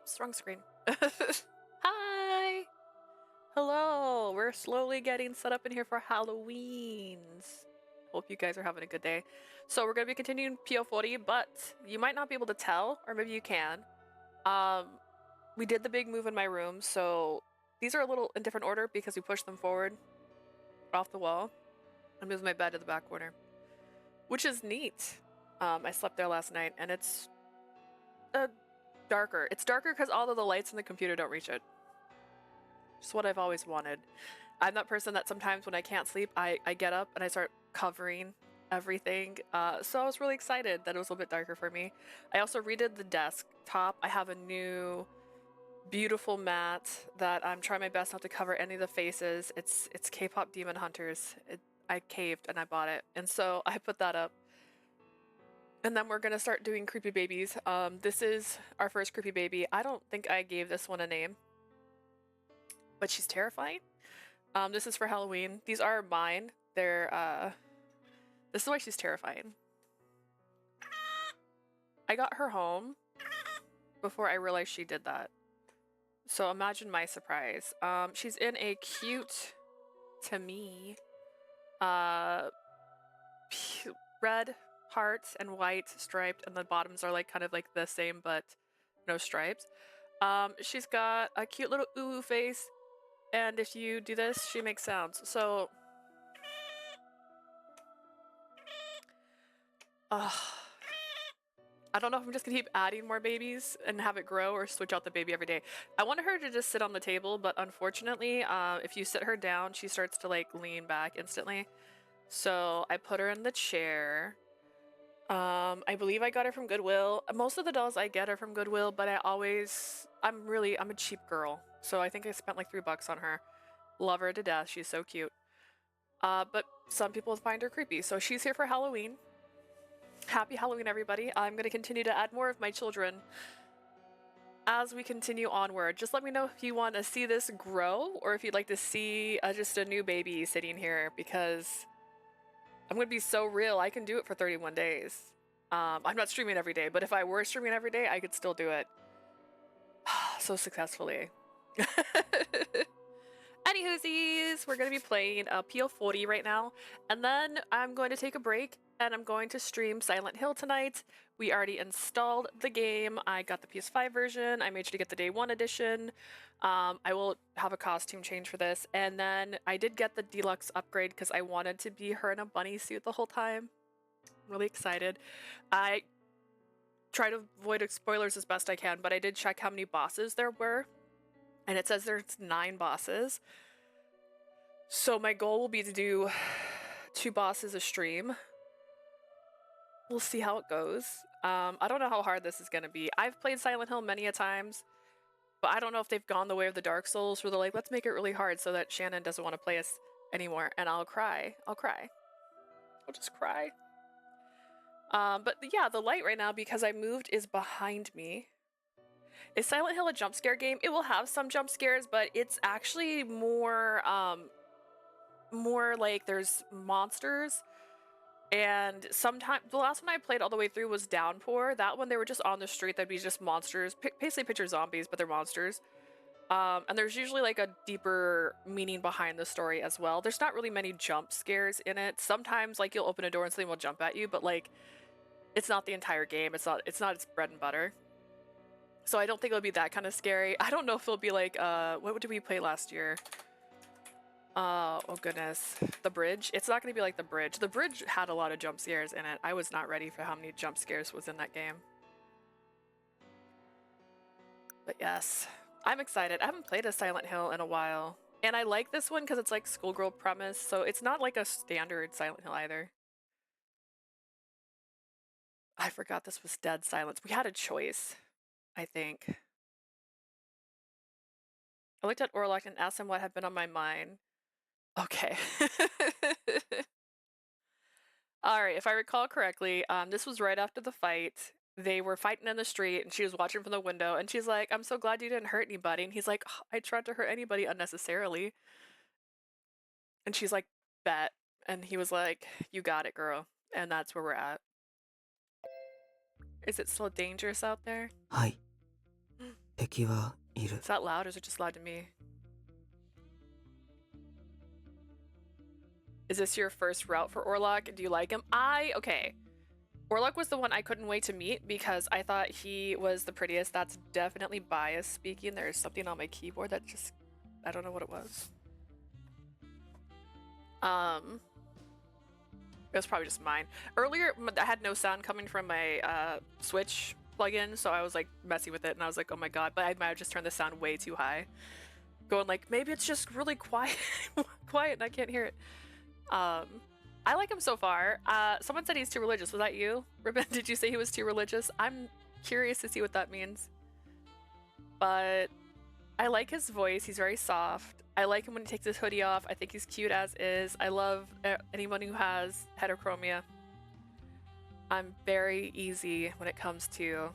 Oops, wrong screen. Hi! Hello! We're slowly getting set up in here for Halloween's. Hope you guys are having a good day. So we're going to be continuing Piofiore, but you might not be able to tell, or maybe you can. We did the big move in my room, so these are a little in different order because we pushed them forward off the wall and moved my bed to the back corner, which is neat. I slept there last night, and it's darker. It's darker because all of the lights in the computer don't reach it. Just what I've always wanted. I'm that person that sometimes when I can't sleep, I get up and I start covering everything. So I was really excited that it was a little bit darker for me. I also redid the desktop. I have a new beautiful mat that I'm trying my best not to cover any of the faces. It's K-pop Demon Hunters. I caved and I bought it. And so I put that up. And then we're gonna start doing creepy babies. This is our first creepy baby. I don't think I gave this one a name, but she's terrifying. This is for Halloween. These are mine. They're, this is why she's terrifying. I got her home before I realized she did that. So imagine my surprise. She's in a cute, to me, red heart and white striped, and the bottoms are like kind of like the same but no stripes. She's got a cute little ooh face, and if you do this, she makes sounds. So I don't know if I'm just gonna keep adding more babies and have it grow or switch out the baby every day. I wanted her to just sit on the table, but unfortunately, if you sit her down, she starts to like lean back instantly. So I put her in the chair. I believe I got her from Goodwill. Most of the dolls I get are from Goodwill, but I'm a cheap girl. So I think I spent like $3 on her. Love her to death. She's so cute. But some people find her creepy. So she's here for Halloween. Happy Halloween, everybody. I'm going to continue to add more of my children as we continue onward. Just let me know if you want to see this grow or if you'd like to see just a new baby sitting here, because I'm going to be so real. I can do it for 31 days. I'm not streaming every day, but if I were streaming every day, I could still do it so successfully. Anywhoosies, we're going to be playing Piofiore right now, and then I'm going to take a break, and I'm going to stream Silent Hill tonight. We already installed the game. I got the PS5 version. I made sure to get the Day 1 edition. I will have a costume change for this, and then I did get the deluxe upgrade because I wanted to be her in a bunny suit the whole time. I'm really excited. I try to avoid spoilers as best I can, but I did check how many bosses there were, and it says there's 9 bosses. So my goal will be to do 2 bosses a stream. We'll see how it goes. I don't know how hard this is going to be. I've played Silent Hill many a times, but I don't know if they've gone the way of the Dark Souls where they're like, let's make it really hard so that Shannon doesn't want to play us anymore, and I'll cry. I'll just cry. But yeah, the light right now, because I moved, is behind me. Is Silent Hill a jump scare game? It will have some jump scares, but it's actually more like there's monsters. And sometimes, the last one I played all the way through was Downpour. That one, they were just on the street. That'd be just monsters. Basically picture zombies, but they're monsters. And there's usually like a deeper meaning behind the story as well. There's not really many jump scares in it. Sometimes like you'll open a door and something will jump at you, but like it's not the entire game. It's not its bread and butter. So I don't think it'll be that kind of scary. I don't know if it'll be like, what did we play last year? Oh goodness. The Bridge? It's not going to be like The Bridge. The Bridge had a lot of jump scares in it. I was not ready for how many jump scares was in that game. But yes, I'm excited. I haven't played a Silent Hill in a while. And I like this one because it's like schoolgirl premise, so it's not like a standard Silent Hill either. I forgot this was Dead Silence. We had a choice, I think. I looked at Orlok and asked him what had been on my mind. Okay. Alright, if I recall correctly, this was right after the fight. They were fighting in the street, and she was watching from the window, and she's like, I'm so glad you didn't hurt anybody. And he's like, oh, I tried to hurt anybody unnecessarily. And she's like, bet. And he was like, you got it, girl. And that's where we're at. Is it still dangerous out there? はい。敵はいる。 Is that loud or is it just loud to me? Is this your first route for Orlok? Do you like him? Okay. Orlok was the one I couldn't wait to meet because I thought he was the prettiest. That's definitely bias speaking. There's something on my keyboard that just, I don't know what it was. It was probably just mine. Earlier, I had no sound coming from my Switch plugin, so I was like messing with it and I was like, oh my god, but I might have just turned the sound way too high. Going like, maybe it's just really quiet, quiet and I can't hear it. I like him so far. Someone said he's too religious. Was that you, Ribbon? Did you say he was too religious? I'm curious to see what that means. But I like his voice. He's very soft. I like him when he takes his hoodie off. I think he's cute as is. I love anyone who has heterochromia. I'm very easy when it comes to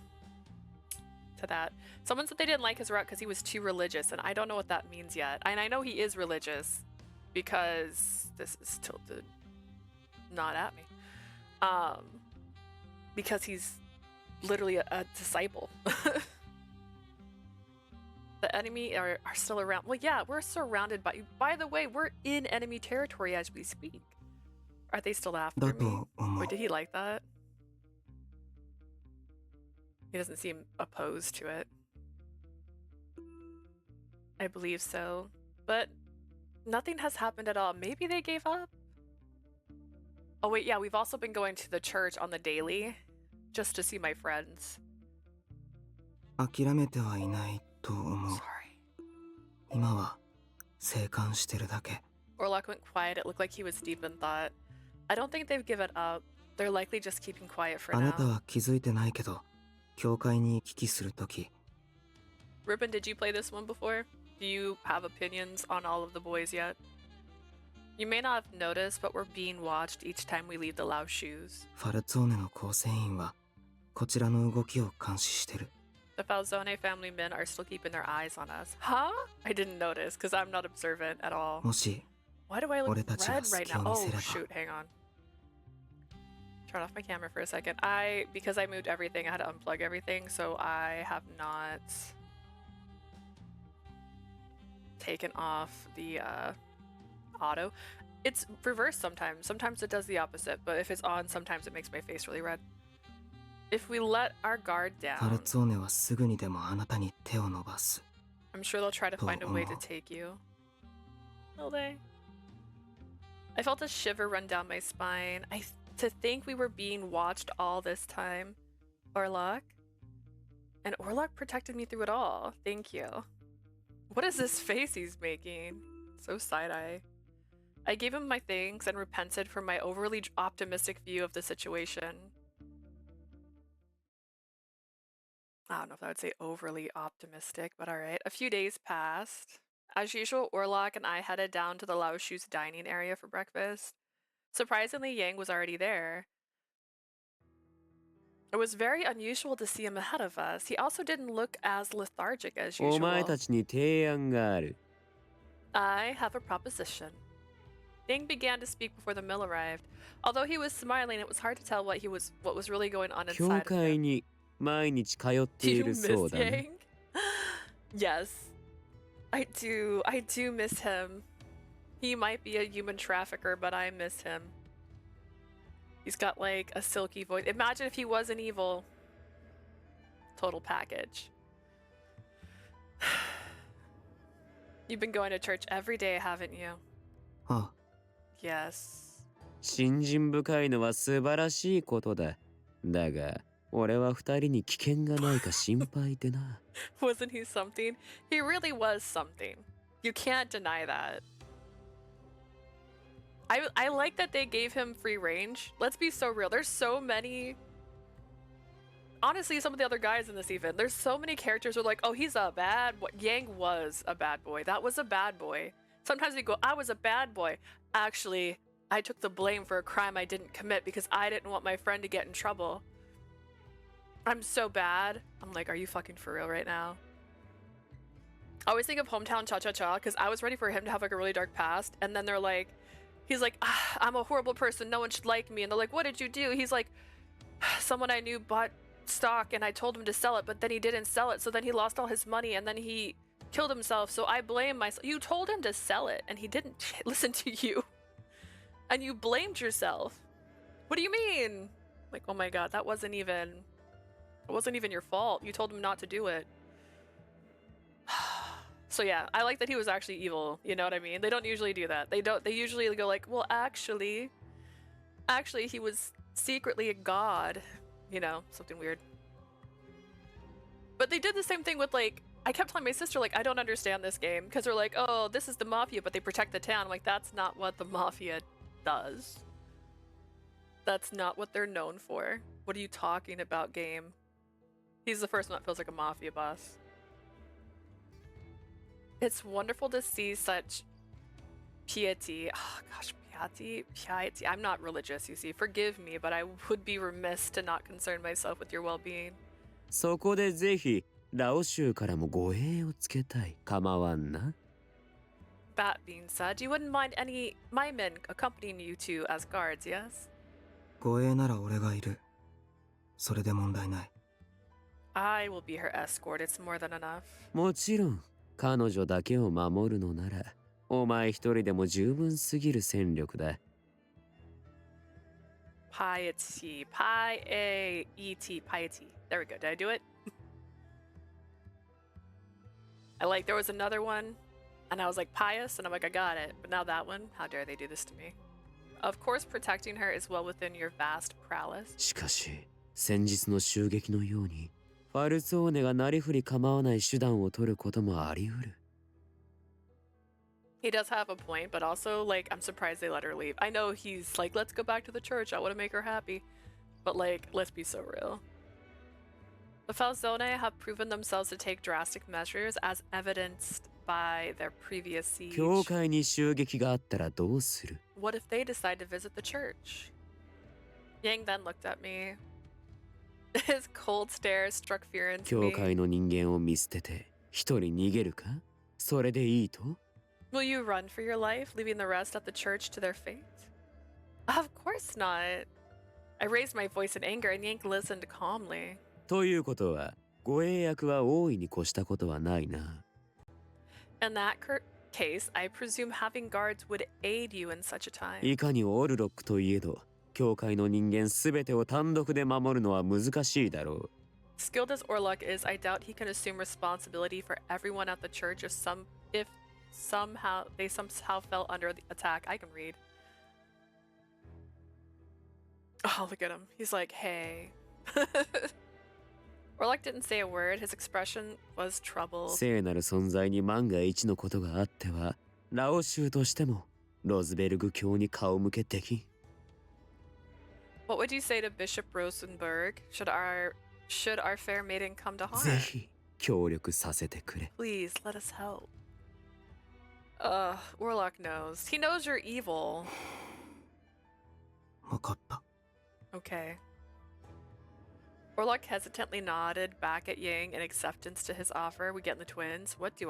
that. Someone said they didn't like his route because he was too religious, and I don't know what that means yet. And I know he is religious because this is tilted not at me. Because he's literally a disciple. The enemy are still around. Well, yeah, we're surrounded by the way, we're in enemy territory as we speak. Are they still after me? Wait, did he like that? He doesn't seem opposed to it. I believe so. But nothing has happened at all. Maybe they gave up? Oh wait, yeah, we've also been going to the church on the daily just to see my friends. 諦めてはいないと思う。 Sorry. 今は静観してるだけ。 Orlok went quiet. It looked like he was deep in thought. I don't think they've given up. They're likely just keeping quiet for あ now. なたは気づいてないけど、教会に行き来するとき、 Ribbon, did you play this one before? Do you have opinions on all of the boys yet? You may not have noticed, but we're being watched each time we leave the Lao shoes. ファルツォーネの構成員はこちらの動きを監視してる。 The Falzone family men are still keeping their eyes on us. Huh? I didn't notice because I'm not observant at all. もし Why do I look 俺たちが red 隙 right を now? 見せれ Oh ば shoot, hang on. Turn off my camera for a second. Because I moved everything, I had to unplug everything, so I have not taken off the auto. It's reversed sometimes. Sometimes it does the opposite, but if it's on, sometimes it makes my face really red. If we let our guard ファル down, ツォーネはすぐにでもあなたに手を伸ばす。 I'm sure they'll try to find a way to take you. Will they? I felt a shiver run down my spine. To think we were being watched all this time. Orlok? And Orlok protected me through it all. Thank you. What is this face he's making? So side-eye. I gave him my thanks and repented for my overly optimistic view of the situation. I don't know if I would say overly optimistic, but alright. A few days passed. As usual, Orlok and I headed down to the Lao Shu's dining area for breakfast. Surprisingly, Yang was already there. It was very unusual to see him ahead of us. He also didn't look as lethargic as お usual. 前たちに提案がある。 I have a proposition. Yang began to speak before the mill arrived. Although he was smiling, it was hard to tell what was really going on 教 inside of 会 him. に毎日通って Do い you る miss そうだね。 Yang? Yes. I do miss him. He might be a human trafficker, but I miss him. He's got like a silky voice. Imagine if he wasn't evil. Total package. You've been going to church every day, haven't you? ああ、 Yes. 信心深いのは素晴らしいことだ。だが、俺は二人に危険がないか心配でな。Wasn't he something? He really was something. You can't deny that. I like that they gave him free range. Let's be so real. There's so many... Honestly, some of the other guys in this even, there's so many characters who are like, oh, he's a bad boy. Yang was a bad boy. That was a bad boy. Sometimes we go, I was a bad boy. Actually, I took the blame for a crime I didn't commit because I didn't want my friend to get in trouble. I'm so bad. I'm like, are you fucking for real right now? I always think of Hometown Cha-Cha-Cha because I was ready for him to have like a really dark past, and then they're like, he's like, I'm a horrible person, no one should like me, and they're like, what did you do? He's like, someone I knew bought stock and I told him to sell it, but then he didn't sell it, so then he lost all his money and then he killed himself, so I blame myself. You told him to sell it and he didn't listen to you. And you blamed yourself. What do you mean? Like, oh my god, it wasn't even your fault. You told him not to do it. So yeah, I like that he was actually evil, you know what I mean? They don't usually do that. They usually go like, well, actually he was secretly a god, you know, something weird. But they did the same thing with, like, I kept telling my sister, like, I don't understand this game, because they're like, oh, this is the mafia, but they protect the town. I'm like, that's not what the mafia does. That's not what they're known for. What are you talking about, game? He's the first one that feels like a mafia boss. It's wonderful to see such piety. Oh gosh, piety. I'm not religious, you see. Forgive me, but I would be remiss to not concern myself with your well-being. そこでぜひラオ州からも護衛をつけたい。構わんな。That being said, you wouldn't mind my men accompanying you two as guards, yes? 護衛なら俺がいる。それで問題ない。I will be her escort. It's more than enough. もちろん彼女だけを守るのならお前一人でも十分すぎる戦力だ。Piety. Piety. There we go. Did I do it? There was another one, and I was like, pious, and I'm like, I got it. But now that one, how dare they do this to me? Of course, protecting her is well within your vast prowess. しかし先日の襲撃のようにファルツォーネがなりふり構わない手段を取ることもあり得る。He does have a point, but also, like, I'm surprised they let her leave. I know he's like, let's go back to the church. I want to make her happy. But, like, let's be so real. The Falzone have proven themselves to take drastic measures as evidenced by their previous siege. 教会に襲撃があったらどうする？ What if they decide to visit the church? Yang then looked at me. His cold stare struck fear into 教 me. 会の人間を見捨てて一人逃げるか？それでいいと？ Will you run for your life, leaving the rest at the church to their fate? Of course not. I raised my voice in anger and Yank listened calmly. ということは護衛役は大いに越したことはないな。In that case, I presume having guards would aid you in such a time. いかにオルロックといえど、教会の人間すべてを単独で守るのは難しいだろう。Skilled as Orlok is, I doubt he can assume responsibility for everyone at the church if somehow fell under the attack. I can read. Oh, look at him. He's like, hey. Orlok didn't say a word. His expression was troubled. 聖なる存在に万が一のことがあっては、ラオ州としてもロズベルグ教に顔向けできん。What would you say to Bishop Rosenberg? Should our fair maiden come to ぜ harm? ひ協力させてくれ。 Please, let us help. Orlok knows. He knows you're evil. わかった。 Okay. Orlok hesitantly nodded back at Yang in acceptance to his offer. We get in the twins. What do?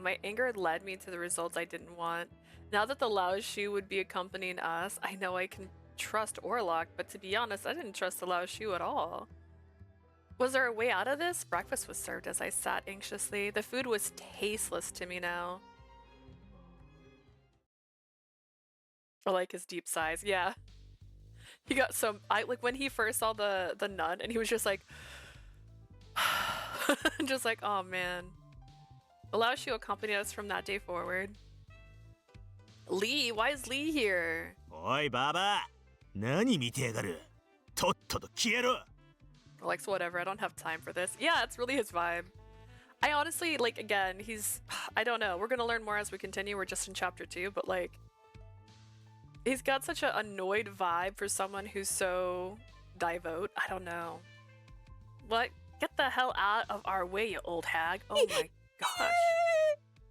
My anger led me to the results I didn't want. Now that the Lao Shu would be accompanying us, I know I can trust Orlok, but to be honest, I didn't trust the Lao Shu at all. Was there a way out of this? Breakfast was served as I sat anxiously. The food was tasteless to me now. I like his deep sighs. Yeah. He got some, like when he first saw the nun and he was just like, just like, oh man. The Lao Shu accompanied us from that day forward. Lee, why is Lee here? おいババア、何見てやがる。とっとと消えろ。 Like, whatever, I don't have time for this. Yeah, it's really his vibe. I honestly, like, again, I don't know. We're gonna learn more as we continue. We're just in chapter 2, but like, he's got such an annoyed vibe for someone who's so devout. I don't know. What? Get the hell out of our way, you old hag. Oh my gosh.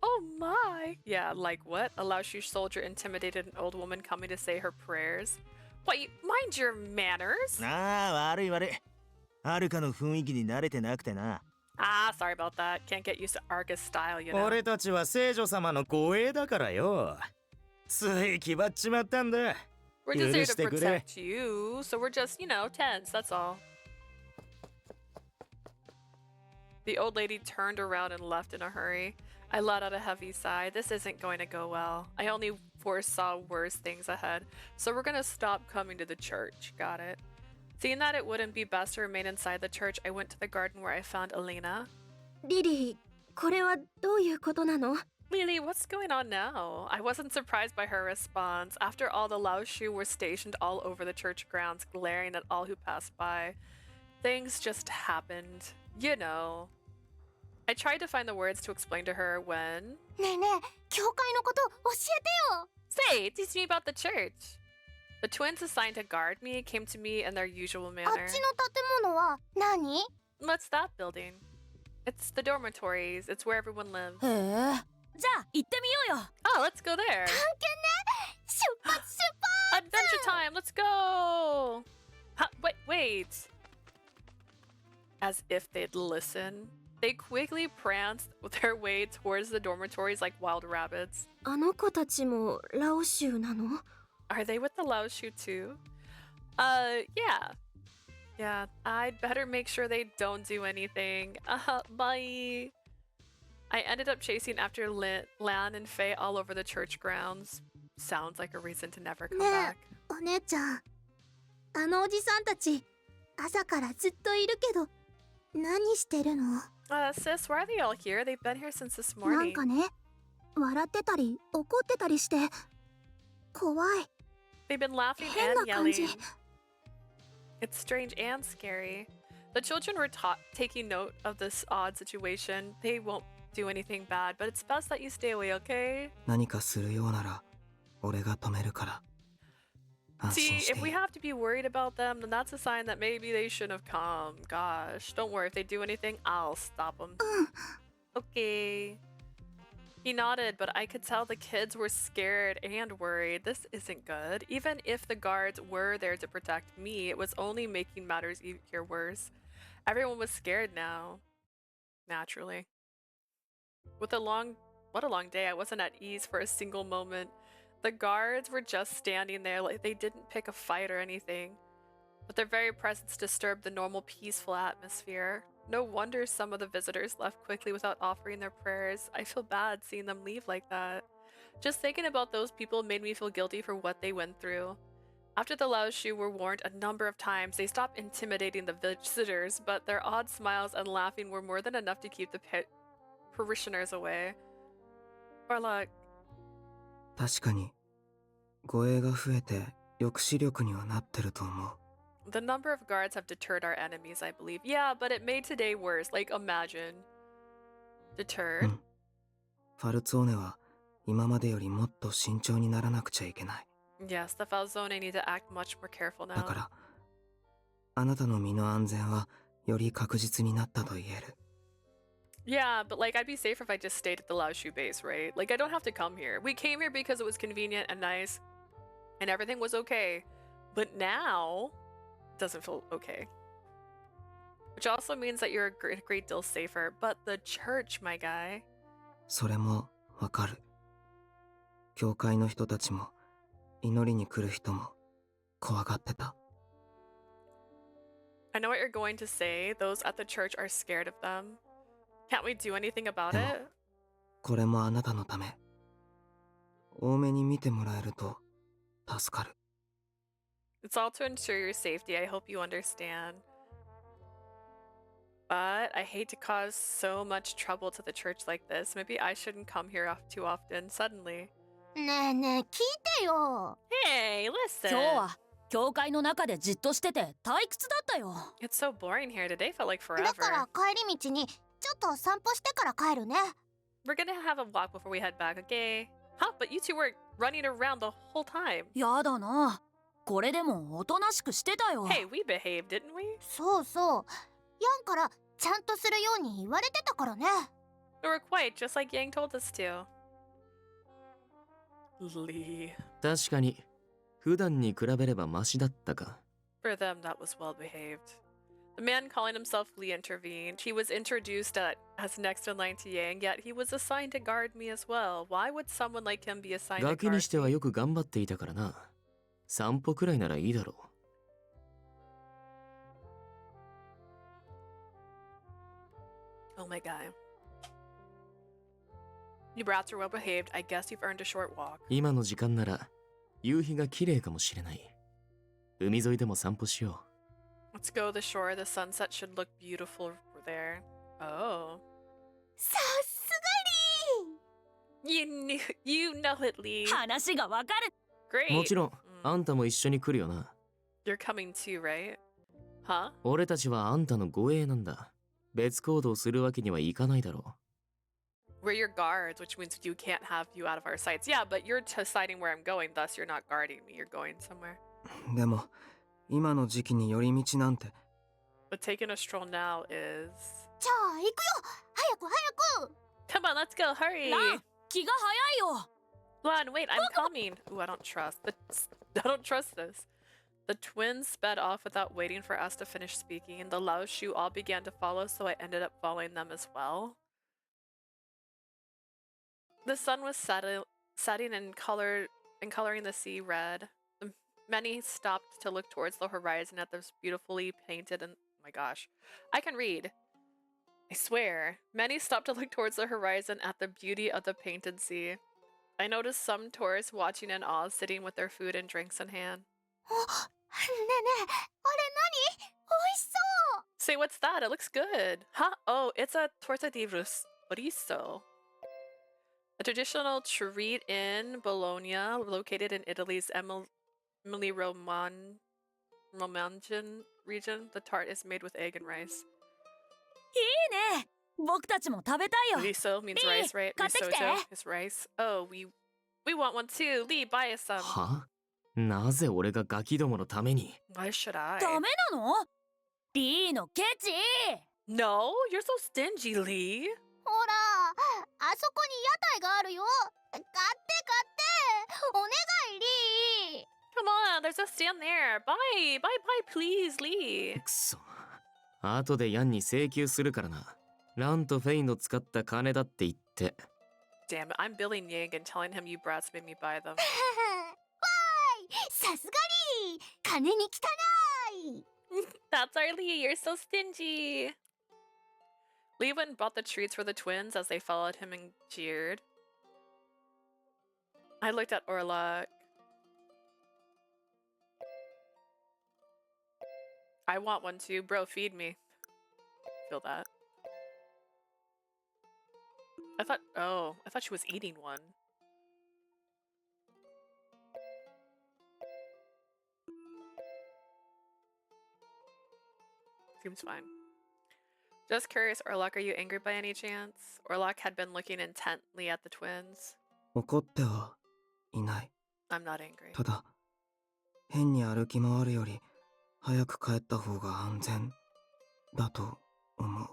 Oh my. Yeah, like what? A Lao Shu soldier intimidated an old woman coming to say her prayers. Wait, mind your manners. ああ、悪い悪い。アルカの雰囲気に慣れてなくてな。Ah, sorry about that. Can't get used to Argus style, you know. 俺たちは聖女様の護衛だからよ。つい気張っちまったんだ。 We're just here to 許してくれ。 protect you, so we're just, you know, tense, that's all. The old lady turned around and left in a hurry. I let out a heavy sigh. This isn't going to go well. I only foresaw worse things ahead, so we're gonna stop coming to the church. Got it. Seeing that it wouldn't be best to remain inside the church, I went to the garden where I found Elena. リリー、これはどういうことなの？ Lily, what's going on now? I wasn't surprised by her response. After all, the Laoshu were stationed all over the church grounds, glaring at all who passed by. Things just happened. You know. I tried to find the words to explain to her when... ねえねえ、教会のこと教えてよ。 Say, teach me about the church. The twins assigned to guard me came to me in their usual あっ manner. ちの建物は何？ What's that building? It's the dormitories. It's where everyone lives. へえ。じゃあ行ってみようよ。 Oh, let's go there. 探検ね。出発出発。 Adventure time. Let's go. Wait. As if they'd listen, they quickly pranced their way towards the dormitories like wild rabbits. あの子たちもラオ州なの？ Are they with the Laoshu too? Yeah. Yeah, I'd better make sure they don't do anything. Bye. I ended up chasing after Lan and Faye all over the church grounds. Sounds like a reason to never come ねえ、 back. お姉ちゃん。あのおじさんたち、朝からずっといるけど、何してるの？ Sis, why are they all here? They've been here since this なん morning. かね、笑ってたり怒ってたりして、怖い。 They've been laughing 変 and な感じ。 yelling. It's strange and scary. The children were taking note of this odd situation. They won't do anything bad, but it's best that you stay away, okay? 何かするようなら俺が止めるから安 See, 心して if we have to be worried about them, then that's a sign that maybe they shouldn't have come. Gosh, don't worry. If they do anything, I'll stop them. Okay. He nodded, but I could tell the kids were scared and worried. This isn't good. Even if the guards were there to protect me, it was only making matters here worse. Everyone was scared now. Naturally. What a long day. I wasn't at ease for a single moment. The guards were just standing there like they didn't pick a fight or anything. But their very presence disturbed the normal peaceful atmosphere. No wonder some of the visitors left quickly without offering their prayers. I feel bad seeing them leave like that. Just thinking about those people made me feel guilty for what they went through. After the Laoshu were warned a number of times, they stopped intimidating the visitors, but their odd smiles and laughing were more than enough to keep the parishioners away. Orlok. 確かに護衛が増えて抑止力にはなってると思う The number of guards have deterred our enemies, I believe. Yeah, but it made today worse. Like, imagine. Deterred? ファルツォーネは今までよりもっと慎重にならなくちゃいけない Yes, the Falzone need to act much more careful だ now. からあなたの身の安全はより確実になったと言える Yeah, but like, I'd be safer if I just stayed at the Laoshu base, right? Like, I don't have to come here. We came here because it was convenient and nice, and everything was okay. But now, it doesn't feel okay. Which also means that you're a great deal safer. But the church, my guy. それもわかる教会の人たちも祈りに来る人も怖がってた I know what you're going to say. Those at the church are scared of them. Can't we do anything about でも it? これもあなたのため多めに見てもらえると助かる It's all to ensure your safety. I hope you understand. But I hate to cause so much trouble to the church like this. Maybe I shouldn't come here too often suddenly. ねえねえ聞いてよ。 Hey, 今 listen. 日は教会の中でじっとしてて退屈だったよ。 It's so boring here. Today felt like だから forever. 帰り道にちょっと散歩してから帰るね。 We're gonna have a walk before we head back, okay? Huh? But you two were running around the whole time. やだな。これでもおとなしくしてたよ。 Hey, we behaved, didn't we? そうそう。ヤンからちゃんとするように言われてたからね。 We were quiet, just like Yang told us to. Lee. 確かに普段に比べればマシだったか For them, that was well behaved. The man calling himself Lee intervened. He was introduced as next in line to Yang, yet he was assigned to guard me as well. Why would someone like him be assigned to ガキに guard しては me? よく頑張っていたからな散歩くらいならいいだろ Oh my god. You brats are well behaved. I guess you've earned a short walk. 今の時間なら夕日が綺麗かもしれない。海沿いでも散歩しよ Let's go to the shore. The sunset should look beautiful there. Oh. さすが You know it, Lee. 話がわかる。Great. う。もちろん、 Mm. あんたも一緒に来るよな。 You're coming too, right? Huh? 俺たちはあんたの護衛なんだ。別行動するわけにはいかないだろ We're your guards, which means you can't have you out of our sights. Yeah, but you're deciding where I'm going, thus you're not guarding me. You're going somewhere. でも今の時期に寄り道なんて But taking a stroll now is... じゃあ行くよ。早く早く。 Come on, let's go. Hurry. ラン、気が早いよ。 Hold on, wait, I'm coming. Ooh, I don't trust this. The twins sped off without waiting for us to finish speaking. The Lao Shu all began to follow, so I ended up following them as well. The sun was setting and coloring the sea red. Many stopped to look towards the horizon at this beautifully painted and oh my gosh, I can read. I swear. Many stopped to look towards the horizon at the beauty of the painted sea. I noticed some tourists watching in awe, sitting with their food and drinks in hand. ねえねえ、あれ何？美味しそう。 Say, what's that? It looks good. Huh? Oh, it's a torta di riso. A traditional treat in Bologna, located in Italy's Emilia-Romagna region. The tart is made with egg and rice. いいね。僕たちも食べたいよ。 Riso means Lee, rice, right? 買ってきて。 Risotto is rice. Oh, we want one too. Lee, buy us う。 some. は？なぜ俺がガキどものために。 Why should I? ダメなの？リーのケチ。 No, you're so stingy, Lee. ほら、あそこに屋台があるよ。買って買って。お願いリー。 Come on, there's a stand there. Buy, please, Lee. くそ。後でヤンに請求するからな。ランとフェインの使った金だって言って。 Damn it, I'm billing Ying and telling him you brats made me buy them. わーい、さすがリー。金に汚い。 That's our Lee, you're so stingy. Lee went and bought the treats for the twins as they followed him and cheered. I looked at Orlok. I want one too. Bro, feed me. Feel that. I thought she was eating one. Seems fine. Just curious, Orlok, are you angry by any chance? Orlok had been looking intently at the twins. 怒ってはいない。 I'm not angry. ただ変に歩き回るより早く帰った方が安全だと思う。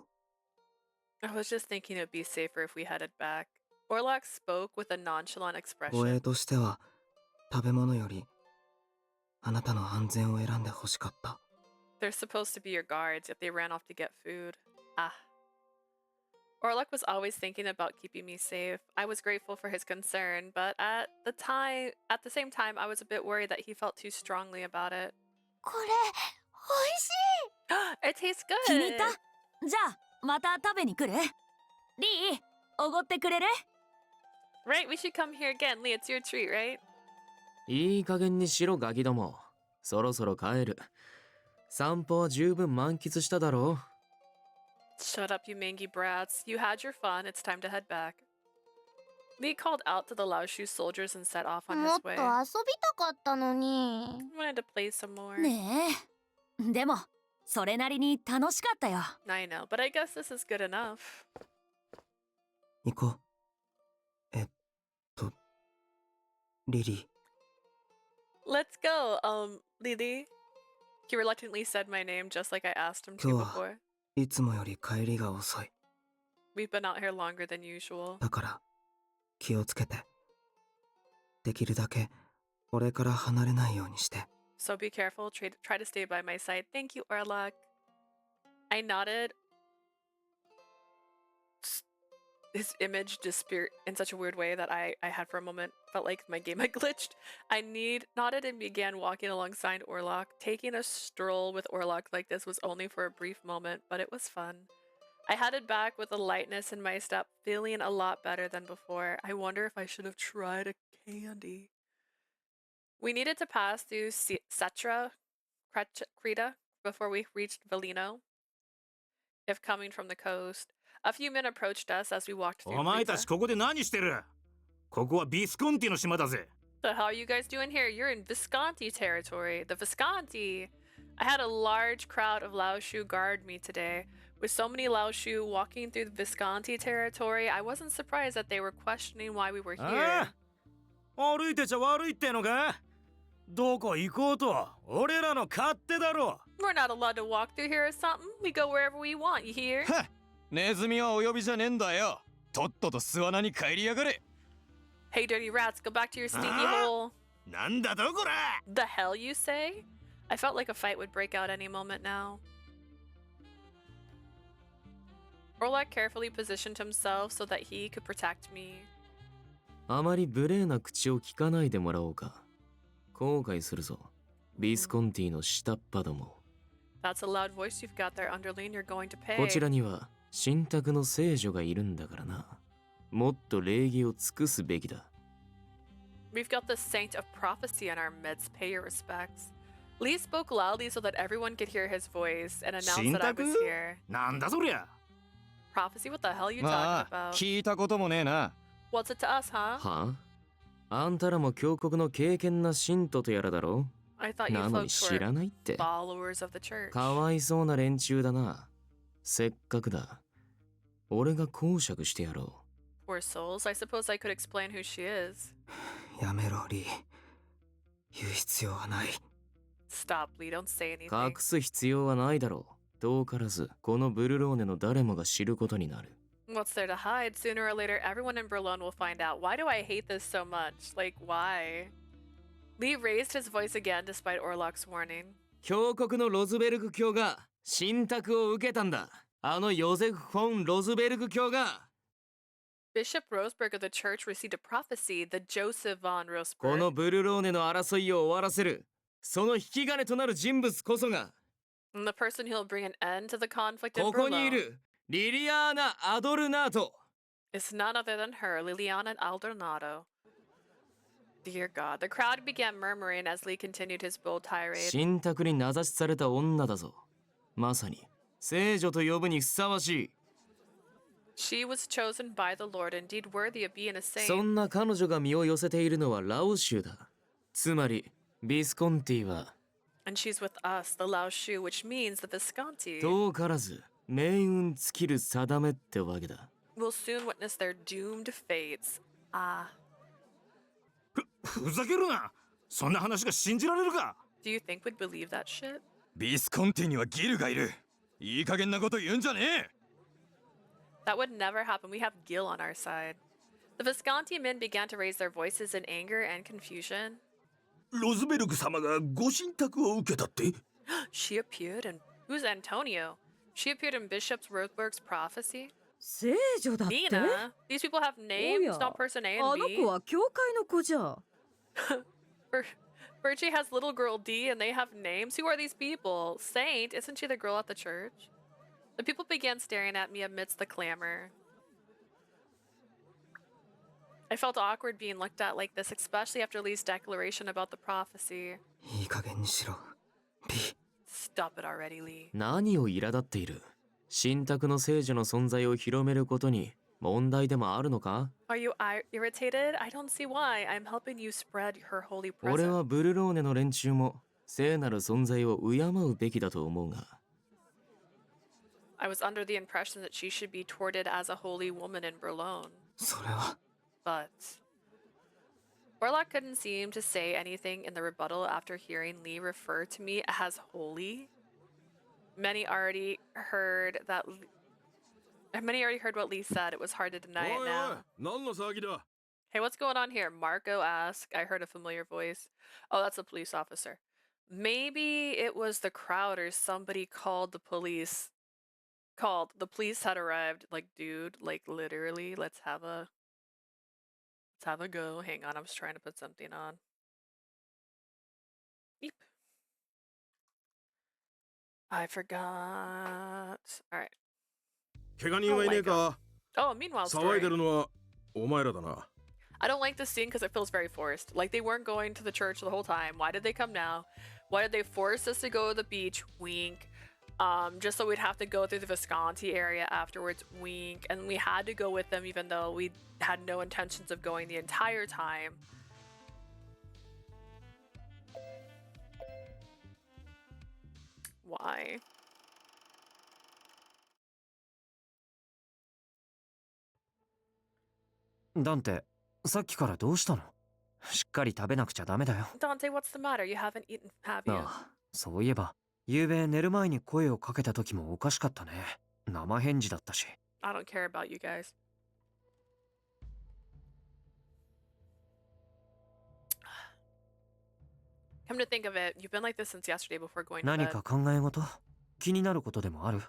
I was just thinking it'd be safer if we headed back. Orlok spoke with a nonchalant 護衛 expression. としては食べ物よりあなたの安全を選んで欲しかった。 They're supposed to be your guards, yet they ran off to get food. Ah. Orlok was always thinking about keeping me safe. I was grateful for his concern, but at the same time, I was a bit worried that he felt too strongly about it. これ、美味しい。 It tastes 気に入っ good. た？じゃあまた食べに来る？リー、おごってくれる？ Right, we should come here again. Lee, it's your treat, right? いい加減にしろガキども。そろそろ帰る。散歩は十分満喫しただろう。 Shut up, you mangy brats. You had your fun. It's time to head back. Lee called out to the Laoshu soldiers and set off on もっ his と way. 遊びたかったのに。 Wanted to play some more. ねえ。でもそれなりに楽しかったよ。 I know, but I guess this is good enough. 行こう。リリー。 Let's go, Lily. He reluctantly said my name just like I asked him to Cool. before. いつもより帰りが遅い。 We've been out here longer than usual. だから気をつけて。できるだけ俺から離れないようにして。 So be careful. Try to stay by my side. Thank you, Orlok. I nodded. His image disappeared in such a weird way that I had for a moment felt like my game had glitched. I nodded and began walking alongside Orlok. Taking a stroll with Orlok like this was only for a brief moment, but it was fun. I headed back with a lightness in my step, feeling a lot better than before. I wonder if I should have tried a candy. We needed to pass through Cetra, Creta, before we reached Velino. If coming from the coast, a few men approached us as we walked through お前たち Creta. ここで何してる？ここはビスコンティの島だぜ。 The hell are you guys doing here? You're in Visconti territory. The Visconti! I had a large crowd of Laoshu guard me today. With so many Laoshu walking through the Visconti territory, I wasn't surprised that they were questioning why we were あ here. あ、歩いてちゃ悪いってのか？どこ行こうと俺らの勝手だろ。 We're not allowed to walk through here or something. We go wherever we want, you hear? はっ、ネズミはお呼びじゃねえんだよ。とっとと巣穴に帰りやがれ。 Hey, dirty rats, go back to your sneaky hole. なんだとこら。 The hell you say? I felt like a fight would break out any moment now. Orlok carefully positioned himself so that he could protect me. あまり無礼な口を聞かないでもらおうか。後悔するぞ。ビスコンティの下っ端ども。 That's a loud voice you've got there, underling. You're going to pay. こちらには神託の聖女がいるんだからな。もっと礼儀を尽くすべきだ。 We've got the saint of prophecy in our midst. Pay your respects. Lee spoke loudly so that everyone could hear his voice and announced that I was 神託？ here. なんだそりゃ。 Prophecy? What the hell are you ま talking あ、 about? 聞いたこともねえな。 What's it to us, huh? はあ、あんたらも教国の敬虔な信徒とやらだろ。 I thought you なのに folks 知 were らないって。 followers of the church. かわいそうな連中だな。せっかくだ。俺が講釈してやろ Poor souls. I suppose I could explain who she is. やめろリー。言う必要はない。 Stop, Lee. Don't say う。 anything. 隠す必要はないだろう。遠からずこのブルローネの誰もが知ることになる。 What's there to hide? Sooner or later, everyone in Berlin will find out. Why do I hate this so much? Like, why? Lee raised his voice again despite Orlok's warning. 教国のロズベルグ教が信託を受けたんだ。あのヨゼフ・フォン・ロズベルグ教が。 Bishop Roseberg of the church received a prophecy, the Joseph von この Roseberg. ブルローネの争いを終わらせる。その引き金となる人物こそが And the person who'll bring an end to the conflict in ここにい Berlin るリリアーナ・アドルナート。 is none other than her, Liliana Aldonado. Dear God, the crowd began murmuring as Lee continued his bold tirade. 信託に名指しされた女だぞ。まさに聖女と呼ぶにふさわしい。 She was chosen by the Lord, indeed worthy of being a そ saint. んな彼女が身を寄せているのはラオ州だ。つまりビスコンティは And she's with us, the Lao Shu, which means the Visconti. 遠からず命運尽きる定めってわけだ。 Will soon witness their doomed fates. Ah. ふざけるな。そんな話が信じられるか。 Do you think we'd believe that shit? ビスコンティにはギルがいる。いい加減なこと言うんじゃねえ。 That would never happen. We have Gil on our side. The Visconti men began to raise their voices in anger and confusion. ロズベルグ様がご神託を受けたって？ She appeared in... Who's Antonio? She appeared in Bishop Roseberg's prophecy? 聖女だって Nina? These people have お names, や not person A あ and の B. 子は教会の子じゃ Birchie has little girl D and they have names. Who are these people? Saint? Isn't she the girl at the church? The people began staring at me amidst the clamor. I felt awkward being looked at like this, especially after Lee's declaration about the prophecy. いい加減にしろリー。 Stop it already, Lee. 何を苛立っている。信託の聖女の存在を広めることに問題でもあるのか。 Are you irritated? I don't see why. I'm helping you spread her holy 俺 presence. はブルローネの連中も聖なる存在を敬うべきだと思うが。 I was under the impression that she should be torted as a holy woman in Berlin. それは But Orlok couldn't seem to say anything in the rebuttal after hearing Lee refer to me as holy. Many already heard what Lee said. It was hard to deny it now. 何の騒ぎだ。 Hey, what's going on here? Marco asked. I heard a familiar voice. Oh, that's a police officer. Maybe it was the crowd or somebody called the police. The police had arrived. Like, dude, like literally, let's have a go. Hang on, I was trying to put something on. Beep. I forgot. All right. 怪我人はいねえか。 Oh, meanwhile 騒いで story. るのはお前らだな。 I don't like this scene because it feels very forced. Like they weren't going to the church the whole time. Why did they come now? Why did they force us to go to the beach? Wink. Just so we'd have to go through the Visconti area afterwards. Wink. And we had to go with them even though we had no intentions of going the entire time. Why? ダンテ、さっきからどうしたの？しっかり食べなくちゃダメだよ。 Dante, what's the matter? You haven't eaten, have you? ああ、そういえば、昨べ寝る前に声をかけた時もおかしかったね。生返事だったし。I don't care about you guys. Come to think of it, you've been like this since yesterday before going to 何 bed. か考え事？気になることでもある？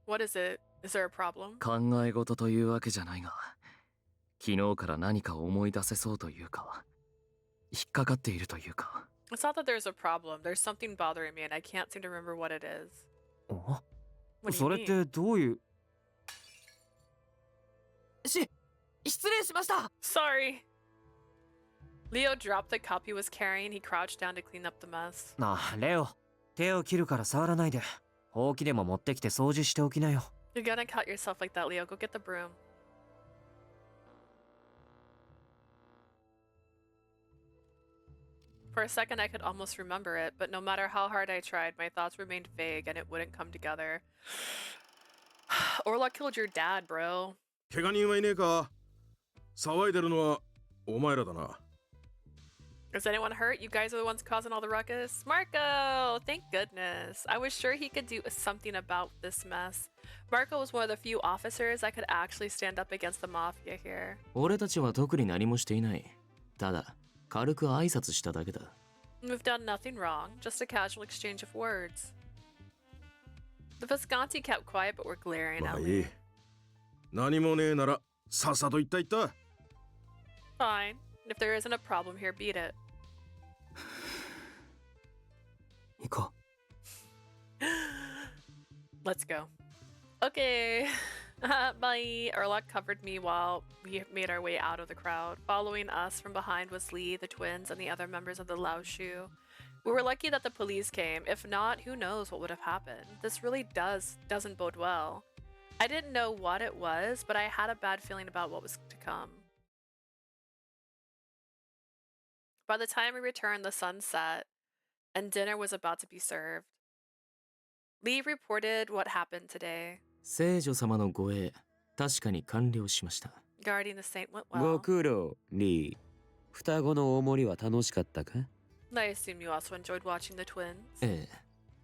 What is it? Is there a problem? 考え事というわけじゃないが、昨日から何か思い出せそうというか、引っかかっているというか。 It's not that there's a problem. There's something bothering me and I can't seem to remember what it is. お？ What do you それっ mean? てどういう？失礼しました。 Sorry. Leo dropped the cup he was carrying. He crouched down to clean up the mess. なあ、レオ、手を切るから触らないで。ほうきでも持ってきて掃除しておきなよ。 You're gonna cut yourself like that, Leo. Go get the broom. For a second, I could almost remember it, but no matter how hard I tried, my thoughts remained vague and it wouldn't come together. Orlok killed your dad, bro. 怪我人はいねえか。騒いでるのはお前らだな。 Is anyone hurt? You guys are the ones causing all the ruckus? Marco! Thank goodness. I was sure he could do something about this mess. Marco was one of the few officers that could actually stand up against the mafia here. 俺たちは特に何もしていない。ただ、軽く挨拶しただけだ。 We've done nothing wrong, just a casual exchange of words. The Visconti kept quiet but were glaring まあ at い me. い。何もねえならさっさと言った言った。 Fine. If there isn't a problem here, beat it. 行こ Let's go. Okay. Bye. Orlok covered me while we made our way out of the crowd. Following us from behind was Lee, the twins, and the other members of the Lao Shu. We were lucky that the police came. If not, who knows what would have happened. This really doesn't bode well. I didn't know what it was, but I had a bad feeling about what was to come. By the time we returned, the sun set, and dinner was about to be served. Lee reported what happened today. 聖女様の護衛、確かに完了しました。 Guarding the saint went ご well. 苦労、リー。双子の大盛りは楽しかったか？ I assume you also enjoyed watching the twins. え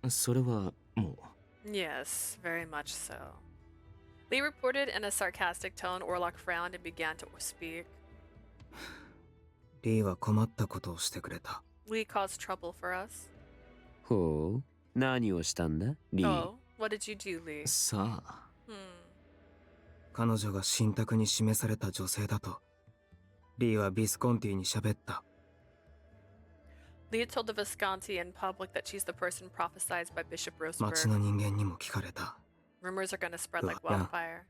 え、それはもう。 Yes, very much so. Lee reported in a sarcastic tone. Orlok frowned and began to speak. リーは困ったことをしてくれた。 Lee caused trouble for us. ほう、何をしたんだ、リー。 Oh, what did you do, Lee? さあ、 彼女が信託に示された女性だと、リーはビスコンティに喋った。 Lee told the Visconti in public that she's the person prophesied by Bishop 町の Roseberg. 人間にも聞かれた。 Rumors are gonna spread like Yeah. wildfire.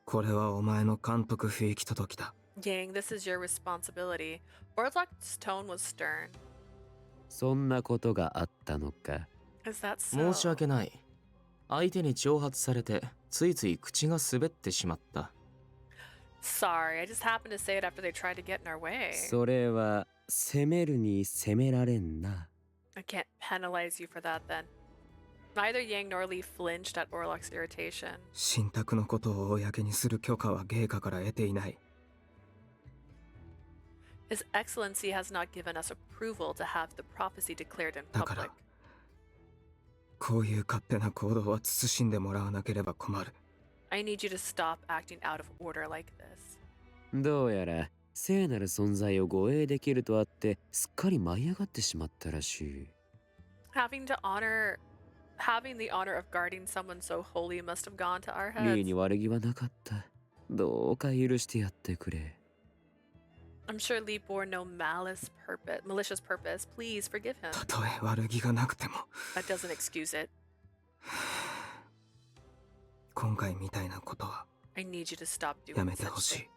これはお前の監督不行き届きだ。 Yang, this is your responsibility. Orlok's tone was stern. そんなことがあったのか。 Is that so? 申し訳ない。相手に挑発されて、ついつい口が滑ってしまった。 Sorry, I just happened to say it after they tried to get in our way. それは責めるに責められんな。 I can't penalize you for that then. Neither Yang nor Lee flinched at Orlok's irritation. 信託のことを公にする許可は芸家から得ていない。 His Excellency has not given us approval to have the prophecy declared in だか public. ら、こういう勝手な行動は慎んでもらわなければ困る。 I need you to stop acting out of order like this. どうやら聖なる存在を護衛できるとあってすっかり舞い上がってしまったらしい。 Having the honor of guarding someone so holy must have gone to our リー heads. に悪気はなかった。どうか許してやってくれ。 I'm sure Lee bore no malicious purpose. Please forgive him. たとえ悪気がなくても。 That doesn't excuse it. 今回みたいなことは I need you to stop や doing めて such ほしい。 things.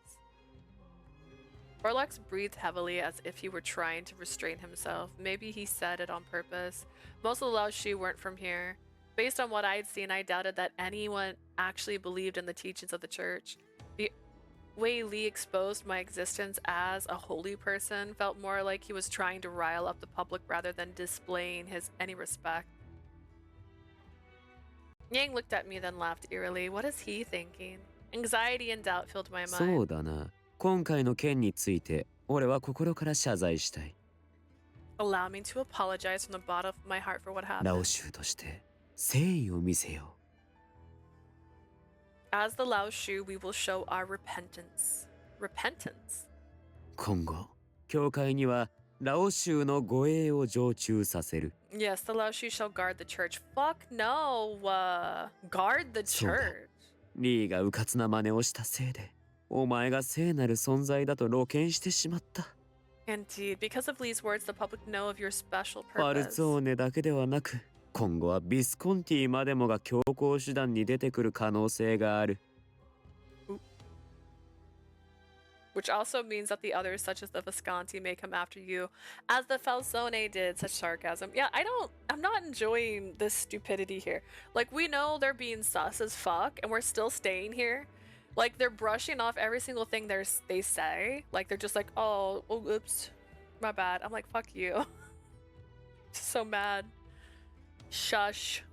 Orlok breathed heavily as if he were trying to restrain himself. Maybe he said it on purpose. Most of the Laoshi weren't from here. Based on what I'd seen, I doubted that anyone actually believed in the teachings of the church. The way Lee exposed my existence as a holy person felt more like he was trying to rile up the public rather than displaying any respect. Yang looked at me, then laughed eerily. What is he thinking? Anxiety and doubt filled my そ mind. うだな。今回の件について俺は心から謝罪したい。 Allow me to apologize from the bottom of my heart for what ラ happened. オ州として誠意を見せよ As the Lao Shu, we will show our repentance. Repentance? う。今後、教会にはラオ州の護衛を常駐させる。 Yes, the Lao Shu shall guard the church. Fuck no! Guard the そうだ。 church. リーがうかつな真似をしたせいで、お前が聖なる存在だと露見してしまった。 Indeed, because of Lee's words, the public know of your special ファル purpose. ツォーネだけではなく、今後はビスコンティまでもが強行手段に出てくる可能性がある。 Which also means that the others, such as the Visconti, may come after you, as the Falzone did. Such sarcasm. Yeah, I'm not enjoying this stupidity here. Like, we know they're being sus as fuck, and we're still staying here. Like, they're brushing off every single thing they say. Like, they're just like, oh, oops, my bad. I'm like, fuck you. So mad. Shush.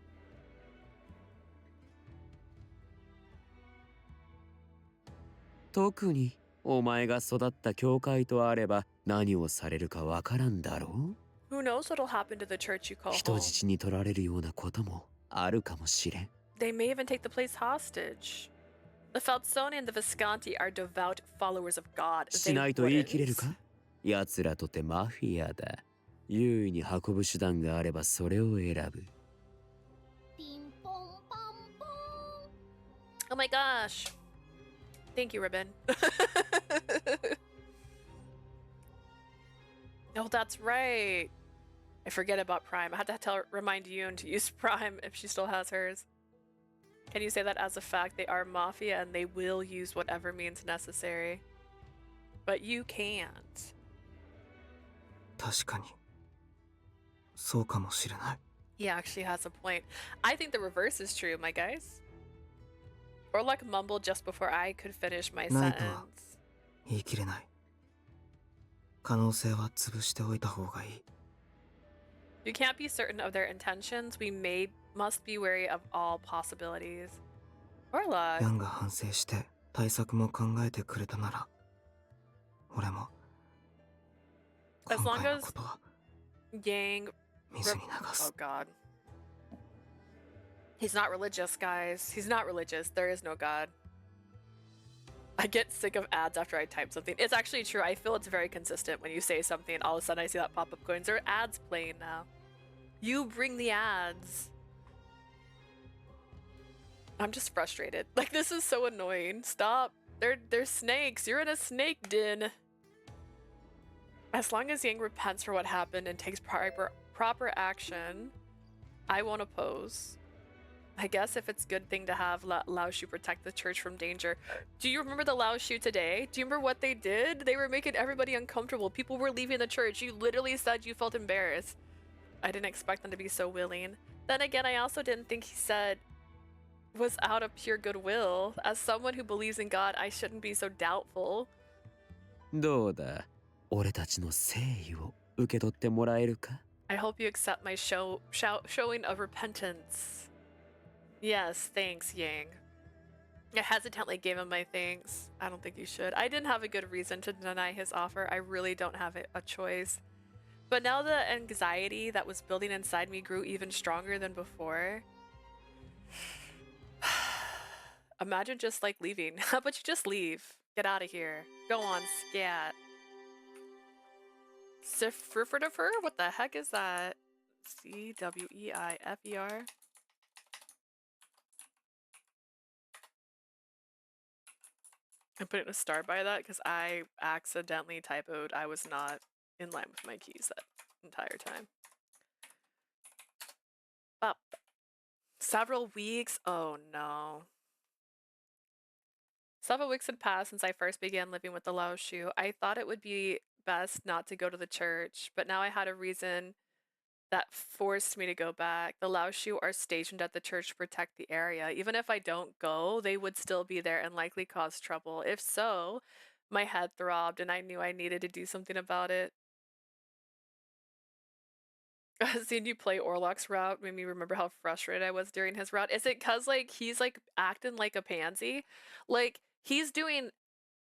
特にお前が育った教会とあれば何をされるかわからんだろう。 Who knows what'll happen to the church you call 人 home? 質に取られるようなこともあるかもしれん。 They may even take the place hostage. The Falzone and the Visconti are devout followers of God. し They ないと言い切れる wouldn't. か？奴らとてマフィアだ。優位に運ぶ手段があればそれを選ぶ。 Oh my gosh. Thank you, Ribbon. Oh, that's right. I forget about Prime. I had to remind Yoon to use Prime if she still has hers. Can you say that as a fact? They are mafia and they will use whatever means necessary. But you can't. 確かにそうかもしれない。 He actually has a point. I think the reverse is true, my guys. Orlok mumbled just before I could finish my ないとは sentence. 言い切れない。可能性は潰しておいた方がいい。 You can't be certain of their intentions. We must be wary of all possibilities. ヤ Orlok. ンが反省して対策も考えてくれたなら、俺も As 今 long 回の as ことは Yang. 水に流 Oh す。 God. He's not religious, guys. He's not religious. There is no God. I get sick of ads after I type something. It's actually true. I feel it's very consistent when you say something. All of a sudden I see that pop up going, there are ads playing now. You bring the ads. I'm just frustrated. Like, this is so annoying. Stop. They're snakes. You're in a snake den. As long as Yang repents for what happened and takes proper action, I won't oppose. I guess if it's a good thing to have Lao Shu protect the church from danger. Do you remember the Lao Shu today? Do you remember what they did? They were making everybody uncomfortable. People were leaving the church. You literally said you felt embarrassed. I didn't expect them to be so willing. Then again, I also didn't think he said was out of pure goodwill. As someone who believes in God, I shouldn't be so doubtful. どうだ、俺たちの誠意を受け取ってもらえるか？ I hope you accept my showing of repentance. Yes, thanks, Yang. I hesitantly gave him my thanks. I don't think you should. I didn't have a good reason to deny his offer. I really don't have a choice. But now the anxiety that was building inside me grew even stronger than before. Imagine just like leaving. How about you just leave? Get out of here. Go on, scat. Sifrifer? What the heck is that? Cweifer? I put in a star by that because I accidentally typoed. I was not in line with my keys that entire time. Up. Several weeks? Oh no. Several weeks had passed since I first began living with the Lao Shu. I thought it would be best not to go to the church, but now I had a reason that forced me to go back. The Lao Shu are stationed at the church to protect the area. Even if I don't go, they would still be there and likely cause trouble. If so, my head throbbed and I knew I needed to do something about it. Seeing you play Orlok's route made me remember how frustrated I was during his route. Is it cause like he's like acting like a pansy? Like he's doing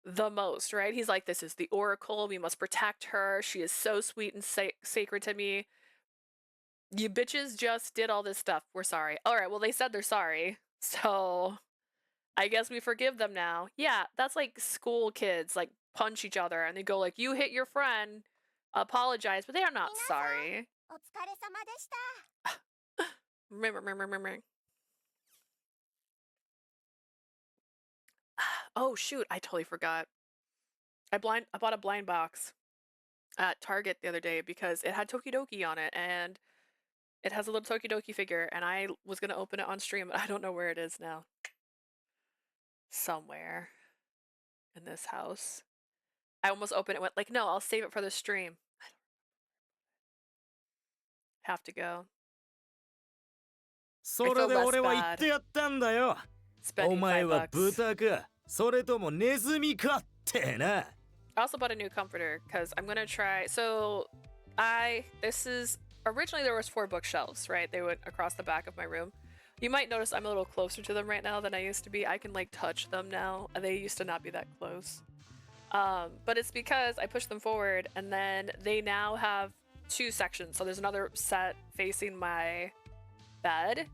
the most, right? He's like, this is the Oracle. We must protect her. She is so sweet and sacred to me. You bitches just did all this stuff. We're sorry. All right, well, they said they're sorry. So I guess we forgive them now. Yeah, that's like school kids like punch each other and they go like, you hit your friend, apologize, but they are not sorry. Remember. Oh shoot, I totally forgot. I bought a blind box at Target the other day because it had Tokidoki on it and it has a little Tokidoki figure and I was gonna open it on stream, but I don't know where it is now. Somewhere in this house. I almost opened it, went like, no, I'll save it for the stream. Have to go. それで俺は言ってやったんだよ。お前は豚か、それともネズミかってな。I also bought a new comforter because I'm gonna try. So this is originally there was 4 bookshelves, right? They went across the back of my room. You might notice I'm a little closer to them right now than I used to be. I can like touch them now. They used to not be that close. But it's because I pushed them forward and then they now have 2 sections. So there's another set facing my bed.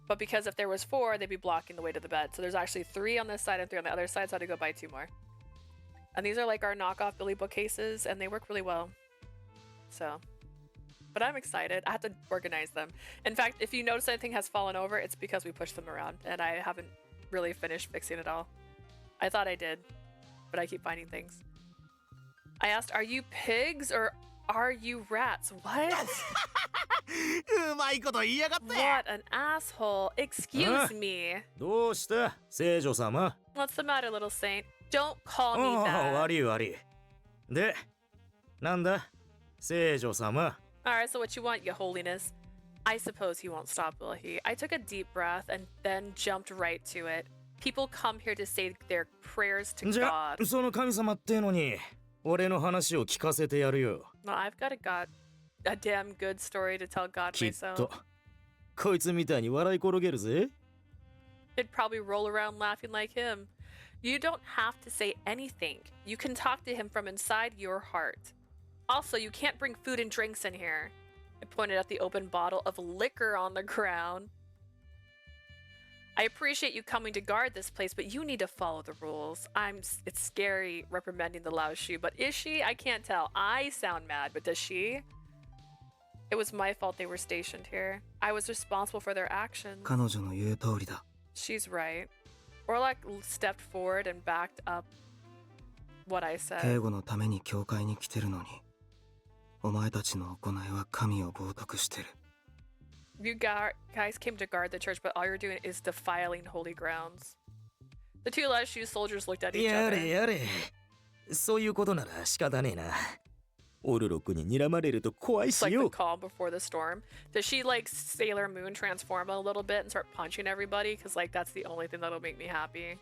But because if there was 4, they'd be blocking the way to the bed. So there's actually 3 on this side and 3 on the other side. So I had to go buy 2 more. And these are like our knockoff Billy bookcases and they work really well. So, but I'm excited. I have to organize them. In fact, if you notice anything has fallen over, it's because we pushed them around and I haven't really finished fixing it all. I thought I did, but I keep finding things. I asked, are you pigs or are you rats? What? What an asshole. Excuse me. どうした聖女様 What's the matter, little saint? Don't call me that. 悪い。で、なんだ聖女様 Alright, so what you want, your holiness? I suppose he won't stop, will he? I took a deep breath and then jumped right to it. People come here to say their prayers to じゃ God. その神様ってのに俺の話を聞かせてやるよ Well, I've got a damn good story to tell God きっ myself. とこいつみたいに笑い転げるぜ I'd probably roll around laughing like him. You don't have to say anything. You can talk to him from inside your heart. Also, you can't bring food and drinks in here. I pointed at the open bottle of liquor on the ground. I appreciate you coming to guard this place, but you need to follow the rules. It's scary reprimanding the Lao Shu, but is she? I can't tell. I sound mad, but does she? It was my fault they were stationed here. I was responsible for their actions. 彼女の言う通りだ。 She's right. Orlok stepped forward and backed up what I 警 said. 護のために教会に来てるのに、お前たちの行いは神を冒涜してる。You guys came to guard the church, but all you're doing is defiling holy grounds. The 2 Lao Shu soldiers looked at each や other. れやれそういうことなら仕方ねえなオルロックに睨まれると怖い It's し like the よ calm before the storm. Does she like Sailor Moon transform a little bit and start punching everybody? Because like that's the only thing that'll make me happy.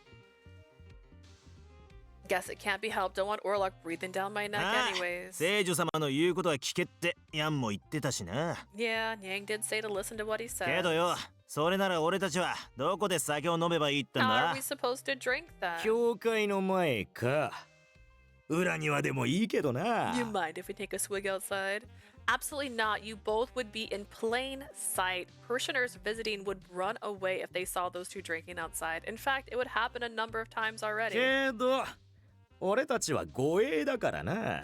Guess it can't be helped. Don't want Orlok breathing down my neck ああ anyways. 聖女様の言うことは聞けってヤンも言ってたしな Yeah, Yang did say to listen to what he け said. どよそれなら俺たちはどこで酒を飲めばいいってん How are だ we supposed to drink then? 教会の前か裏庭でもいいけどな You mind if we take a swig outside? Absolutely not. You both would be in plain sight. Parishioners visiting would run away if they saw those 2 drinking outside. In fact, it would happen a number of times already. けど俺たちは護衛だからな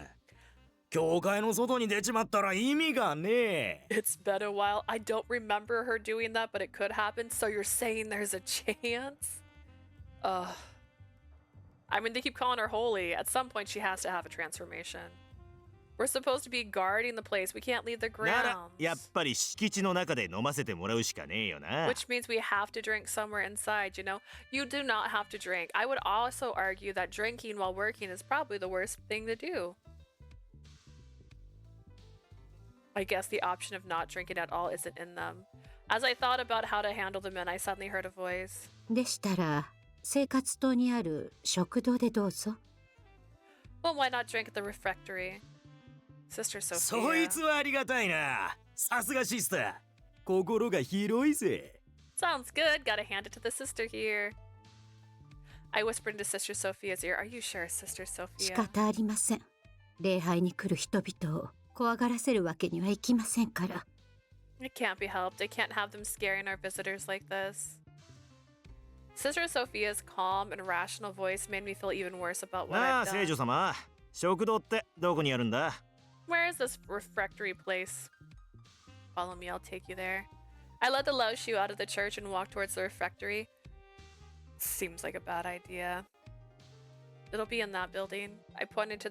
教会の外に出ちまったら意味がねえ It's been a while. I don't remember her doing that, but it could happen. So you're saying there's a chance? Ugh. I mean, they keep calling her holy. At some point, she has to have a transformation. We're supposed to be guarding the place. We can't leave the なら grounds. やっぱり敷地の中で飲ませてもらうしかねえよな。 Which means we have to drink somewhere inside, you know? You do not have to drink. I would also argue that drinking while working is probably the worst thing to do. I guess the option of not drinking at all isn't in them. As I thought about how to handle the men, I suddenly heard a voice. でしたら生活棟にある食堂でどうぞ。 Well, why not drink at the refectory? Sister そいつ Sophia. はありがたいな。さすがシスター。心が広いぜ。 Sounds good. Gotta hand it to the sister here. I whispered into Sister Sophia's ear. Are you sure, Sister 仕 Sophia? 方ありません。礼拝に来る人々を怖がらせるわけにはいきませんから。 It can't be helped. I can't have them scaring our visitors like this. Sister Sophia's calm and rational voice made me feel even worse about what なあ I've 聖女 done. 様。食堂ってどこにあるんだ？ Where is this refectory place? Follow me, I'll take you there. I led the Laoshu out of the church and walked towards the refectory. Seems like a bad idea. It'll be in that building. I pointed to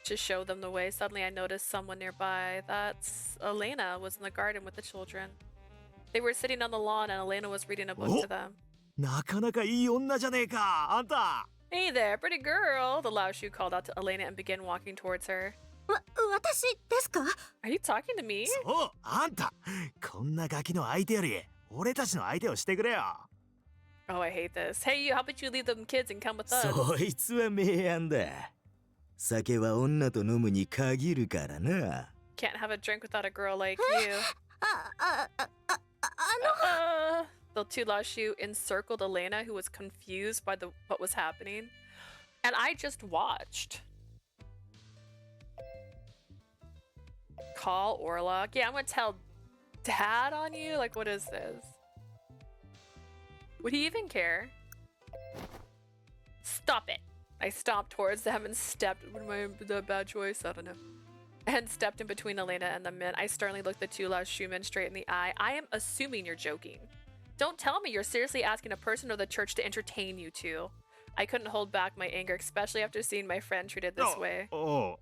to show them the way. Suddenly I noticed someone nearby. That's Elena was in the garden with the children. They were sitting on the lawn and Elena was reading a book Oh. to them. なかなかいい女じゃねえか、あんた。 Hey there, pretty girl! The Laoshu called out to Elena and began walking towards her. 私ですか？ Are you talking to me? そう、あんた。こんなガキの相手より、俺たちの相手をしてくれよ。 Oh, I hate this. Hey, you, how about you leave them kids and come with us? そいつは明暗だ。酒は女と飲むに限るからな。 Can't have a drink without a girl like you. あ The two Laoshu encircled Elena, who was confused by what was happening. And I just watched. Call Orlok. Yeah, I'm gonna tell Dad on you? Like, what is this? Would he even care? Stop it! I stomped towards them and stepped. What am I, the bad choice? I don't know. And stepped in between Elena and the men. I sternly looked the two Laoshu men straight in the eye. I am assuming you're joking. Don't tell me you're seriously asking a person or the church to entertain you two. I couldn't hold back my anger, especially after seeing my friend treated this way. お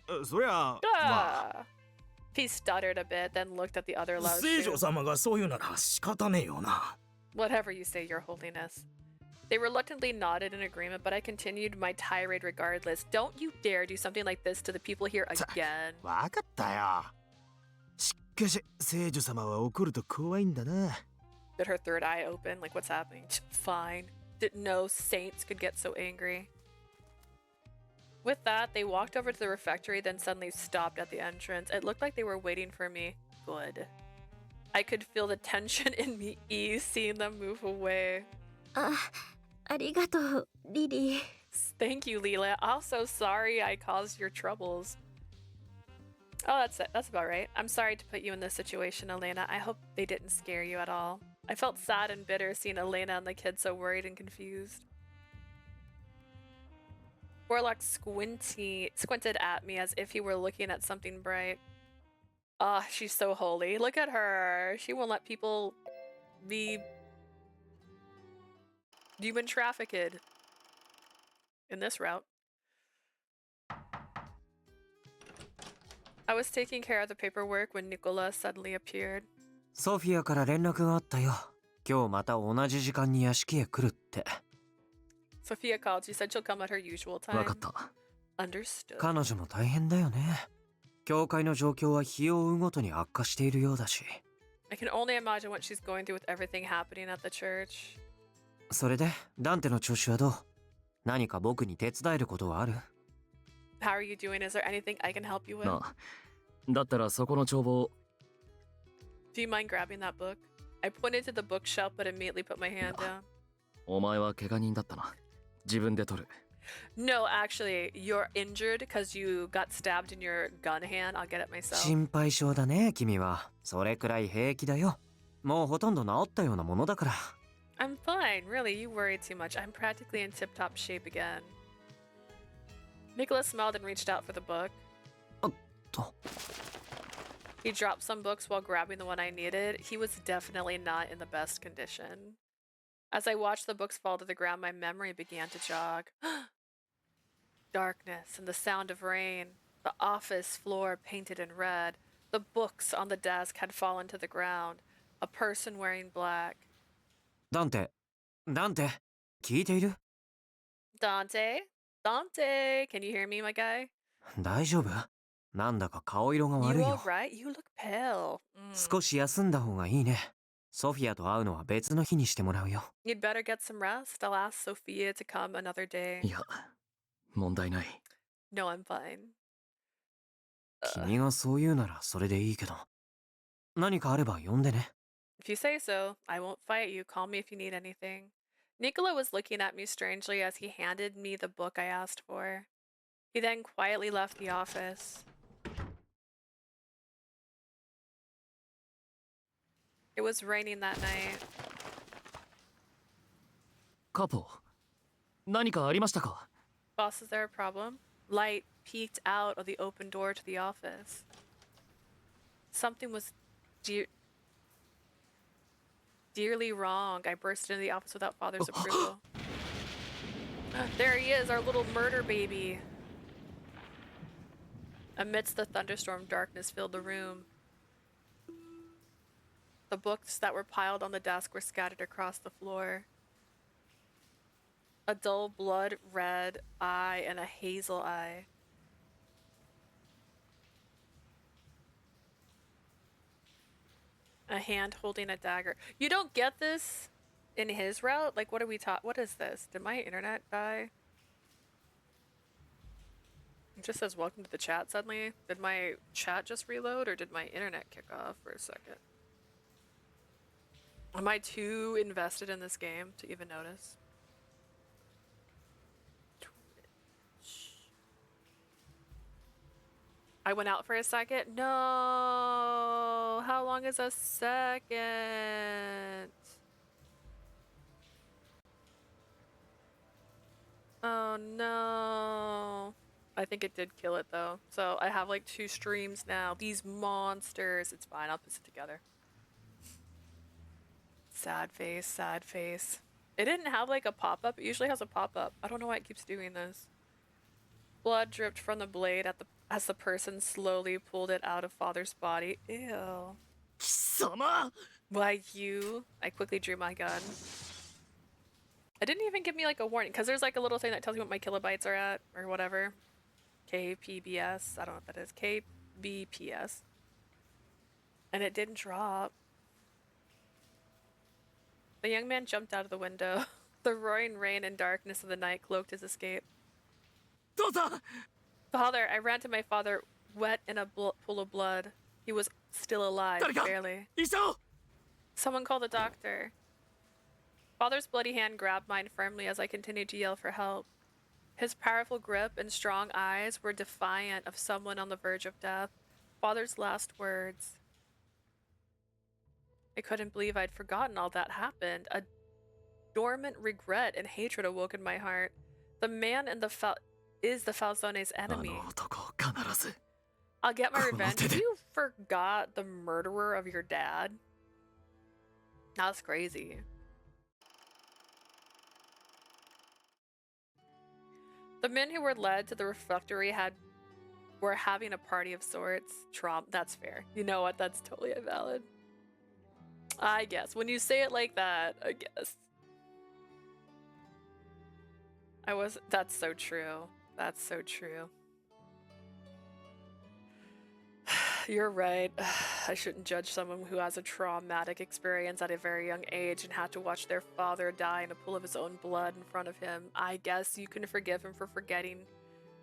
う、そりゃ、まあ。 Ah. He stuttered a bit, then looked at the other 聖女 Laoshu. 様がそう言うなら仕方ねえよな。 Whatever you say, Your Holiness. They reluctantly nodded in agreement, but I continued my tirade regardless. Don't you dare do something like this to the people here again. わかったよ。しかし、聖女様は怒ると怖いんだな。 Did her third eye open? Like, what's happening? Fine. Didn't know saints could get so angry. With that, they walked over to the refectory, then suddenly stopped at the entrance. It looked like they were waiting for me. Good. I could feel the tension in me ease seeing them move away. ありがとう、リリー。 Thank you, Leela. Also, sorry I caused your troubles. Oh, that's it. That's about right. I'm sorry to put you in this situation, Elena. I hope they didn't scare you at all. I felt sad and bitter seeing Elena and the kids so worried and confused. Orlok squinted at me as if he were looking at something bright. Ah, she's so holy. Look at her. She won't let people be human trafficked in this route. I was taking care of the paperwork when Nicola suddenly appeared. ソフィアから連絡があったよ。今日また同じ時間に屋敷へ来るって。 Sophia called. She said she'll come at her usual わ time. かった。 Understood. 彼女も大変だよね。教会の状況は日を追うごとに悪化しているようだし。 I can only imagine what she's going through with everything happening at the church. それで、ダンテの調子はどう？何か僕に手伝えることはある？ How are you doing? Is there anything I can help you with? なあ、だったらそこの帳簿。 Do you mind grabbing that book? I pointed to the bookshelf but immediately put my hand down. お前は怪我人だったな。自分で取る。 No, actually, you're injured because you got stabbed in your gun hand. I'll get it myself. 心配性だね、君は。それくらい平気だよ。もうほとんど治ったようなものだから。I'm fine. Really, you worry too much. I'm practically in tip-top shape again. Nicholas smiled and reached out for the book. と。 He dropped some books while grabbing the one I needed. He was definitely not in the best condition. As I watched the books fall to the ground, my memory began to jog. Darkness and the sound of rain. The office floor painted in red. The books on the desk had fallen to the ground. A person wearing black. ダンテ、ダンテ、聞いている？ Dante? Dante, can you hear me, my guy? 大丈夫？なんだか顔色が You 悪いよ。 alright? You look pale. 少し休んだ方がいいね。ソフィアと会うのは別の日にしてもらうよ。You'd better get some rest. I'll ask Sophia to come another day. いや、問題ない。No, I'm fine. 君がそう言うならそれでいいけど。何かあれば呼んでね。If you say so, I won't fight you. Call me if you need anything. Nicola was looking at me strangely as he handed me the book I asked for. He then quietly left the office. It was raining that night. カポ、何かありましたか？ Boss, is there a problem? Light peeked out of the open door to the office. Something was dearly wrong. I burst into the office without father's approval. There he is, our little murder baby. Amidst the thunderstorm, darkness filled the room. The books that were piled on the desk were scattered across the floor. A dull blood red eye and a hazel eye. A hand holding a dagger. You don't get this in his route? Like, what are we taught? What is this? Did my internet die? It just says welcome to the chat suddenly. Did my chat just reload or did my internet kick off for a second? Am I too invested in this game to even notice? I went out for a second. No! How long is a second? Oh no. I think it did kill it though. So I have like 2 streams now. These monsters. It's fine. I'll put it together. Sad face, sad face. It didn't have like a pop-up. It usually has a pop-up. I don't know why it keeps doing this. Blood dripped from the blade as the person slowly pulled it out of father's body. Ew. 貴様! Why you? I quickly drew my gun. It didn't even give me like a warning because there's like a little thing that tells me what my kilobytes are at or whatever. KPBS. I don't know what that is. KBPS. And it didn't drop. The young man jumped out of the window. The roaring rain and darkness of the night cloaked his escape. 父さん! Father, I ran to my father, wet in a pool of blood. He was still alive, barely. 医者! Someone call the doctor. Father's bloody hand grabbed mine firmly as I continued to yell for help. His powerful grip and strong eyes were defiant of someone on the verge of death. Father's last words. I couldn't believe I'd forgotten all that happened. A dormant regret and hatred awoke in my heart. The man in the is the Falzone's enemy. あの男、必ず I'll get my revenge. You forgot the murderer of your dad? That's crazy. The men who were led to the refectory were having a party of sorts. That's fair. You know what? That's totally valid. I guess. When you say it like that, I guess. That's so true. That's so true. You're right. I shouldn't judge someone who has a traumatic experience at a very young age and had to watch their father die in a pool of his own blood in front of him. I guess you can forgive him for forgetting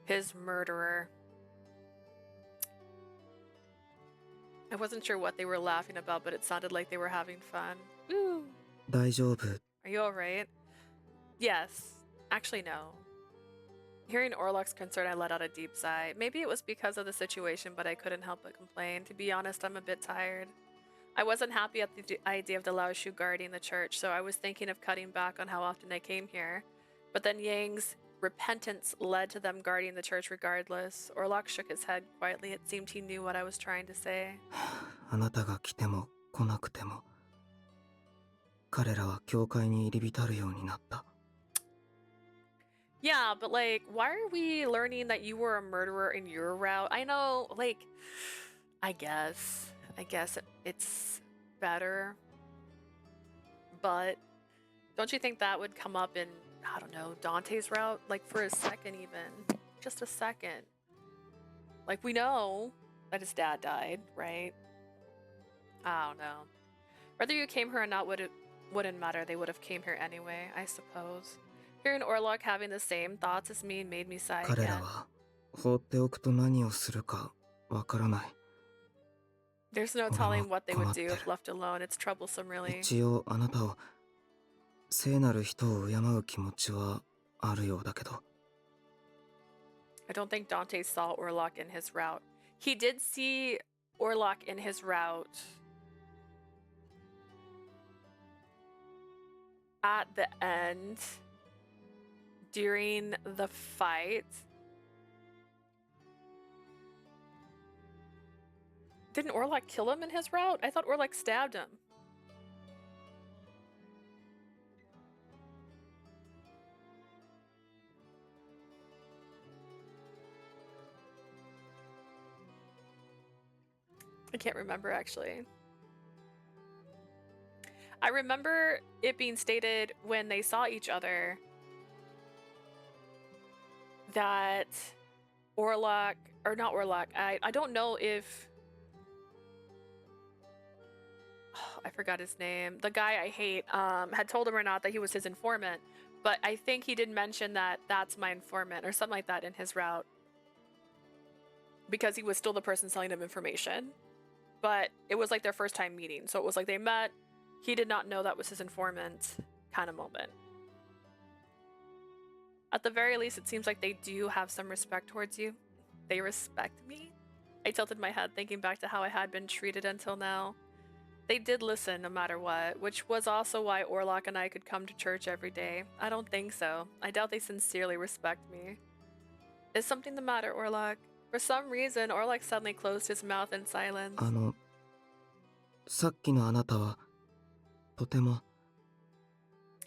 his murderer. I wasn't sure what they were laughing about, but it sounded like they were having fun. Woo! 大丈夫。 Are you alright? Yes. Actually, no. Hearing Orlok's concern, I let out a deep sigh. Maybe it was because of the situation, but I couldn't help but complain. To be honest, I'm a bit tired. I wasn't happy at the idea of the Laoshu guarding the church, so I was thinking of cutting back on how often I came here. But then Yang's repentance led to them guarding the church regardless. Orlok shook his head quietly. It seemed he knew what I was trying to say. あなたが来ても来なくても彼らは教会に入り浸るようになった。Yeah, but like, why are we learning that you were a murderer in your route? I know, like, I guess it's better, but don't you think that would come up in, I don't know, Dante's route? Like for a second even, just a second. Like we know that his dad died, right? I don't know. Whether you came here or not wouldn't matter. They would have came here anyway, I suppose. Hearing Orlok having the same thoughts as me made me sigh 彼ら again. は放っておくと何をするかわからない。 There's no 俺は telling what they 困 would って do る。 if left alone. It's troublesome, really. 一応あなたを聖なる人を敬う気持ちはあるようだけど。 I don't think Dante saw Orlok in his route. He did see Orlok in his route at the end during the fight. Didn't Orlok kill him in his route? I thought Orlok stabbed him. I can't remember actually. I remember it being stated when they saw each other that Orlok, or not Orlok, I don't know if, I forgot his name. The guy I hate had told him or not that he was his informant, but I think he did mention that that's my informant or something like that in his route because he was still the person selling him information. But it was like their first time meeting, so it was like they met. He did not know that was his informant kind of moment. At the very least, it seems like they do have some respect towards you. They respect me. I tilted my head thinking back to how I had been treated until now. They did listen no matter what, which was also why Orlok and I could come to church every day. I don't think so. I doubt they sincerely respect me. Is something the matter, Orlok? For some reason, Orlok suddenly closed his mouth in silence. さっきのあなたはとても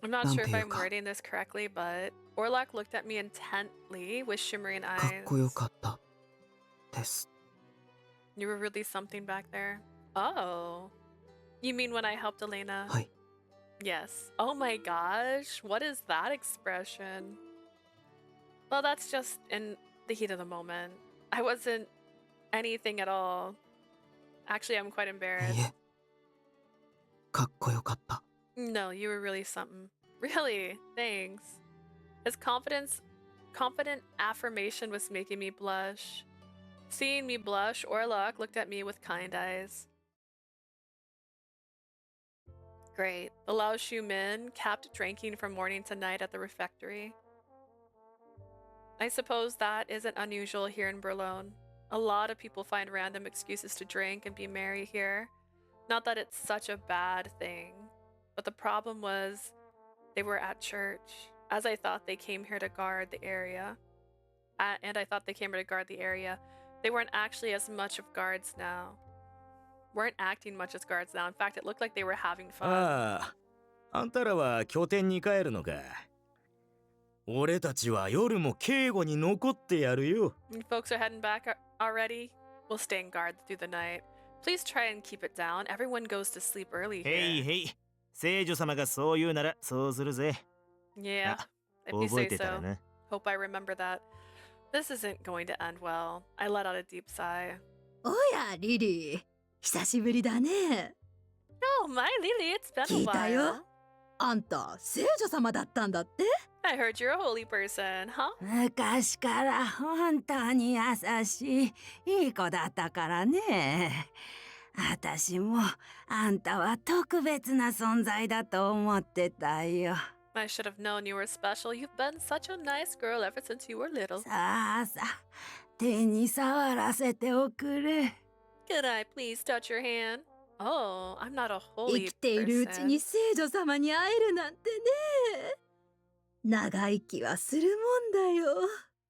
I'm not sure if I'm なんていうか。 wording this correctly, but Orlok looked at me intently with shimmering かっ eyes. こよかったです。 You were really something back there. Oh. You mean when I helped Elena? はい。 Yes. Oh my gosh. What is that expression? Well, that's just in the heat of the moment. I wasn't anything at all. Actually, I'm quite い embarrassed. いえ。かっこよかった。 No, you were really something. Really? Thanks. His confident affirmation was making me blush. Seeing me blush, Orlok looked at me with kind eyes. Great. The Lao Shu Min kept drinking from morning to night at the refectory. I suppose that isn't unusual here in Berlin. A lot of people find random excuses to drink and be merry here. Not that it's such a bad thing, but the problem was they were at church, as I thought they came here to guard the area. They weren't actually as much of guards now. Weren't acting much as guards now. In fact, it looked like they were having fun. ああ、あんたらは拠点に帰るのか。俺たちは夜も警護に残ってやるよ。 You folks are heading back already? We'll stay in guard through the night. Please try and keep it down. Everyone goes to sleep early へい here. へい、聖女様がそう言うならそうするぜ。 Yeah, あ、 if you 覚え say てたら so. な。 Hope I remember that. This isn't going to end well. I let out a deep sigh. おやリリー、久しぶりだね。 Oh, my Lily, it's been 聞 a いたよ。 while. あんた聖女様だったんだって。 I heard you're a holy person, huh? 昔から本当に優しいいい子だったからね。私もあんたは特別な存在だと思ってたよ。 I should have known you were special. You've been such a nice girl ever since you were little. さあさあ、手に触らせておくれ。 Could I please touch your hand? Oh, I'm not a 生 holy きているうちに person. 聖女様に会えるなんてね。長生きはするもんだよ。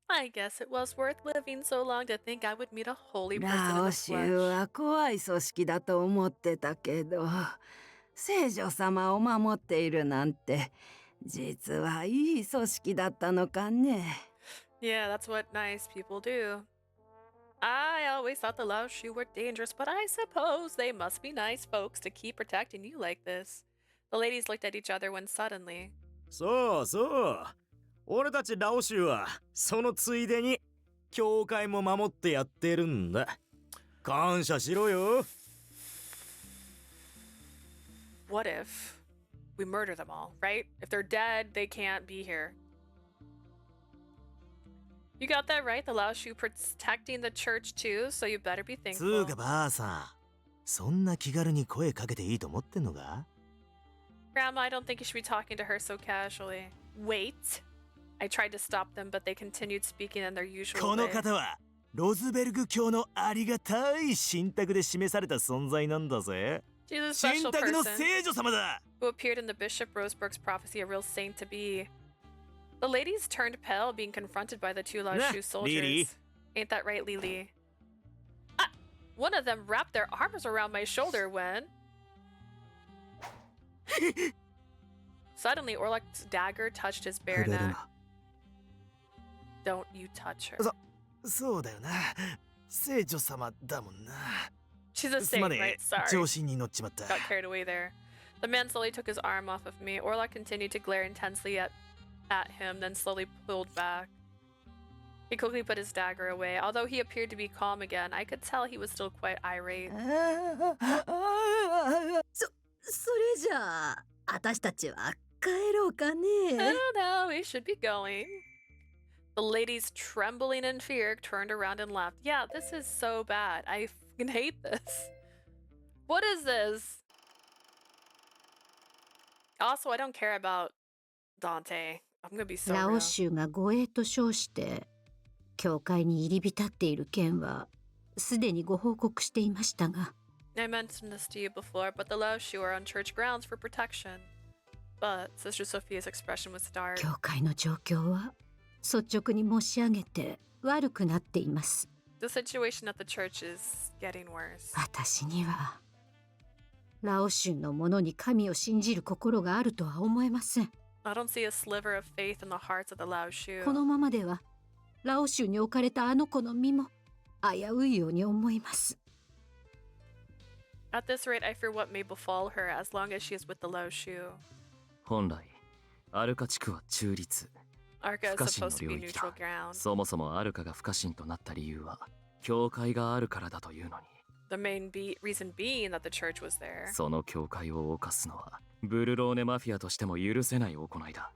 I guess it was worth living so long to think I would meet a holy person ラ in オ the 州 flesh. は怖い組織だと思ってたけど、聖女様を守っているなんて実はいい組織だったのかね。Yeah, that's what nice people do. I always thought the Lao Shu were dangerous, but I suppose they must be nice folks to keep protecting you like this. The ladies looked at each other when suddenly. そうそう。俺たちラオ州はそのついでに教会も守ってやってるんだ。感謝しろよ。What if we murder them all, right? If they're dead, they can't be here. You got that right. The Lao Shu protecting the church too, so you better be つ thankful. うかばあさん、そんな気軽に声かけていいと思ってんのか？ Grandma, I don't think you should be talking to her so casually. Wait. I tried to stop them, but they continued speaking in their usual この way. 方はロズベルグ教のありがたい信託で示された存在なんだぜ。 She's a 信 special 託の person 聖女様だ。 who appeared in the Bishop Roseberg's prophecy, a real saint to be. The ladies turned pale, being confronted by the two Lao Nah, Shu soldiers. Lily. Ain't that right, Lily? Ah! One of them wrapped their arms around my shoulder when... Suddenly, Orlok's dagger touched his bare 触れる neck. な。 Don't you touch her. そうだよな。聖女様だもんな。 She's a すま saint, ね right? え、 Sorry. 調子に乗っちまった。 Got carried away there. The man slowly took his arm off of me. Orlok continued to glare intensely at him, then slowly pulled back. He quickly put his dagger away. Although he appeared to be calm again, I could tell he was still quite irate. それじゃあ、私たちは帰ろうか I ね。 don't know, we should be going. The ladies, trembling in fear, turned around and laughed. Yeah, this is so bad. I fucking hate this. What is this? Also, I don't care about Dante. I'm gonna be so ラ real. オ州が護衛と称して教会に入り浸っている件はすでにご報告していましたが、 I mentioned this to you before, but the Lao Shu are on church grounds for protection. But Sister Sophia's expression was dark. 教会の状況は率直に申し上げて悪くなっています。 The situation at the church is getting worse. 私にはラオ州の者に神を信じる心があるとは思えません。 I don't see a sliver of faith in the hearts of the Lao Shu. このままではラオ州に置かれたあの子の身も危ういように思います。 At this rate, I fear what may befall her as long as she is with the Lao Shu. 本来アルカ地区は中立。 Arca 不可 is 侵の supposed to 領 be 域 neutral だ。 ground. そもそもアルカが不可侵となった理由は教会があるからだというのに、 The main reason being that the church was there. その教会を犯すのはブルローネマフィアとしても許せない行いだ。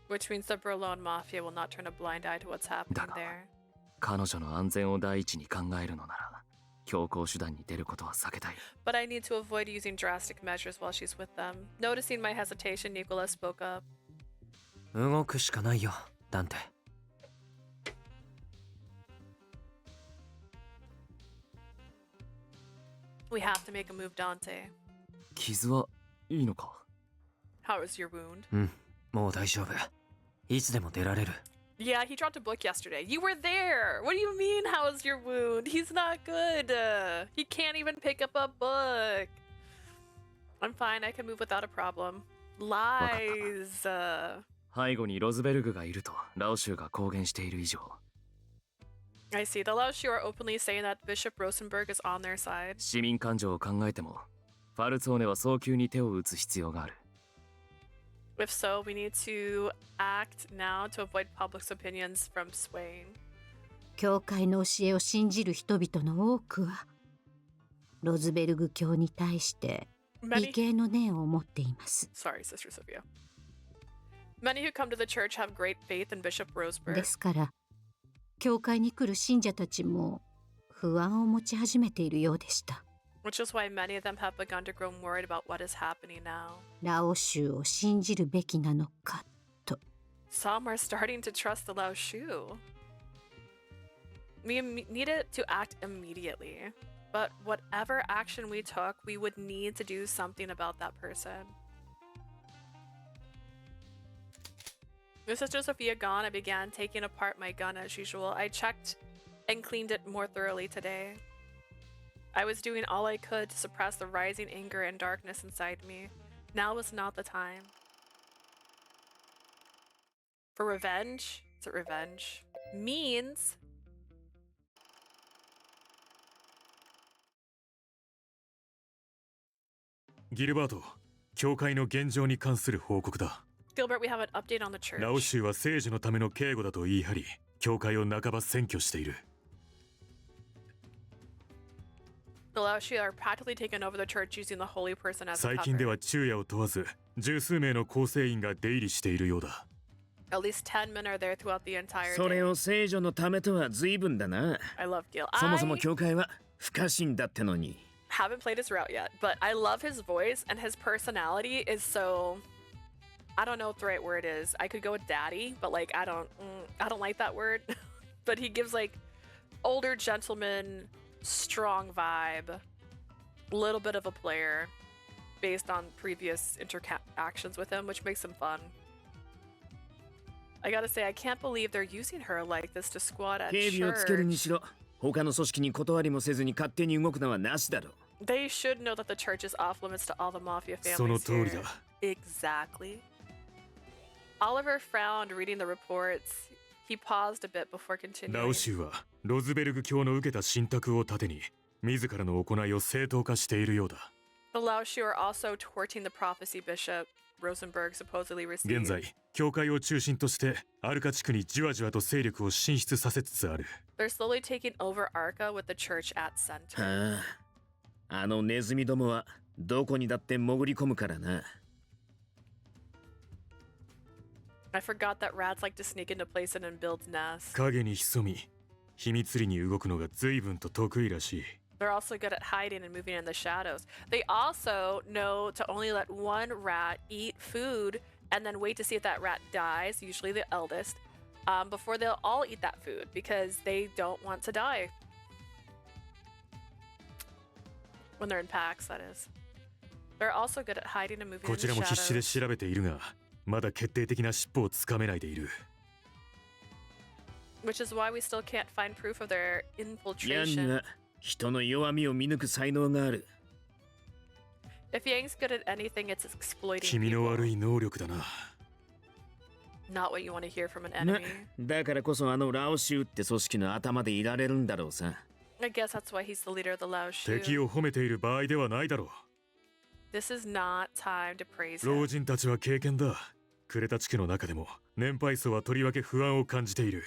Which means the Berlone Mafia will not turn a blind eye to what's happening だが there. 彼女の安全を第一に考えるのなら強硬手段に出ることは避けたい。 But I need to avoid using drastic measures while she's with them. Noticing my hesitation, Nicola spoke up. 動くしかないよ、ダンテ。We have to make a move, Dante. 傷はいいのか？ How is your wound? うん、もう大丈夫。いつでも出られる。Yeah, he dropped a book yesterday. You were there! What do you mean, how is your wound? He's not good. He can't even pick up a book. I'm fine, I can move without a problem. Lies. 背後にロズベルグがいるとラオ州が公言している以上、 I see. The Lao Shu are openly saying that Bishop Rosenberg is on their side. 市民感情を考えてもファルツォーネは早急に手を打つ必要がある。 If so, we need to act now to avoid public's opinions from swaying. 教会の教えを信じる人々の多くはロズベルグ教に対して畏敬の念を持っています。 Sorry, Sister Sophia. Many who come to the church have great faith in Bishop で Roseberg. すから教会に来る信者たちも不安を持ち始めているようでした。 Which is why many of them have begun to grow worried about what is happening now. ラオ州を信じるべきなのかと。 Some are starting to trust the Lao Shu. We needed to act immediately. But whatever action we took, we would need to do something about that person. With Sister Sophia gone, I began taking apart my gun as usual. I checked and cleaned it more thoroughly today. I was doing all I could to suppress the rising anger and darkness inside me. Now was not the time. For revenge? Is it revenge? Means... Gilbert, 教会の現状に関する報告だ。 Gilbert, we have an update on the church. ラオシュは聖女のための警護だと言い張り、教会を半ば占拠している。 The Laoshi are practically taken over the church using the holy person as a 最近で cover. は昼夜を問わず、十数名の構成員が出入りしているようだ。 At least 10 men are there throughout the entire それ day. を聖女のためとは随分だな。 I love Gil. そもそ I も教会は不可侵だってのに。 haven't played his route yet, but I love his voice and his personality is so... I don't know what the right word is. I could go with daddy, but like I don't like that word. But he gives like older gentleman, strong vibe, little bit of a player based on previous interactions with him, which makes him fun. I gotta say, I can't believe they're using her like this to squat at 警備をつけるに church. しろ、他の組織に断りもせずに勝手に動くのはなしだろ。 They should know that the church is off limits to all the mafia その families 通り here. だ。 Exactly. Oliver frowned reading the reports. He paused a bit before ラ continuing. オシュはロズベルグ教の受けた信託を盾に、自らの行いを正当化しているようだ。 The Laoshi are also thwarting the prophecy Bishop Rosenberg supposedly 現 received. 在、教会を中心としてアルカ地区にじわじわと勢力を進出させつつある。 They're slowly taking over Arca with the church at center. はあ、あのネズミどもはどこにだって潜り込むからな。 I forgot that rats like to sneak into places and build nests. 影に潜み、秘密裏に動くのが随分と得意らしい。 They're also good at hiding and moving in the shadows. They also know to only let one rat eat food and then wait to see if that rat dies, usually the eldest, before they'll all eat that food because they don't want to die. When they're in packs, that is. They're also good at hiding and moving こ in ち the らも必死で shadows. 調べているが、まだ決定的な尻尾をつかめないでいる。 Which is why we still can't find proof of their ヤンに infiltration. は人の弱みを見抜く才能がある。 If Yang's good at anything, it's exploiting 君の people. 悪い能力だな。 Not what you want to hear from an な enemy. だからこそあのラオシュって組織の頭でいられるんだろうさ。 I guess that's why he's the leader of the Laoshi. 敵を褒めている場合ではないだろ This is not time to praise う。老 him. 人たちは経験だ。クレタ地区の中でも年配層はとりわけ不安を感じている。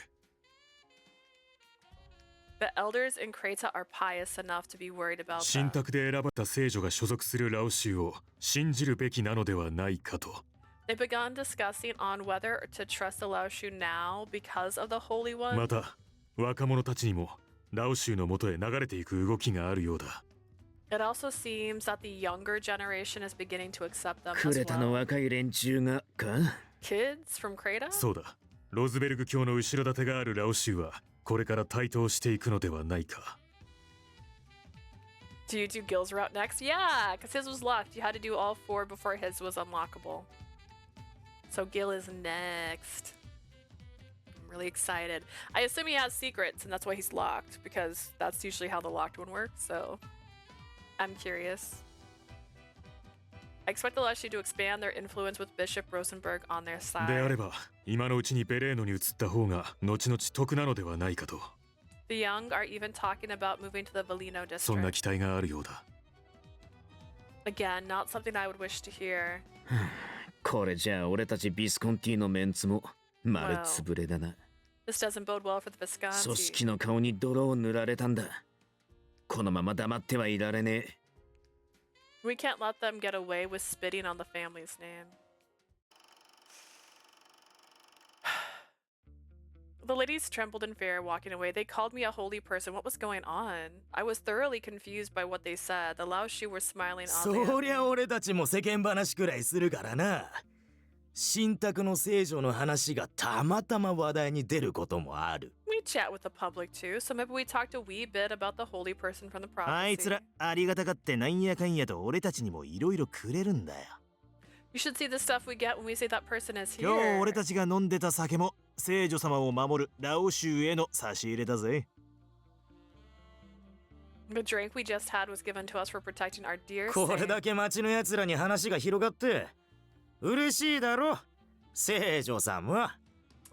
The elders in Kreta are pious enough to be worried about 信 them. 託で選ばれた聖女が所属するラオシュを信じるべきなのではないかと。 They've begun discussing on whether to trust the Laoshu now because of the Holy One. また若者たちにもラオシュのもとへ流れていく動きがあるようだ。 It also seems that the younger generation is beginning to accept them ク as レタの well. 若い連中がか Kids from Kreta? そうだ。ロズベルグ教の後ろ盾があるラオシュはこれから台頭していくのではないか。 Do you do Gil's route next? Yeah, because his was locked. You had to do all 4 before his was unlockable. So Gil is next. I'm really excited. I assume he has secrets, and that's why he's locked, because that's usually how the locked one works, so I'm curious. I expect the Laoshi to expand their influence with Bishop Rosenberg on their であ side. れば今のうちにベレーノに移った方が後々得なのではないかと。 The young are even talking about moving to the Velino そんな district. 期待があるようだ。 Again, not something I would wish to hear. これじゃあ俺たちビスコンティのメンツも丸つぶれだな。 This doesn't bode well for the 組 Visconti. 織の顔に泥を塗られたんだ。このまま黙ってはいられねえ。 We can't let them get away with spitting on the family's name. The ladies trembled in fear, walking away. They called me a holy person. What was going on? I was thoroughly confused by what they said. The Laoshi were smiling oddly at そりゃ me. 俺たちも世間話くらいするからな。信託の聖女の話がたまたま話題に出ることもある。 We chat with the public too, so maybe we talked a wee bit about the holy person from the あいつ prophecy. らありがたがってなんやかんやと俺たちにもいろいろくれるんだよ。 You should see the stuff we get when we say that person is 今日 here. 俺たちが飲んでた酒も聖女様を守るラオ州への差し入れだぜ。 The drink we just had was given to us for protecting our dear これ saint. だけ町のやつらに話が広がって嬉しいだろ聖女様。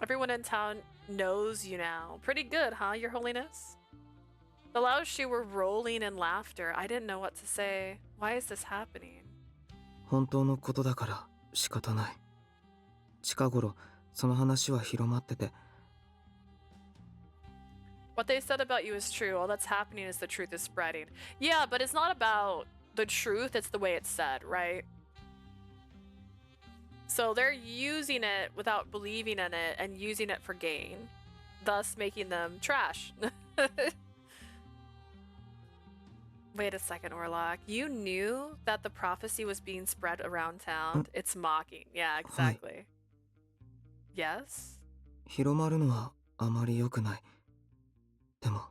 Everyone in town knows you now. Pretty good, huh, Your Holiness? The Laoshi were rolling in laughter. I didn't know what to say. Why is this happening? 本当のことだから仕方ない。近頃その話は広まってて。What they said about you is true. All that's happening is the truth is spreading. Yeah, but it's not about the truth, it's the way it's said, right? So they're using it without believing in it and using it for gain, thus making them trash. Wait a second, Orlok. You knew that the prophecy was being spread around town? It's mocking. Yeah, exactly. Yes? 広まるのはあまり良くない。でも、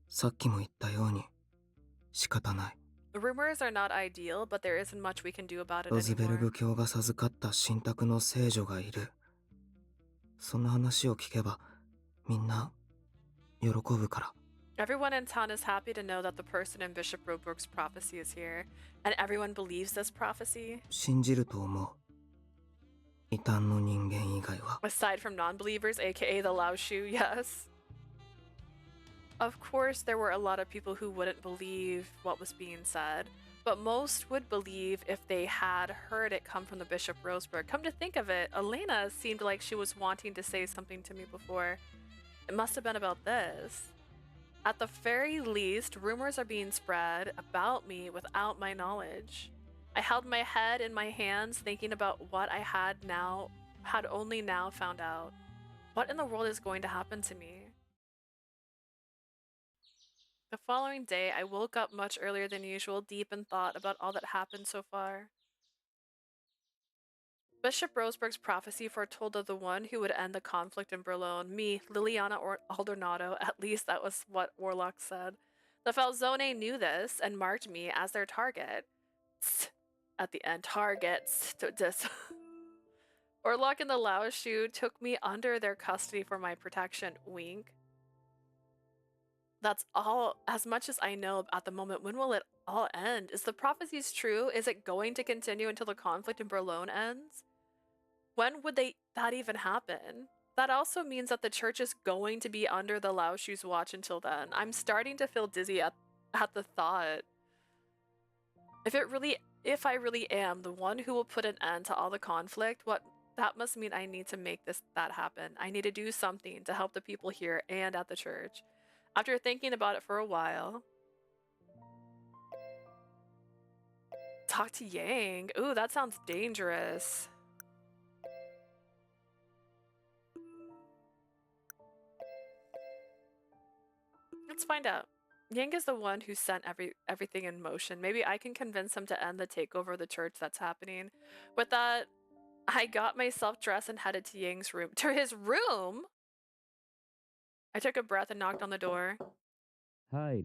さっきも言ったように仕方ない。Rumors are not ideal, but there isn't much we can do about it ロズベル anymore. グ教が授かった神託の聖女がいる。そんな話を聞けばみんな喜ぶから。Everyone in town is happy to know that the person in Bishop Robrook's prophecy is here, and everyone believes this prophecy. 信じると思う。異端の人間以外は。Aside from non-believers, aka the Laoshu, yes. Of course, there were a lot of people who wouldn't believe what was being said, but most would believe if they had heard it come from the Bishop Roseberg. Come to think of it, Elena seemed like she was wanting to say something to me before. It must have been about this. At the very least, rumors are being spread about me without my knowledge. I held my head in my hands, thinking about what I had only now found out. What in the world is going to happen to me? The following day, I woke up much earlier than usual, deep in thought about all that happened so far. Bishop Roseberg's prophecy foretold of the one who would end the conflict in Berlin, me, Liliana Aldonado. At least that was what Orlok said. The Falzone knew this and marked me as their target. At the end, targets. Orlok and the Laoshu took me under their custody for my protection. Wink. That's all as much as I know at the moment. When will it all end? Is the prophecies true? Is it going to continue until the conflict in Berlin ends? When would that even happen? That also means that the church is going to be under the Laoshu's watch until then. I'm starting to feel dizzy at the thought. If I really am the one who will put an end to all the conflict, that must mean I need to make that happen. I need to do something to help the people here and at the church. After thinking about it for a while, talk to Yang. Ooh, that sounds dangerous. Let's find out. Yang is the one who sent everything in motion. Maybe I can convince him to end the takeover of the church that's happening. With that, I got myself dressed and headed to Yang's room. To his room? I took a breath and knocked on the door. Hi.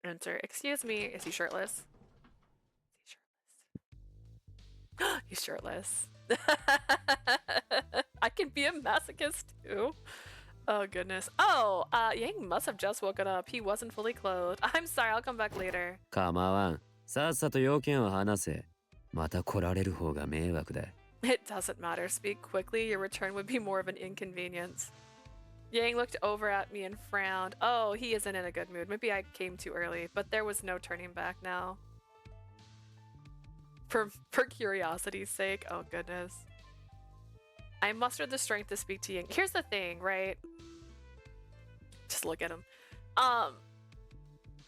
Enter. Excuse me. Is he shirtless? He's shirtless. I can be a masochist too. Oh goodness. Oh, Yang must have just woken up. He wasn't fully clothed. I'm sorry, I'll come back later. 構わん。さっさと要件を話せ。また来られる方が迷惑だ。It doesn't matter. Speak quickly. Your return would be more of an inconvenience. Yang looked over at me and frowned. Oh, he isn't in a good mood. Maybe I came too early, but there was no turning back now. For curiosity's sake. Oh goodness. I mustered the strength to speak to Yang. Here's the thing, right? Just look at him.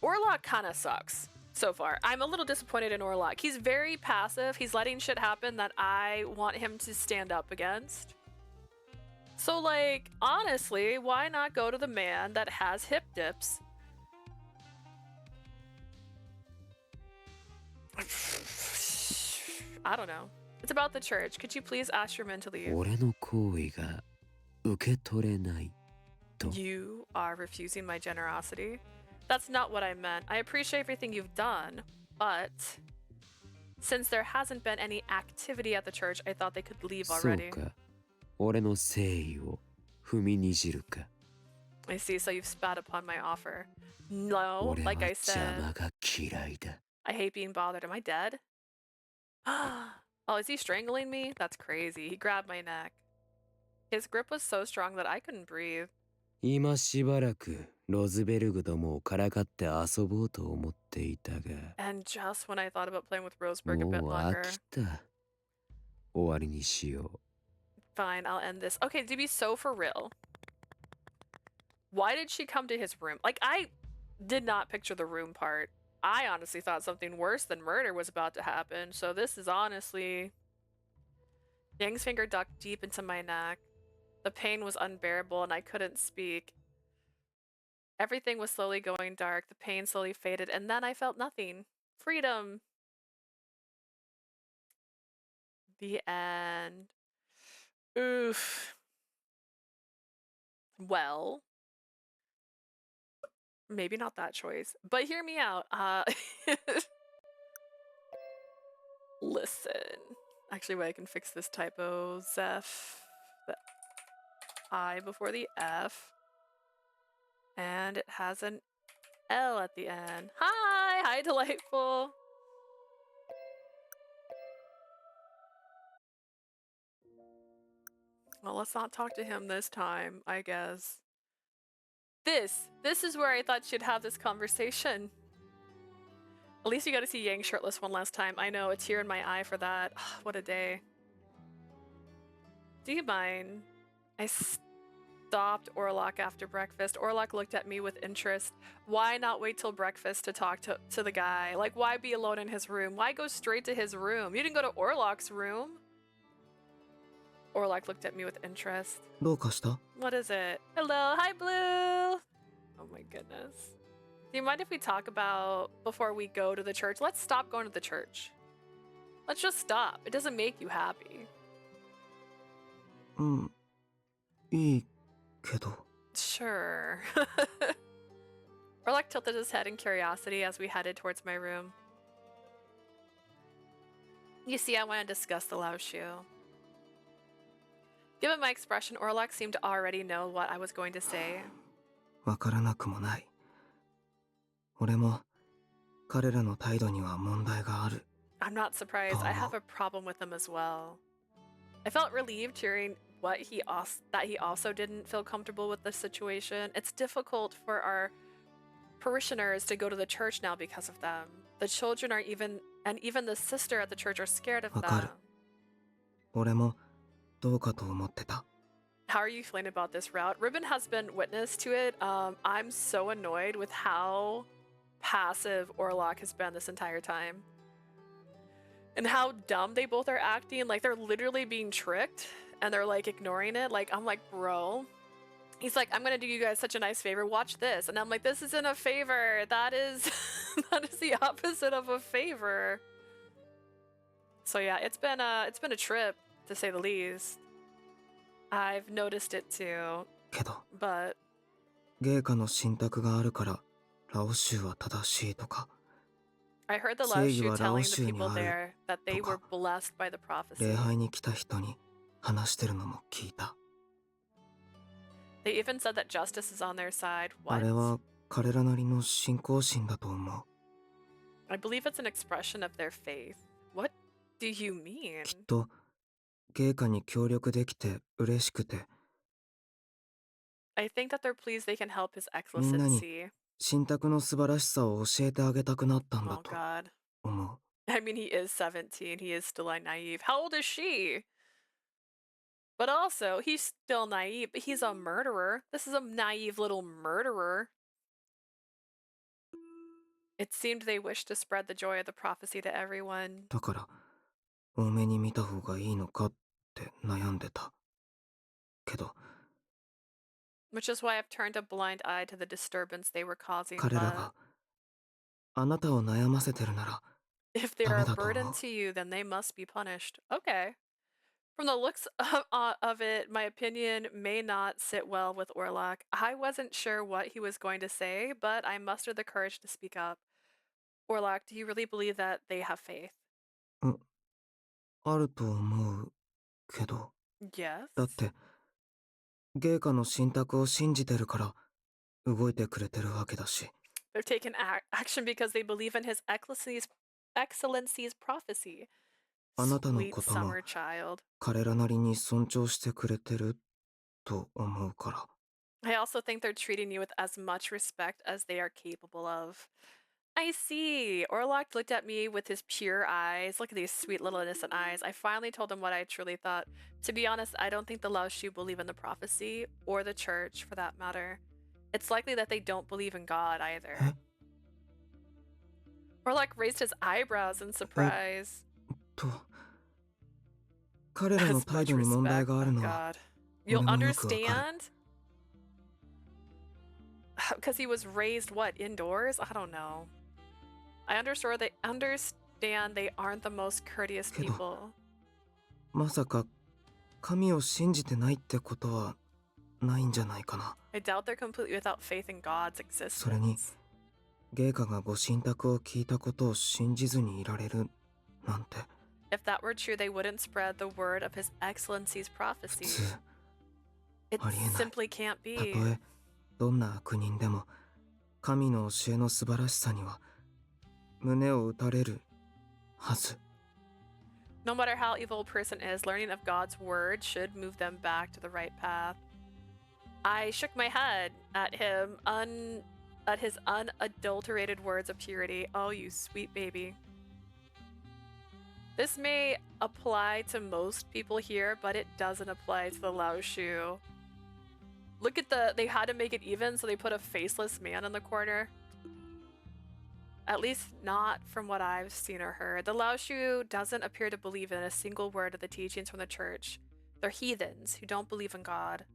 Orlok kind of sucks so far. I'm a little disappointed in Orlok. He's very passive. He's letting shit happen that I want him to stand up against. So, like, honestly, why not go to the man that has hip dips? I don't know. It's about the church. Could you please ask your men to leave? 俺の行為が受け取れないと。You are refusing my generosity? That's not what I meant. I appreciate everything you've done, but since there hasn't been any activity at the church, I thought they could leave そう already. か。俺の誠意を踏みにじるか。I see, so you've spat upon my offer. No, 俺は like I 邪 said, 魔が嫌いだ。I hate being bothered. Am I dead? Oh, is he strangling me? That's crazy. He grabbed my neck. His grip was so strong that I couldn't breathe. 今しばらくロズベルグどもをからかって遊ぼうと思っていたが、 And just when I thought about playing with Roseberg a bit もう飽 longer. きた。終わりにしよう。 Fine, I'll end this. Okay, to be so for real. Why did she come to his room? Like, I did not picture the room part. I honestly thought something worse than murder was about to happen. So this is honestly... Yang's finger dug deep into my neck. The pain was unbearable and I couldn't speak. Everything was slowly going dark. The pain slowly faded and then I felt nothing. Freedom. The end. Oof. Well... Maybe not that choice, but hear me out. Listen. Actually, wait, I can fix this typo. Zeph. The I before the F. And it has an L at the end. Hi! Hi, delightful! Well, let's not talk to him this time, I guess. This is where I thought she'd have this conversation. At least you got to see Yang shirtless one last time. I know, a tear in my eye for that. What a day. Do you mind? I stopped Orlok after breakfast. Orlok looked at me with interest. Why not wait till breakfast to talk to the guy? Like, why be alone in his room? Why go straight to his room? You didn't go to Orlok's room? Orlok looked at me with interest. どうかした? What is it? Hello, hi Blue! Oh my goodness. Do you mind if we talk about, before we go to the church, let's stop going to the church. Let's just stop. It doesn't make you happy. いいけど. Sure. Orlok tilted his head in curiosity as we headed towards my room. You see, I want to discuss the Lao Shu. Given my expression, Orlok seemed to already know what I was going to say. わからなくもない。俺も彼らの態度には問題がある。 I'm not surprised. I have a problem with them as well. I felt relieved hearing that he also didn't feel comfortable with the situation. It's difficult for our parishioners to go to the church now because of them. The children are even the sister at the church are scared of them. わかる。俺もどうかと思ってた。 How are you feeling about this route? Ribbon has been witness to it. I'm so annoyed with how passive Orlok has been this entire time. And how dumb they both are acting. Like, they're literally being tricked and they're like ignoring it. Like, I'm like, bro. He's like, I'm gonna do you guys such a nice favor. Watch this. And I'm like, this isn't a favor. That is that is the opposite of a favor. So yeah, it's been a trip, to say the least. I've noticed it too. けど、 But 芸家の信託があるからラオ州は正しいとか。 I heard the Lao Shu telling the people there that they were blessed by the prophecy. 礼拝に来た人に話してるのも聞いた。 They even said that justice is on their side. あ What? れは彼らなりの信仰心だと思う。 I believe it's an expression of their faith. What do you mean? きっと芸家に協力できて嬉しくて。 I think that they're pleased they can help His みんなに Excellency. 信託の素晴らしさを教えてあげたくなったんだ Oh と God. 思う。 I mean, he is 17. He is still naive. How old is she? But also, he's still naive, but he's a murderer. This is a naive little murderer. It seemed they wished to spread the joy of the prophecy to everyone. だから多めに見た方がいいのかって悩んでた。けど Which is why I've turned a blind eye to the disturbance they were causing. 彼ら But があなたを悩ませてるなら if they're ダ a メだと思 burden う。 to you, then they must be punished. Okay. From the looks of it, my opinion may not sit well with Orlok. I wasn't sure what he was going to say, but I mustered the courage to speak up. Orlok, do you really believe that they have faith? あると思うけど。 Yes. だって芸家の信託を信じてるから動いてくれてるわけだし。 They're taking action because they believe in His Excellency's prophecy. あなたの Sweet ことも summer child. 彼らなりに尊重してくれてると思うから。 I also think they're treating you with as much respect as they are capable of. I see. Orlok looked at me with his pure eyes. Look at these sweet little innocent eyes. I finally told him what I truly thought. To be honest, I don't think the Lao Shu believe in the prophecy, or the church for that matter. It's likely that they don't believe in God either. Orlok raised his eyebrows in surprise. 彼らの As 態 much 度に問題 respect. がある Oh のは God. You'll 俺もよくわかる。 understand? Because he was raised, what, indoors? I don't know. I understand they aren't the most courteous けど、 people. まさか神を信じてないってことはないんじゃないかな。 I doubt they're completely without faith in God's それに existence. ゲイカがご神託を聞いたことを信じずにいられるなんて If that were true, they wouldn't spread the word of His Excellency's 普 prophecy. 通 It ありえない。 simply can't たと be. えどんな悪人でも神の教えの素晴らしさには胸を打たれるはず。 No matter how evil a person is, learning of God's word should move them back to the right path. I shook my head at him, at his unadulterated words of purity. Oh, you sweet baby. This may apply to most people here, but it doesn't apply to the Lao Shu. Look at they had to make it even, so they put a faceless man in the corner. At least not from what I've seen or heard. The Lao Shu doesn't appear to believe in a single word of the teachings from the church. They're heathens who don't believe in God.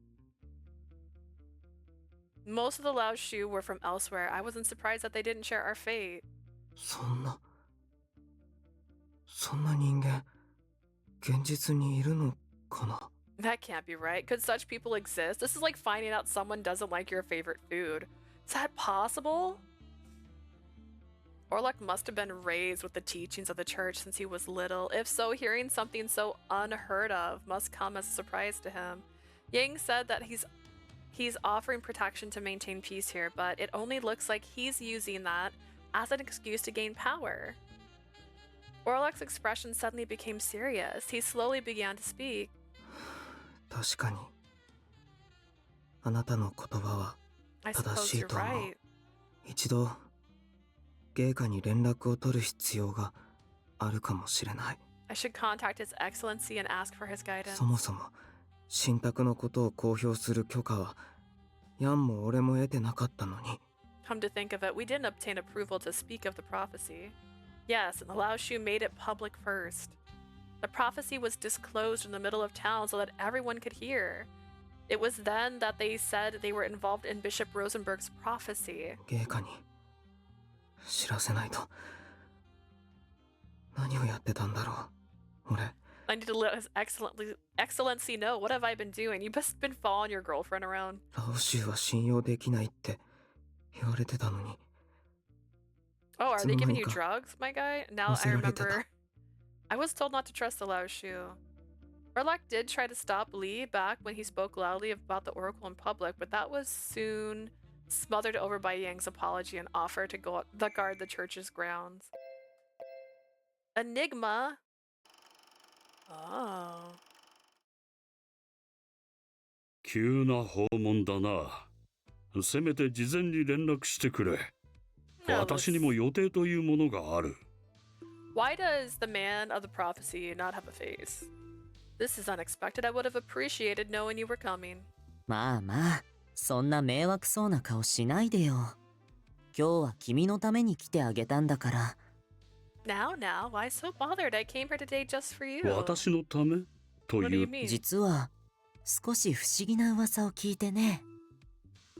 Most of the Lao Shu were from elsewhere. I wasn't surprised that they didn't share our fate. そんな人間現実にいるのかな。 That can't be right. Could such people exist? This is like finding out someone doesn't like your favorite food. Is that possible? Orlok must have been raised with the teachings of the church since he was little. If so, hearing something so unheard of must come as a surprise to him. Yang said that he's offering protection to maintain peace here, but it only looks like he's using that as an excuse to gain power. Orlok's expression suddenly became serious. He slowly began to speak. 確かにあなたの言葉は I 正 suppose しい you're と思う。 right. 一度ゲイカに連絡を取る必要があるかもしれない。 I should contact His Excellency and ask for his guidance. そもそも神託のことを公表する許可はヤンも俺も得てなかったのに。 Come to think of it, we didn't obtain approval to speak of the prophecy. Yes, and the Lao Shu made it public first. The prophecy was disclosed in the middle of town so that everyone could hear. It was then that they said they were involved in Bishop Rosenberg's prophecy. ゲイカに知らせないと。何をやってたんだろう俺。 I need to let His Excellency know. What have I been doing? You've just been following your girlfriend around. ラオシュウは信用できないって言われてたのに。 Oh, are they giving you いつの間にか drugs, my guy? Now 乗 I せられてた。 remember. I was told not to trust the Lao Shu. Orlok did try to stop Li back when he spoke loudly about the oracle in public, but that was soon smothered over by Yang's apology and offer to guard the church's grounds. Enigma? Oh. 急な訪問だな。せめて事前に連絡してくれ。私にも予定というものがある。 Why does the man of the prophecy not have a face? This is unexpected. I would have appreciated knowing you were coming. まあまあ、そんな迷惑そうな顔しないでよ。今日は君のために来てあげたんだから。Now, why so bothered? I came here today just for you. 私のためと What do い you う。 mean? 実は少し不思議な噂を聞いてね。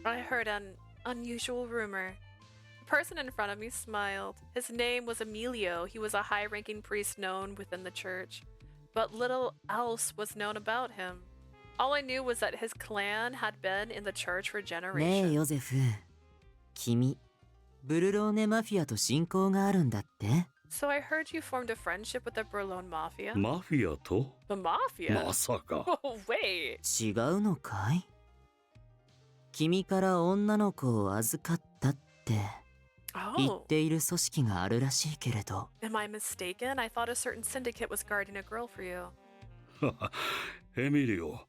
I heard an unusual rumor. The person in front of me smiled. His name was Emilio. He was a high-ranking priest known within the church, but little else was known about him. All I knew was that his clan had been in the church for ねえ generations. ヨゼフ、君ブルローネマフィアと親交があるんだって？ So I heard you formed a friendship with the Berlone Mafia? マフィアと The Mafia? まさか。 Oh, wait. 違うのかい？君から女の子を預かったって言っ Oh. ている組織があるらしいけれど。 Am I mistaken? I thought a certain syndicate was guarding a girl for you. エミリオ、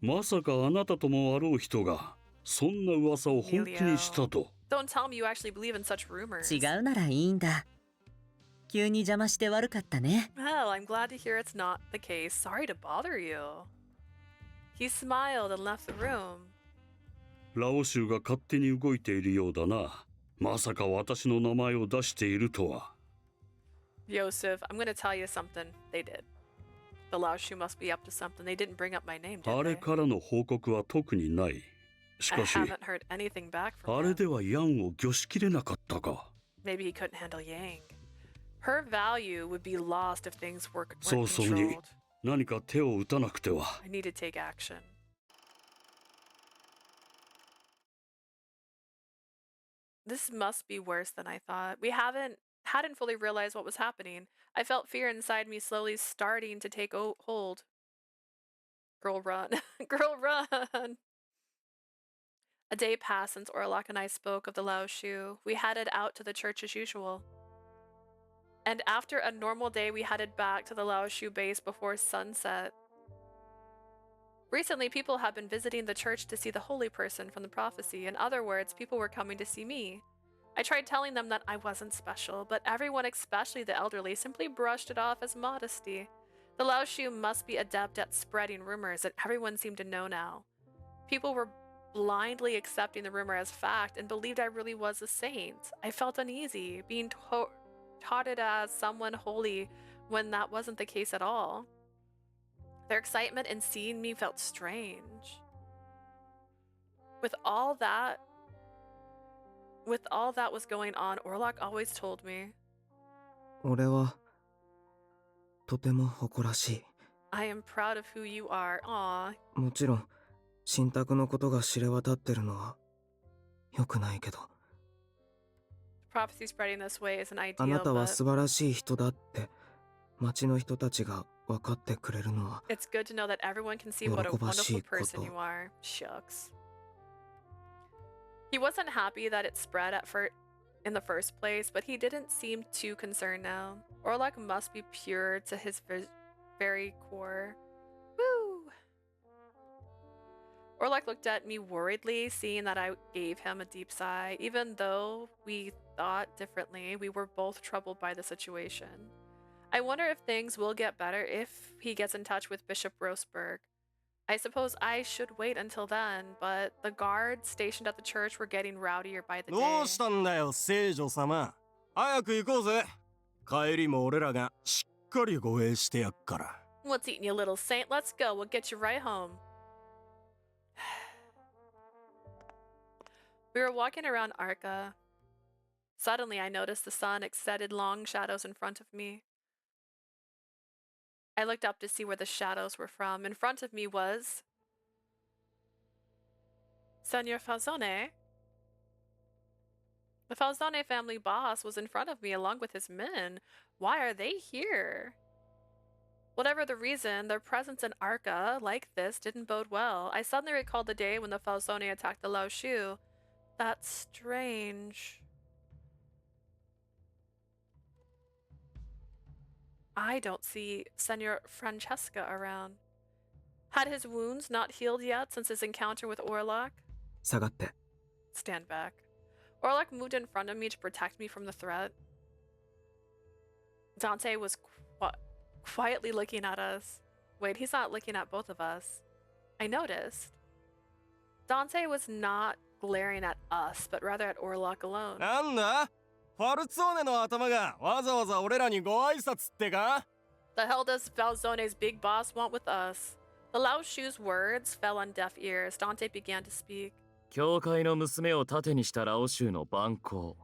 まさかあなたともあろう人がそんな噂を本気にしたと。 Don't tell me you actually believe in such rumors. 違うならいいんだ。急に邪魔して悪かったね。Well, I'm glad to hear it's not the case. Sorry to bother you. He smiled and left the room. ラオシュが勝手に動いているようだな。まさか私の名前を出しているとは。 Yosef, I'm gonna tell you something. They did. The Lao Shu must be up to something. They didn't bring up my name, あ did れ they? からの報告は特にない。し I かし、 haven't heard anything back あ from れ him. ではヤンを御しきれなかったか。 Maybe he couldn't handle Yang. Her value would be lost if things weren't 早々に controlled. 何か手を打たなくては。 I need to take action. This must be worse than I thought. We hadn't fully realized what was happening. I felt fear inside me slowly starting to take hold. Girl, run. Girl, run. A day passed since Orlok and I spoke of the Lao Shu. We headed out to the church as usual. And after a normal day, we headed back to the Lao Shu base before sunset. Recently, people have been visiting the church to see the holy person from the prophecy. In other words, people were coming to see me. I tried telling them that I wasn't special, but everyone, especially the elderly, simply brushed it off as modesty. The Lao Shu must be adept at spreading rumors that everyone seemed to know now. People were blindly accepting the rumor as fact and believed I really was a saint. I felt uneasy, being touted as someone holy when that wasn't the case at all. Their excitement in seeing me felt strange. With all that was going on, Orlok always told me, 俺はとても誇らしい。 I am proud of who you are. Aw. もちろん信託のことが知れ渡ってるのは良くないけど、 Prophecy spreading this way isn't あな ideal, たは but 素晴らしい人だって町の人たちが分かってくれるのは it's good to know that everyone can see what a 喜ばし wonderful いこと。 person you are. Shucks. He wasn't happy that it spread in the first place, but he didn't seem too concerned now. Orlok must be pure to his very core. Woo! Orlok looked at me worriedly, seeing that I gave him a deep sigh. Even though we thought differently, we were both troubled by the situation. I wonder if things will get better if he gets in touch with Bishop Roseberg. I suppose I should wait until then, but the guards stationed at the church were getting rowdier by the ど day. うしたんだよ聖女様。早く行こうぜ。帰りも俺らがしっかり護衛してやっから。 What's eating you, little saint? Let's go. We'll get you right home. We were walking around Arca. Suddenly, I noticed the sun extended long shadows in front of me. I looked up to see where the shadows were from. In front of me was Senor Falzone. The Falzone family boss was in front of me along with his men. Why are they here? Whatever the reason, their presence in Arca like this didn't bode well. I suddenly recalled the day when the Falzone attacked the Lao Shu. That's strange. I don't see Senor Francesca around. Had his wounds not healed yet since his encounter with Orlok? 下がって。 Stand back. Orlok moved in front of me to protect me from the threat. Dante was quietly looking at us. Wait, he's not looking at both of us. I noticed. Dante was not glaring at us, but rather at Orlok alone. なんだファルツォーネの頭がわざわざ俺らにご挨拶ってか The hell does Falzone's big boss want with us? The Lao Shu's words fell on deaf ears. Dante began to speak. 教会の娘を盾にしたラオ州の蛮行。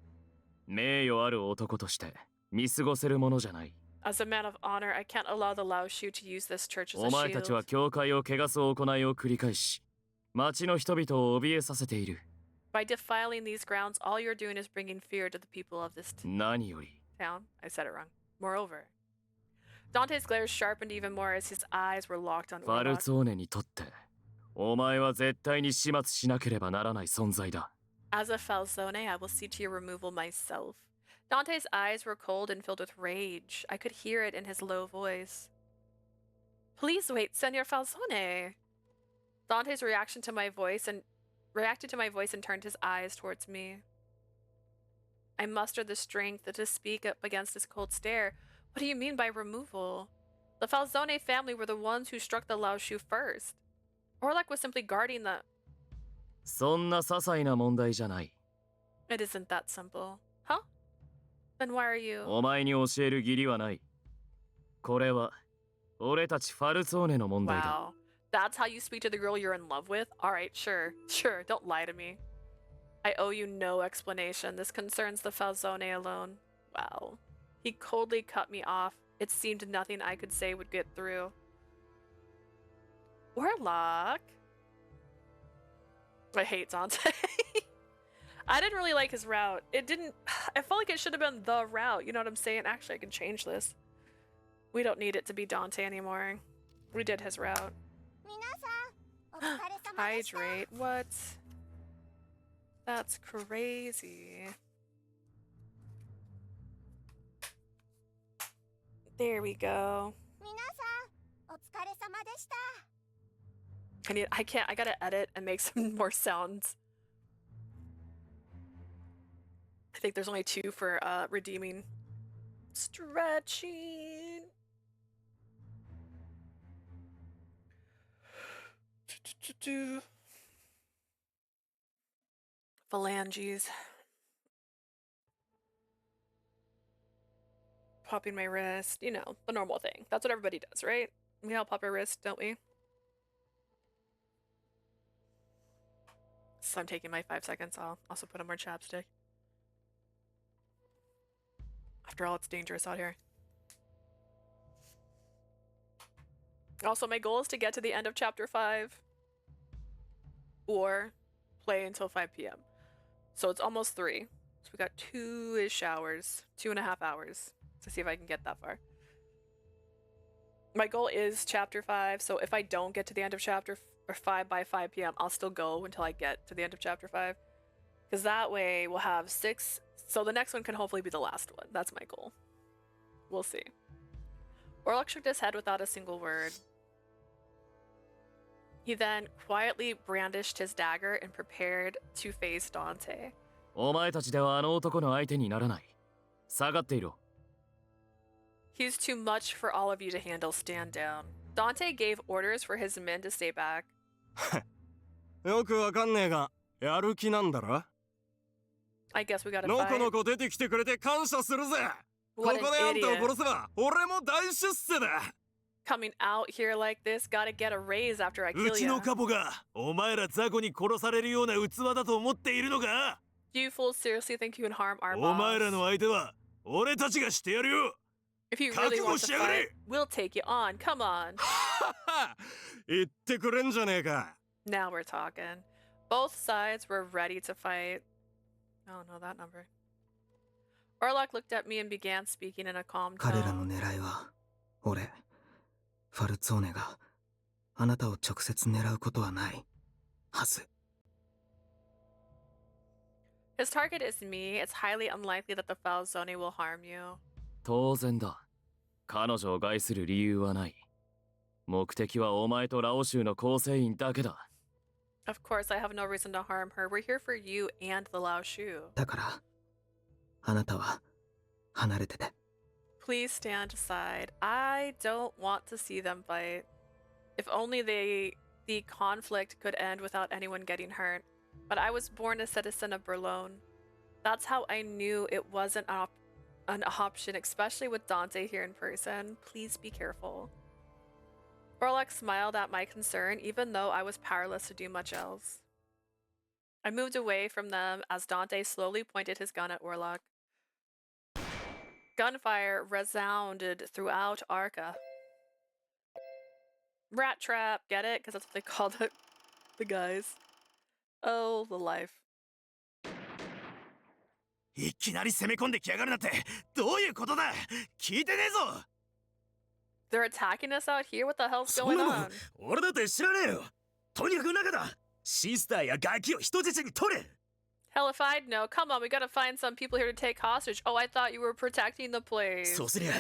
名誉ある男として見過ごせるものじゃない。 As a man of honor, I can't allow the Lao Shu to use this church as お a 前たちは shield. 教会を汚す行いを繰り返し、町の人々を怯えさせている。 By defiling these grounds, all you're doing is bringing fear to the people of this 何より、 town. I said it wrong. Moreover, Dante's glare sharpened even more as his eyes were locked on ファル Orlok. ツォーネにとって、お前は絶対に始末しなければならない存在だ。 As a Falzone, I will see to your removal myself. Dante's eyes were cold and filled with rage. I could hear it in his low voice. Please wait, Senor Falzone. Dante's reacted to my voice and turned his eyes towards me. I mustered the strength to speak up against his cold stare. What do you mean by removal? The Falzone family were the ones who struck the Laoshu first. Orlok was simply guarding the... そんな些細な問題じゃない。 It isn't that simple. Huh? Then why are you... お前に教える義理はない。これは俺たちファルツォーネの問題だ。 Wow. That's how you speak to the girl you're in love with? Alright, sure. Sure, don't lie to me. I owe you no explanation. This concerns the Falzone alone. Wow. He coldly cut me off. It seemed nothing I could say would get through. Orlok? I hate Dante. I didn't really like his route. It didn't... I felt like it should have been the route. You know what I'm saying? Actually, I can change this. We don't need it to be Dante anymore. We did his route. Hydrate. What? That's crazy. There we go. I gotta edit and make some more sounds. I think there's only 2 for redeeming. Stretching. Phalanges. Popping my wrist, you know, the normal thing. That's what everybody does, right? We all pop our wrist, don't we? So I'm taking my 5 seconds. I'll also put on more chapstick. After all, it's dangerous out here. Also, my goal is to get to the end of chapter 5 or play until 5 p.m. So it's almost 3. So we got 2-ish hours, 2.5 hours to see if I can get that far. My goal is chapter 5, so if I don't get to the end of chapter 5 by 5 p.m., I'll still go until I get to the end of chapter 5. Because that way we'll have 6. So the next one can hopefully be the last one. That's my goal. We'll see. Orlok shook his head without a single word. He then quietly brandished his dagger and prepared to face Dante. お前たちではあの男の相手にならない。下がっていろ。 He's too much for all of you to handle. Stand down. Dante gave orders for his men to stay back. よくわかんねえが、やる気なんだろ? I guess we gotta fight. のこのこ出てきてくれて感謝するぜ。ここであんたを殺せば、俺も大出世だ。 Coming out here like this, gotta get a raise after I kill you. うちのカポがお前ら雑魚に殺されるような器だと思っているのか? You fools seriously think you can harm our お boss? 前らの相手は俺たちがしてやるよ。 If you really want to fight, we'll take you on. Come on. 言ってくれんじゃねえか。 Now we're talking. Both sides were ready to fight. Oh no, that number. Orlok looked at me and began speaking in a calm 彼らの tone. 狙いは、俺、ファルツォーネがあなたを直接狙うことはないはず。 His target is me. It's highly unlikely that the Falzone will harm you. 当然だ。彼女を害する理由はない。目的はお前とラオ州の構成員だけだ。 Of course, I have no reason to harm her. We're here for you and the Laoshu. だから、あなたは離れてて。 Please stand aside. I don't want to see them fight. If only the conflict could end without anyone getting hurt. But I was born a citizen of Berlin. That's how I knew it wasn't an option, especially with Dante here in person. Please be careful. Orlok smiled at my concern, even though I was powerless to do much else. I moved away from them as Dante slowly pointed his gun at Orlok. Gunfire resounded throughout Arca. Rat trap, get it? Because that's what they call the guys. Oh, the life. いきなり攻め込んできやがるなんてどういうことだ? 聞いてねえぞ! They're attacking us out here? What the hell's going on? 俺だって知らねえよ。とにかく中だ。シスターやガキを人質に取れ。 Hell if I'd know. Come on, we gotta find some people here to take hostage. Oh, I thought you were protecting the place. そうすりゃ、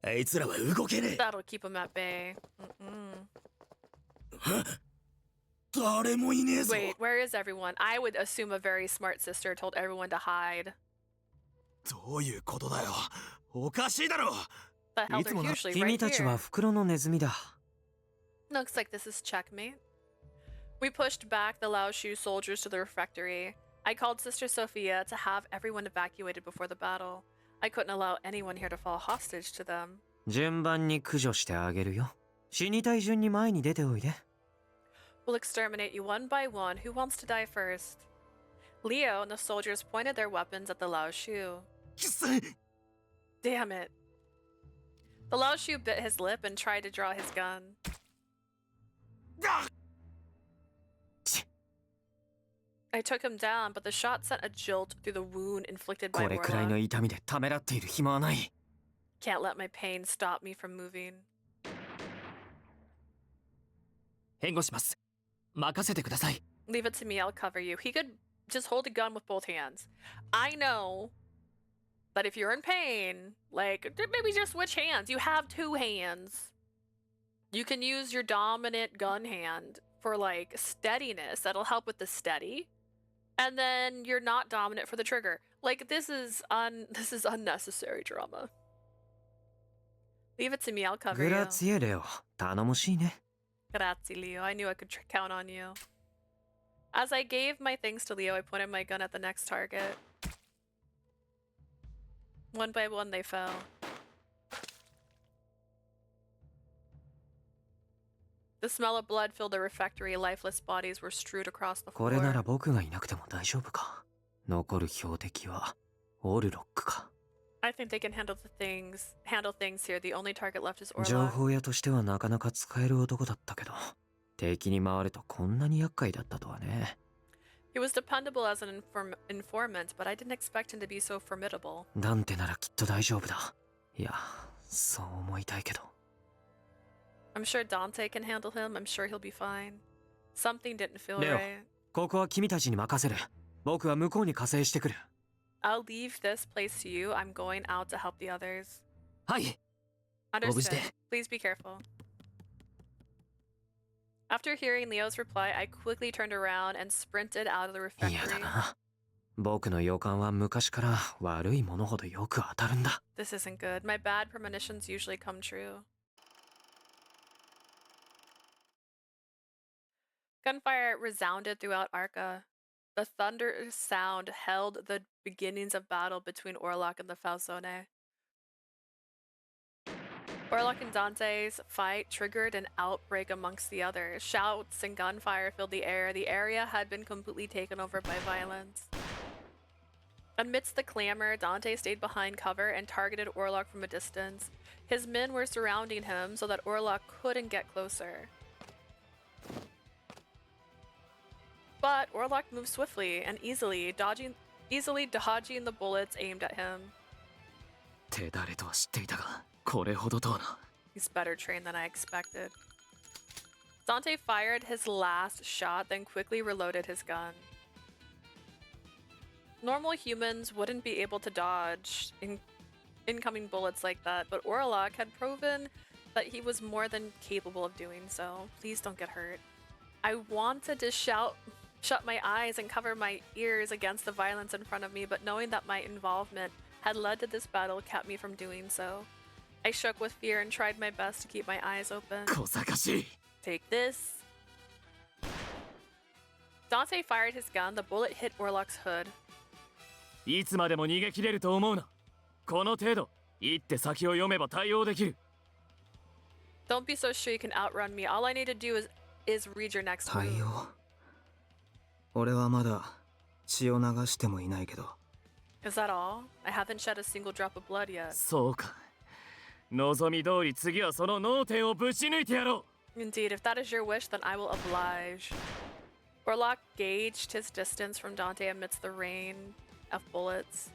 あいつらは動けねえ。 That'll keep them at bay. 誰もいねえぞ。 Wait, where is everyone? I would assume a very smart sister told everyone to hide. どういうことだよ。おかしいだろ。 The hell, いつ they're もの usually 君 right たちは here. 袋のネズミだ。 Looks like this is checkmate. We pushed back the Laoshu soldiers to the refectory. I called Sister Sophia to have everyone evacuated before the battle. I couldn't allow anyone here to fall hostage to them. 順番に駆除してあげるよ。死にたい順に前に出ておいで。 We'll exterminate you one by one. Who wants to die first? Leo and the soldiers pointed their weapons at the Laoshu. Damn it. The Laoshu bit his lip and tried to draw his gun. I took him down, but the shot sent a jolt through the wound inflicted by これくらいの Orlok. 痛みでためらっている暇はない。 Can't let my pain stop me from moving. 援護します。任せてください。 Leave it to me, I'll cover you. He could just hold a gun with both hands. I know that if you're in pain, like, maybe just switch hands. You have two hands. You can use your dominant gun hand for, like, steadiness. That'll help with the steady. And then you're not dominant for the trigger. Like, this is unnecessary drama. Leave it to me, I'll cover グ you. ラツィエレオ、頼もしいね。 Grazie, Leo. I knew I could count on you. As I gave my things to Leo, I pointed my gun at the next target. One by one, they fell. The smell of blood filled the refectory. Lifeless bodies were strewed across the これなら floor. 僕がいなくても大丈夫か。残る標的はオルロックか。 I think they can handle things here. The only target left is 情 Orlok. 報屋としてはなかなか使える男だったけど、敵に回るとこんなに厄介だったとはね。 He was dependable as an informant, but I didn't expect him to be so formidable. ダンテならきっと大丈夫だ。いや、そう思いたいけど。 I'm sure Dante can handle him. I'm sure he'll be fine. Something didn't feel レオ、 right. ここは君たちに任せる。僕は向こうに加勢してくる。 I'll leave this place to you. I'm going out to help the others. はい。 Understood. Please be careful. After hearing Leo's reply, I quickly turned around and sprinted out of the 嫌だ refectory. な。僕の予感は昔から悪いものほどよく当たるんだ。 This isn't good. My bad premonitions usually come true. Gunfire resounded throughout Arca. The thunderous sound held the beginnings of battle between Orlok and the Falzone. Orlok and Dante's fight triggered an outbreak amongst the others. Shouts and gunfire filled the air. The area had been completely taken over by violence. Amidst the clamor, Dante stayed behind cover and targeted Orlok from a distance. His men were surrounding him so that Orlok couldn't get closer. But Orlok moved swiftly and easily dodging the bullets aimed at him. 手だれとは知っていたが、これほどとはな。 He's better trained than I expected. Dante fired his last shot, then quickly reloaded his gun. Normal humans wouldn't be able to dodge incoming bullets like that, but Orlok had proven that he was more than capable of doing so. Please don't get hurt. I wanted to shut my eyes and cover my ears against the violence in front of me, but knowing that my involvement had led to this battle kept me from doing so. I shook with fear and tried my best to keep my eyes open. 小賢しい。 Take this. Dante fired his gun. The bullet hit Orlok's hood. いつまでも逃げ切れると思うな。この程度、行って先を読めば対応できる。 Don't be so sure you can outrun me. All I need to do is read your next 対 move. 応。俺はまだ血を流してもいないけど。 Is that all? I haven't shed a single drop of blood yet. そうか。望み通り次はその脳天をぶち抜いてやろう。 Indeed, if that is your wish, then I will oblige. Orlok gauged his distance from Dante amidst the rain of bullets.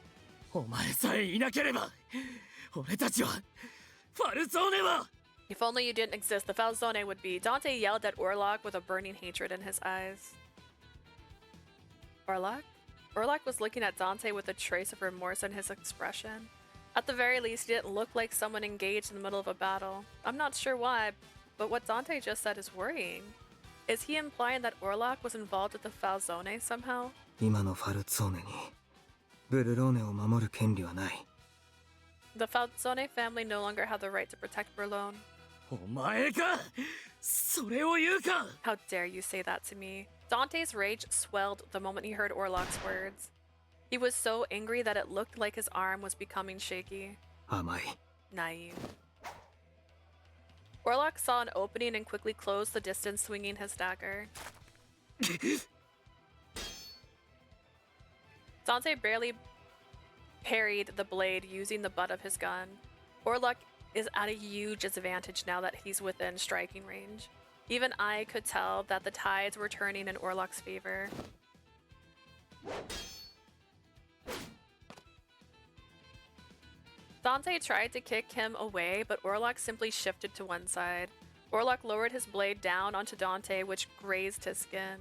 お前さえいなければ、俺たちは、ファルゾーネは。 If only you didn't exist, the Falzone would be. Dante yelled at Orlok with a burning hatred in his eyes. Orlok? Orlok was looking at Dante with a trace of remorse in his expression. At the very least, he didn't look like someone engaged in the middle of a battle. I'm not sure why, but what Dante just said is worrying. Is he implying that Orlok was involved with the Falzone somehow? 今のファルツォーネにブルローネを守る権利はない。 The Falzone family no longer have the right to protect Berlone. お前かそれを言うか How dare you say that to me? Dante's rage swelled the moment he heard Orlok's words. He was so angry that it looked like his arm was becoming shaky. 甘い。 Naive. Orlok saw an opening and quickly closed the distance, swinging his dagger. Dante barely parried the blade using the butt of his gun. Orlok is at a huge disadvantage now that he's within striking range. Even I could tell that the tides were turning in Orlok's favor. Dante tried to kick him away, but Orlok simply shifted to one side. Orlok lowered his blade down onto Dante, which grazed his skin.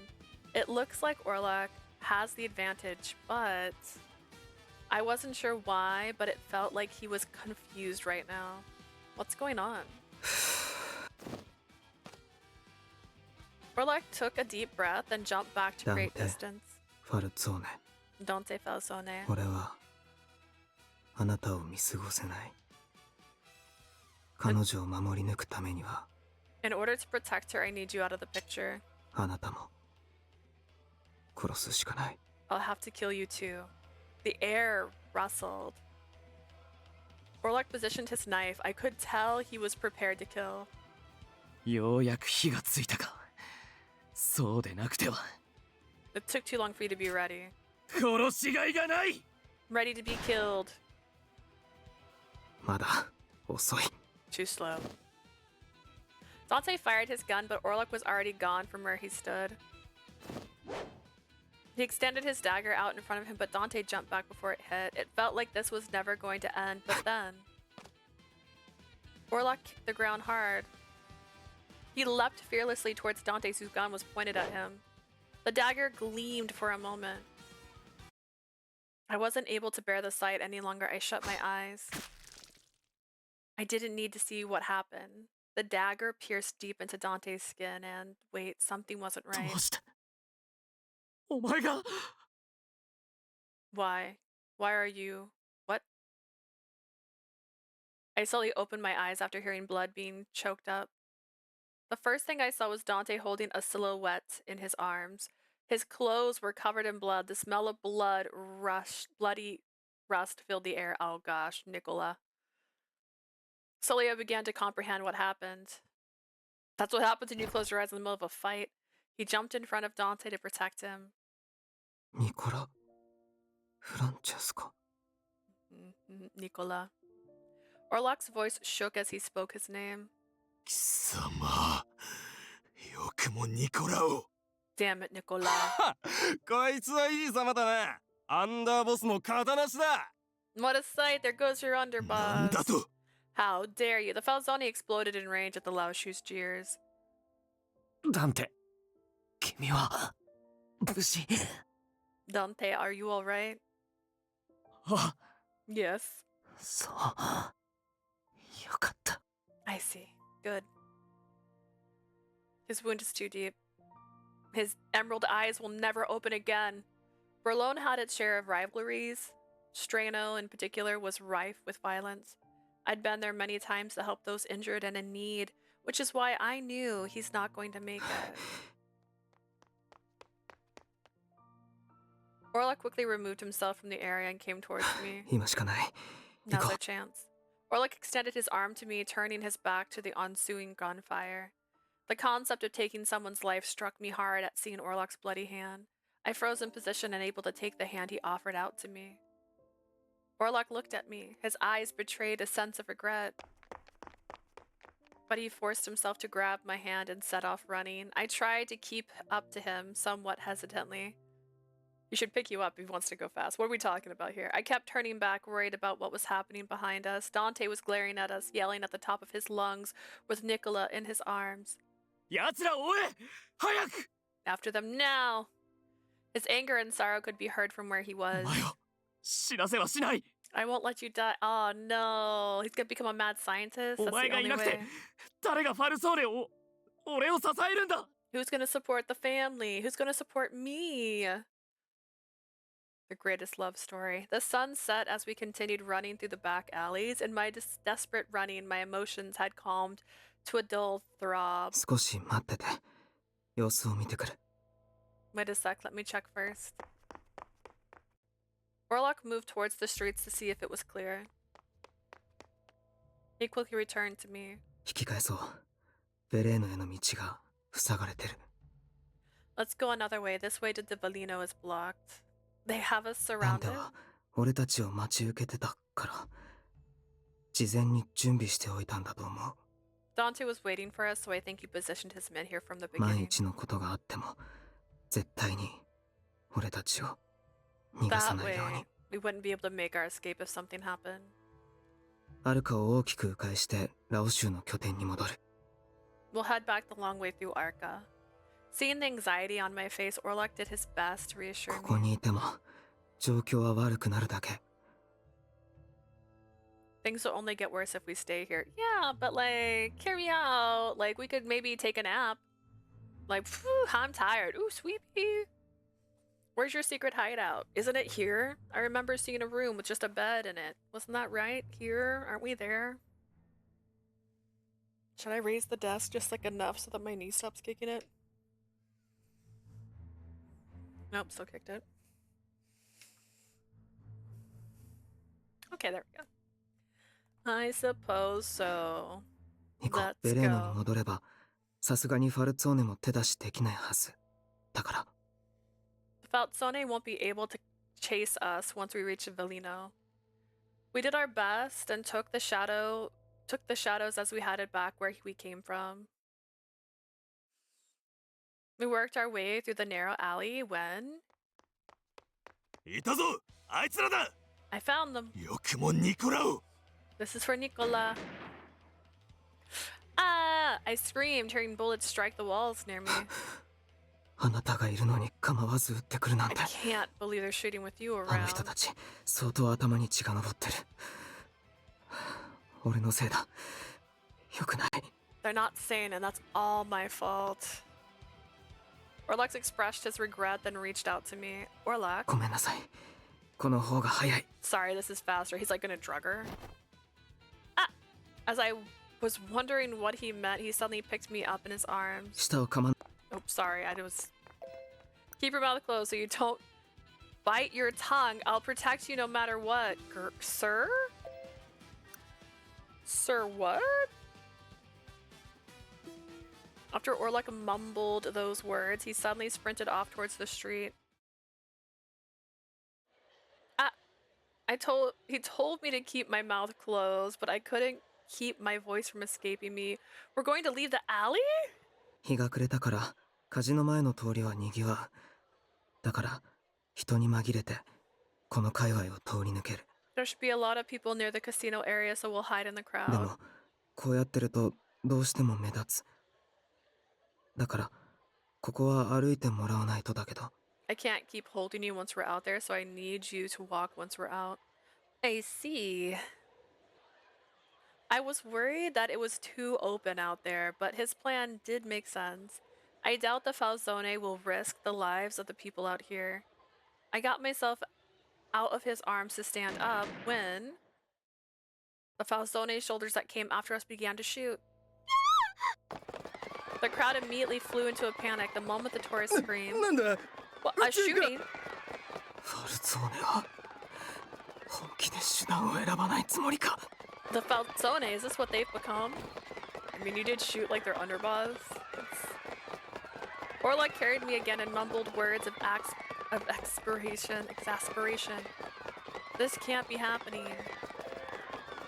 It looks like Orlok has the advantage, but I wasn't sure why, but it felt like he was confused right now. What's going on? Orlok took a deep breath and jumped back to great distance. ファルツォーネ。 Dante Falzone. 俺はあなたを見過ごせない。彼女を守り抜くためには In order to protect her, I need you out of the picture. あなたも殺すしかない。 I'll have to kill you too. The air rustled. Orlok positioned his knife. I could tell he was prepared to kill. ようやく火がついたかそうでなくては It took too long for you to be ready. 殺しがいがない Ready to be killed. まだ遅い。 Too slow. Dante fired his gun, but Orlok was already gone from where he stood. He extended his dagger out in front of him, but Dante jumped back before it hit. It felt like this was never going to end, but then Orlok kicked the ground hard. He leapt fearlessly towards Dante, whose gun was pointed at him. The dagger gleamed for a moment. I wasn't able to bear the sight any longer. I shut my eyes. I didn't need to see what happened. The dagger pierced deep into Dante's skin, and wait, something wasn't right. どうしてお前が Why? Why are you... What? I slowly opened my eyes after hearing blood being choked up. The first thing I saw was Dante holding a silhouette in his arms. His clothes were covered in blood. The smell of bloody rust filled the air. Oh gosh, Nicola. Slowly I began to comprehend what happened. That's what happens when you close your eyes in the middle of a fight. He jumped in front of Dante to protect him. ニコラ・フランチェスカ。 Nicola. Orlok's voice shook as he spoke his name. 貴様よくもニコラを Damn it, Nicola. こいつはいい様だなアンダーボスの肩なしだ What a sight! There goes your なんだ underboss. と How dare you? The Falzone exploded in range at the Laoshu's jeers. ダンテ君は無事 Dante, are you alright? あ Yes. そうよかった I see. Good. His wound is too deep. His emerald eyes will never open again. Berlone had its share of rivalries. Strano, in particular, was rife with violence. I'd been there many times to help those injured and in need, which is why I knew he's not going to make it. Orlok quickly removed himself from the area and came towards me. 今しかない。 Now's our chance. Orlok extended his arm to me, turning his back to the ensuing gunfire. The concept of taking someone's life struck me hard at seeing Orlok's bloody hand. I froze in position and able to take the hand he offered out to me. Orlok looked at me. His eyes betrayed a sense of regret. But he forced himself to grab my hand and set off running. I tried to keep up to him, somewhat hesitantly. He should pick you up if he wants to go fast. What are we talking about here? I kept turning back, worried about what was happening behind us. Dante was glaring at us, yelling at the top of his lungs, with Nicola in his arms. 奴ら追え早く After them now! His anger and sorrow could be heard from where he お was. 前を死なせはしない I won't let you die. Oh no. He's gonna become a mad scientist? お That's 前 the がい only なくて way. 誰がファルソーネを俺を支えるんだ Who's gonna support the family? Who's gonna support me? The greatest love story. The sun set as we continued running through the back alleys. In my desperate running, my emotions had calmed to a dull throb. 少し待ってて。様子を見てくる。Wait a sec, let me check first. Orlok moved towards the streets to see if it was clear. He quickly returned to me. 引き返そう。ベレーノへの道が塞がれてる。Let's go another way. This way to Divalino is blocked. They have us ダンテ surrounded. は俺たちを待ち受けてたから、事前に準備しておいたんだと思う。Dante was waiting for us, so I think he positioned his men here from the 万 beginning. 一のことがあっても、絶対に俺たちを逃がさ That ないよう way, に。we wouldn't be able to make our escape if something happened. アルカを大きく迂回してラオ州の拠点に戻る。We'll head back the long way through Arca. Seeing the anxiety on my face, Orlok did his best to reassure ここ me. にいても状況は悪くなるだけ。 Things will only get worse if we stay here. Yeah, but like, hear me out. Like, we could maybe take a nap. Like, phew, I'm tired. Ooh, sweetie. Where's your secret hideout? Isn't it here? I remember seeing a room with just a bed in it. Wasn't that right? Here? Aren't we there? Should I raise the desk just like enough so that my knee stops kicking it? Nope, still kicked it. Okay, there we go. I suppose so. 行こ Let's う。ベレーノに go. 戻れば、さすがにファルツォーネも手出しできないはず。だから、 Falzone won't be able to chase us once we reach Avellino. We did our best and took the shadows as we headed back where we came from. We worked our way through the narrow alley when いたぞ、あいつらだ。 I found them. よくもニコラを。 This is for Nicola. Ah! I screamed, hearing bullets strike the walls near me. あなたがいるのに構わず撃ってくるなん I て。 can't believe they're shooting with you あの人 around. たち、相当頭に血が上ってる。俺のせいだ。よくない。 They're not sane, and that's all my fault. Orlok expressed his regret, then reached out to me. Orlok? ごめんなさい。この方が早い。 Sorry, this is faster. He's like gonna drug her. Ah! As I was wondering what he meant, he suddenly picked me up in his arms. 舌を噛まん。 Oh, sorry, I was... Keep your mouth closed so you don't bite your tongue. I'll protect you no matter what. Sir? Sir what? After Orlok mumbled those words, he suddenly sprinted off towards the street. Ah! He told me to keep my mouth closed, but I couldn't keep my voice from escaping me. We're going to leave the alley? 日が暮れたから、火事の前の通りは賑わう。だから、人に紛れて、この界隈を通り抜ける。 There should be a lot of people near the casino area, so we'll hide in the で crowd. も、こうやってるとどうしても目立つ。だから、ここは歩いてもらわないとだけど。 I can't keep holding you once we're out there, so I need you to walk once we're out. I see. I was worried that it was too open out there, but his plan did make sense. I doubt the Falzone will risk the lives of the people out here. I got myself out of his arms to stand up when the Falzone soldiers that came after us began to shoot. The crowd immediately flew into a panic the moment the tourists screamed. なんだ。 What, a shooting? ファルツォーネは本気で手段を選ばないつもりか。 The Falzone, is this what they've become? I mean, you did shoot like their underboss. Orlok carried me again and mumbled words of exasperation. This can't be happening.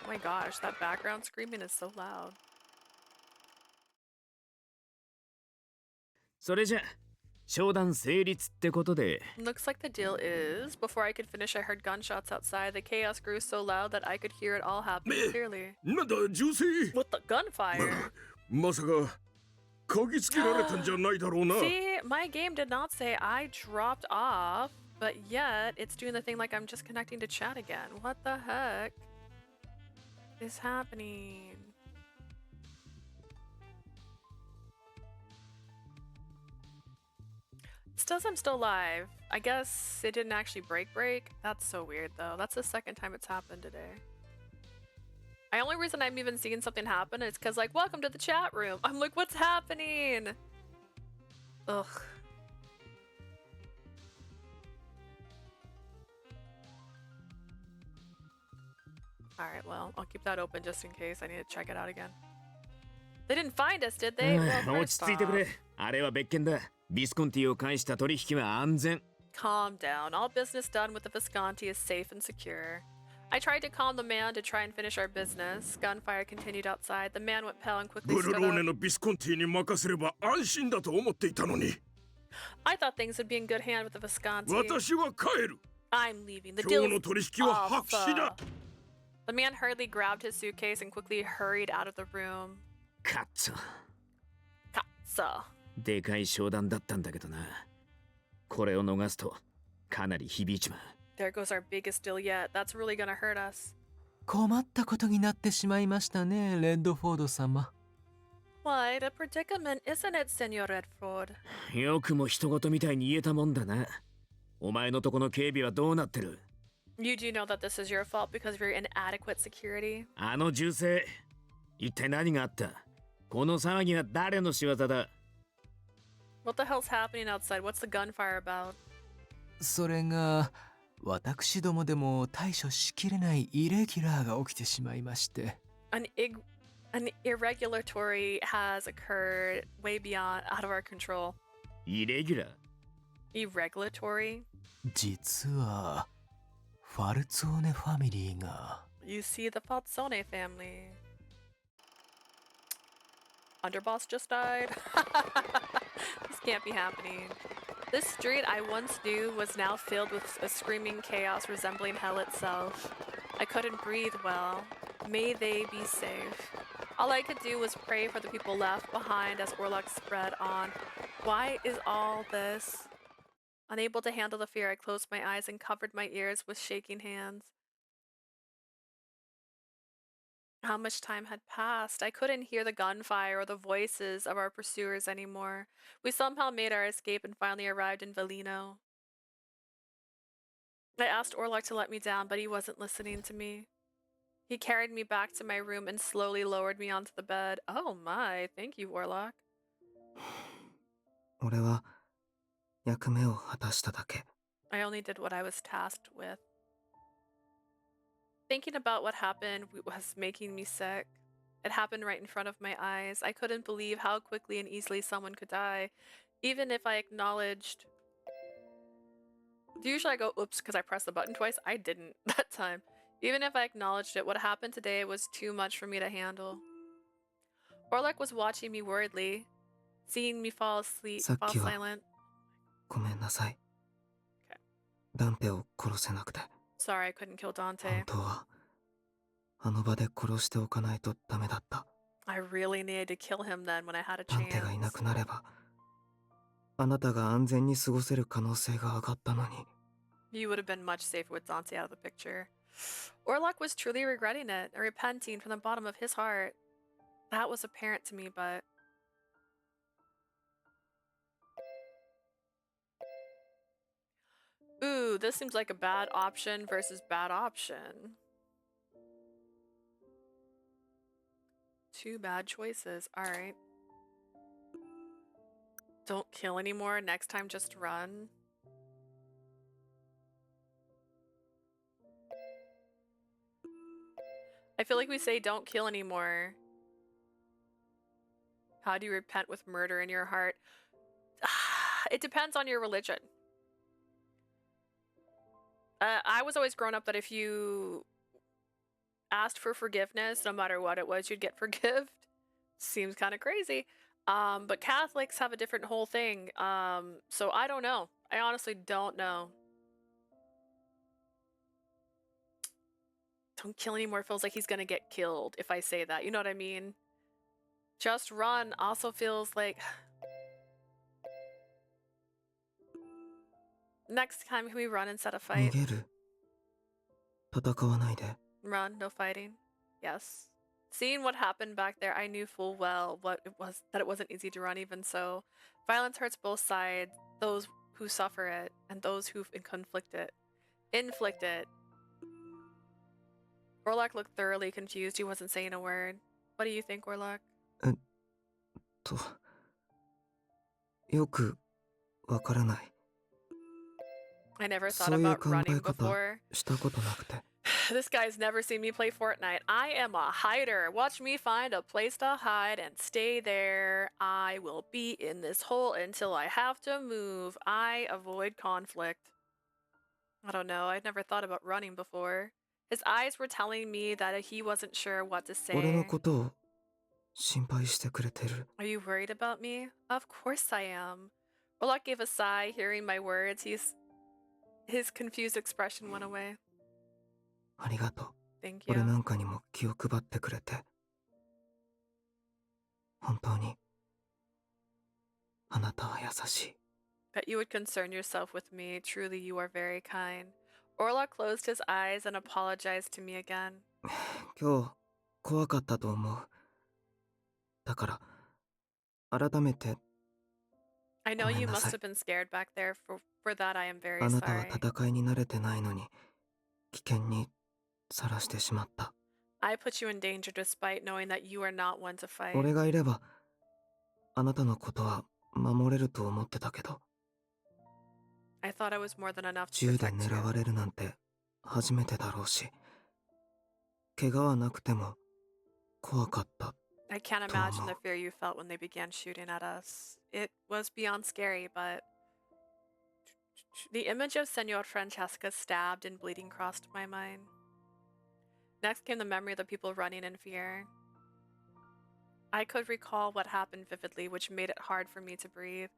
Oh my gosh, that background screaming is so loud. それじゃ商談成立ってことで。 Looks like the deal is, before I could finish, I heard gunshots outside. The chaos grew so loud that I could hear it all happening clearly. なんだ銃声。 With the gunfire. まさか鍵つけられたんじゃないだろうな。 See, my game did not say I dropped off, but yet it's doing the thing like I'm just connecting to chat again. What the heck is happening? still says I'm still alive. I guess it didn't actually break. That's so weird though. That's the second time it's happened today. The only reason I'm even seeing something happen is because like, welcome to the chat room. I'm like, what's happening? Ugh. Alright, well, I'll keep that open just in case I need to check it out again. They didn't find us, did they? Well, 落ち着いてくれ。あれは別件だ。ビスコンティを介した取引は安全。Calm down. All business done with the Visconti is safe and secure. I tried to calm the man to try and finish our business. Gunfire continued outside. The man went pale and quickly ブル stood ローネ up. のビスコンティに任せれば安心だと思っていたのに。 I thought things would be in good hand with the Visconti. 私は帰る。 I'm leaving. The 今日 deal's の取引は白紙だ。 The man hurriedly grabbed his suitcase and quickly hurried out of the room. カッツ。 Katsa. でかい商談だったんだけどな。これを逃すとかなり響いちまう。 There goes our biggest deal yet. That's really gonna hurt us. 困ったことになってしまいましたね、レッドフォード様。Quite a predicament, isn't it, Senor Redford? よくも人事みたいに言えたもんだな。お前のとこの警備はどうなってる？ You do know that this is your fault because of your inadequate security. あの銃声、一体何があった？この騒ぎは誰の仕業だ？ What the hell's happening outside? What's the gunfire about? それが私どもでも対処しきれないイレギュラーが起きてしまいまして。An irregulatory has occurred way beyond out of our control. イレギュラー？ Irregulatory? 実はファルツォーネファミリーが。You see the Falzone family. Underboss just died. This can't be happening. This street I once knew was now filled with a screaming chaos resembling hell itself. I couldn't breathe well. May they be safe. All I could do was pray for the people left behind as Orlok spread on. Why is all this? Unable to handle the fear, I closed my eyes and covered my ears with shaking hands. How much time had passed? I couldn't hear the gunfire or the voices of our pursuers anymore. We somehow made our escape and finally arrived in Velino. I asked Orlok to let me down, but he wasn't listening to me. He carried me back to my room and slowly lowered me onto the bed. Oh my, thank you, Orlok. 俺は役目を果たしただけ。 I only did what I was tasked with. Thinking about what happened was making me sick. It happened right in front of my eyes. I couldn't believe how quickly and easily someone could die. Even if I acknowledged... Usually I go, oops, because I pressed the button twice. I didn't that time. Even if I acknowledged it, what happened today was too much for me to handle. Orlok was watching me worriedly, seeing me fall asleep, fall silent. ごめんなさい。ダンペを殺せなくて。 Sorry, I couldn't kill Dante. 本当はあの場で殺しておかないとダメだった。 I really needed to kill him then when I had a ダンテがい chance. なくなれば、あなたが安全に過ごせる可能性が上がったのに。 You would have been much safer with Dante out of the picture. Orlok was truly regretting it, and repenting from the bottom of his heart. That was apparent to me, but... Ooh, this seems like a bad option versus bad option. Two bad choices. Alright. Don't kill anymore. Next time, just run. I feel like we say don't kill anymore. How do you repent with murder in your heart? It depends on your religion. I was always grown up that if you asked for forgiveness, no matter what it was, you'd get forgived. Seems kind of crazy. But Catholics have a different whole thing. So I don't know. I honestly don't know. Don't kill anymore feels like he's gonna get killed if I say that. You know what I mean? Just run also feels like... Next time, can we run instead of fight? 逃げる。戦わないで。 Run, no fighting. Yes. Seeing what happened back there, I knew full well that it wasn't easy to run even so. Violence hurts both sides, those who suffer it, and those who inflict it. Orlok looked thoroughly confused. He wasn't saying a word. What do you think, Orlok? よくわからない。 I never thought そういう about 考 running え方 before. したことなくて。 This guy's never seen me play Fortnite. I am a hider. Watch me find a place to hide and stay there. I will be in this hole until I have to move. I avoid conflict. I don't know. I'd never thought about running before. His eyes were telling me that he wasn't sure what to 俺の say. ことを心配してくれてる。 Are you worried about me? Of course I am. Orlok gave a sigh, hearing my words. His confused expression went away. ありがとう。 Thank 俺 you. なんかにも気を配ってくれて。本当に。あなたは優しい。 That you would concern yourself with me. Truly, you are very kind. Orlok closed his eyes and apologized to me again. 今日怖かったと思う。だから改めて I know ごめん you な must さい。 have been scared back there. For that, I am very あなたは sorry. 戦いに慣れてないのに危険にさらしてしまった。 I put you in danger despite knowing that you are not one to fight. 俺がいればあなたのことは守れると思ってたけど。 I thought I was more than enough to 銃で protect 狙 you. われるなんて初めてだろうし、怪我はなくても怖かった。 I can't imagine the fear you felt when they began shooting at us. It was beyond scary, but the image of Senor Francesca stabbed and bleeding crossed my mind. Next came the memory of the people running in fear. I could recall what happened vividly, which made it hard for me to breathe.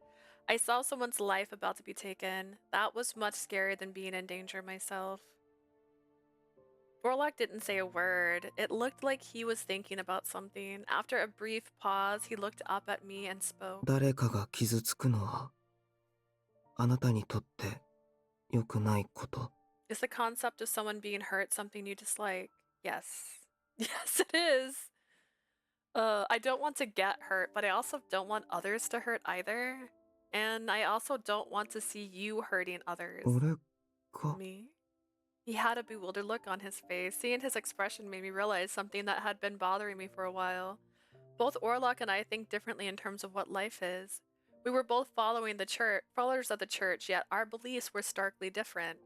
I saw someone's life about to be taken. That was much scarier than being in danger myself. Orlok didn't say a word. It looked like he was thinking about something. After a brief pause, he looked up at me and spoke. 誰かが傷つくのはあなたにとって良くないこと。 Is the concept of someone being hurt something you dislike? Yes. Yes, it is. I don't want to get hurt, but I also don't want others to hurt either. And I also don't want to see you hurting others. 俺が Me? He had a bewildered look on his face. Seeing his expression made me realize something that had been bothering me for a while. Both Orlok and I think differently in terms of what life is. We were both followers of the church, yet our beliefs were starkly different.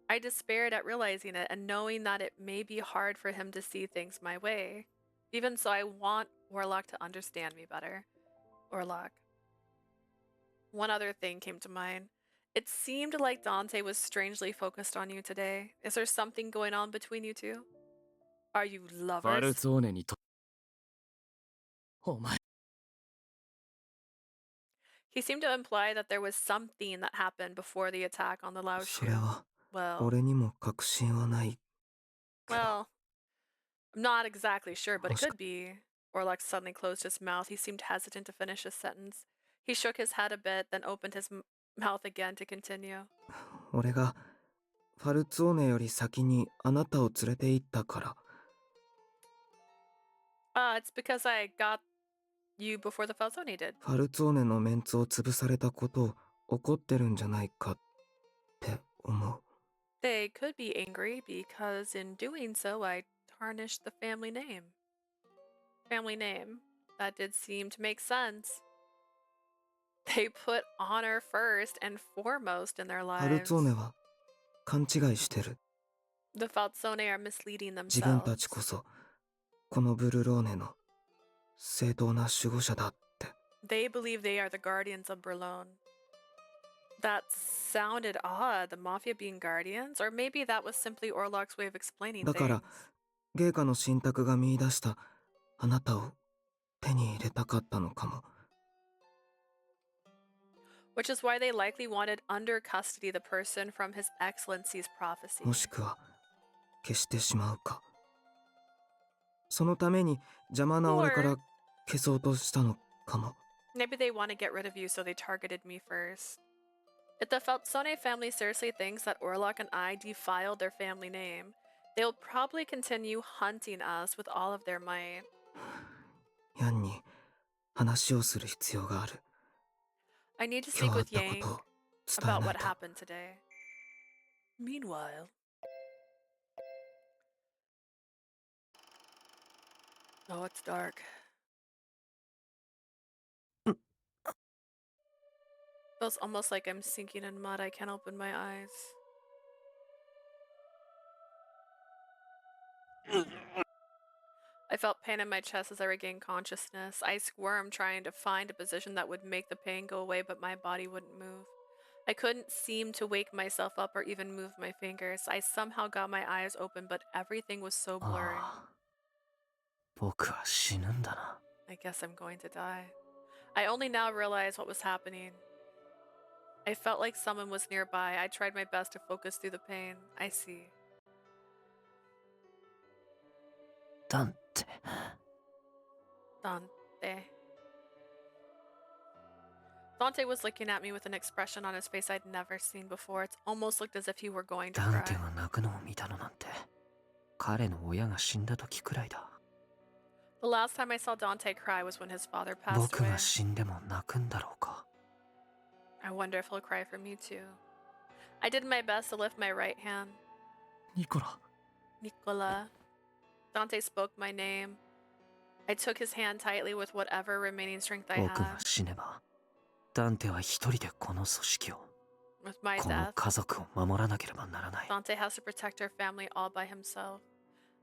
I despaired at realizing it and knowing that it may be hard for him to see things my way. Even so, I want Orlok to understand me better. Orlok. One other thing came to mind. It seemed like Dante was strangely focused on you today. Is there something going on between you two? Are you ファル lovers? ツォーネにとお前 He seemed to imply that there was something that happened before the attack on the Lao それ Shu. は Well, 俺にも確信はない。 well, I'm not exactly sure, but it could be. Orlok suddenly closed his mouth. He seemed hesitant to finish his sentence. He shook his head a bit, then opened his mouth again to continue. 俺がファルツォーネより先にあなたを連れて行ったから。 It's because I got you before the Falzone did. ファルツォーネのメンツを潰されたことを怒ってるんじゃないかって思う。 They could be angry because in doing so, I tarnished the family name. Family name. That did seem to make sense. They put honor first and foremost in their ファル lives. ツォーネは勘違いしてる。 The Falzone are misleading 自分た themselves. ちこそこのブルローネの正当な守護者だって。 They believe they are the guardians of Berlone. That sounded odd, the Mafia being guardians? Or maybe that was simply Orlok's way of explaining だから things. 芸家の信託が見出したあなたを手に入れたかったのかも。 Which is why they likely wanted under custody the person from His Excellency's prophecy. もしくは消してしまうか。そのために邪魔な俺から消そうとしたのかも。 Maybe they want to get rid of you, so they targeted me first. If the Falzone family seriously thinks that Orlok and I defiled their family name, they'll probably continue hunting us with all of their might. ヤンに話をする必要がある。 I need to 今 speak 日あっ with たこ Yang. とを伝え about な what いと。 happened today. Meanwhile, oh, it's dark. Feels almost like I'm sinking in mud. I can't open my eyes. I felt pain in my chest as I regained consciousness. I squirmed, trying to find a position that would make the pain go away, but my body wouldn't move. I couldn't seem to wake myself up or even move my fingers. I somehow got my eyes open, but everything was so blurry. 僕は死ぬんだな。 I guess I'm going to die. I only now realized what was happening. I felt like someone was nearby. I tried my best to focus through the pain. I see. ダンテ。 Dante. Dante was looking at me with an expression on his face I'd never seen before. It almost looked as if he were going to ダン cry. テが泣くのを見たのなんて、彼の親が死んだ時くらいだ。 The last time I saw Dante cry was when his father passed 僕 away. が死んでも泣くんだろうか。 I wonder if he'll cry for me too. I did my best to lift my right hand. ニコラ。 Nicola. Dante spoke my name. I took his hand tightly with whatever remaining strength I 僕が had. 死ねば、ダンテは一人でこの組織を、 With my この death, 家族を守らなければならない。 Dante has to protect our family all by himself.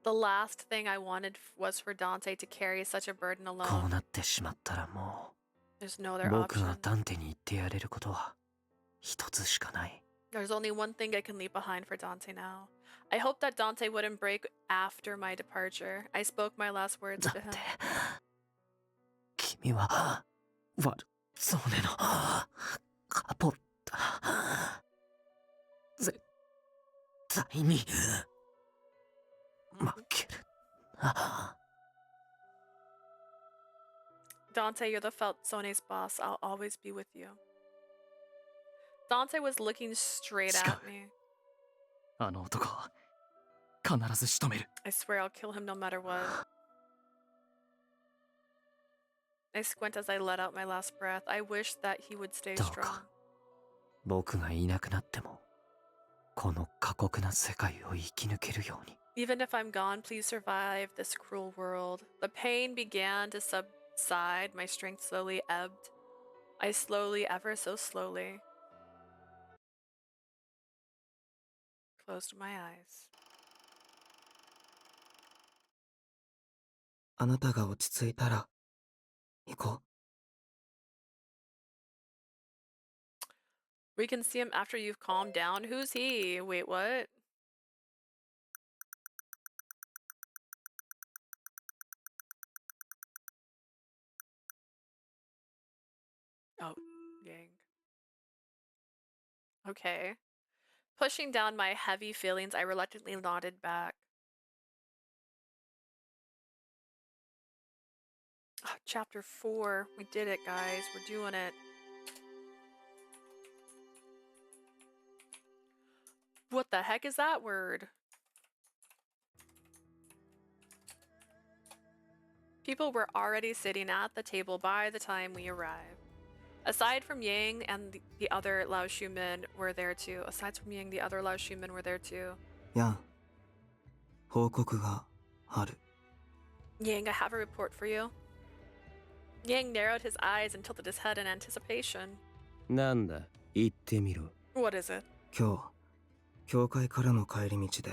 The last thing I wanted was for Dante to carry such a burden こう alone. なってしまったらも There's no う、 other 僕が option. ダンテに言ってやれることは、一つしかない。 There's only one thing I can leave behind for Dante now. I hope that Dante wouldn't break after my departure. I spoke my last words だ to っ him. て、君は、ワルゾーネの、カポッタ。絶対に、負ける。 Dante, you're the Falzone's boss. I'll always be with you. Dante was looking straight at me. あの男は、必ず仕留める。 I swear I'll kill him no matter what. I squint as I let out my last breath. I wish that he would stay どう strong. か、僕がいなくなっても、この過酷な世界を生き抜けるように。 Even if I'm gone, please survive this cruel world. The pain began to subside. My strength slowly ebbed. I slowly, ever so slowly, closed my eyes. あなたが落ち着いたら行こ We can see him after you've calmed down. Who's he? Wait, what? Oh, Yang. Okay. Pushing down my heavy feelings, I reluctantly nodded back. Oh, chapter 4. We did it, guys. We're doing it. What the heck is that word? People were already sitting at the table by the time we arrived. Aside from Yang and the other Laoshu men were there too. Aside from Yang, the other Laoshu men were there too. う。ヤン、報告がある。 Yang, I have a report for you. Yang narrowed his eyes and tilted his head in anticipation. なんだ、言ってみろ。 What is it? 今日、教会からの帰り道で、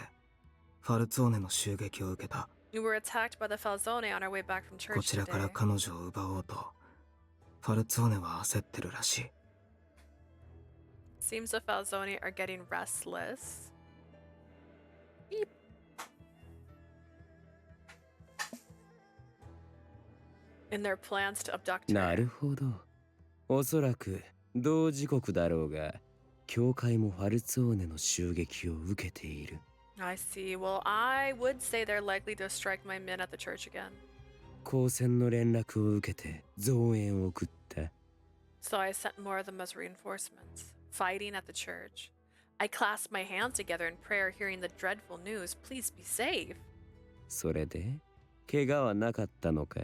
ファルツォーネの襲撃を受けた。 We were attacked by the Falzone on our way back from こ church ちらから today. 彼女を奪おうと、ファルツォーネは焦ってるらしい。 Seems the Falzone are getting restless. Beep. In their plans to abduct な her. るほど。おそらく同時刻だろうが、教会もファルツォーネの襲撃を受けている。 I see. Well, I would say they're likely to strike my men at the church again. 交戦の連絡を受けて増援を送った。 So I sent more of them as reinforcements. Fighting at the church. I clasped my hands together in prayer, hearing the dreadful news. Please be safe. それで、怪我はなかったのか？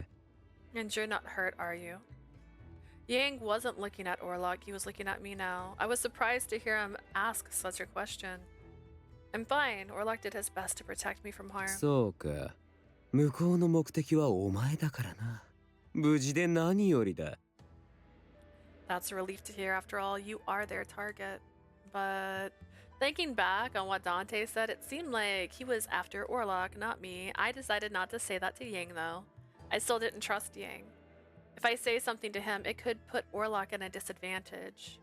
And you're not hurt, are you? Yang wasn't looking at Orlok, he was looking at me now. I was surprised to hear him ask such a question. I'm fine. Orlok did his best to protect me from harm. そうか。向こうの目的はお前だからな。無事で何よりだ。That's a relief to hear. After all, you are their target. But thinking back on what Dante said, it seemed like he was after Orlok, not me. I decided not to say that to Yang, though. I still didn't trust Yang. If I say something to him, it could put Orlok in a disadvantage.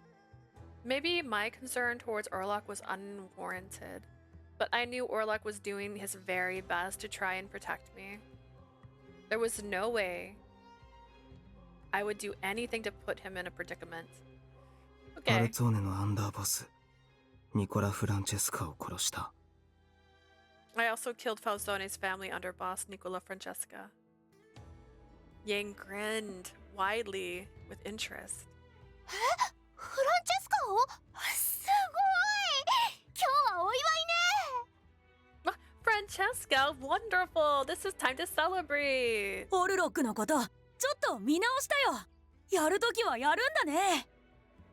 Maybe my concern towards Orlok was unwarranted, but I knew Orlok was doing his very best to try and protect me. There was no way I would do anything to put him in a predicament. アル Okay. ツォーネのアンダーボスニコラ・フランチェスカを殺した。 I also killed Falzone's family under boss Nicola Francesca. Yang grinned widely with interest. フランチェスカをすごい今日はお祝いね Francesca, wonderful! This is time to celebrate! オルロックのことちょっと見直したよ。やるときはやるんだね。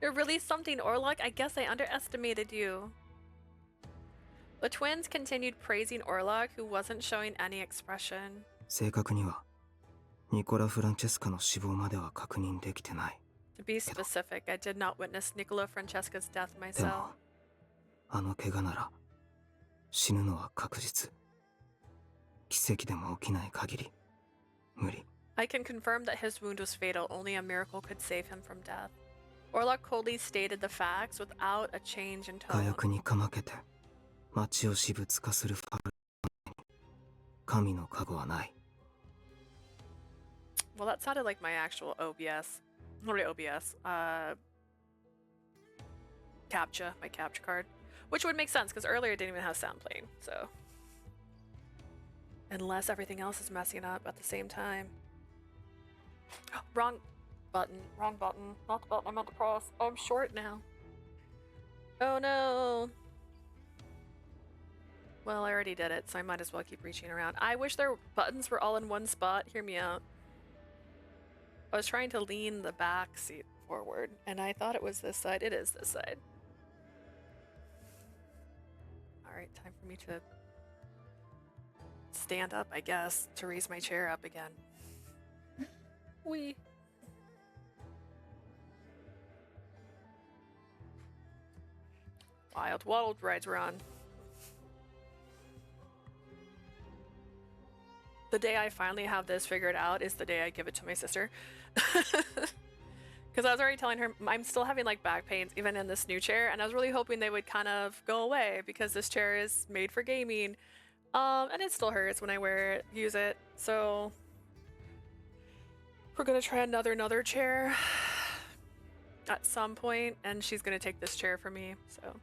You're really something, Orlok. I guess I underestimated you. The twins continued praising Orlok, who wasn't showing any expression. 正確にはニコラ・フランチェスカの死亡までは確認できてない。 To be specific, I did not witness Nicola Francesca's death でも myself. あの怪我なら死ぬのは確実。奇跡でも起きない限り無理。 I can confirm that his wound was fatal. Only a miracle could save him from death. Orlok coldly stated the facts without a change in 火 tone. 薬にかまけて町を私物化するファル神の加護はない。 Well, that sounded like my actual OBS. Not really OBS. CAPTCHA, my CAPTCHA card. Which would make sense, because earlier it didn't even have sound playing, so. Unless everything else is messing up at the same time. Wrong button. Wrong button. Not the button I meant to press. I'm short now. Oh no. Well, I already did it, so I might as well keep reaching around. I wish their buttons were all in one spot. Hear me out. I was trying to lean the back seat forward, and I thought it was this side. It is this side. Alright, time for me to stand up, I guess, to raise my chair up again. Wee. Wild Waddled rides we're on. The day I finally have this figured out is the day I give it to my sister. Because I was already telling her I'm still having like back pains even in this new chair, and I was really hoping they would kind of go away because this chair is made for gaming. And it still hurts when I use it. So we're gonna try another chair at some point, and she's gonna take this chair for me, so.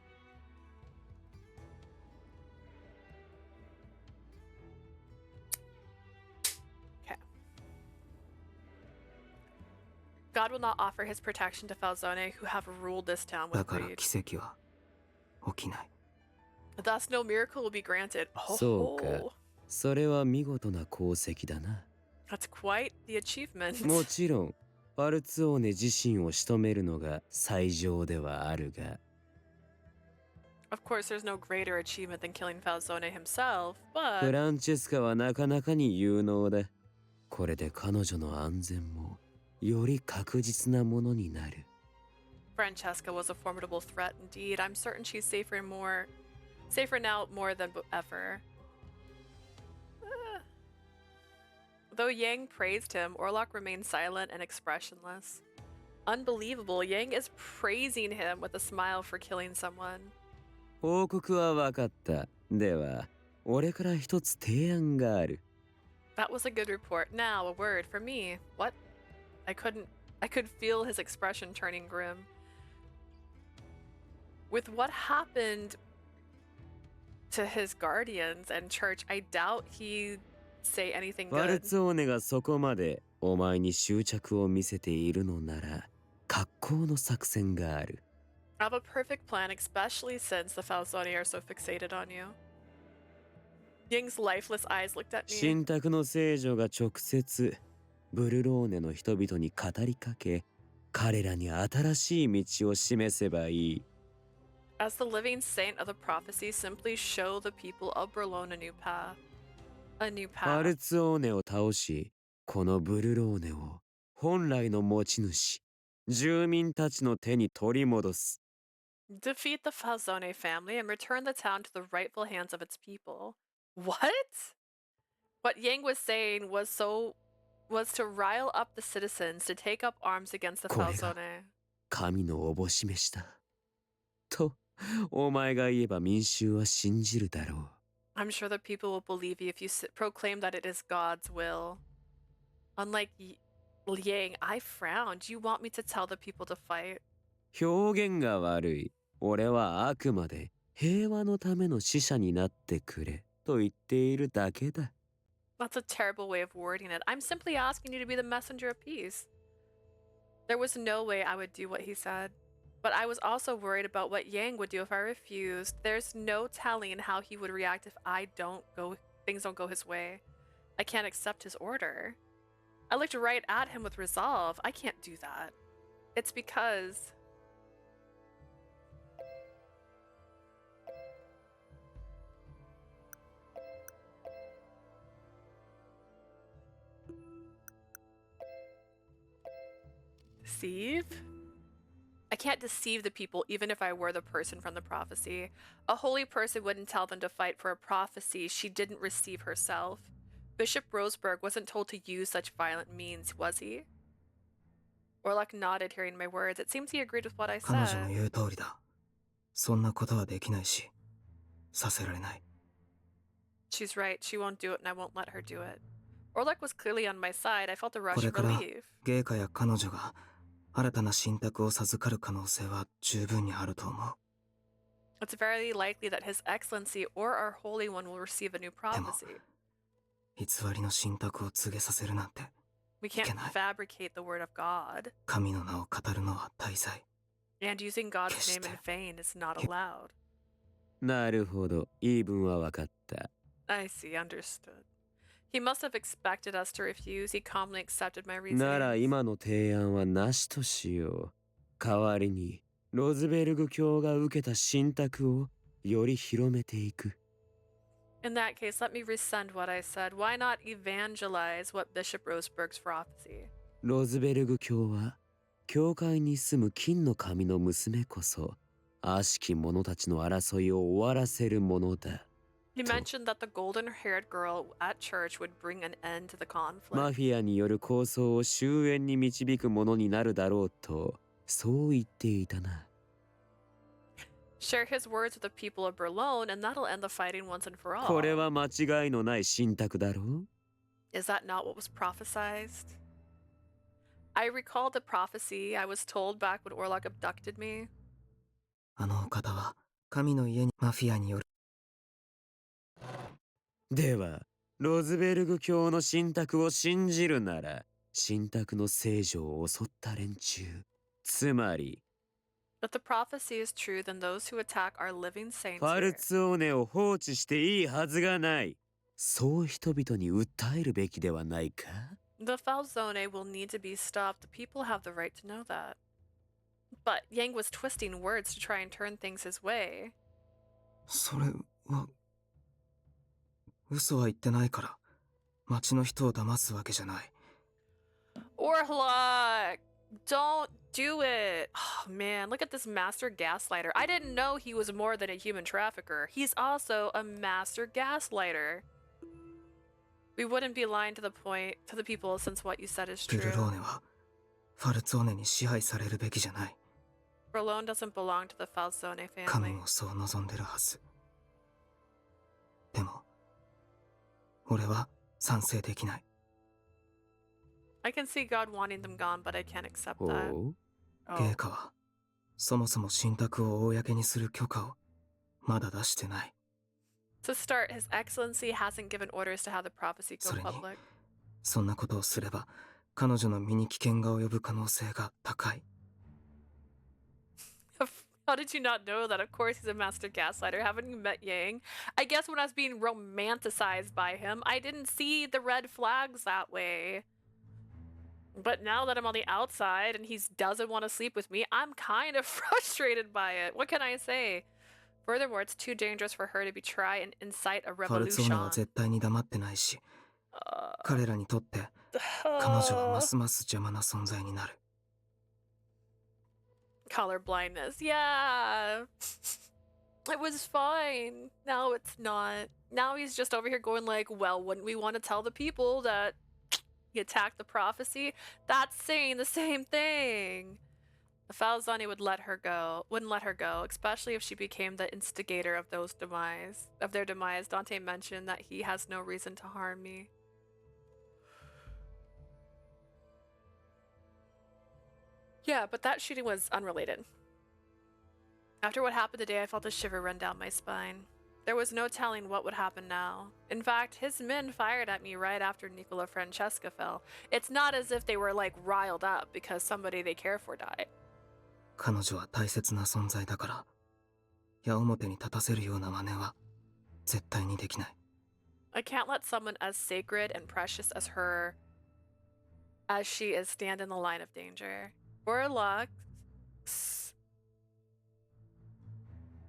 God will not offer his protection to Falzone, who have ruled this town だ with から greed. 奇跡は起きない。 Thus, no miracle will be granted. そうか。 Oh, それは見事な功績だな。 that's quite the achievement. もちろん、パルツォーネ自身を仕留めるのが最上ではあるが。 Of course, there's no greater achievement than killing Falzone himself, フ but ランチェスカはなかなかに有能だ。これで彼女の安全もより確実なものになる。 Francesca was a formidable threat indeed. I'm certain she's safer now more than ever. Though Yang praised him, Orlok remained silent and expressionless. Unbelievable, Yang is praising him with a smile for killing someone. 報告は分かった。では、俺から一つ提案がある。 That was a good report. Now, a word for me. What? I could feel his expression turning grim. With what happened to his guardians and church, I doubt he'd say anything パル good. ツォーネがそこまでお前に執着を見せているのなら、格好の作戦がある。 I have a perfect plan, especially since the Falzoni are so fixated on you. Ying's lifeless eyes looked at me. 神託の聖女が直接ブルローネの人々に語りかけ、彼らに新しい道を示せばいい。As the living saint of the prophecy, simply show the people of Berlin a new path. A new ファ path. ルツオーネを倒し、このブルローネを本来の持ち主、住民たちの手に取り戻す。Defeat the Falzone family and return the town to the rightful hands of its people. What? What Yang was saying was to rile up the citizens to take up arms against the これが Falzone. 神のおぼしめした。と、お前が言えば民衆は信じるだろう。I'm sure the people will believe you if you proclaim that it is God's will. Unlike Yang, I frowned. You want me to tell the people to fight? 表現が悪い。俺はあくまで平和のための使者になってくれと言っているだけだ。That's a terrible way of wording it. I'm simply asking you to be the messenger of peace. There was no way I would do what he said. But I was also worried about what Yang would do if I refused. There's no telling how he would react if things don't go his way. I can't accept his order. I looked right at him with resolve. I can't do that. It's because... Deceive? I can't deceive the people even if I were the person from the prophecy. A holy person wouldn't tell them to fight for a prophecy she didn't receive herself. Bishop Roseberg wasn't told to use such violent means, was he? Orlok nodded, hearing my words. It seems he agreed with what I 彼女の said. 言う通りだ。そんなことはできないし、させられない。 She's right. She won't do it and I won't let her do it. Orlok was clearly on my side. I felt a こ rush れ of から relief. ゲイカや彼女が新たな信託を授かる可能性は十分にあると思う。 It's very likely that His Excellency or our Holy One will receive a new prophecy. 偽りの信託を告げさせるなんて We can't fabricate the word of God. 神の名を語るのは大罪。 And using God's name in vain is not allowed. なるほど、言い分は分かった。I see, understood. He must have expected us to refuse. He calmly accepted my なら reasoning. 今の提案はなしとしよう。代わりにロズベルグ教が受けた信託をより広めていく。In that case, let me rescind what I said. Why not evangelize what Bishop Roseberg's prophecy? ロズベルグ教は教会に住む金の神の娘こそ悪しき者たちの争いを終わらせるものだ。 He mentioned that the golden-haired girl at church would bring an end to the マ conflict. フィアによる抗争を終焉に導くものになるだろうとそう言っていたな。 Share his words with the people of Berlin, and that'll end the fighting once and for こ all. れは間違いのない信託だろう？ Is that not what was prophesied? I recall the prophecy I was told back when Orlok abducted me. あのお方は神の家にマフィアによる。ではロズベルグ教の信託を信じるなら信託の聖女を襲った連中、つまり If the prophecy is true, then those who attack our living saints ファル here, ツオーネを放置していいはずがない。そう人々に訴えるべきではないか？ the Falzone will need to be stopped. The people have the right to know that. But Yang was twisting words to try and turn things his way. それは嘘は言ってないから町の人を騙すわけじゃない。 Orlok, don't do it. Oh man, look at this master gaslighter. I didn't know he was more than a human trafficker. He's also a master gaslighter. We wouldn't be lying to the people since what you said is ブ true. ルローネはファルツォーネに支配されるべきじゃない。 Berlin doesn't belong to the Falzone 神 family. もそう望んでるはず。でも俺は賛成できない。 I can see God wanting them gone, but I can't accept ほ that. う？ Oh. ゲイカはそもそも信託を公にする許可をまだ出してない。 To start, His Excellency hasn't given orders to have the prophecy go それに public. そんなことをすれば彼女の身に危険が及ぶ可能性が高い。 How did you not know that? Of course he's a master gaslighter. Haven't you met Yang? I guess when I was being romanticized by him, I didn't see the red flags that way. But now that I'm on the outside and he doesn't want to sleep with me, I'm kind of frustrated by it. What can I say? Furthermore, it's too dangerous for her to betray and incite a ファルツォーネは revolution. 絶対に黙ってないし、彼らにとって彼女はますます邪魔な存在になる。Color blindness. Yeah. It was fine. Now it's not. Now he's just over here going like, well, wouldn't we want to tell the people that he attacked the prophecy? That's saying the same thing. The Falzani wouldn't let her go, especially if she became the instigator of their demise. Dante mentioned that he has no reason to harm me. Yeah, but that shooting was unrelated. After what happened today, I felt a shiver run down my spine. There was no telling what would happen now. In fact, his men fired at me right after Nicola Francesca fell. It's not as if they were like riled up because somebody they care for died. 彼女は大切な存在だから、矢面に立たせるような真似は絶対にできない。I can't let someone as sacred and precious as her, as she is, stand in the line of danger. Orlok's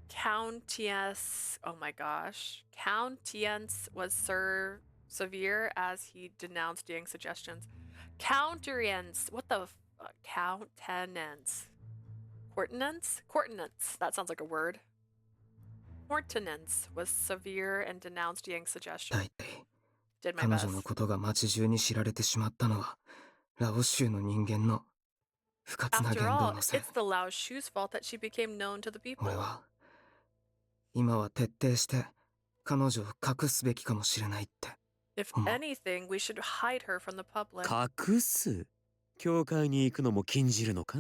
countenance, oh my gosh, countenance was severe as he denounced Yang's suggestions. Countenance, what the fuck? Countenance. Courtenance, that sounds like a word. Courtenance was severe and denounced Yang's suggestion. 大体、 Did my 彼 best. 女のことが街中に知られてしまったのは、ラオ州の人間の不活な After 言動 all, のせい。 it's the Lao Shu's fault that she became known to the people. 俺は、今は徹底して彼女を隠すべきかもしれないって。 If anything, we should hide her from the public. 隠す？教会に行くのも禁じるのか？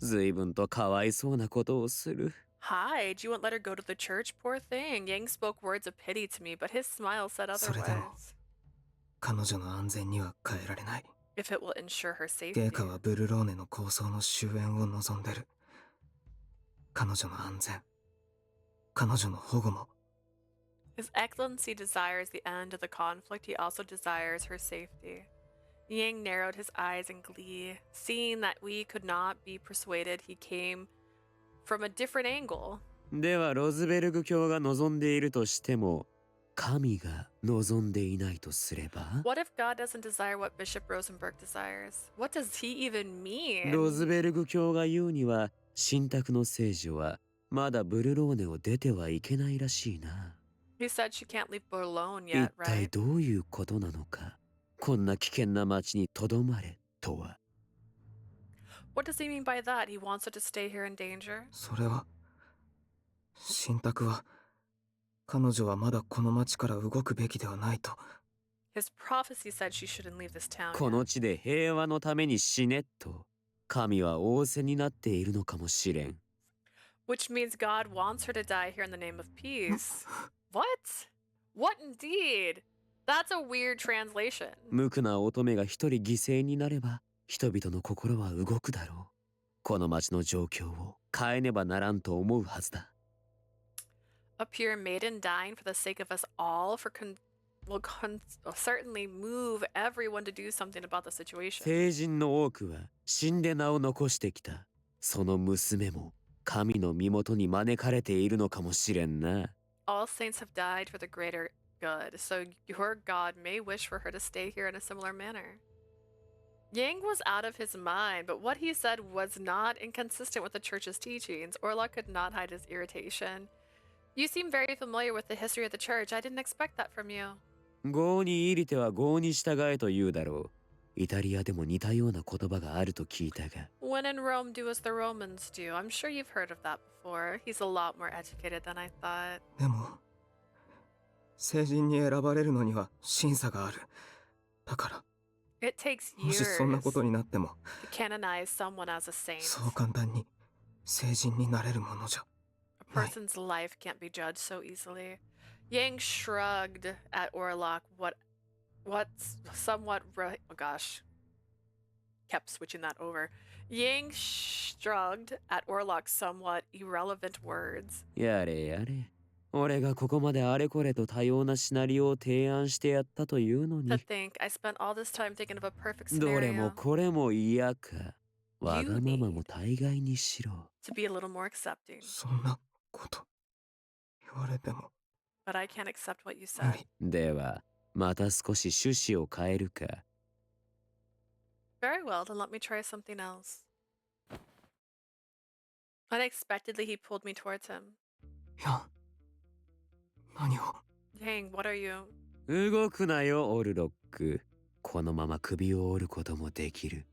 随分とかわいそうなことをする。 Hide? You won't let her go to the church? Poor thing. Yang spoke words of pity to me, but his smile said それでも、 otherwise. 彼女の安全には変えられない。 If it will ensure her safety. ゲイカはブルローネの構想の終焉を望んでる。彼女の安全、彼女の保護も。 His Excellency desires the end of the conflict. He also desires her safety. Yang narrowed his eyes in glee. Seeing that we could not be persuaded, he came from a different angle. ではロズベルグ教が望んでいるとしても、神が望んでいないとすれば？ What if God doesn't desire what Bishop Rosenberg desires? What does he even mean? ロズベルグ教が言うには、神託の聖女はまだブルローネを出てはいけないらしいな。 He said she can't leave Boulogne 一 yet, 体 right? どういうことなのか。こんな危険な町にとどまれとは。 What does he mean by that? He wants her to stay here in danger? それは、神託は、彼女はまだこの町から動くべきではないと。 His prophecy said she shouldn't leave this town. この地で平和のために死ねと、神は仰せになっているのかもしれん。 Which means God wants her to die here in the name of peace. What? What indeed? That's a weird translation. 無垢な乙女が一人犠牲になれば、人々の心は動くだろう。この町の状況を変えねばならんと思うはずだ。A pure maiden dying for the sake of us all will certainly move everyone to do something about the situation. 聖人の多くは死んで名を残してきた。その娘も神の身元に招かれているのかもしれんな。All saints have died for the greater good, so your God may wish for her to stay here in a similar manner. Yang was out of his mind, but what he said was not inconsistent with the church's teachings. Orlok could not hide his irritation. You seem very familiar with the history of the church. I didn't expect that from you. 業に入りては業に従えと言うだろう。イタリアでも似たような言葉があると聞いたが。When in Rome, do as the Romans do. I'm sure you've heard of that before. He's a lot more educated than I thought. でも、聖人に選ばれるのには審査がある。だから、 It takes もし years そんなことになっても、 to canonize someone as a saint. そう簡単に聖人になれるものじゃ。 A person's life can't be judged so easily. Yang shrugged at Orlok what's somewhat oh gosh. Kept switching that over. Yang shrugged at Orlok's somewhat irrelevant words. やれやれ。俺がここまであれこれと多様なシナリオを提案してやったというの To に、 think I spent all this time thinking of a perfect どれも scenario これも嫌か。わがままも大概にしろ。 to be a little more accepting. そんなこと言われても But I can't accept what you said. では、また少し趣旨を変えるか。 Very well, then let me try something else. Unexpectedly, he pulled me towards him. いや何を Dang, what are you? 動くなよ、オルロック。このまま首を折ることもできる。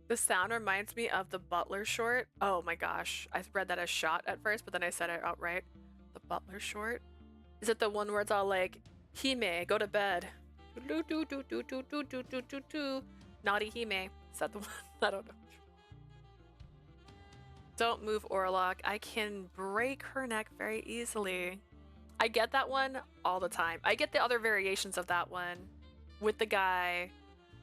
The sound reminds me of the Butler short. Oh my gosh. I read that as shot at first, but then I said it outright. The Butler short? Is it the one where it's all like, Hime, go to bed. Naughty Hime. Is that the one? I don't know. Don't move, Orlok. I can break her neck very easily. I get that one all the time. I get the other variations of that one with the guy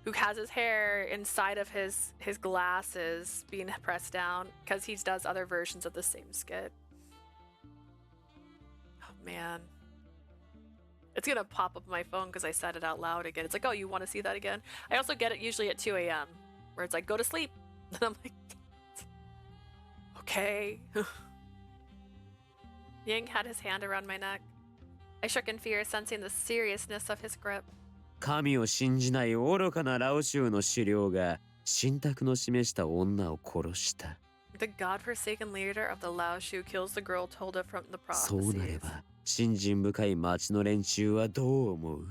who has his hair inside of his glasses being pressed down because he does other versions of the same skit. Oh man. It's gonna pop up on my phone because I said it out loud again. It's like, oh, you want to see that again? I also get it usually at 2 a.m. where it's like, go to sleep. And I'm like, okay. Ying had his hand around my neck. I shook in fear, sensing the seriousness of his grip. 神を信じない愚かなラオ州の首領が信託の示した女を殺した。 The godforsaken leader of the Lao Shu kills the girl told it from the そうなれ prophecies. ば、信心深い町の連中はどう思う？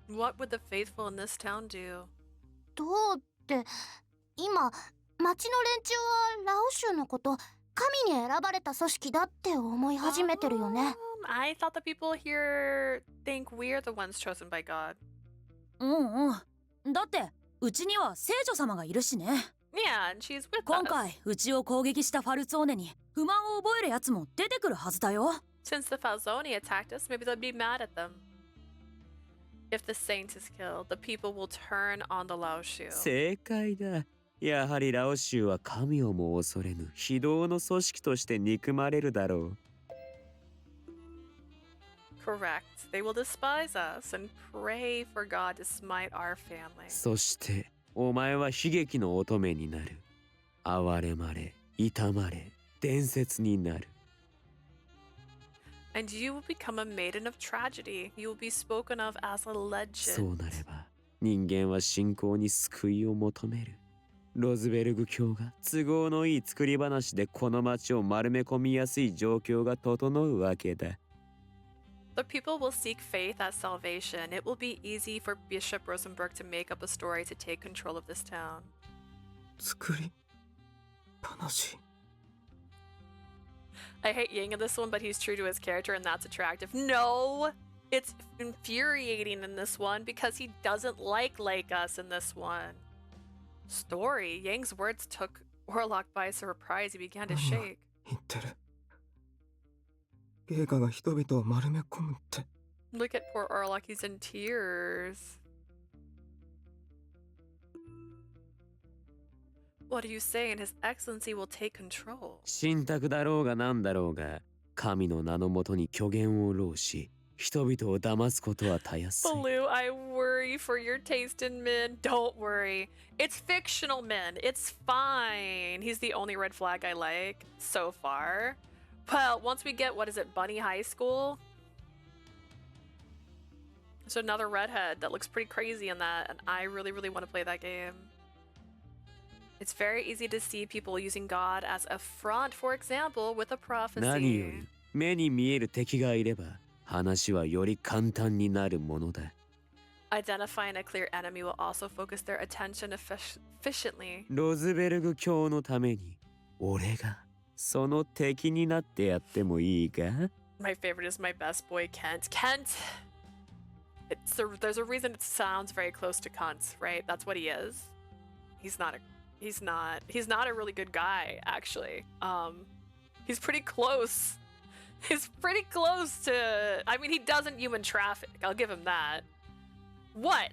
What would the faithful in this town do? どうって今町の連中はラオ州のこと神に選ばれた組織だって思い始めてるよね。I thought the people here think we're the ones chosen by God. うんうん。だってうちには聖女様がいるしね。Yeah, and she's with 今 us. 回うちを攻撃したファルツォーネに不満を覚えるやつも出てくるはずだよ。Since the Falzoni attacked us, maybe they'll be mad at them. If the saint is killed, the people will turn on the Lao Shu. 正解だ。やはりラオ州は神をも恐れぬ非道の組織として憎まれるだろう。 Correct. They will despise us and pray for God to smite our family. そしてお前は悲劇の乙女になる。哀れまれ、痛まれ、伝説になる。 And you will become a maiden of tragedy. You will be spoken of as a そう legend. なれば人間は信仰に救いを求める。ロズベルグ教が都合のいい作り話でこの町を丸め込みやすい状況が整うわけだ。 The people will seek faith as salvation. It will be easy for Bishop Rosenberg to make up a story to take control of this town. 作り話 I hate Ying in this one, but he's true to his character and that's attractive. No! It's infuriating in this one because he doesn't like us in this one. Story. Yang's words took Orlok by surprise. He began to shake. 言ってる芸家が人々を丸め込むって Look at poor Orlok. He's in tears. What are you saying? His Excellency will take control. 信託だろうがなんだろうが神の名のもとに虚言を漏し人々を騙すことはたやすい。 Blue, I worry for your taste in men. Don't worry. It's fictional men. It's fine. He's the only red flag I like so far. Well, once we get, what is it, Bunny High School? There's another redhead that looks pretty crazy in that, and I really, really want to play that game. It's very easy to see people using God as a front, for example, with a 何よ prophecy. り目に見える敵がいれば話はより簡単になるものだ。 Identifying a clear enemy will also focus their attention efficiently. ロズベルグ教のために俺がその敵になってやってもいいか？ My favorite is my best boy, Kent. Kent! There's a reason it sounds very close to Kuntz, right? That's what he is. He's not a really good guy, actually. He's pretty close. He's pretty close to, I mean, he doesn't human traffic. I'll give him that. What?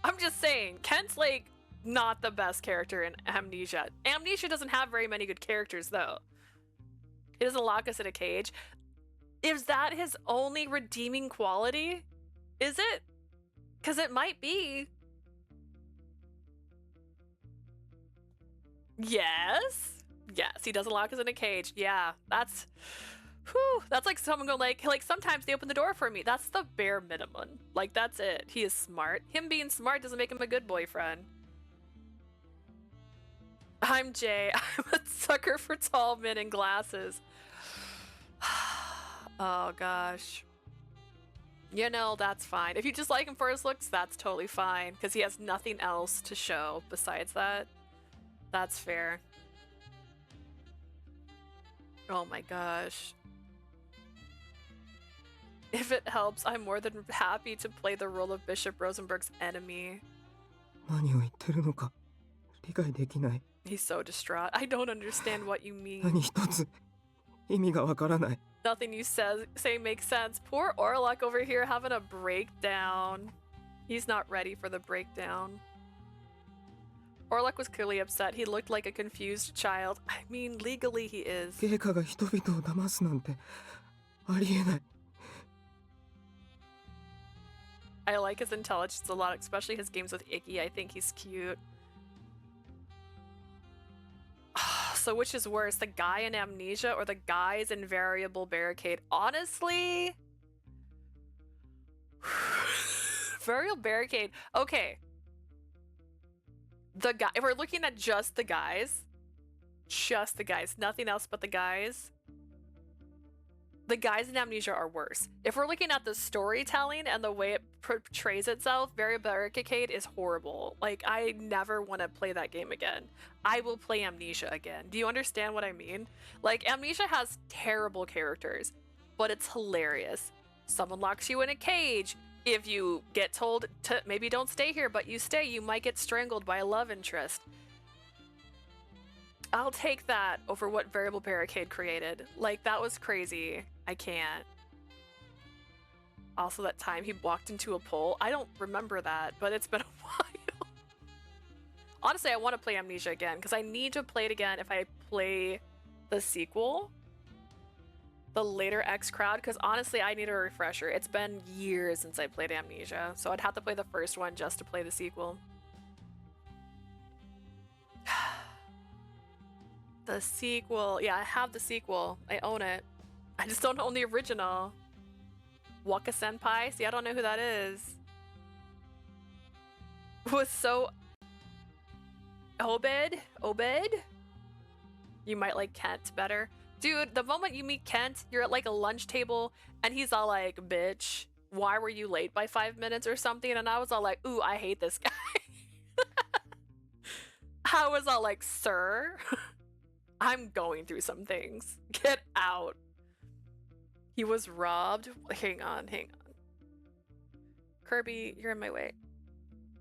I'm just saying, Kent's like not the best character in Amnesia. Amnesia doesn't have very many good characters, though. He doesn't lock us in a cage. Is that his only redeeming quality? Is it? Because it might be. Yes. Yes, he doesn't lock us in a cage. Yeah, that's... Whew, that's like someone going like sometimes they open the door for me. That's the bare minimum. Like, that's it. He is smart. Him being smart doesn't make him a good boyfriend. I'm Jay. I'm a sucker for tall men in glasses. Oh, gosh. You know, that's fine. If you just like him for his looks, that's totally fine. Because he has nothing else to show besides that. That's fair. Oh my gosh. If it helps, I'm more than happy to play the role of Bishop Rosenberg's enemy. 何を言ってるのか理解できない。 He's so distraught. I don't understand what you mean. 何一つ意味がわからない。 Nothing you say makes sense. Poor Orlok over here having a breakdown. He's not ready for the breakdown. Orlok was clearly upset. He looked like a confused child. I mean, legally he is. 陛下が人々を騙すなんてありえない。 I like his intelligence a lot, especially his games with Icky. I think he's cute. So which is worse, the guy in Amnesia or the guys in Variable Barricade? Honestly? Variable Barricade. Okay. The guy, if we're looking at just the guys, nothing else but the guys in Amnesia are worse. If we're looking at the storytelling and the way it portrays itself, Variable Barricade is horrible. Like, I never want to play that game again. I will play Amnesia again. Do you understand what I mean? Like, Amnesia has terrible characters, but it's hilarious. Someone locks you in a cage. If you get told to maybe don't stay here, but you stay, you might get strangled by a love interest. I'll take that over what Variable Barricade created. Like, that was crazy. I can't. Also, that time he walked into a pole. I don't remember that, but it's been a while. Honestly, I want to play Amnesia again, because I need to play it again if I play the sequel. The later X Crowd, because honestly, I need a refresher. It's been years since I played Amnesia, so I'd have to play the first one just to play the sequel. The sequel. Yeah, I have the sequel. I own it. I just don't own the original. Waka Senpai? See, I don't know who that is. Was so... Obed? You might like Kent better. Dude, the moment you meet Kent, you're at like a lunch table and he's all like, bitch, why were you late by 5 minutes or something? And I was all like, ooh, I hate this guy. I was all like, sir, I'm going through some things. Get out. He was robbed. Hang on. Kirby, you're in my way.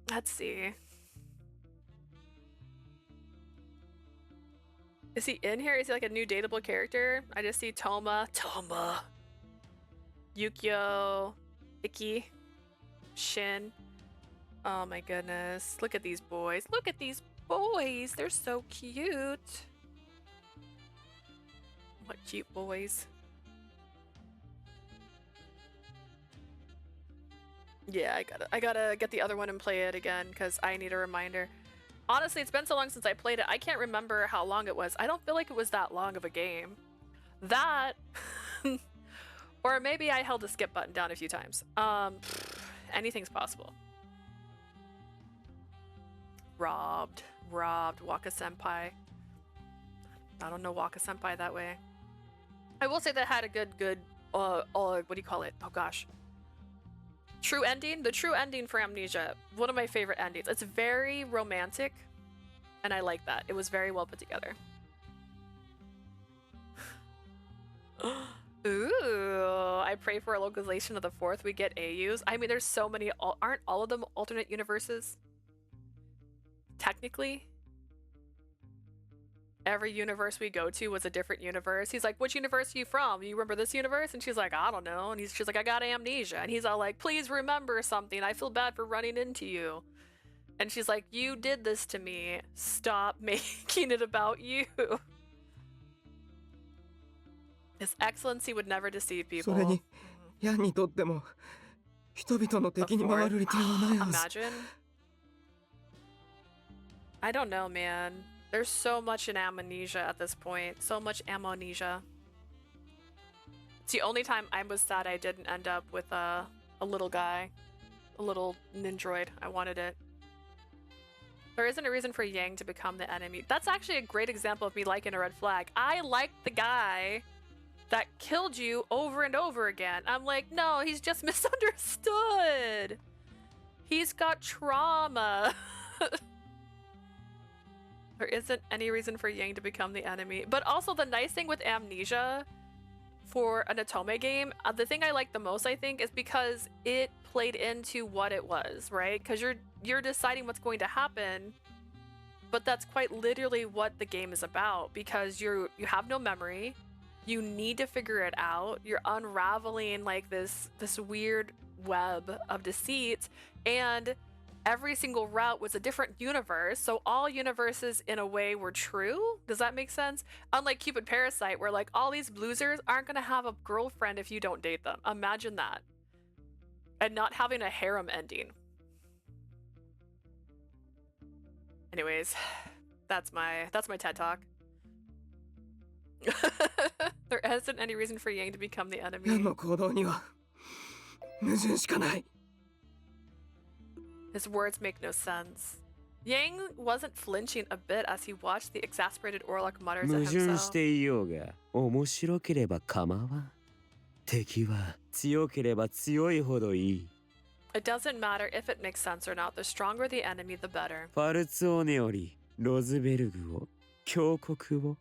Let's see. Is he in here? Is he like a new dateable character? I just see Toma, Yukio, Icky, Shin. Oh my goodness. Look at these boys. They're so cute. What cute boys. Yeah, I gotta get the other one and play it again because I need a reminder. Honestly, it's been so long since I played it, I can't remember how long it was. I don't feel like it was that long of a game. That, or maybe I held the skip button down a few times. Anything's possible. Robbed, Waka Senpai. I don't know Waka Senpai that way. I will say that had a good, what do you call it? Oh gosh. True ending? The true ending for Amnesia. One of my favorite endings. It's very romantic, and I like that. It was very well put together. Ooh, I pray for a localization of the 4th. We get AUs. I mean, there's so many. Aren't all of them alternate universes? Technically. Every universe we go to was a different universe. He's like, which universe are you from? You remember this universe? And she's like, I don't know. And she's like, I got amnesia. And he's all like, please remember something. I feel bad for running into you. And she's like, you did this to me. Stop making it about you. His Excellency would never deceive それ people. にヤンにとっても人々の敵に回る利点はないはず。 Imagine. I don't know, man. There's so much in amnesia at this point. So much amnesia. It's the only time I was sad I didn't end up with a little guy. A little nindroid. I wanted it. There isn't a reason for Yang to become the enemy. That's actually a great example of me liking a red flag. I liked the guy that killed you over and over again. I'm like, no, he's just misunderstood. He's got trauma. There isn't any reason for Yang to become the enemy. But also the nice thing with amnesia for an Otome game, the thing I like the most, I think, is because it played into what it was, right? Because you're deciding what's going to happen, but that's quite literally what the game is about, because you have no memory, you need to figure it out, you're unraveling like this weird web of deceit, and every single route was a different universe, so all universes in a way were true. Does that make sense? Unlike Cupid Parasite, where like all these losers aren't gonna have a girlfriend if you don't date them. Imagine that. And not having a harem ending. Anyways, that's my TED talk. There isn't any reason for Yang to become the ヤン enemy. の行動には矛盾しかない。 His words make no sense. Yang wasn't flinching a bit as he watched the exasperated Orlok mutters 矛 at 盾し himself. ていようが面白ければ構わん。敵は強ければ強いほどいい。 It doesn't matter if it makes sense or not. The stronger the enemy, the better. ファルツォーネよりロズベルグを峡谷を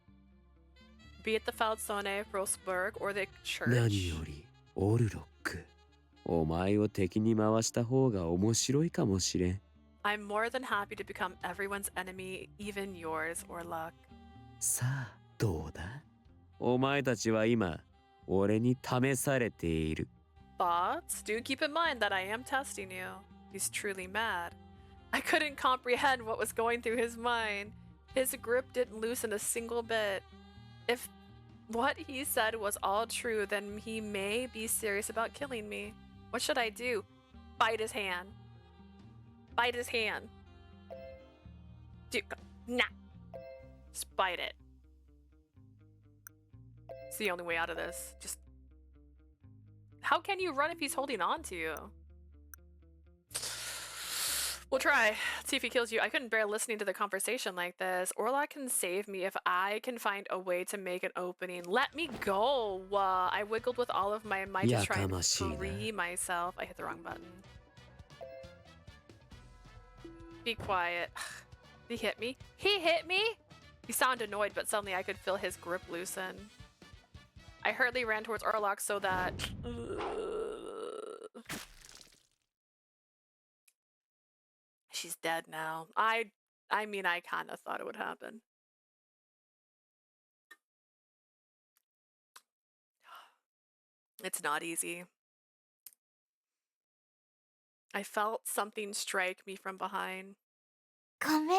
Be it the Falzone, Rosberg, or the church. 何よりオルロック。お前を敵に回した方が面白いかもしれん。 I'm more than happy to become everyone's enemy, even yours, Orlok. さあどうだ？お前たちは今俺に試されている。 But do keep in mind that I am testing you. He's truly mad. I couldn't comprehend what was going through his mind. His grip didn't loosen a single bit. If what he said was all true, then he may be serious about killing me. What should I do? Bite his hand. Bite his hand. Nah. Just bite it. It's the only way out of this. Just... How can you run if he's holding on to you? We'll try. Let's see if he kills you. I couldn't bear listening to the conversation like this. Orlok can save me if I can find a way to make an opening. Let me go! I wiggled with all of my might to try and free myself. I hit the wrong button. Be quiet. He hit me. He hit me? He sounded annoyed, but suddenly I could feel his grip loosen. I hurriedly ran towards Orlok so that... She's dead now. I mean, I kind of thought it would happen. It's not easy. I felt something strike me from behind. ごめんね。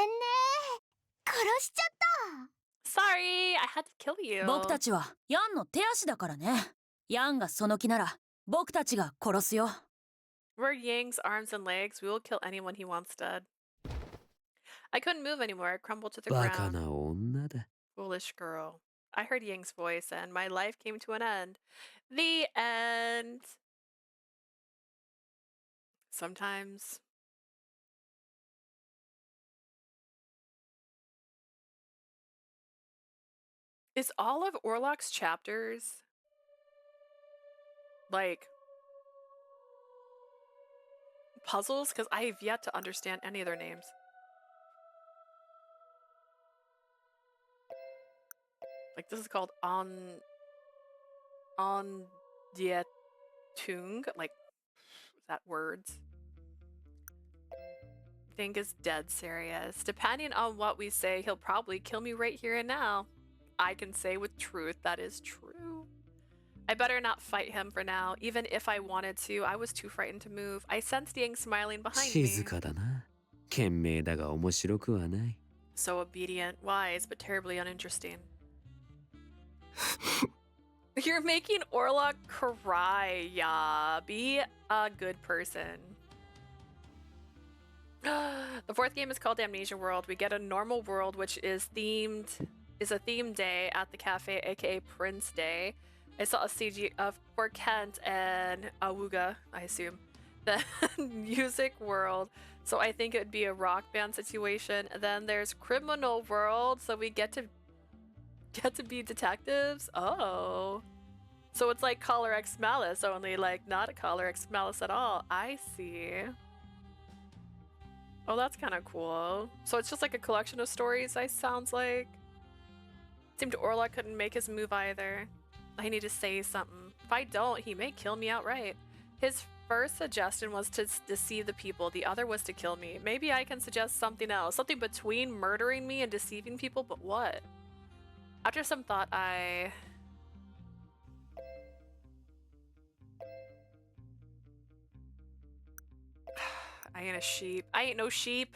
殺しちゃった。Sorry, I had to kill you. 僕たちはヤンの手足だからね。ヤンがその気なら僕たちが殺すよ。We're Yang's arms and legs. We will kill anyone he wants dead. I couldn't move anymore. I crumbled to the バカ ground. な女だ。 Foolish girl. I heard Yang's voice and my life came to an end. The end. Sometimes. Is all of Orlok's chapters like puzzles? Because I have yet to understand any of their names. Like this is called Andeutung. Like, is that words? Think is dead serious. Depending on what we say, he'll probably kill me right here and now. I can say with truth that is true. I better not fight him for now. Even if I wanted to, I was too frightened to move. I sensed Yang smiling behind me. 静かだな。賢明だが面白くはない。So obedient, wise, but terribly uninteresting. You're making Orlok cry, yeah. Be a good person. The fourth game is called Amnesia World. We get a normal world, which is a themed day at the cafe, aka Prince Day. I saw a CG for Kent and Awuga, I assume. Then Music World, so I think it would be a rock band situation. And then there's Criminal World, so we get to be detectives. Oh, so it's like Collar X Malice, only like not a Collar X Malice at all. I see. Oh, that's kind of cool. So it's just like a collection of stories, sounds like. Seemed Orlok couldn't make his move either. I need to say something. If I don't, he may kill me outright. His first suggestion was to deceive the people. The other was to kill me. Maybe I can suggest something else. Something between murdering me and deceiving people, but what? After some thought, I ain't a sheep. I ain't no sheep.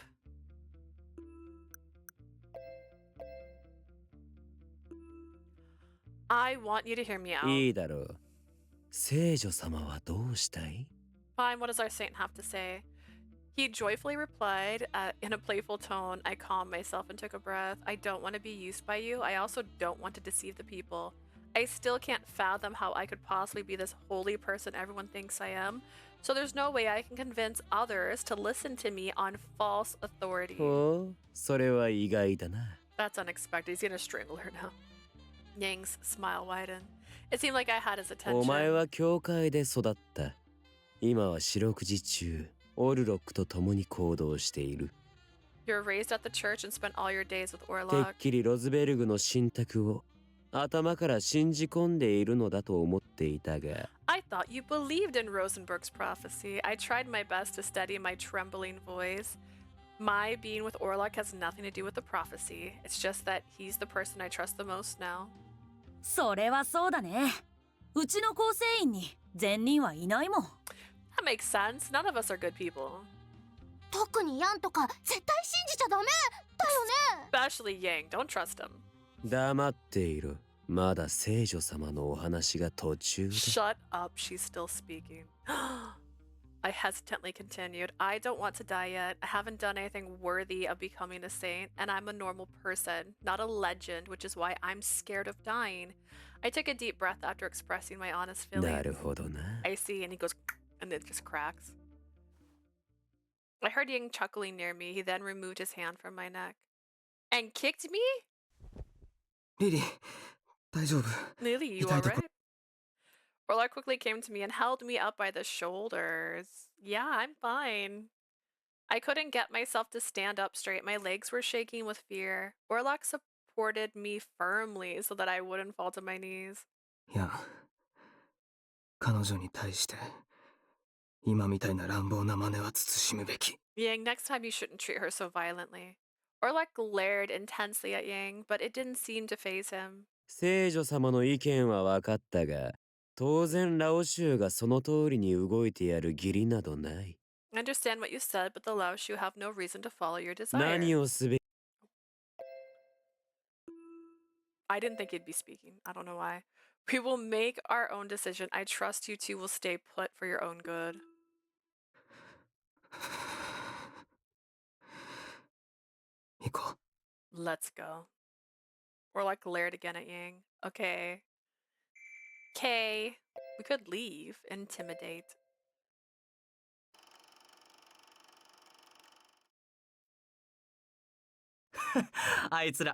I want you to hear me out. いいだろう。聖女様はどうしたい？ Fine, what does our saint have to say? He joyfully replied in a playful tone. I calmed myself and took a breath. I don't want to be used by you. I also don't want to deceive the people. I still can't fathom how I could possibly be this holy person everyone thinks I am. So there's no way I can convince others to listen to me on false authority. おう、それは意外だな。 That's unexpected. He's gonna strangle her now. Yang's smile widened. It seemed like I had his attention. お前は教会で育った。今は四六時中、オルロックと共に行動している。You were raised at the church and spent all your days with て Orlok. っきりロズベルグの信託を頭から信じ込んでいるのだと思っていたが。I thought you believed in Rosenberg's prophecy. I tried my best to steady my trembling voice. My being with Orlok has nothing to do with the prophecy. It's just that he's the person I trust the most now. それはそうだね。うちの構成員に善人はいないもん。That makes sense. None of us are good people. 特にヤンとか絶対信じちゃダメだよね。 Especially Yang. Don't trust him. 黙っていろ。まだ聖女様のお話が途中だ。Shut up. She's still speaking. I hesitantly continued. I don't want to die yet. I haven't done anything worthy of becoming a saint, and I'm a normal person, not a legend, which is why I'm scared of dying. I took a deep breath after expressing my honest なる feelings. ほどな。I see, and he goes, and it just cracks. I heard Yang chuckling near me. He then removed his hand from my neck. And kicked me? リリー、大丈夫？ Lily, you 痛いとこ。 alright? Orlok quickly came to me and held me up by the shoulders. Yeah, I'm fine. I couldn't get myself to stand up straight. My legs were shaking with fear. Orlok supported me firmly so that I wouldn't fall to my knees. いや、彼女に対して今みたいな乱暴な真似は慎むべき。 Yang, next time you shouldn't treat her so violently. Orlok glared intensely at Yang, but it didn't seem to faze him. 聖女様の意見は分かったが、当然ラオシュウがその通りに動いてやる義理などない。 I understand what you said, but the Laoshu have no reason to follow your desire. 何をすべき？ I didn't think he'd be speaking. I don't know why. We will make our own decision. I trust you two will stay put for your own good. 行こう。 Let's go. Orlok glared again at Yang. Okay. Okay. We could leave. Intimidate. あいつら、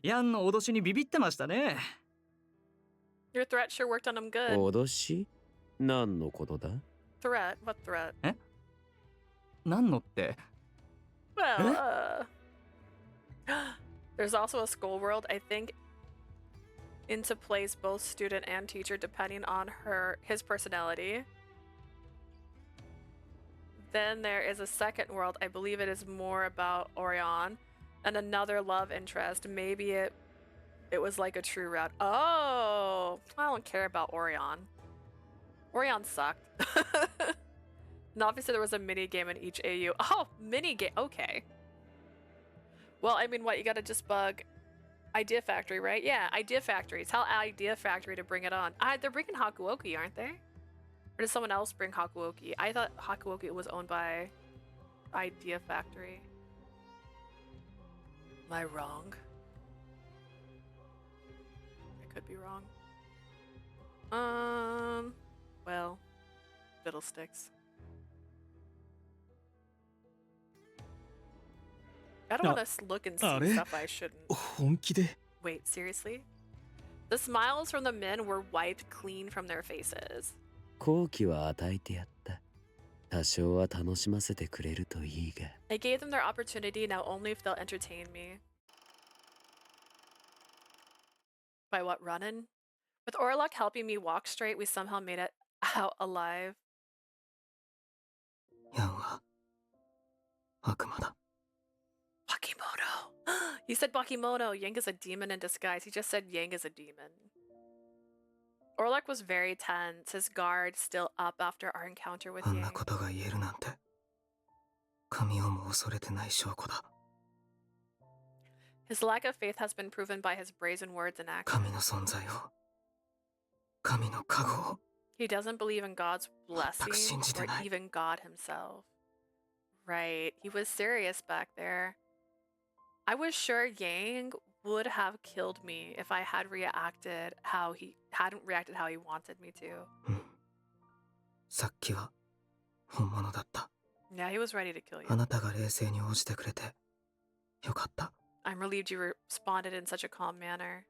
ヤンの脅しにビビってましたね。Your threat sure worked on him good. 脅し？何のことだ？ Threat? What threat? え？何のって？ Well, there's also a school world, I think, into plays both student and teacher depending on his personality. Then there is a second world, I believe it is more about Orion, and another love interest. Maybe it was like a true route. Oh, I don't care about Orion. Orion sucked. And obviously there was a mini game in each AU. Oh, mini game. Okay. Well, I mean, what, you gotta just bug Idea Factory, right? Yeah, Idea Factory. Tell Idea Factory to bring it on. They're bringing Hakuoki, aren't they? Or does someone else bring Hakuoki? I thought Hakuoki was owned by Idea Factory. Am I wrong? I could be wrong. Well, fiddlesticks. I don't want to look and see stuff I shouldn't. 本気で Wait, seriously? The smiles from the men were wiped clean from their faces. 好機は与えてやった。多少は楽しませてくれるといいが。I gave them their opportunity, now only if they'll entertain me. By what, running? With Orlok helping me walk straight, we somehow made it out alive. ヤンは悪魔だ。 Bakimono! He said Bakimono! Yang is a demon in disguise. He just said Yang is a demon. Orlok was very tense, his guard still up after our encounter with あんな Yang. ことが言えるなんて神をも恐れてない証拠だ。 His lack of faith has been proven by his brazen words and actions. 神の存在を神の加護を He doesn't believe in God's blessing 信じて or ない。 even God himself. Right, he was serious back there. I was sure Yang would have killed me if I had reacted how he hadn't reacted how he wanted me to. さっきは本物だった。 Yeah, he was ready to kill あ you. なたが冷静に応じてくれてよかった。 I'm relieved you responded in such a calm manner.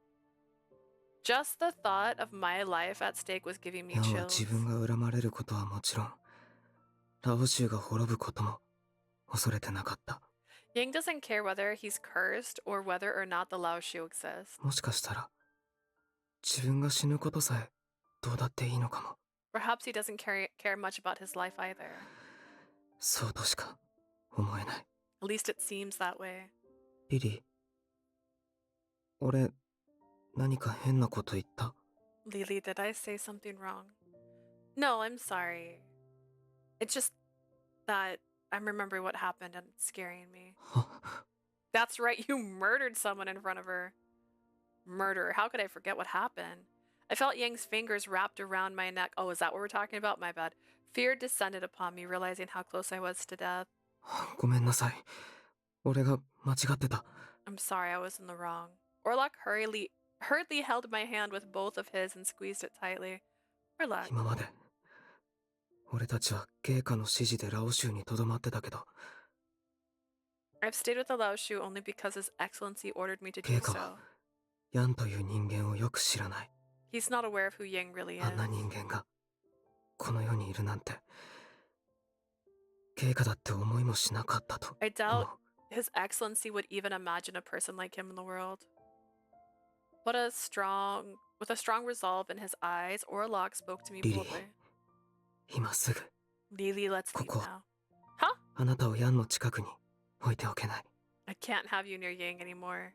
Just the thought of my life at stake was giving me ヤンは chills. 自分が恨まれることはもちろん、ラオ州が滅ぶことも恐れてなかった。 Yang doesn't care whether he's cursed or whether or not the Laoshu exists. もしかしたら自分が死ぬことさえどうだっていいのかも。 Perhaps he doesn't care much about his life either. そうとしか思えない。 At least it seems that way. リリー、俺何か変なこと言った？ Lily, did I say something wrong? No, I'm sorry. It's just that I'm remembering what happened and it's scaring me. That's right, you murdered someone in front of her. Murder. How could I forget what happened? I felt Yang's fingers wrapped around my neck. Oh, is that what we're talking about? My bad. Fear descended upon me, realizing how close I was to death. ごめんなさい。俺が間違ってた。 I'm sorry, I was in the wrong. Orlok hurriedly held my hand with both of his and squeezed it tightly. Orlok. 今まで俺たちは陛下の指示でラオ州にとどまってたけど、 I've stayed with the Laoshu only because His Excellency ordered me to do 陛下 so. はヤンという人間をよく知らない。 He's not aware of who Yang really あんな is. 人間がこの世にいるなんて陛下だって思いもしなかったと。 I doubt His Excellency would even imagine a person like him in the world. With a strong resolve in his eyes, Orlok spoke to me Lily. boldly. 今すぐ Lily, let's leave ここ now. Huh? あなたをヤンの近くに置いておけない。 I can't have you near Yang anymore.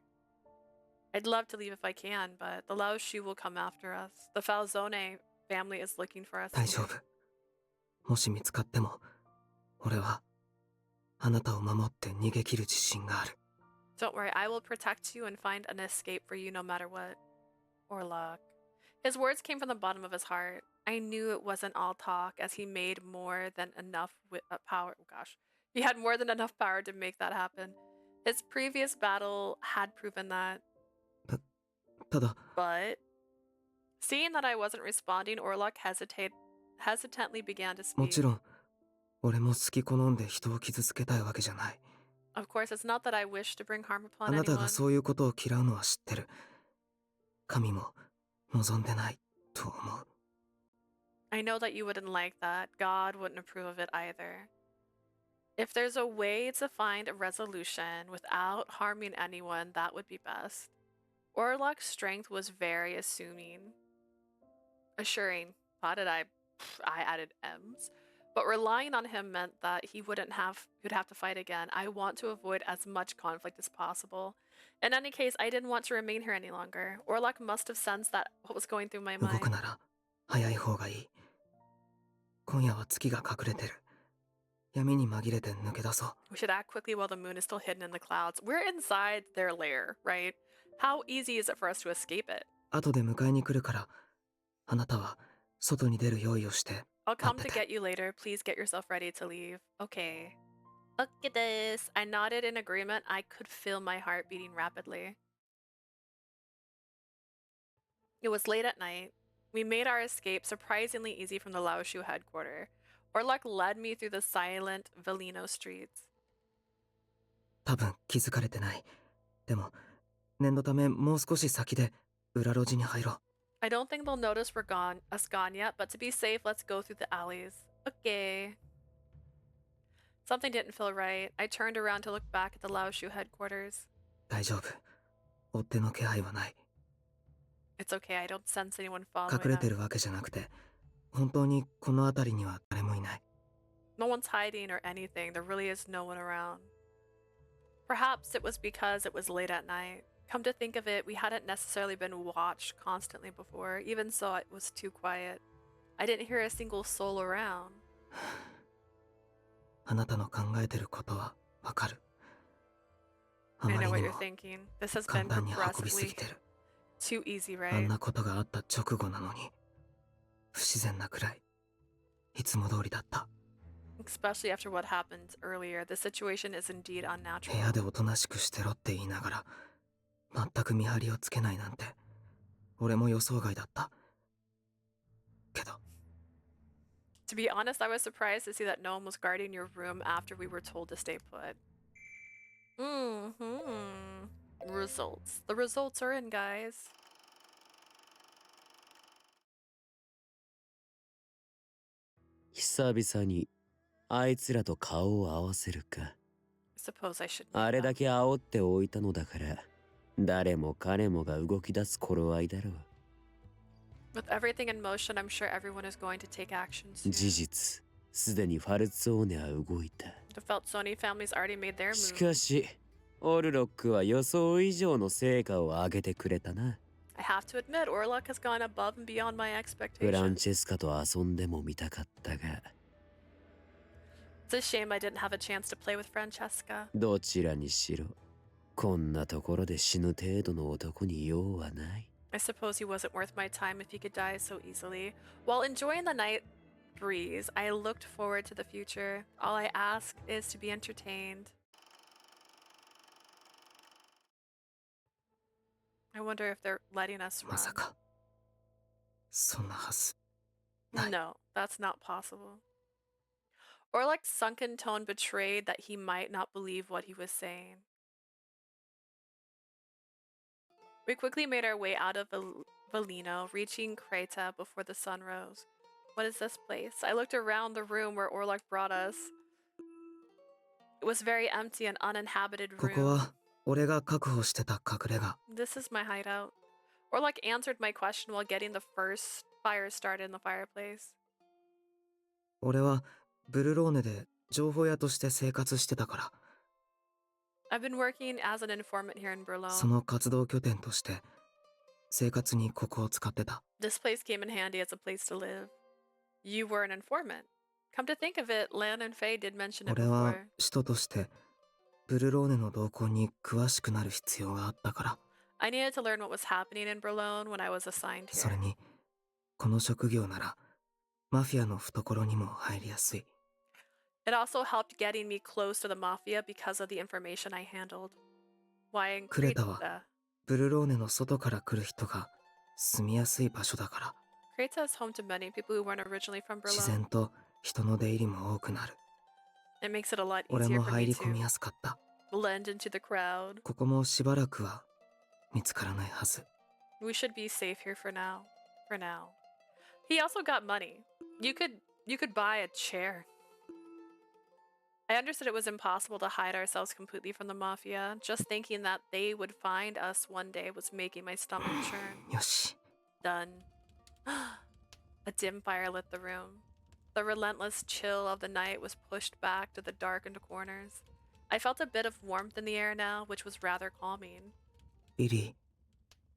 I'd love to leave if I can, but the Laoshu will come after us. The Falzone family is looking for us. 大丈夫。もし見つかっても俺はあなたを守って逃げ切る自信がある。 Don't worry, I will protect you and find an escape for you no matter what. Orlok. His words came from the bottom of his heart. I knew it wasn't all talk, as he made more than enough power. Oh gosh. He had more than enough power to make that happen. His previous battle had proven that. ただ But seeing that I wasn't responding, Orlok hesitantly began to も speak. ちろん俺も好き好んで人を傷つけたいわけじゃない。 Of course, it's not that I wish to bring harm あ upon なた anyone. がそういうことを嫌うのは知ってる。神も望んでないと思う。 I know that you wouldn't like that. God wouldn't approve of it either. If there's a way to find a resolution without harming anyone, that would be best. Orlok's strength was very assuring. How did I added M's. But relying on him meant that he'd have to fight again. I want to avoid as much conflict as possible. In any case, I didn't want to remain here any longer. Orlok must have sensed that what was going through my 動 mind. くなら早い方がいい。今夜は月が隠れてる。闇に紛れて抜け出そう。 We should act quickly while the moon is still hidden in the clouds. We're inside their lair, right? How easy is it for us to escape it? 後で迎えに来るから、あなたは外に出る用意をして I'll 待 come って to て。 get you later. Please get yourself ready to leave. Okay. Look at this. I nodded in agreement. I could feel my heart beating rapidly. It was late at night. We made our escape surprisingly easy from the Laoshu headquarters. Orlok led me through the silent Velino streets. 多分気づかれてない。でも、念のためもう少し先で裏路地に入ろう。 I don't think they'll notice we're gone yet, but to be safe, let's go through the alleys. Okay. Something didn't feel right. I turned around to look back at the Laoshu headquarters. 大丈夫。追っ手の気配はない。 It's okay, I don't sense anyone 隠 following れて us. るわけじゃなくて、本当にこの辺りには誰もいない。 No one's hiding or anything. There really is no one around. Perhaps it was because it was late at night. Come to think of it, we hadn't necessarily been watched constantly before. Even so, it was too quiet. I didn't hear a single soul around. あなたの考えてることはわかる。あ I まり know に what も you're thinking. This has 簡 been 単に運びす progressively ぎてる。 too easy, あん right? なことがあった直後なのに、不自然なくらい、いつも通りだった。 Especially after what happened earlier. The situation is indeed 部 unnatural. 屋でおとなしくしてろって言いながら、全く見張りをつけないなんて、俺も予想外だった。けど、 To be honest, I was surprised to see that no one was guarding your room after we were told to stay put. Results. The results are in, guys. 久々にあいつらと顔を合わせるか。 Suppose I should. あれだけ煽っておいたのだから、誰も彼もが動き出す頃合いだろう。 With everything in motion, I'm sure everyone is going to take action soon. 事実、すでにファルツォーネは動いた。 The Feltzoni family's already made their し move. かし、オルロックは予想以上の成果を上げてくれたな。 I have to admit, Orlok has gone above and beyond my フラン expectations. チェスカと遊んでもみたかったが、 It's a shame I didn't have a chance to play with Francesca. どちらにしろ、こんなところで死ぬ程度の男に用はない。 I suppose he wasn't worth my time if he could die so easily. While enjoying the night breeze, I looked forward to the future. All I ask is to be entertained. I wonder if they're letting us まさ run. か、そんなはず。 No, that's not possible. Orlok's sunken tone betrayed that he might not believe what he was saying. We quickly made our way out of Velino, reaching Kreta before the sun rose. What is this place? I looked around the room where Orlok brought us. It was very empty and uninhabited ここ room. は俺が確保してた隠れ家。 This is my hideout. Orlok answered my question while getting the first fire started in the fireplace. 俺はブルローネで情報屋として生活してたから、 I've been working as an informant here in そ Berlin. の活動拠点として生活にここを使ってた。 This place came in handy as a place to live. You were an informant. Come to think of it, Lan and Faye did mention it 俺は before. 使徒としてブルローネの動向に詳しくなる必要があったから。 I needed to learn what was happening in Berlin when I was assigned それ here. にこの職業ならマフィアの懐にも入りやすい。 It also helped getting me close to the mafia because of the information I handled. Why in クレタは Kreta? ブルローネの外から来る人が住みやすい場所だから、 Kreta is home to many people who weren't originally from 自 Berlin. 然と人の出入りも多くなる。 It makes it a lot 俺 easier も for 入 me り込み to やすかった。 blend into the crowd. ここもしばらくは見つからないはず。 We should be safe here for now. For now. He also got money. You could buy a chair. I understood it was impossible to hide ourselves completely from the mafia. Just thinking that they would find us one day was making my stomach churn. よし、 Done. A dim fire lit the room. The relentless chill of the night was pushed back to the darkened corners. I felt a bit of warmth in the air now, which was rather calming. リリ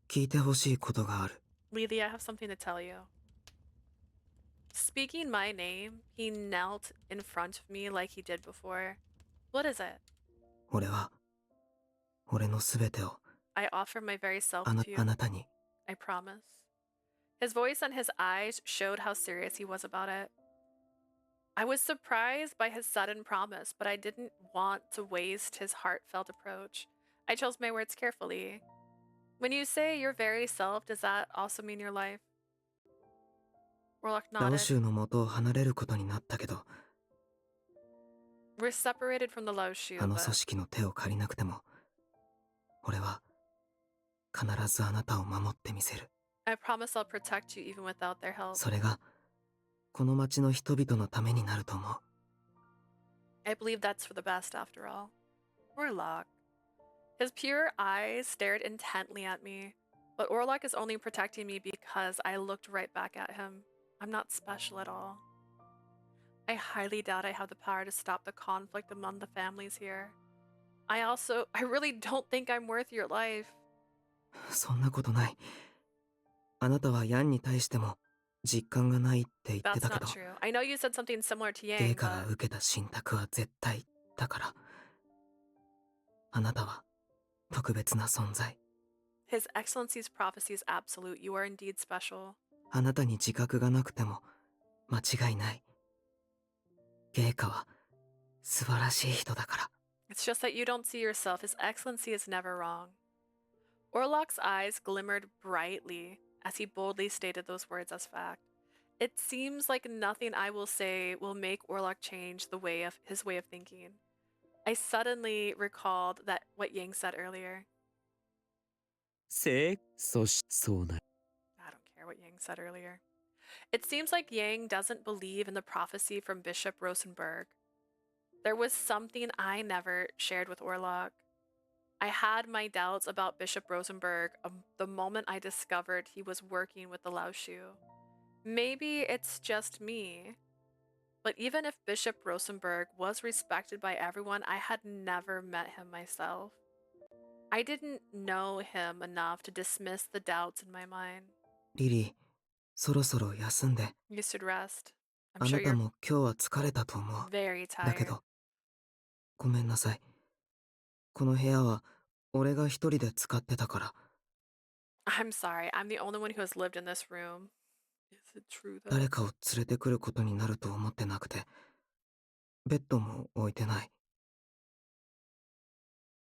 ー、聞いてほしいことがある。 Lily, I have something to tell you. Speaking my name, he knelt in front of me like he did before. What is it? 俺は俺のすべてを I offer my very self あ to you. なたに I promise. His voice and his eyes showed how serious he was about it. I was surprised by his sudden promise, but I didn't want to waste his heartfelt approach. I chose my words carefully. When you say your very self, does that also mean your life? Orlok ラオ nodded. 州の元を離れることになったけど We're separated from the Lao Shu, あの組 but 織の手を借りなくても俺は必ずあなたを守ってみせる I promise I'll protect you even without their help. それがこの町の人々のためになると思う I believe that's for the best after all. Orlok. His pure eyes stared intently at me, but Orlok is only protecting me because I looked right back at him. I'm not special at all. I highly doubt I have the power to stop the conflict among the families here. I really don't think I'm worth your life. そんなことないあなたはヤンに対しても実感がないって言って That's たけ not ど true. I know you said something similar to ゲイ Yang, から but 受けた信託は絶対だからあなたは特別な存在 His Excellency's prophecy is absolute. You are indeed special. あなたに自覚がなくても間違いないゲイカは素晴らしい人だから It's just that you don't see yourself. His Excellency is never wrong. Orlok's eyes glimmered brightly as he boldly stated those words as fact. It seems like nothing I will say will make Orlok change his way of thinking. I suddenly recalled that what Yang said earlier. そうな I don't care what Yang said earlier. It seems like Yang doesn't believe in the prophecy from Bishop Rosenberg. There was something I never shared with Orlok. I had my doubts about Bishop Rosenberg the moment I discovered he was working with the Lao Shu. Maybe it's just me. But even if Bishop Rosenberg was respected by everyone, I had never met him myself. I didn't know him enough to dismiss the doubts in my mind. リリーそろそろ休んで You should rest. あ I'm な sure た you're も今日は疲れたと思う very だけ tired. どごめんなさいこの部屋は俺が一人で使ってたから I'm sorry. I'm the only one who has lived in this room. Is it true though? 誰かを連れてくることになると思ってなくてベッドも置いてない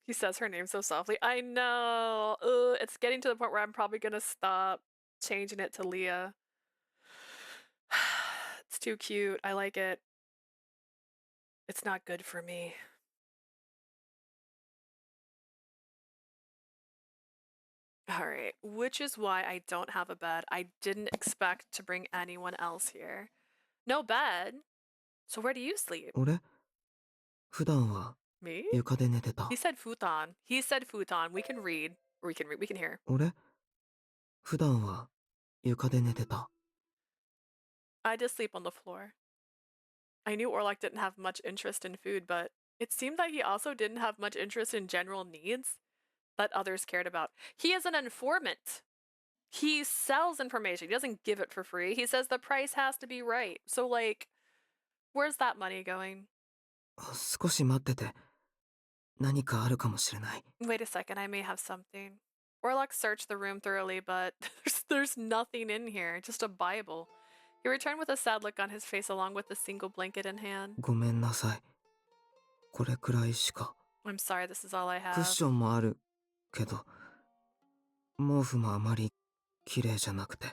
He says her name so softly. I know. It's getting to the point where I'm probably gonna stop changing it to Leah. It's too cute. I like it. It's not good for me. Alright, which is why I don't have a bed. I didn't expect to bring anyone else here. No bed? So where do you sleep? 俺普段は Me? 床で寝てた He said futon. He said futon. We can read. Or we can hear. 俺普段は床で寝てた I just sleep on the floor. I knew Orlok didn't have much interest in food, but it seemed that he also didn't have much interest in general needs that others cared about. He is an informant. He sells information. He doesn't give it for free. He says the price has to be right. So, like, where's that money going? 少し待ってて何かあるかもしれない Wait a second, I may have something. Orlok searched the room thoroughly, but there's nothing in here, just a Bible. He returned with a sad look on his face along with a single blanket in hand. ごめんなさいこれくらいしか I'm sorry, this is all I クッ have. ションもあるけど毛布もあまり綺麗じゃなくて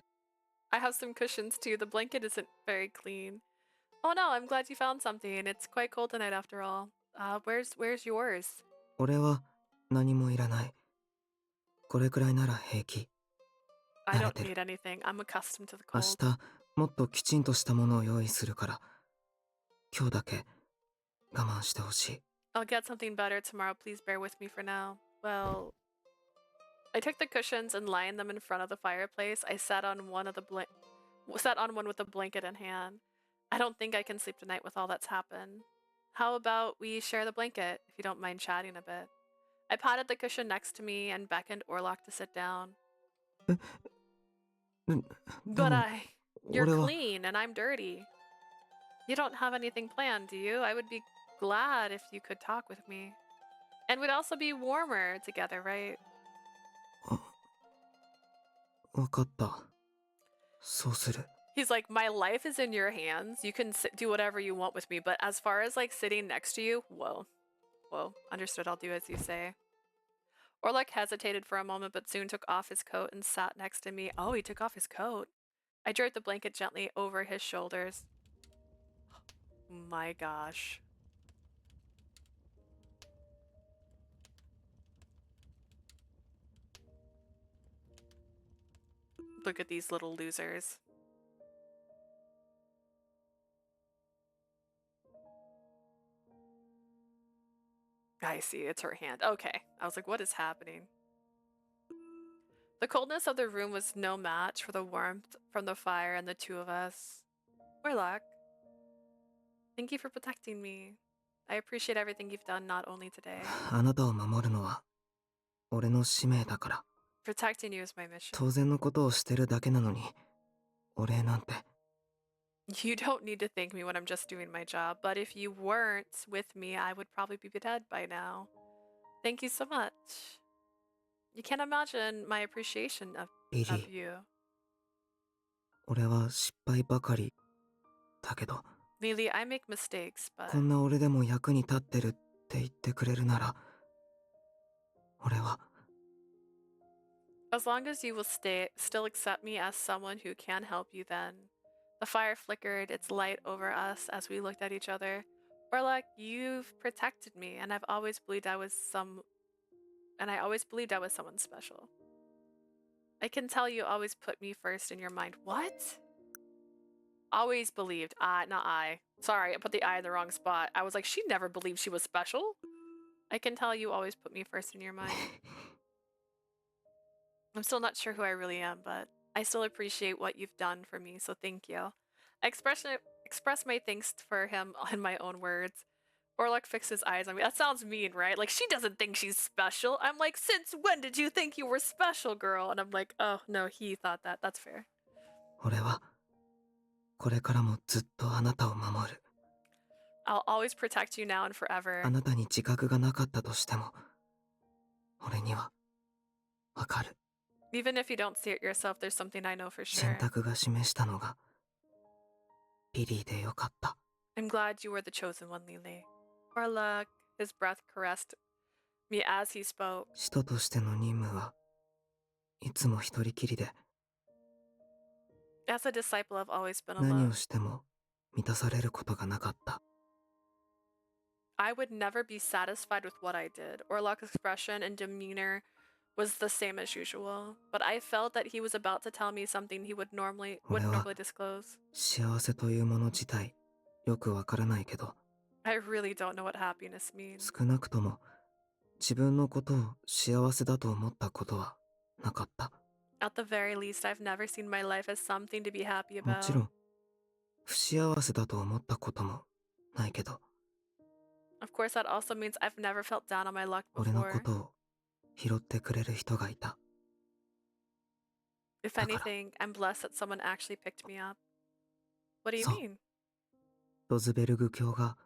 I have some cushions too. The blanket isn't very clean. Oh no, I'm glad you found something. It's quite cold tonight after all. Where's yours? 俺は何もいらないこれくらいなら平気 I 慣れ don't てる need anything. I'm accustomed to the 明 cold. 日もっときちんとしたものを用意するから今日だけ我慢してほしい I'll get something better tomorrow. Please bear with me for now. Well, I took the cushions and lined them in front of the fireplace. I sat on one with a blanket in hand. I don't think I can sleep tonight with all that's happened. How about we share the blanket, if you don't mind chatting a bit? I patted the cushion next to me and beckoned Orlok to sit down. で But も I... You're 俺は clean and I'm dirty. You don't have anything planned, do you? I would be glad if you could talk with me. And we'd also be warmer together, right? 分かった。そうする。 He's like, my life is in your hands. You can do whatever you want with me. But as far as like sitting next to you, whoa. Understood. I'll do as you say. Orlok hesitated for a moment, but soon took off his coat and sat next to me. Oh, he took off his coat. I draped the blanket gently over his shoulders. My gosh. Look at these little losers. I see, it's her hand. Okay. I was like, what is happening? The coldness of the room was no match for the warmth from the fire and the two of us. Orlok, thank you for protecting me. I appreciate everything you've done, not only today. あなたを守るのは俺の使命だから。 Protecting you is my mission. 当然のことをしてるだけなのに、お礼なんて。 You don't need to thank me when I'm just doing my job, but if you weren't with me, I would probably be dead by now. Thank you so much. You can't imagine my appreciation of you. 俺は失敗ばかりだけど。 Lily, I make mistakes, but こんな俺でも役に立ってるって言ってくれるなら、俺は。 as long as you will still accept me as someone who can help you, then. The fire flickered its light over us as we looked at each other. Orlok, you've protected me, and I've always believed I was someone special. I can tell you always put me first in your mind. What? Always believed. Not I. Sorry, I put the I in the wrong spot. I was like, she never believed she was special. I can tell you always put me first in your mind. I'm still not sure who I really am, but I still appreciate what you've done for me, so thank you. I express my thanks for him in my own words. Orlok fixed his eyes on me. That sounds mean, right? Like, she doesn't think she's special. I'm like, since when did you think you were special, girl? And I'm like, oh, no, he thought that. That's fair. 俺はこれからもずっとあなたを守る。 I'll always protect you now and forever. あなたに自覚がなかったとしても、俺にはわかる。 Even if you don't see it yourself, there's something I know for sure. 選択が示したのがビリーでよかった。 I'm glad you were the chosen one, Lily. Orlok, his breath caressed me as he spoke. 使徒としての任務はいつも一人きりで。 As a disciple, I've always been 何 alone. をしても満たされることがなかった。 I would never be satisfied with what I did. Orlok's expression and demeanor was the same as usual, but I felt that he was about to tell me something he wouldn't normally disclose. 幸せというもの自体よくわからないけど、 I really don't know what happiness means. 少なくとも自分のことを幸せだと思ったことはなかった。 At the very least, I've never seen my life as something to be happy も about. ちろん不幸せだと思ったこともないけど、 Of course, that also means I've never felt down on my luck 俺のこ before. とを拾ってくれる人がいた。 If anything, I'm blessed that someone actually picked me up. What do you そう。 mean? ロズベルグ教が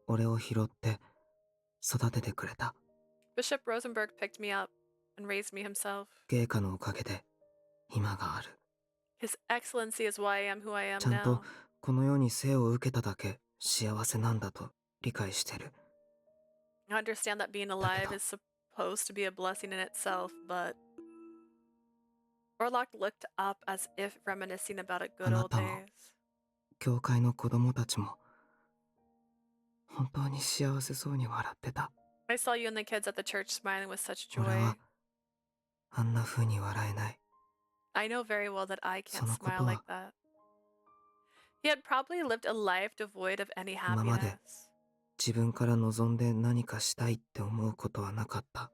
俺を拾って育ててくれた。 Bishop Rosenberg picked me up and raised me himself. 芸家のおかげで今がある。 His excellency is why I am who I am ちゃん now. とこの世に生を受けただけ幸せなんだと理解してる。 I understand that being alive is supposed to be a blessing in itself, but Orlok looked up as if reminiscing about a good old days. 教会の子供たちも本当に幸せそうに笑ってた。 I saw you and the kids at the church smiling with such 俺 joy. はあんな風に笑えない。 I know very well that I can't そのこと smile は like that. He had probably lived a life devoid of any 今まで happiness. 自分から望んで何かしたいって思うことはなかった。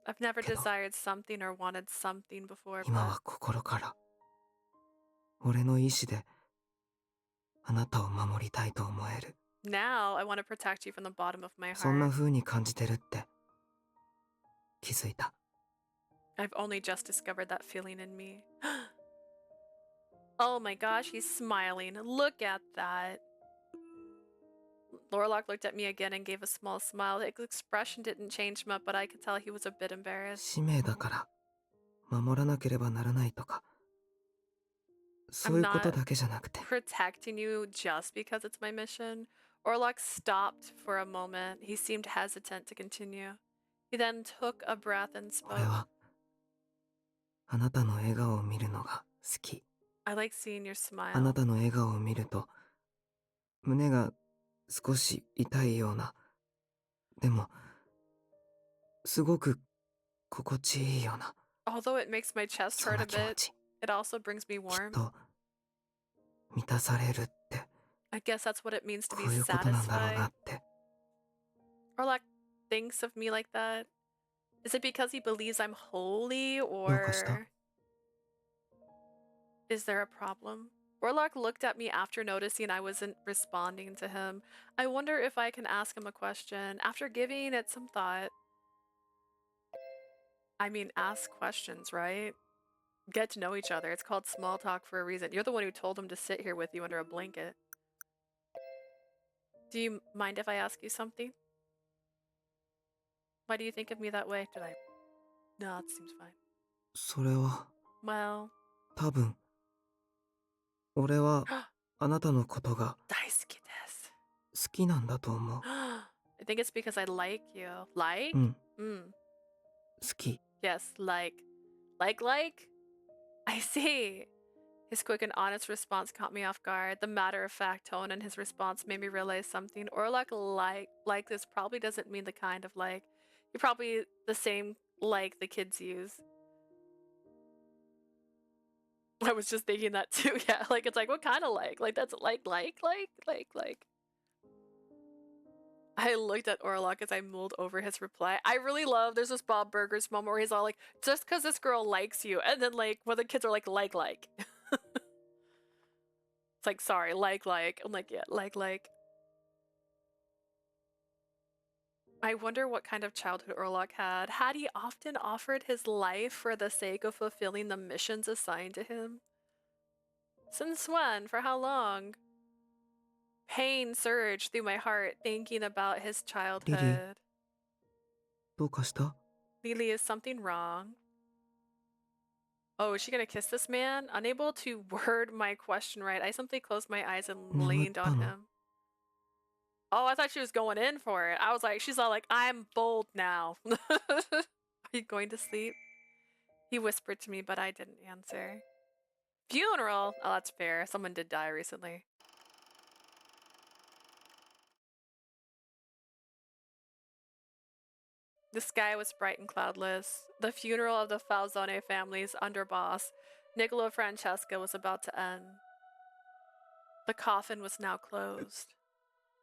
I've never desired something or wanted something before, 今 but は心から俺の意志であなたを守りたいと思える。 now I want to protect you from the bottom of my そんな heart. 風に感じてるって気づいた。 I've only just discovered that feeling in me. Oh my gosh, he's smiling. Look at that. Orlok looked at me again and gave a small smile. His expression didn't change much, but I could tell he was a bit embarrassed. 使命だから守らなければならないとかそういうことだけじゃなくて protecting you just because it's my mission. Orlok stopped for a moment. He seemed hesitant to continue. He then took a breath and spoke. 俺はあなたの笑顔を見るのが好き I like seeing your smile. あなたの笑顔を見ると胸が少し痛いようなでもすごく心地いいような Although it makes my chest hurt a bit, it also brings me warm. と満たされるって I guess that's what it means to こ be ういうことなんだろう satisfied. なって Orlok thinks of me like that. Is it because he believes I'm holy, どうかした or is there a problem? Orlok looked at me after noticing I wasn't responding to him. I wonder if I can ask him a question. After giving it some thought, I mean, ask questions, right? Get to know each other. It's called small talk for a reason. You're the one who told him to sit here with you under a blanket. Do you mind if I ask you something? Why do you think of me that way? Did I? No, it seems fine. それは Well, 多分俺はあなたのことが大好きです。好きなんだと思う I think it's because I like you. Like? うん Mm. 好き Yes, like. Like? I see. His quick and honest response caught me off guard. The matter-of-fact tone in his response made me realize something. Orlok like this probably doesn't mean the kind of like. He probably the same like the kids use. I was just thinking that too. Yeah, like it's like what kind of like? Like that's like. I looked at Orlok as I mulled over his reply. I really love there's this Bob Burgers moment where he's all like, just because this girl likes you, and then like when the kids are like. It's like, sorry, like. I'm like, yeah, like. I wonder what kind of childhood Orlok had. Had he often offered his life for the sake of fulfilling the missions assigned to him? Since when? For how long? Pain surged through my heart thinking about his childhood. どうかした Lily, is something wrong? Oh, is she gonna kiss this man? Unable to word my question right, I simply closed my eyes and leaned on him. Oh, I thought she was going in for it. I was like, she's all like, I'm bold now. Are you going to sleep? He whispered to me, but I didn't answer. Funeral? Oh, that's fair. Someone did die recently. The sky was bright and cloudless. The funeral of the Falzone family's underboss, Niccolo Francesca, was about to end. The coffin was now closed.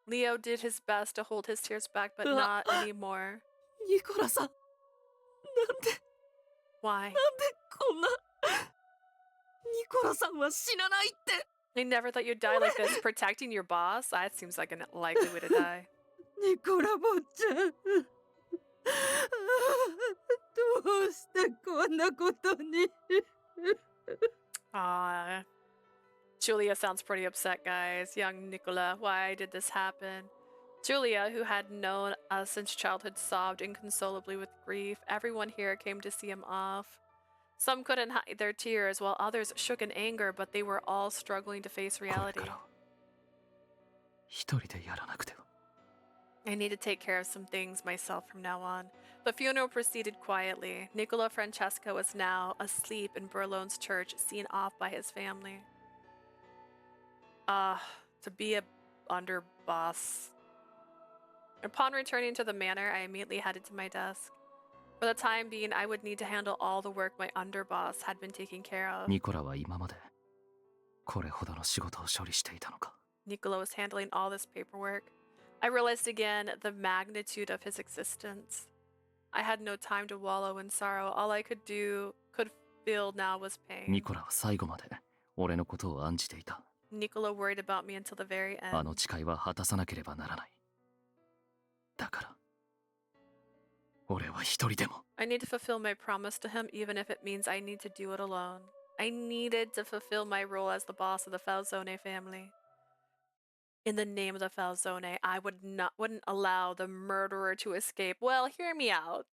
Leo did his best to hold his tears back, but not anymore. ニコラさん、なんで Why? なんでこんなニコラさんは死なないって I never thought you'd die like this, protecting your boss? That seems like a likely way to die. ニコラ坊ちゃんどうしてこんなことにJulia sounds pretty upset, guys. Young Nicola, why did this happen? Julia, who had known us since childhood, sobbed inconsolably with grief. Everyone here came to see him off. Some couldn't hide their tears, while others shook in anger, but they were all struggling to face reality. 一人でやらなくては I need to take care of some things myself from now on. The funeral proceeded quietly. Nicola Francesca was now asleep in Berlone's church, seen off by his family. To be a underboss. Upon returning to the manor, I immediately headed to my desk. For the time being, I would need to handle all the work my underboss had been taking care of. ニコラは今までこれほどの仕事を処理していたのか Nicola was handling all this paperwork. I realized again the magnitude of his existence. I had no time to wallow in sorrow. All I could feel now was pain. ニコラは最後まで俺のことを案じていた Nicola worried about me until the very あの end. 誓いは果たさなければならないだから俺は一人でも I need to fulfill my promise to him even if it means I need to do it alone. I needed to fulfill my role as the boss of the Falzone family. In the name of the Falzone, I wouldn't allow the murderer to escape. Well, hear me out.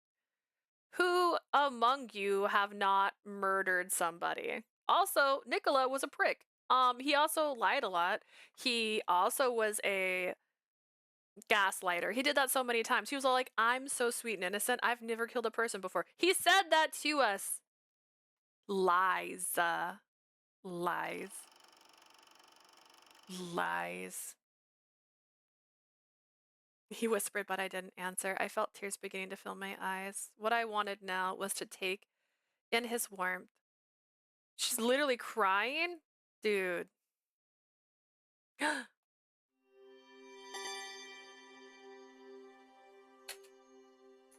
Who among you have not murdered somebody? Also, Nicola was a prick. He also lied a lot. He also was a gaslighter. He did that so many times. He was all like, I'm so sweet and innocent. I've never killed a person before. He said that to us. Lies. Lies. Lies. He whispered, but I didn't answer. I felt tears beginning to fill my eyes. What I wanted now was to take in his warmth. She's literally crying? Dude.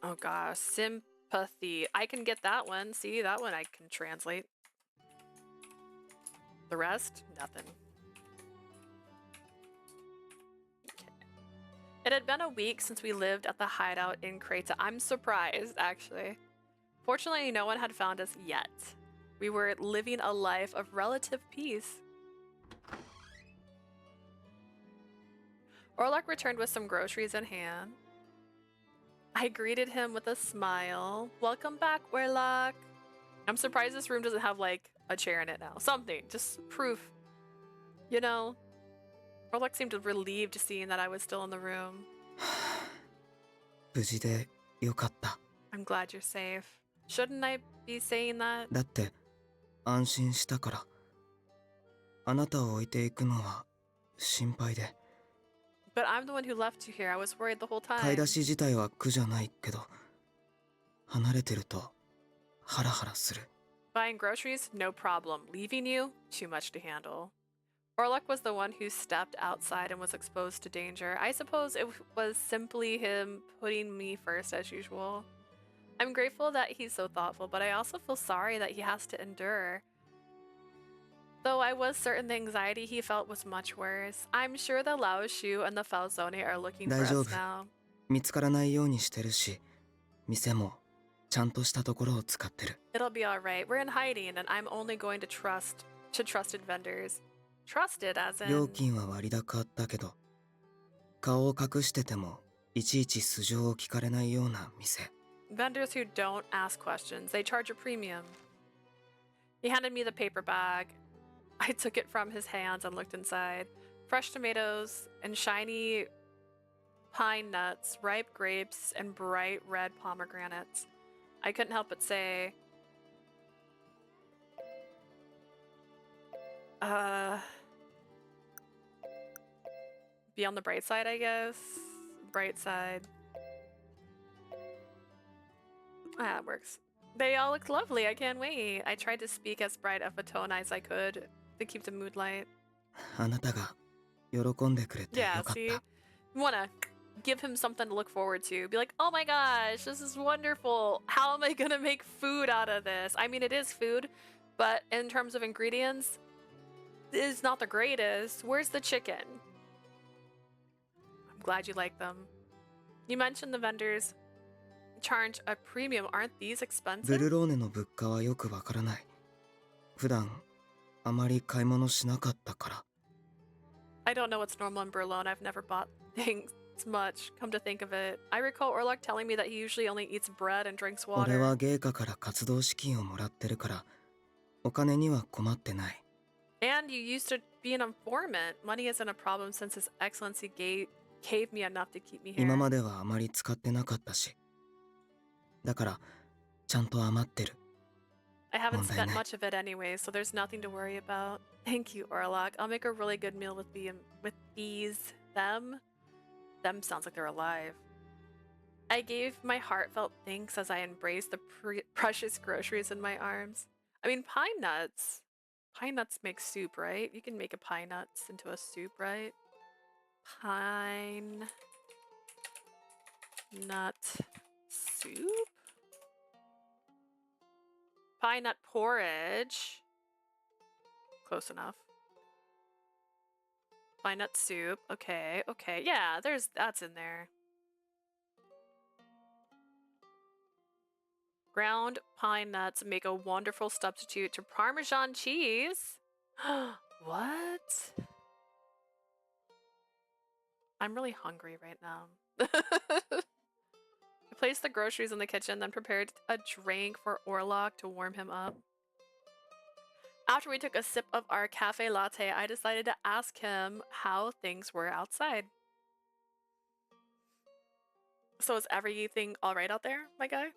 Oh gosh, sympathy. I can get that one. See, that one I can translate. The rest? Nothing. Okay. It had been a week since we lived at the hideout in Kreta. I'm surprised, actually. Fortunately, no one had found us yet. We were living a life of relative peace. Orlok returned with some groceries in hand. I greeted him with a smile. Welcome back, Orlok. I'm surprised this room doesn't have like a chair in it now. Something, just proof. You know, Orlok seemed relieved seeing that I was still in the room. 無事でよかった。 I'm glad you're safe. Shouldn't I be saying that? だって安心したから。あなたを置いていくのは心配で。 But I'm the one who left you here. I was worried the whole time. 買い出し自体は苦じゃないけど、離れてるとハラハラする。 Buying groceries, no problem. Leaving you, too much to handle. Orlok was the one who stepped outside and was exposed to danger. I suppose it was simply him putting me first as usual. I'm grateful that he's so thoughtful, but I also feel sorry that he has to endure. Though I was certain the anxiety he felt was much worse. I'm sure the Lao Shu and the Falzone are looking for us now. 見つからないようにしてるし、店もちゃんとしたところを使ってる。 It'll be alright. We're in hiding and I'm only going to trust trusted vendors. Trusted as in... 料金は割高だけど、顔を隠しててもいちいち素性を聞かれないような店。 Vendors who don't ask questions. They charge a premium. He handed me the paper bag. I took it from his hands and looked inside. Fresh tomatoes and shiny pine nuts, ripe grapes, and bright red pomegranates. I couldn't help but say, be on the bright side, I guess. Bright side. Ah, that works. They all look lovely. I can't wait. I tried to speak as bright of a tone as I could to keep the mood light. あなたが喜んでくれてよ Yeah, かっ see? た。 You wanna give him something to look forward to. Be like, oh my gosh, this is wonderful. How am I gonna make food out of this? I mean, it is food, but in terms of ingredients, it's not the greatest. Where's the chicken? I'm glad you like them. You mentioned the vendors charge a premium. Aren't these ブ expensive? ルローネの物価はよくわからない。普段あまり買い物しなかったから。 I don't know what's normal in Berlin. I've never bought things much, come to think of it. I recall Orlok telling me that he usually only eats bread and drinks 俺 water. は芸家から活動資金をもらってるから、お金には困ってない。 And you used to be an informant. Money isn't a problem since His Excellency gave me enough to keep me here. 今まではあまり使ってなかったし。だからちゃんと余ってる。 I haven't spent 問題ない。 much of it anyway, so there's nothing to worry about. Thank you, Orlok. I'll make a really good meal with them. Them sounds like they're alive. I gave my heartfelt thanks as I embraced the precious groceries in my arms. I mean, pine nuts. Pine nuts make soup, right? You can make a pine nuts into a soup, right? Pine nut soup? Pine nut porridge. Close enough. Pine nut soup. Okay, okay. Yeah, that's in there. Ground pine nuts make a wonderful substitute to Parmesan cheese. What? I'm really hungry right now. I placed the groceries in the kitchen, then prepared a drink for Orlok to warm him up. After we took a sip of our cafe latte, I decided to ask him how things were outside. So is everything alright out there, my guy?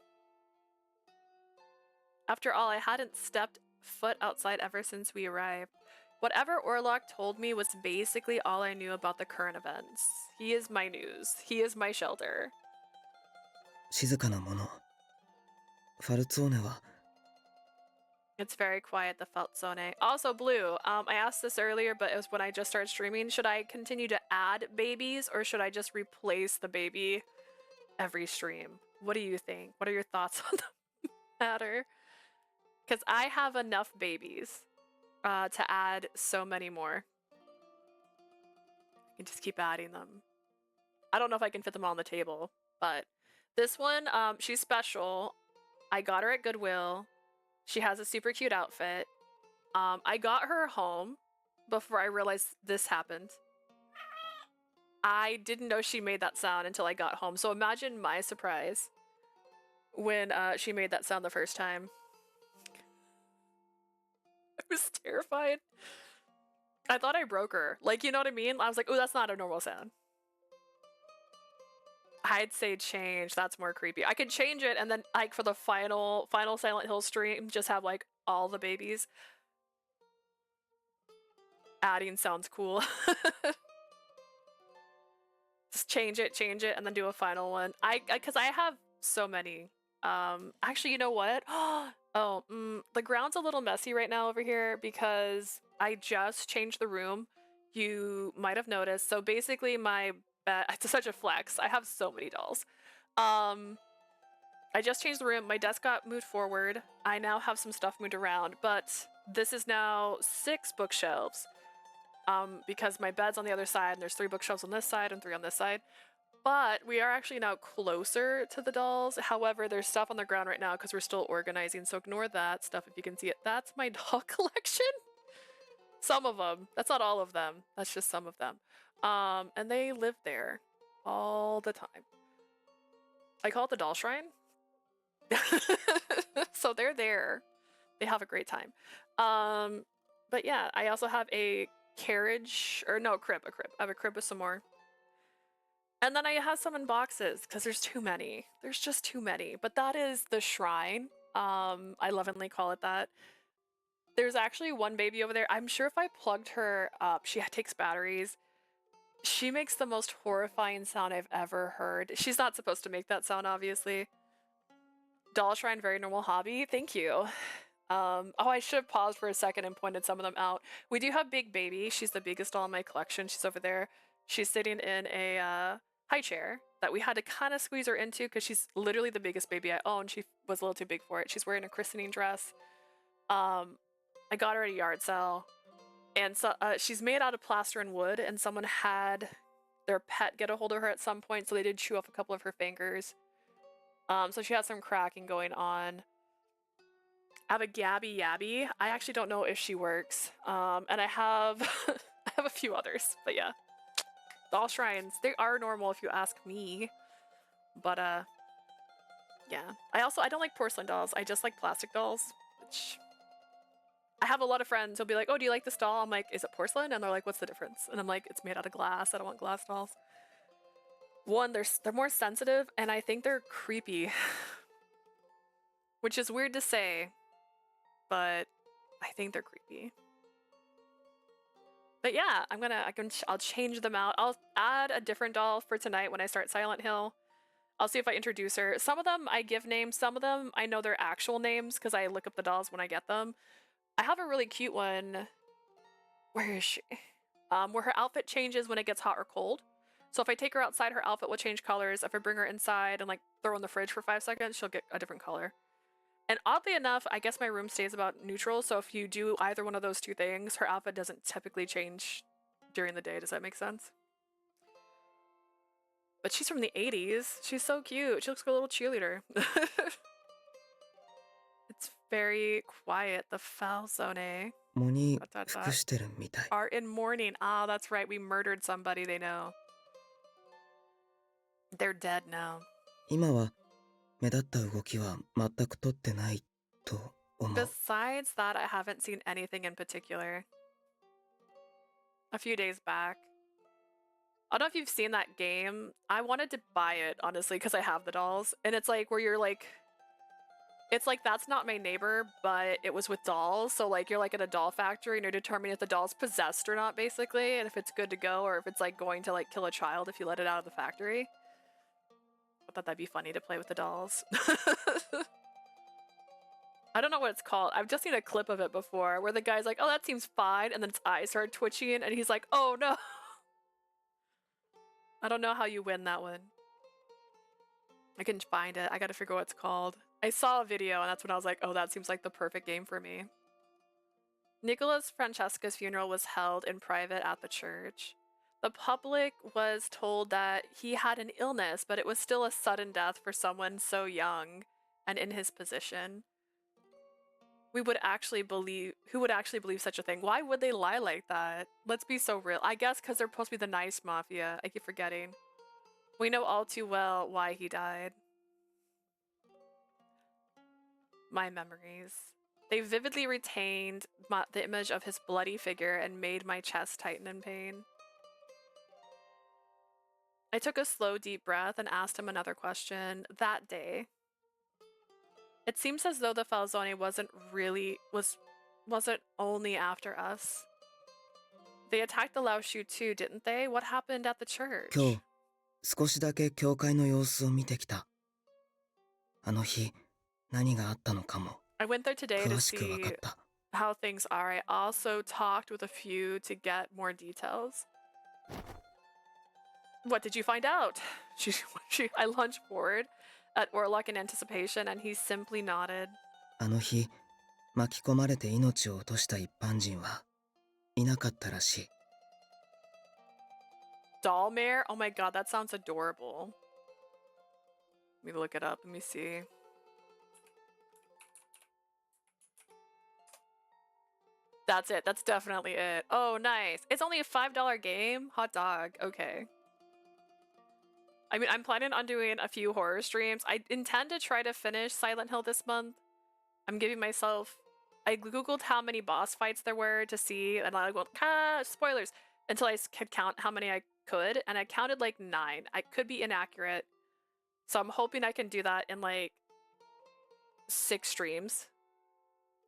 After all, I hadn't stepped foot outside ever since we arrived. Whatever Orlok told me was basically all I knew about the current events. He is my news. He is my shelter. 静かなもの。ファルツォーネは It's very quiet, the felt zone. Also, Blue, I asked this earlier, but it was when I just started streaming. Should I continue to add babies, or should I just replace the baby every stream? What do you think? What are your thoughts on the matter? Because I have enough babies to add so many more. I can just keep adding them. I don't know if I can fit them all on the table, but this one, she's special. I got her at Goodwill. She has a super cute outfit. I got her home before I realized this happened. I didn't know she made that sound until I got home. So imagine my surprise when she made that sound the first time. I was terrified. I thought I broke her. Like, you know what I mean? I was like, oh, that's not a normal sound. I'd say change. That's more creepy. I could change it and then, like, for the final Silent Hill stream, just have, like, all the babies. Adding sounds cool. Just change it, and then do a final one. Because I have so many. Actually, you know what? The ground's a little messy right now over here because I just changed the room. You might have noticed. So basically my bed, it's such a flex. I have so many dolls. I just changed the room. My desk got moved forward. I now have some stuff moved around, but this is now 6 bookshelves. Because my bed's on the other side and there's 3 bookshelves on this side and 3 on this side. But we are actually now closer to the dolls. However, there's stuff on the ground right now because we're still organizing. So ignore that stuff if you can see it. That's my doll collection. Some of them. That's not all of them. That's just some of them. And they live there all the time. I call it the doll shrine. So they're there. They have a great time. But yeah, I also have a carriage, or no, crib, a crib. I have a crib with some more. And then I have some in boxes because there's too many. There's just too many. But that is the shrine. I lovingly call it that. There's actually one baby over there. I'm sure if I plugged her up, she takes batteries. She makes the most horrifying sound I've ever heard. She's not supposed to make that sound, obviously. Doll shrine, very normal hobby. Thank you. Oh, I should have paused for a second and pointed some of them out. We do have Big Baby. She's the biggest doll in my collection. She's over there. She's sitting in a high chair that we had to kind of squeeze her into because she's literally the biggest baby I own. She was a little too big for it. She's wearing a christening dress. I got her at a yard sale. And so she's made out of plaster and wood, and someone had their pet get a hold of her at some point, so they did chew off a couple of her fingers. So she has some cracking going on. I have a Gabby Yabby. I actually don't know if she works. And I have I have a few others, but yeah. Doll shrines, they are normal if you ask me. But yeah. I don't like porcelain dolls. I just like plastic dolls, which I have a lot of friends who'll be like, oh, do you like this doll? I'm like, is it porcelain? And they're like, what's the difference? And I'm like, it's made out of glass. I don't want glass dolls. One, they're more sensitive, and I think they're creepy. Which is weird to say, but I think they're creepy. But yeah, I'll change them out. I'll add a different doll for tonight when I start Silent Hill. I'll see if I introduce her. Some of them I give names, some of them I know their actual names because I look up the dolls when I get them. I have a really cute one. Where is she? Where her outfit changes when it gets hot or cold. So if I take her outside, her outfit will change colors. If I bring her inside and like throw her in the fridge for 5 seconds, she'll get a different color. And oddly enough, I guess my room stays about neutral. So if you do either one of those 2 things, her outfit doesn't typically change during the day. Does that make sense? But she's from the 80s. She's so cute. She looks like a little cheerleader. It's very quiet. The foul zone 喪に服してるみたい。 are in mourning. Ah, that's right. We murdered somebody they know. They're dead now. 今は目立った動きは全く取ってないと思う。 Besides that, I haven't seen anything in particular. A few days back. I don't know if you've seen that game. I wanted to buy it, honestly, because I have the dolls. And it's like where you're like... It's like that's not my neighbor, but it was with dolls. So like you're like in a doll factory and you're determining if the doll's possessed or not, basically. And if it's good to go or if it's like going to like kill a child if you let it out of the factory. I thought that'd be funny to play with the dolls. I don't know what it's called. I've just seen a clip of it before where the guy's like, oh, that seems fine. And then its eyes start twitching and he's like, oh no. I don't know how you win that one. I couldn't find it. I gotta figure out what it's called. I saw a video and that's when I was like, oh, that seems like the perfect game for me. Nicholas Francesca's funeral was held in private at the church. The public was told that he had an illness, but it was still a sudden death for someone so young and in his position. Who would actually believe such a thing? Why would they lie like that? Let's be so real. I guess because they're supposed to be the nice mafia. I keep forgetting. We know all too well why he died. My memories. They vividly retained the image of his bloody figure and made my chest tighten in pain. I took a slow, deep breath and asked him another question. That day, it seems as though the Falzone wasn't only after us. They attacked the Laoshu too, didn't they? What happened at the church? 今日少しだけ教会の様子を見てきた。あの日何があったのかも I went there today to 詳しく分か see った。 how things are. I also talked with a few to get more details. What did you find out? I lunged forward at Orlok in anticipation, and he simply nodded. あの日巻き込まれて命を落とした一般人はいなかったらしい。 Dollmare? Oh my god, that sounds adorable. Let me look it up. Let me see. That's it. That's definitely it. Oh, nice. It's only a $5 game? Hot dog. Okay. I mean, I'm planning on doing a few horror streams. I intend to try to finish Silent Hill this month. I'm giving myself... I googled how many boss fights there were to see, and I went, spoilers, until I could count how many I could, and I counted like 9. I could be inaccurate. So I'm hoping I can do that in like 6 streams.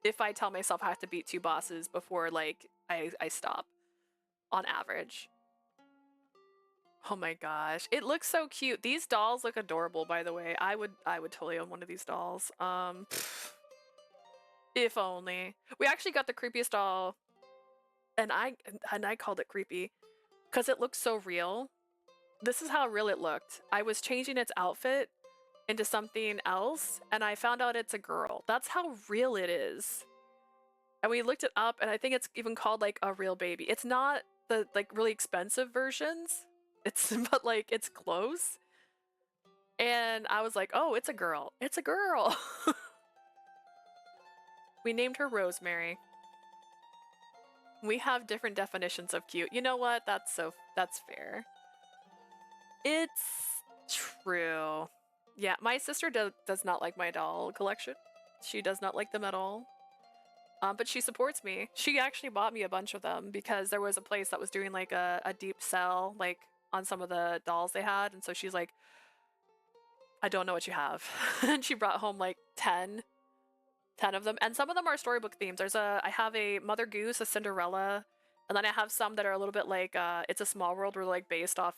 If I tell myself I have to beat 2 bosses before like I stop, on average. Oh my gosh, it looks so cute. These dolls look adorable, by the way. I would totally own one of these dolls. If only. We actually got the creepiest doll, and I called it creepy because it looked so real. This is how real it looked. I was changing its outfit into something else, and I found out it's a girl. That's how real it is. And we looked it up, and I think it's even called like a real baby. It's not the like really expensive versions. But like it's close. And I was like, oh, it's a girl. It's a girl. We named her Rosemary. We have different definitions of cute. You know what? That's fair. It's true. Yeah, my sister does not like my doll collection. She does not like them at all. But she supports me. She actually bought me a bunch of them because there was a place that was doing like a deep sell like on some of the dolls they had. And so she's like, I don't know what you have. And she brought home like 10 of them. And some of them are storybook themes. I have a Mother Goose, a Cinderella, and then I have some that are a little bit like It's a Small World, where like based off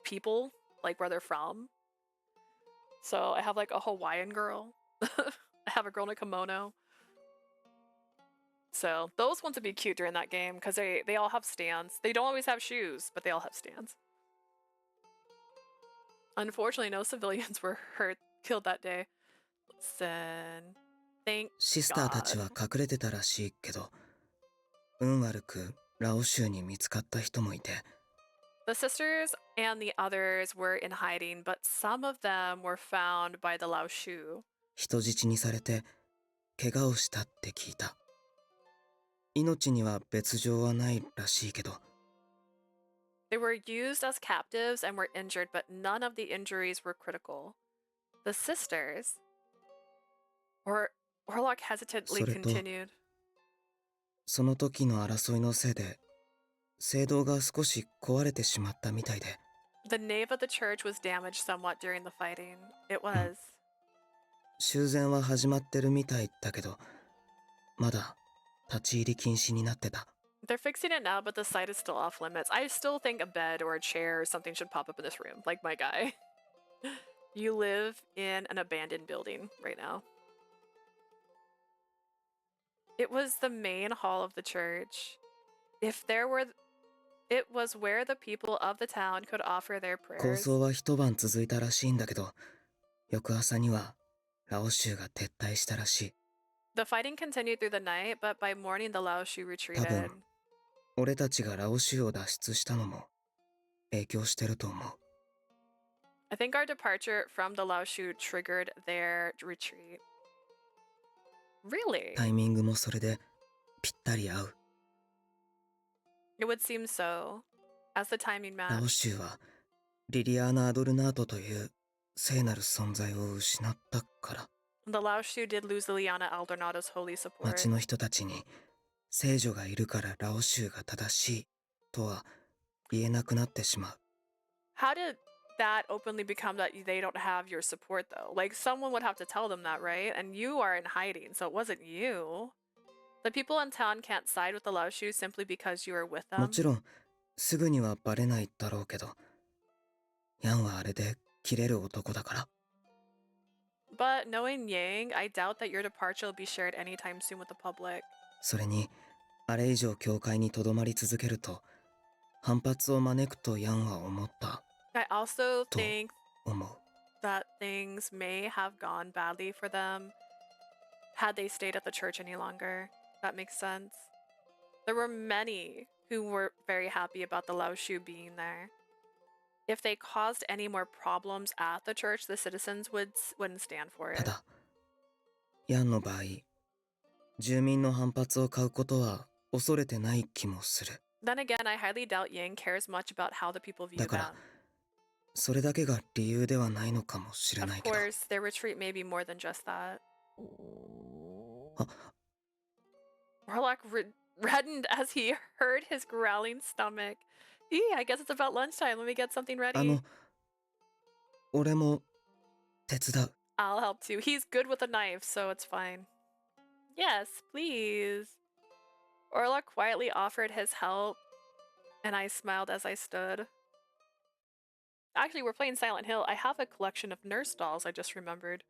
people, like where they're from. So I have like a Hawaiian girl. I have a girl in a kimono. So those ones would be cute during that game because they all have stands. They don't always have shoes, but they all have stands. Unfortunately, no civilians were killed that day. Listen, thank シスターたちは隠れてたらしいけど、運悪くラオ州に見つかった人もいて。 The sisters and the others were in hiding, but some of them were found by the Laoshu. 人質にされて怪我をしたって聞いた。命には別状はないらしいけど。They were used as captives and were injured, but none of the injuries were critical. The sisters, Orlok hesitantly それと、 continued. その時の争いのせいで、聖堂が少し壊れてしまったみたいで。The nave of the church was damaged somewhat during the fighting. It was. 修繕は始まってるみたいだけど、まだ立ち入り禁止になってた。They're fixing it now, but the site is still off limits. I still think a bed or a chair or something should pop up in this room, like my guy. You live in an abandoned building right now. It was the main hall of the church. It was where the people of the town could offer their 抗 prayers. 争は一晩続いたらしいんだけど、翌朝にはラオ州が撤退したらしい。The fighting continued through the night, but by morning the Laoshu 多 retreated. 分、俺たちがラオ州を脱出したのも影響してると思う。I think our departure from the Laoshu triggered their retreat. Really? タイミングもそれでぴったり合う。It would seem so, as the timing ラオ matched. 州はリリアーナ・アドルナートという聖なる存在を失ったから。The Laoshu did lose Liliana Aldornado's holy support. 町の人たちに聖女がいるからラオ州が正しいとは言えなくなってしまう。How did that openly become that they don't have your support, though? Like, someone would have to tell them that, right? And you are in hiding, so it wasn't you. The people in town can't side with the Laoshu simply because you are with も them. ちろんすぐにはバレないだろうけど、ヤンはあれで切れる男だから。But knowing Yang, I doubt that your departure will be shared anytime soon with the public. それに、あれ以上教会にとどまり続けると反発を招くとヤンは思った。 I also think 思う。 that things may have gone badly for them had they stayed at the church any longer. That makes sense. There were many who were very happy about the Laoshu being there. If they caused any more problems at the church, the citizens wouldn't stand for た it. だ、ヤンの場合、住民の反発を買うことは恐れてない気もする。 Then again, I highly doubt Yang cares much about how the people view だから、 them. それだけが理由ではないのかもしれ Of ないけど。 course, their retreat may be more than just that. あ、 Orlok reddened as he heard his growling stomach. I guess it's about lunchtime. Let me get something あ ready. の、俺も手伝う。 I'll help too. He's good with a knife, so it's fine. Yes, please. Orlok quietly offered his help, and I smiled as I stood. Actually, we're playing Silent Hill. I have a collection of nurse dolls, I just remembered.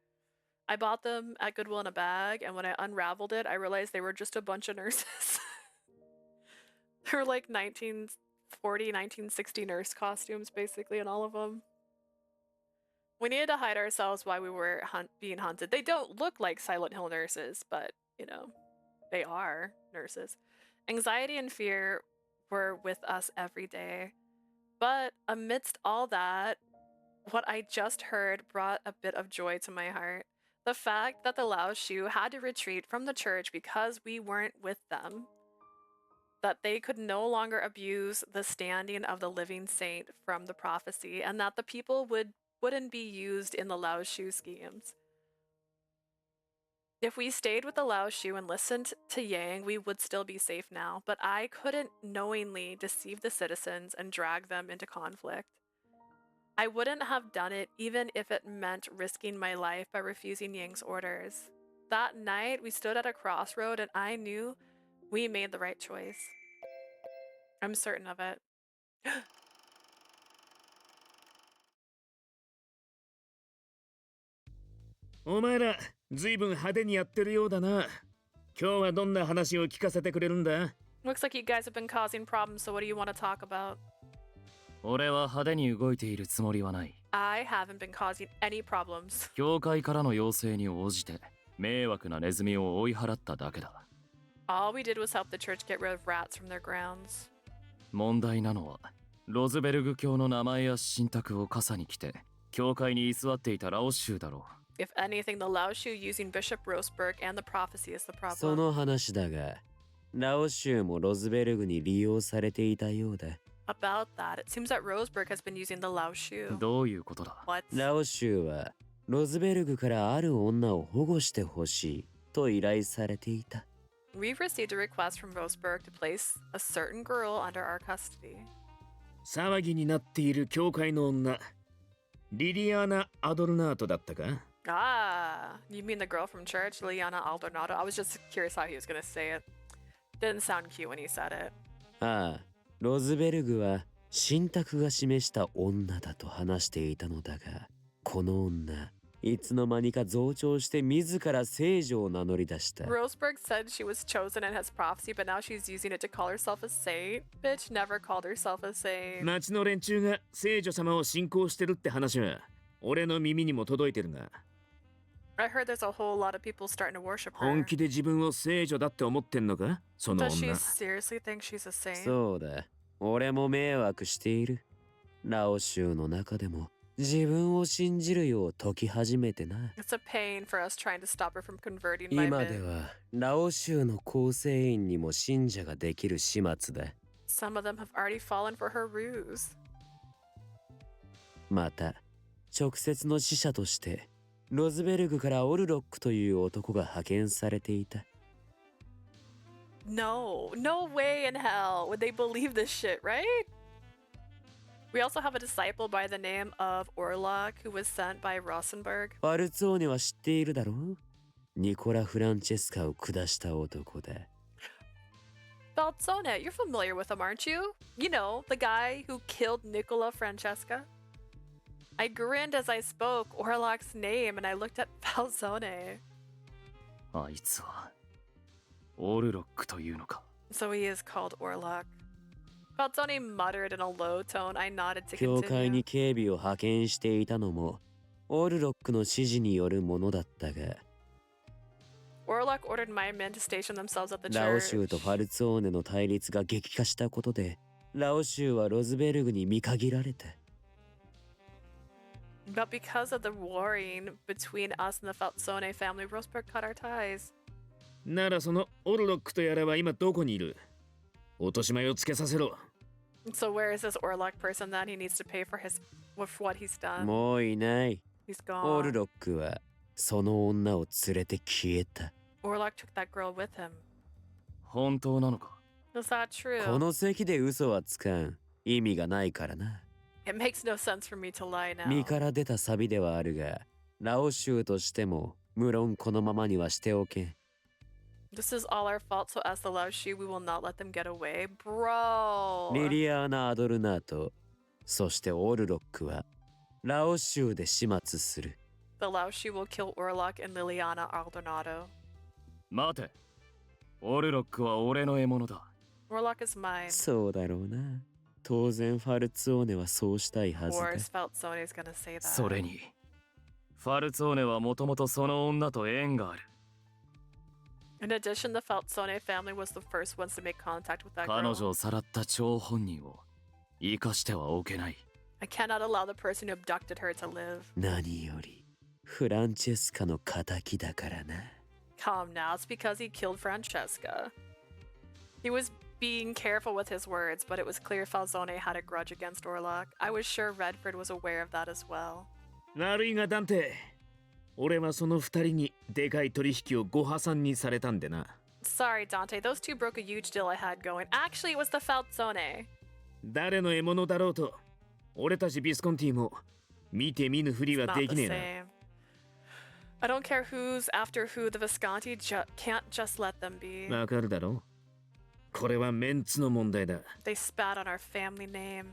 I bought them at Goodwill in a bag, and when I unraveled it, I realized they were just a bunch of nurses. They were like 1940, 1960 nurse costumes, basically, in all of them. We needed to hide ourselves while we were being hunted. They don't look like Silent Hill nurses, but, you know, they are nurses. Anxiety and fear were with us every day. But amidst all that, what I just heard brought a bit of joy to my heart. The fact that the Laoshu had to retreat from the church because we weren't with them. That they could no longer abuse the standing of the living saint from the prophecy, and that the people wouldn't be used in the Laoshu schemes. If we stayed with the Laoshu and listened to Yang, we would still be safe now, but I couldn't knowingly deceive the citizens and drag them into conflict. I wouldn't have done it even if it meant risking my life by refusing Yang's orders. That night, we stood at a crossroad and I knew we made the right choice. I'm certain of it. お前ら、ずいぶん派手にやってるようだな。今日はどんな話を聞かせてくれるんだ？ Looks like you guys have been causing problems, so what do you want to talk about? 俺は派手に動いているつもりはない。I haven't been causing any problems. 教会からの要請に応じて迷惑なネズミを追い払っただけだ。All we did was help the church get rid of rats from their grounds. 問題なのは、ロズベルグ教の名前や信託を傘に来て、教会に居座っていたラオ州だろう。If anything, the Lao Shu using Bishop Roseberg and the prophecy is the そ problem. の話だが、ラオ州もロズベルグに利用されていたようだ。About that, it seems that Roseberg has been using the Lao Shu. どういうことだ What? ラオ州はロズベルグからある女を保護してほしいと依頼されていた。We've received a request from Roseberg to place a certain girl under our custody. 騒ぎになっている教会の女、リリアーナ・アドルナートだったか？ Ah, you mean the girl from church, Liana Aldonado? I was just curious how he was gonna say it. Didn't sound cute when he said it. ああ、ロズベルグは信託が示した女だと話していたのだが、この女、いつの間にか増長して自ら聖女を名乗り出した。Roseberg said she was chosen in his prophecy, but now she's using it to call herself a saint. Bitch never called herself a saint. 町の連中が聖女様を信仰してるって話は俺の耳にも届いてるが、 I heard there's a whole lot of people starting to worship her. 本気で自分を聖女だって思ってんのか？その Does she 女。 seriously think she's a saint? そうだ、俺も迷惑している。ラオ州の中でも自分を信じるよう説き始めてな。It's a pain for us trying to stop her from converting my 今で men. はラオ州の構成員にも信者ができる始末だ。 Some of them have already fallen for her ruse. また、直接の使者としてロズベルグからオルロックという男が派遣されていた。 No, no way in hell would they believe this shit, right? We also have a disciple by the name of Orlok who was sent by Rosenberg. ファルツォーネは知っているだろう？ニコラ・フランチェスカを下した男だ。 Balzone, you're familiar with him, aren't you? You know, the guy who killed Nicola Francesca. I grinned as I spoke Orlok's name and I looked at Balzone. あいつはオルロックというのか。 So he is called Orlok. Balzone muttered in a low tone. I nodded to 教会 continue. に警備を派遣していたのもオルロックの指示によるものだったが、 Orlok ordered my men to station themselves at the ラオ church. 州とファルツォーネの対立が激化したことで、ラオ州はロズベルグに見限られた。 But because of the warring between us and the Falzone family, Roseberg cut our ties. ならそのオルロックとやらは今どこにいる？落とし前をつけさせろ。 So where is this Orlok person that he needs to pay for his with what he's done? もういない。 He's オル gone. ロックはその女を連れて消えた。 Orlok took that girl with him. 本当なのか？ Is that true? この席で嘘はつかん。意味がないからな。 It makes no sense for me to lie now. 身から出たサビではあるが、ラオ州としても無論このままにはしておけん。 This is all our fault, so as the Lao Shu, we will not let them get away. Bro! リリアーナ・アドルナート、そしてオルロックはラオ州で始末する。 The Lao Shu will kill Orlok and Liliana Aldonado. 待て。オルロックは俺の獲物だ。 Orlok is mine. そうだろうな。当然ファルツォーネはそうしたいは Of ずだ。 course, Falzone is gonna say that. それに、ファルツォーネはもともとその女と縁がある。 In addition, the Falzone family was the first ones to make contact with that 彼 girl. 女をさらった張本人を生かしてはおけない。 I cannot allow the person who abducted her to live. 何よりフランチェスカの仇だからな。 Calm now, it's because he killed Francesca. He was being careful with his words, but it was clear Falzone had a grudge against Orlok. I was sure Redford was aware of that as well. 悪いがダンテ、俺はその二人にでかい取引をご破産にされたんでな。 Sorry, Dante, those two broke a huge deal I had going. Actually, it was the Falzone. 誰の獲物だろうと、俺たちビスコンティも見て見ぬふりは Not でき the ねえ same. I don't care who's after who, the Visconti can't just let them be. な。わかるだろ？これはメンツの問題だ。 They spat on our family name.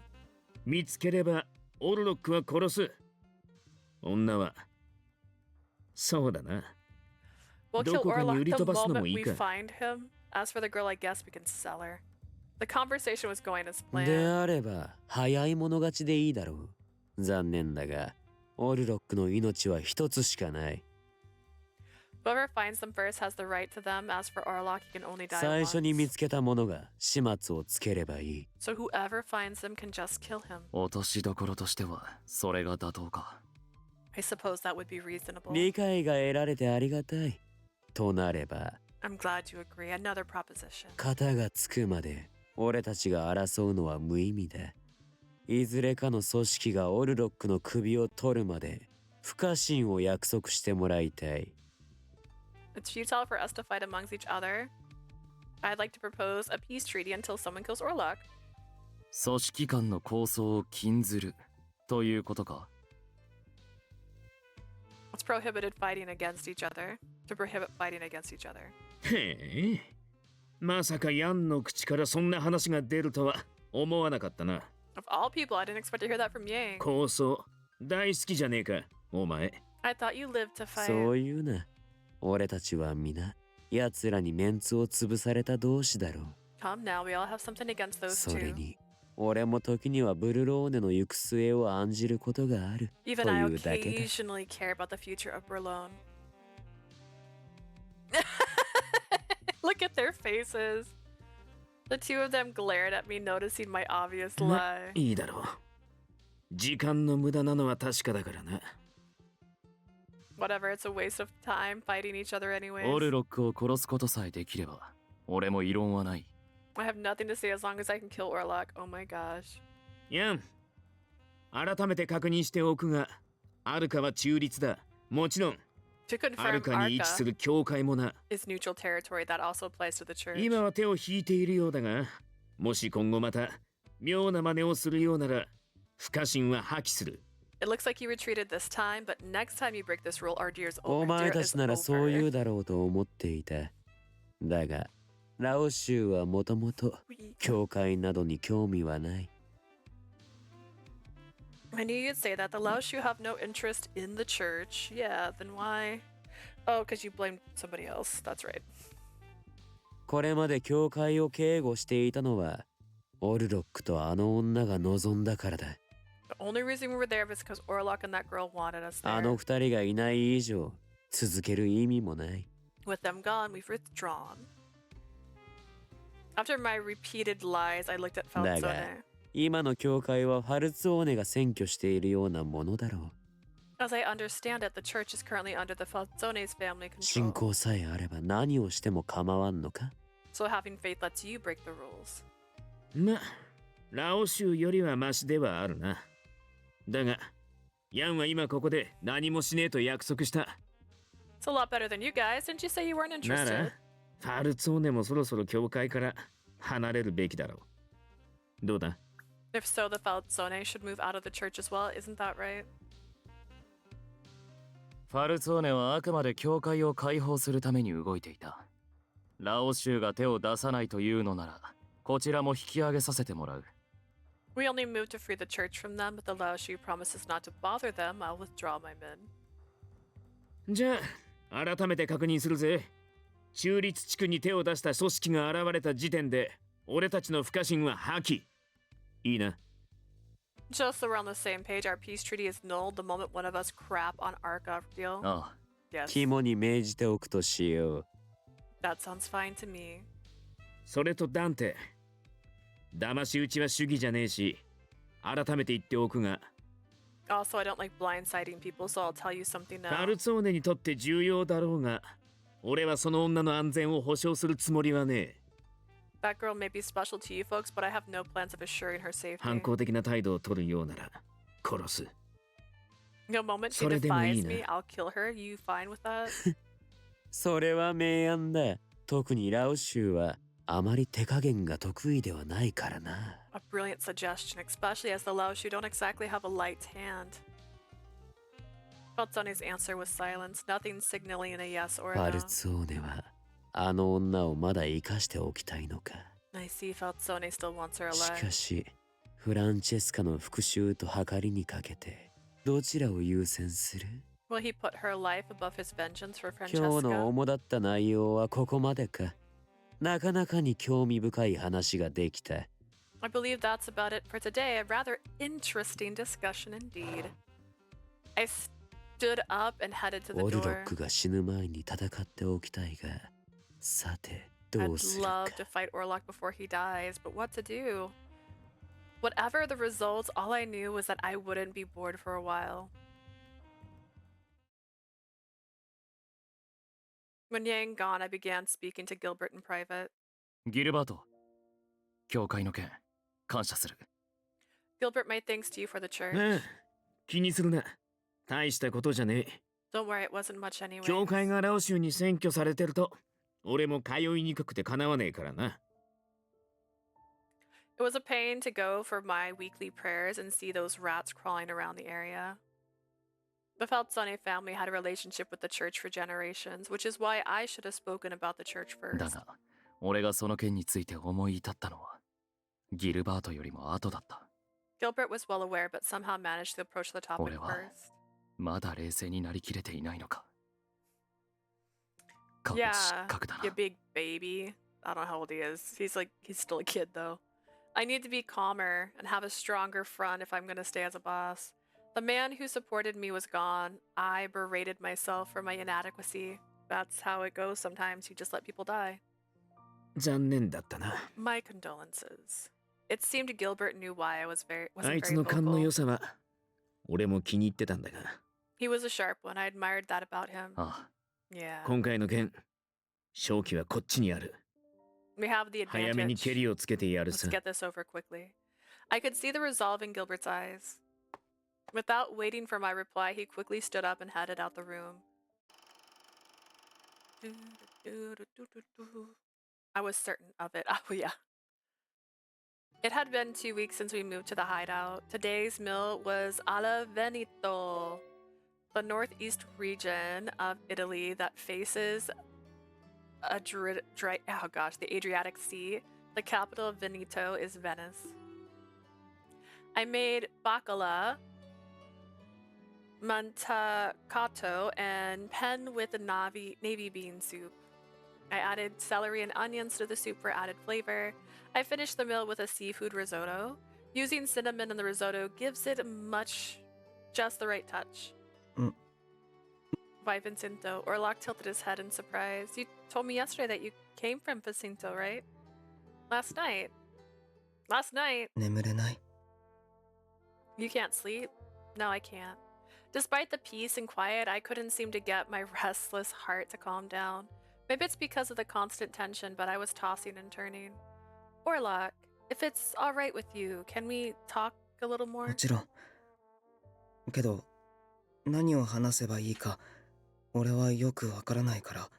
見つければオルロックは殺す。女はそうだな。 We'll ど kill こかに売 Orlok り the 飛ばすの moment もいい we か。 find him. As for the girl, I guess we can sell her. The conversation was going as で planned. あれば早い者勝ちでいいだろう。残念だがオルロックの命は一つしかない。 Whoever finds them first has the right to them. As for Orlok, he can only die 最 once. 初に見つけた者が始末をつければいい。 So whoever finds them can just kill him. 落としどころとしてはそれが妥当か。I suppose that would be reasonable. 理解が得られてありがたい。となれば、 I'm glad you agree. Another proposition. 肩がつくまで俺たちが争うのは無意味だ。いずれかの組織がオルロックの首を取るまで不可侵を約束してもらいたい。 It's futile for us to fight amongst each other. I'd like to propose a peace treaty until someone kills Orlok. 組織間の抗争を禁ずるということか。 It's prohibited fighting against each other. To prohibit fighting against each other. へえ。まさかヤンの口からそんな話が出るとは思わなかったな。Of all people, I didn't expect to hear that from Yang. 抗争大好きじゃねえか、お前。I thought you lived to fight. そういうな。俺たちは皆奴らにメンツを潰された同士だろう。 Come now, we all have something against those それ two. に俺も時にはブルローネの行く末を案じることがある Even と I いうだけだ。 occasionally care about the future of Berlin. Look at their faces. The two of them glared at me, noticing my obvious ま lie. いいだろう。時間の無駄なのは確かだからな。 Whatever, it's a waste of time fighting each other オ anyways. ルロックを殺すことさえできれば、俺も異論はない。 I have nothing to say as long as I can kill Orlok. Oh my gosh. ヤン、改めて確認しておくが、アルカは中立だ。もちろん、 To アル confirm, カに位置す Arca る教会もな。 is neutral territory that also applies to the church. 今は手を引いているようだが、もし今後また妙な真似をするようなら、不可侵は破棄する。 It looks like you retreated this time, but next time you break this rule, our dear's お over. 前 Dear た is ちならそう言 over. うだろうと思っていた。だが、ラオシュウはもともと教会などに興味はない。 I knew you'd say that. The Laoshu have no interest in the church. Yeah, then why? Oh, because you blamed somebody else. That's right. これまで教会を警護していたのは、オルロックとあの女が望んだからだ。 The only reason we were there was because Orlok and that girl wanted us あ there. の二人がいない以上、続ける意味もない。 With them gone, we've withdrawn. After my repeated lies, I looked at だが Falzone. 今の教会はファルツオーネが占拠しているようなものだろう。 As I understand it, the church is currently under the Falzone's family 信 control. 仰さえあれば何をしても構わんのか。 So having faith lets you break the rules. ま、ラオ州よりはマシではあるな。だが、ヤンは今ここで何もしねえと約束した。 It's a lot better than you guys. Didn't you say you weren't な interested? ら、ファルツォーネもそろそろ教会から離れるべきだろう。どうだ？ If so, the Falzone should move out of the church as well. Isn't that right? ファルツォーネはあくまで教会を解放するために動いていた。ラオ州が手を出さないというのなら、こちらも引き上げさせてもらう。 We only moved to free the church from them, but the Laoshu promises not to bother them. I'll withdraw my men. じゃあ、改めて確認するぜ。中立地区に手を出した組織が現れた時点で、俺たちの不可侵は破棄。いいな。 Just so we're on the same page, our peace treaty is null the moment one of us crap on Arca deal. ああ。 Yes, 肝に銘じておくとしよう。 that sounds fine to me. それとダンテ。騙し討ちは主義じゃねえし、改めて言っておくが、 Also, I don't like blindsiding people, so I'll tell you something フ now. ァルツォーネにとって重要だろうが、俺はその女の安全を保証するつもりはねえ。 That girl may be special to you folks, but I have no plans of assuring her safety. 反抗的な態度を取るようなら、殺す。 The moment she それでもいい defies な。 me, I'll kill her. You fine with that? それは明暗だ。特にラオ州はあまり手加減が得意ではないからな。 A brilliant suggestion, especially as the Laoshu don't exactly have a light hand. Falzone's answer was silence, nothing signaling a yes or フ a ァ no. ルツォーネはあの女をまだ生かしておきたいのか。 I see Falzone still wants her し alive. かし、フランチェスカの復讐と計りにかけて、どちらを優先する？ Will he put her life above his vengeance for 今日の Francesca? 主だった内容はここまでか。なかなかに興味深い話ができた。 I believe that's about it for today. A rather interesting discussion indeed. I stood up and headed to the オルロ door. ックが死ぬ前に戦っておきたいが、さてどう I'd するか。 love to fight Orlok before he dies, but what to do? Whatever the results, all I knew was that I wouldn't be bored for a while. When Yang gone, I began speaking to Gilbert in private. ギルバート、教会の件、感謝する。 Gilbert, my thanks to you for the church. ああ、気にするな。大したことじゃねえ。 Don't worry, it wasn't much anyway. 教会がラオ州に占拠されてると、俺も通いにくくてかなわねえからな。It was a pain to go for my weekly prayers and see those rats crawling around the area. The Falzone family had a relationship with the church for generations, which is why I should have spoken about the church だ first. が、俺がその件について思い至ったのは、ギルバートよりも後だった。 Gilbert was well aware, but somehow managed to approach the topic 俺は first. まだ冷静になりきれていないのか。過去 Yeah, 失格だ you な。 big baby. I don't know how old he is. He's still a kid though. I need to be calmer and have a stronger front if I'm gonna stay as a boss. The man who supported me was gone. I berated myself for my inadequacy. That's how it goes sometimes. You just let people die. 残念だったな。 My condolences. It seemed Gilbert knew why I wasn't あいつ very の勘の vocal. 良さは、俺も気に入ってたんだが、 He was a sharp one. I admired that about him. ああ、 Yeah. 今回の件、勝機はこっちにある。 We have the 早めに advantage. ケリをつけてやる Let's さ。 get this over quickly. I could see the resolve in Gilbert's eyes. Without waiting for my reply, he quickly stood up and headed out the room. I was certain of it. Oh, yeah. It had been 2 weeks since we moved to the hideout. Today's meal was alla Veneto, the northeast region of Italy that faces the Adriatic Sea. The capital of Veneto is Venice. I made bacala, mantecato, and pen with the navy bean soup. I added celery and onions to the soup for added flavor. I finished the meal with a seafood risotto. Using cinnamon in the risotto gives it just the right touch. By Vincinto. Orlok tilted his head in surprise. You told me yesterday that you came from Vincinto, right? Last night. Last night. 眠れない。 You can't sleep? No, I can't. Despite the peace and quiet, I couldn't seem to get my restless heart to calm down. Maybe it's because of the constant tension, but I was tossing and turning. Orlok, if it's alright with you, can we talk a little more? もちろん。けど、何を話せばいいか、俺はよくわからないから。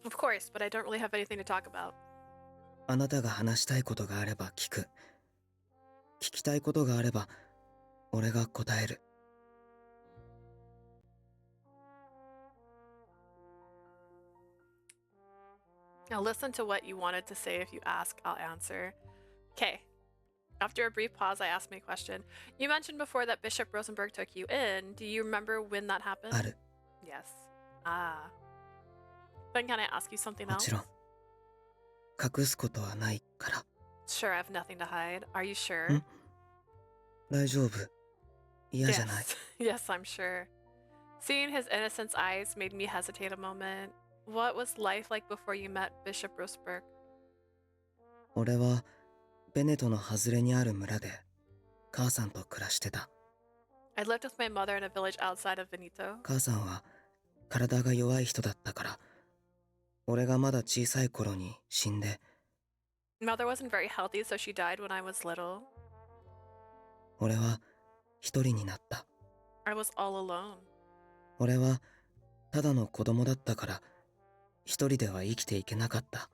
Of course, but I don't really have anything to talk about. あなたが話したいことがあれば聞く。聞きたいことがあれば、俺が答える。Now listen to what you wanted to say. If you ask, I'll answer. Okay. After a brief pause, I asked my question. You mentioned before that Bishop Rosenberg took you in. Do you remember when that happened? ある。 Yes. Ah. Then can I ask you something も else? ちろん。隠すことはないから。 Sure, I have nothing to hide. Are you sure? ん？大丈夫。嫌じゃない。Yes. Yes, I'm sure. Seeing his innocent eyes made me hesitate a moment. What was life like before you met Bishop Rosenberg? 俺はベネトの外れにある村で母さんと暮らしてた。 I lived with my mother in a village outside of Veneto. 母さんは体が弱い人だったから、俺がまだ小さい頃に死んで。 Mother wasn't very healthy, so she died when I was little. 俺は一人になった。 I was all alone. 俺はただの子供だったから、一人では生きていけなかった。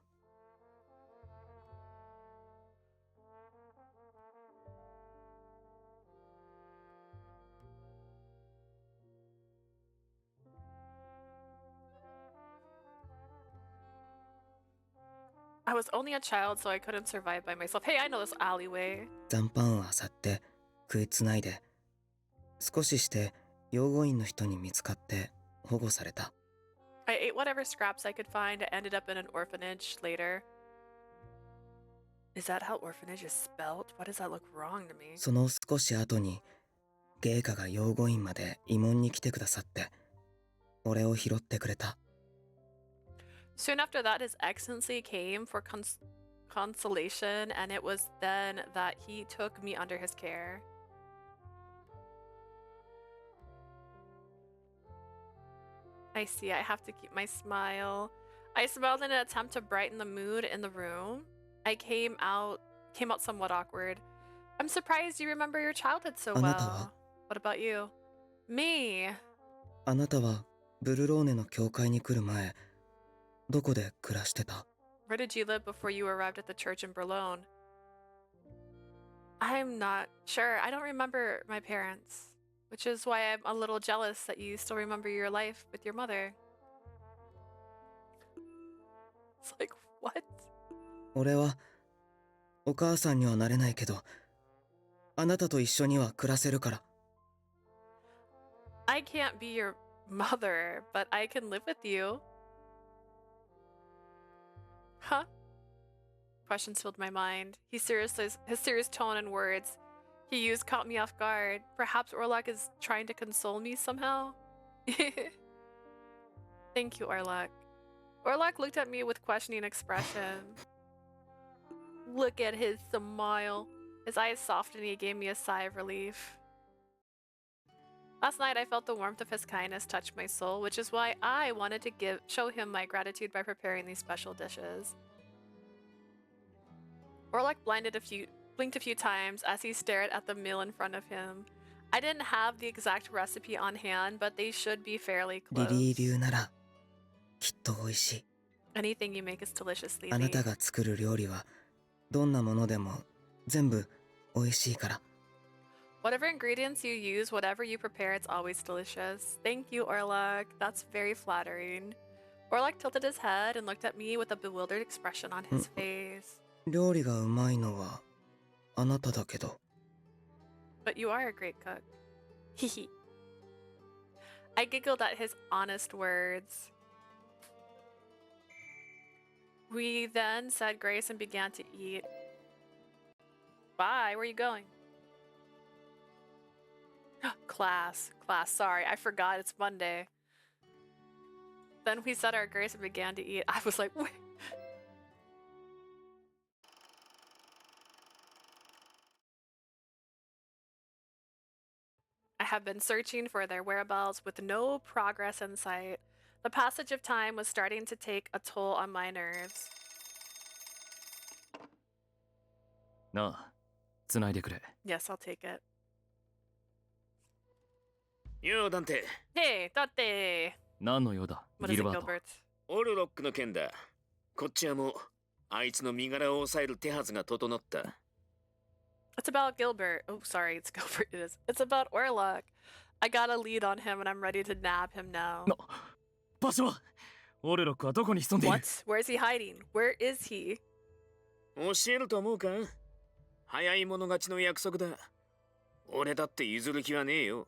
I was only a child, so I couldn't survive by myself. Hey, I know this alleyway. 残飯を漁って食いつないで、少しして養護院の人に見つかって保護された。 I ate whatever scraps I could find and ended up in an orphanage later. Is that how orphanage is spelled? Why does that look wrong to me? その少し後に芸家が養護院まで慰問に来てくださって、俺を拾ってくれた。 Soon after that, His Excellency came for consolation, and it was then that he took me under his care. I see, I have to keep my smile. I smiled in an attempt to brighten the mood in the room. I came out somewhat awkward. I'm surprised you remember your childhood so well. What about you? Me. あなたはブルローネの教会に来る前、どこで暮らしてた？ Where did you live before you arrived at the church in Berlin? I'm not sure. I don't remember my parents, which is why I'm a little jealous that you still remember your life with your mother. It's like, what? 俺はお母さんにはなれないけど、あなたと一緒には暮らせるから。I can't be your mother, but I can live with you. Huh? Questions filled my mind. His serious tone and words he used caught me off guard. Perhaps Orlok is trying to console me somehow? Thank you, Orlok. Orlok looked at me with questioning expression. Look at his smile. His eyes softened and he gave me a sigh of relief. Last night I felt the warmth of his kindness touch my soul, which is why I wanted to show him my gratitude by preparing these special dishes. Orlok blinked a few times as he stared at the meal in front of him. I didn't have the exact recipe on hand, but they should be fairly close. リリー流ならきっと美味しい。 Anything you make is delicious, Lily. あなたが作る料理はどんなものでも全部美味しいから。 Whatever ingredients you use, whatever you prepare, it's always delicious. Thank you, Orlok. That's very flattering. Orlok tilted his head and looked at me with a bewildered expression on his face. 料理がうまいのはあなただけど。 But you are a great cook. Hehe. I giggled at his honest words. We then said grace and began to eat. Bye, where are you going? Class, sorry, I forgot it's Monday. Then we said our grace and began to eat. I was like, wait. I have been searching for their whereabouts with no progress in sight. The passage of time was starting to take a toll on my nerves. なあ、繋いでくれ。 Yes, I'll take it. よう、ダンテ。Hey, Dante! 何の用だ、 What ギ is ル it, バート。 Gilbert? オルロックの件だ。こっちはもう、あいつの身柄を抑える手はずが整った。It's about Gilbert. Oh, sorry, it's Gilbert. It is. It's about Orlok. I got a lead on him and I'm ready to nab him now. 場所はオルロックはどこに潜んでいる？ What? Where is he hiding? Where is he? 教えると思うか？早い者勝ちの約束だ。俺だって譲る気はねえよ。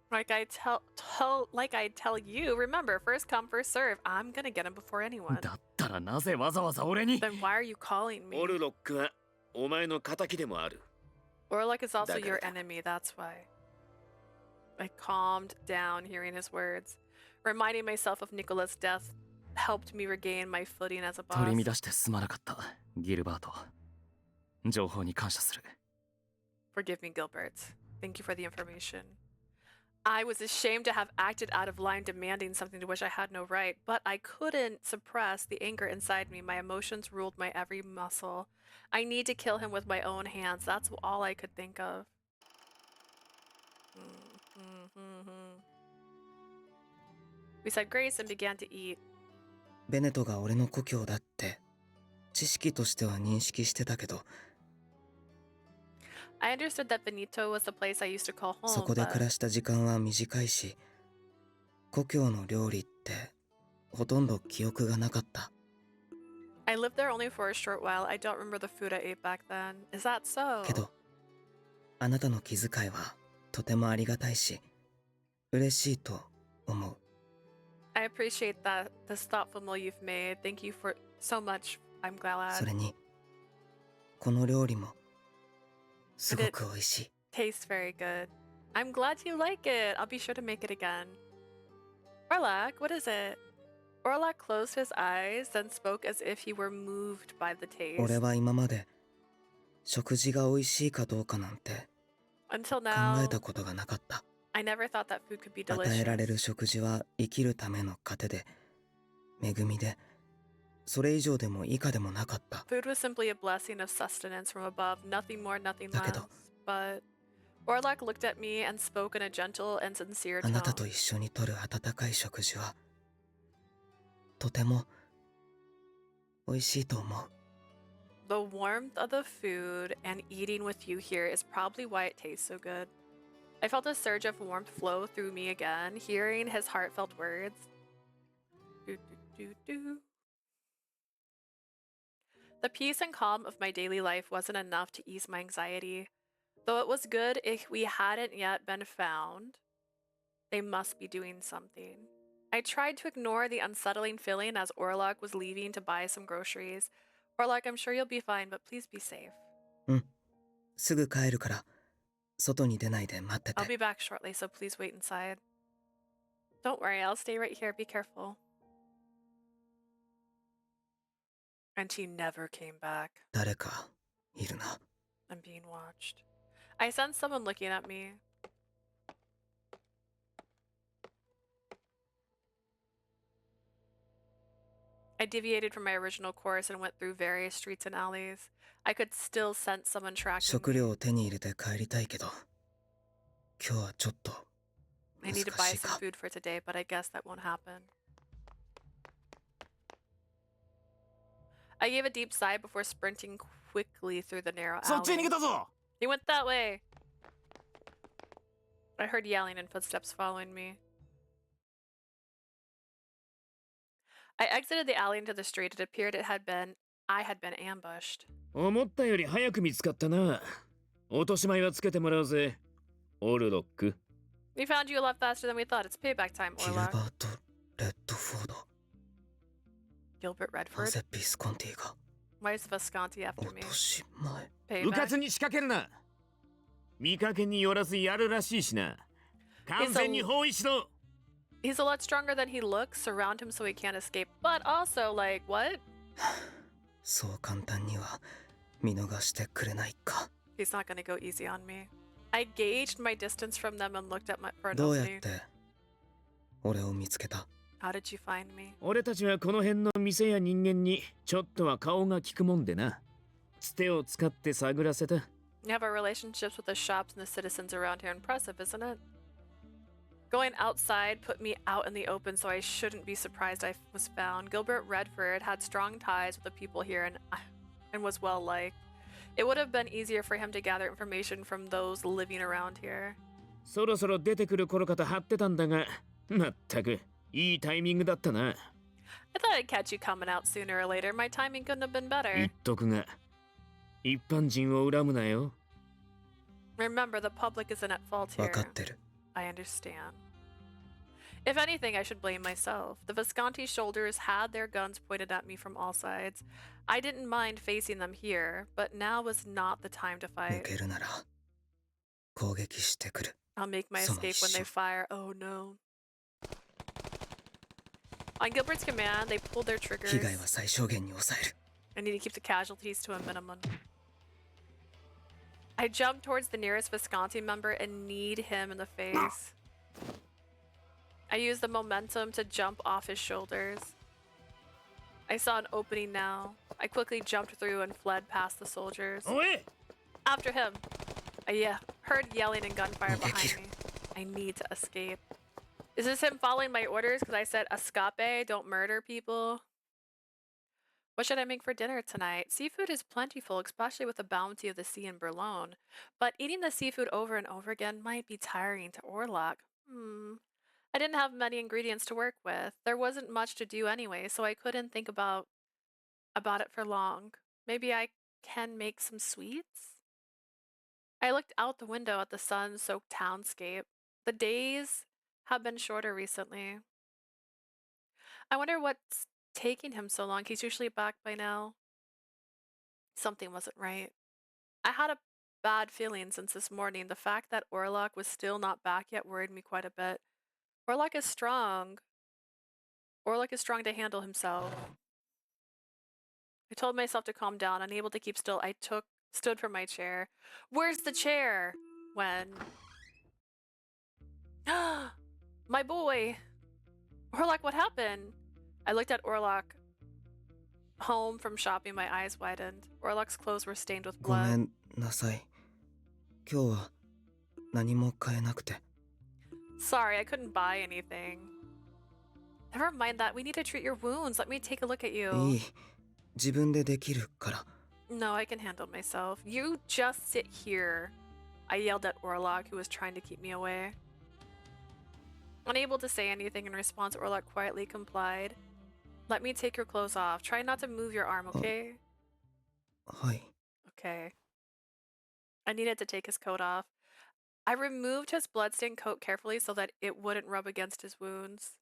Like I tell you, remember, first come, first serve. I'm gonna get him before anyone. だったらなぜわざわざ俺に？ Then why are you calling me? オルロックはお前の仇でもある。Orlok is also your enemy, that's why. I calmed down hearing his words. Reminding myself of Nicola's death helped me regain my footing as a boss. 取り乱してすまなかった、ギルバート。情報に感謝する。 Forgive me, Gilbert. Thank you for the information. I was ashamed to have acted out of line demanding something to which I had no right, but I couldn't suppress the anger inside me. My emotions ruled my every muscle. I need to kill him with my own hands. That's all I could think of. We said grace and began to eat. ベネトが俺の故郷だって知識としては認識してたけど、 I understood that Benito was the place I used to call home, そこで but 暮らした時間は短いし、故郷の料理ってほとんど記憶がなかった。 I lived there only for a short while. I don't remember the food I ate back then. Is that so? けど、あなたの気遣いはとてもありがたいし、嬉しいと思う。 I appreciate that this thoughtful meal you've made. Thank you for so much. I'm glad. それに、この料理もすごく美味しい。 Tastes very good. I'm glad you like it. I'll be sure to make it again. Orlok, what is it? Orlok closed his eyes, then spoke as if he were moved by the taste. 俺は今まで食事が美味しいかどうかなんて Until 考え now, たことがなかった。 I never thought that food could be 与えられ delicious. る食事は生きるための糧で、恵みで、それ以上でも以下でもなかった。 Food was simply a blessing of sustenance from above, nothing more, nothing だけ less. ど、 But Orlok looked at me and spoke in a gentle and sincere あなた tone. と一緒にとる温かい食事は、とても美味しいと思う。 The warmth of the food and eating with you here is probably why it tastes so good. I felt a surge of warmth flow through me again, hearing his heartfelt words. Do, do, do, do. The peace and calm of my daily life wasn't enough to ease my anxiety. Though it was good if we hadn't yet been found, they must be doing something. I tried to ignore the unsettling feeling as Orlok was leaving to buy some groceries. Orlok, I'm sure you'll be fine, but please be safe. うん。すぐ帰るから、外に出ないで待ってて。 I'll be back shortly, so please wait inside. Don't worry, I'll stay right here. Be careful. And she never came back. 誰かいるな。 I'm being watched. I sensed someone looking at me. I deviated from my original course and went through various streets and alleys. I could still sense someone tracking 食 me. 料を手に入れて帰りたいけど、今日はちょっと I 難 need to buy しい some か。 food for today, but I guess that won't happen. I gave a deep sigh before sprinting quickly through the narrow そっちに逃 alley. げたぞ He went that way. I heard yelling and footsteps following me. I exited the alley into the street. It appeared I had been ambushed. 思ったより早く見つかったな。落とし前はつけてもらうぜ。オルロック。 We found you a lot faster than we thought. It's payback time, ギルバ Orlok. ート・レッドフォード。 Gilbert な Redford. ぜビスコンティが Why is Visconti after 落 me? とし前。うか Payback. つに仕掛けるな。見かけによらずやるらしいしな。完全に包囲しろ。 He's a lot stronger than he looks. Surround him so he can't escape. But also, like, what? そう簡単には見逃してくれないか。 He's not gonna go easy on me. I gauged my distance from them and looked for an どうやっ opening. て俺を見つけた？ How did you find me? 俺たちはこの辺の店や人間にちょっとは顔が利くもんでな。つてを使って探らせた。 You have our relationships with the shops and the citizens around here. Impressive, isn't it? Going outside put me out in the open, so I shouldn't be surprised I was found. Gilbert Redford had strong ties with the people here and was well liked. It would have been easier for him to gather information from those living around here. そろそろ出てくる頃かと張ってたんだが、まったくいいタイミングだったな。 I thought I'd catch you coming out sooner or later. My timing couldn't have been 言 better. っとくが、一般人を恨むなよ。 Remember, the public isn't at fault 分 here. かってる。 I understand. If anything, I should blame myself. The Visconti soldiers had their guns pointed at me from all sides. I didn't mind facing them here, but now was not the time to 抜 fight. けるなら攻撃してくる。 I'll make my その escape 一 when they 瞬。 fire. Oh no. On Gilbert's command, they pulled their 被 triggers. 害は最小限に抑える。 I need to keep the casualties to a minimum. I jumped towards the nearest Visconti member and kneed him in the face. I used the momentum to jump off his shoulders. I saw an opening now. I quickly jumped through and fled past the soldiers. おい! After him. I heard yelling and gunfire behind me. I need to escape. Is this him following my orders? Because I said escape, don't murder people. What should I make for dinner tonight? Seafood is plentiful, especially with the bounty of the sea in Berlin. But eating the seafood over and over again might be tiring to Orlok. I didn't have many ingredients to work with. There wasn't much to do anyway, so I couldn't think about it for long. Maybe I can make some sweets? I looked out the window at the sun-soaked townscape. The days have been shorter recently. I wonder what's taking him so long. He's usually back by now. Something wasn't right. I had a bad feeling since this morning. The fact that Orlok was still not back yet worried me quite a bit. Orlok is strong, Orlok is strong to handle himself. I told myself to calm down. Unable to keep still, I stood from my chair. Where's the chair? When... My boy! Orlok, what happened? I looked at Orlok. Home from shopping, my eyes widened. Orlok's clothes were stained with ごめ blood. んなさい。今日は何も買えなくて。 Sorry, I couldn't buy anything. Never mind that. We need to treat your wounds. Let me take a look at い you. い。自分でできるから。 No, I can handle myself. You just sit here. I yelled at Orlok, who was trying to keep me away. Unable to say anything in response, Orlok quietly complied. Let me take your clothes off. Try not to move your arm, okay? はい。 Okay. I needed to take his coat off. I removed his bloodstained coat carefully so that it wouldn't rub against his wounds.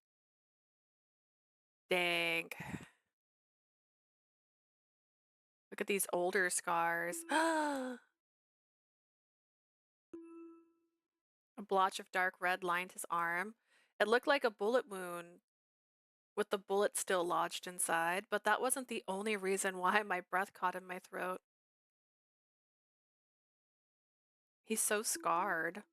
Dang. Look at these older scars. A blotch of dark red lined his arm. It looked like a bullet wound, with the bullet still lodged inside, but that wasn't the only reason why my breath caught in my throat. He's so scarred.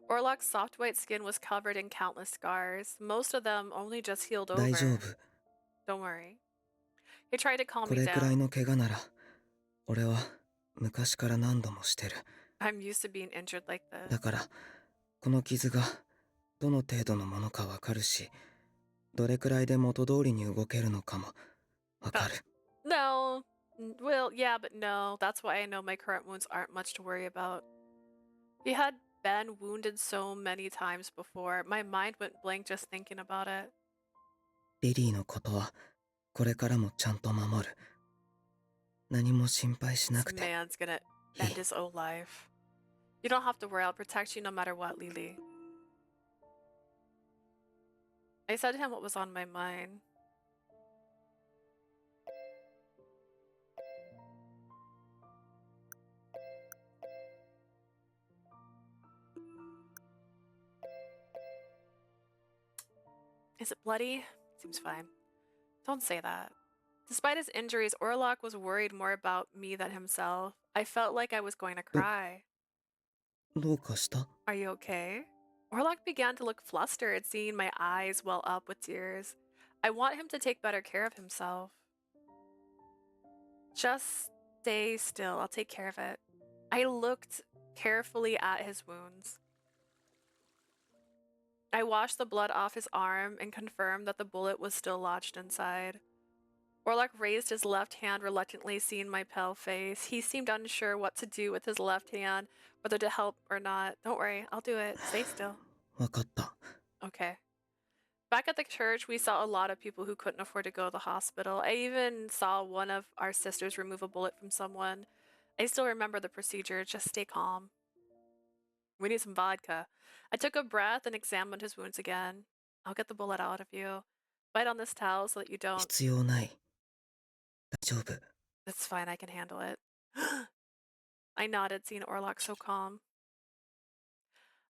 Orlok's soft white skin was covered in countless scars, most of them only just healed 大丈 over. 夫。 Don't worry. He tried to calm こ me れくらい down. の怪我なら、俺は昔から何度もしてる。 I'm used to being injured like だ this. から、この傷がどの程度のものかわかるし、どれくらいで元通りに動けるのかもわかる。 No. Well, yeah, but no. That's why I know my current wounds aren't much to worry about. He had been wounded so many times before. My mind went blank just thinking about it. リリーのことは、これからもちゃんと守る。何も心配しな This くて。 man's gonna end his own life. You don't have to worry. I'll protect you no matter what, Lily. I said to him what was on my mind. Is it bloody? Seems fine. Don't say that. Despite his injuries, Orlok was worried more about me than himself. I felt like I was going to cry. どうかした？ Are you okay? Orlok began to look flustered, seeing my eyes well up with tears. I want him to take better care of himself. Just stay still. I'll take care of it. I looked carefully at his wounds. I washed the blood off his arm and confirmed that the bullet was still lodged inside. Orlok raised his left hand reluctantly, seeing my pale face. He seemed unsure what to do with his left hand, whether to help or not. Don't worry, I'll do it. Stay still. わかった。 Okay. Back at the church, we saw a lot of people who couldn't afford to go to the hospital. I even saw one of our sisters remove a bullet from someone. I still remember the procedure. Just stay calm. We need some vodka. I took a breath and examined his wounds again. I'll get the bullet out of you. Bite on this towel so that you don't. 必要ない。大丈夫。 It's fine, I can handle it. I nodded, seeing Orlok so calm.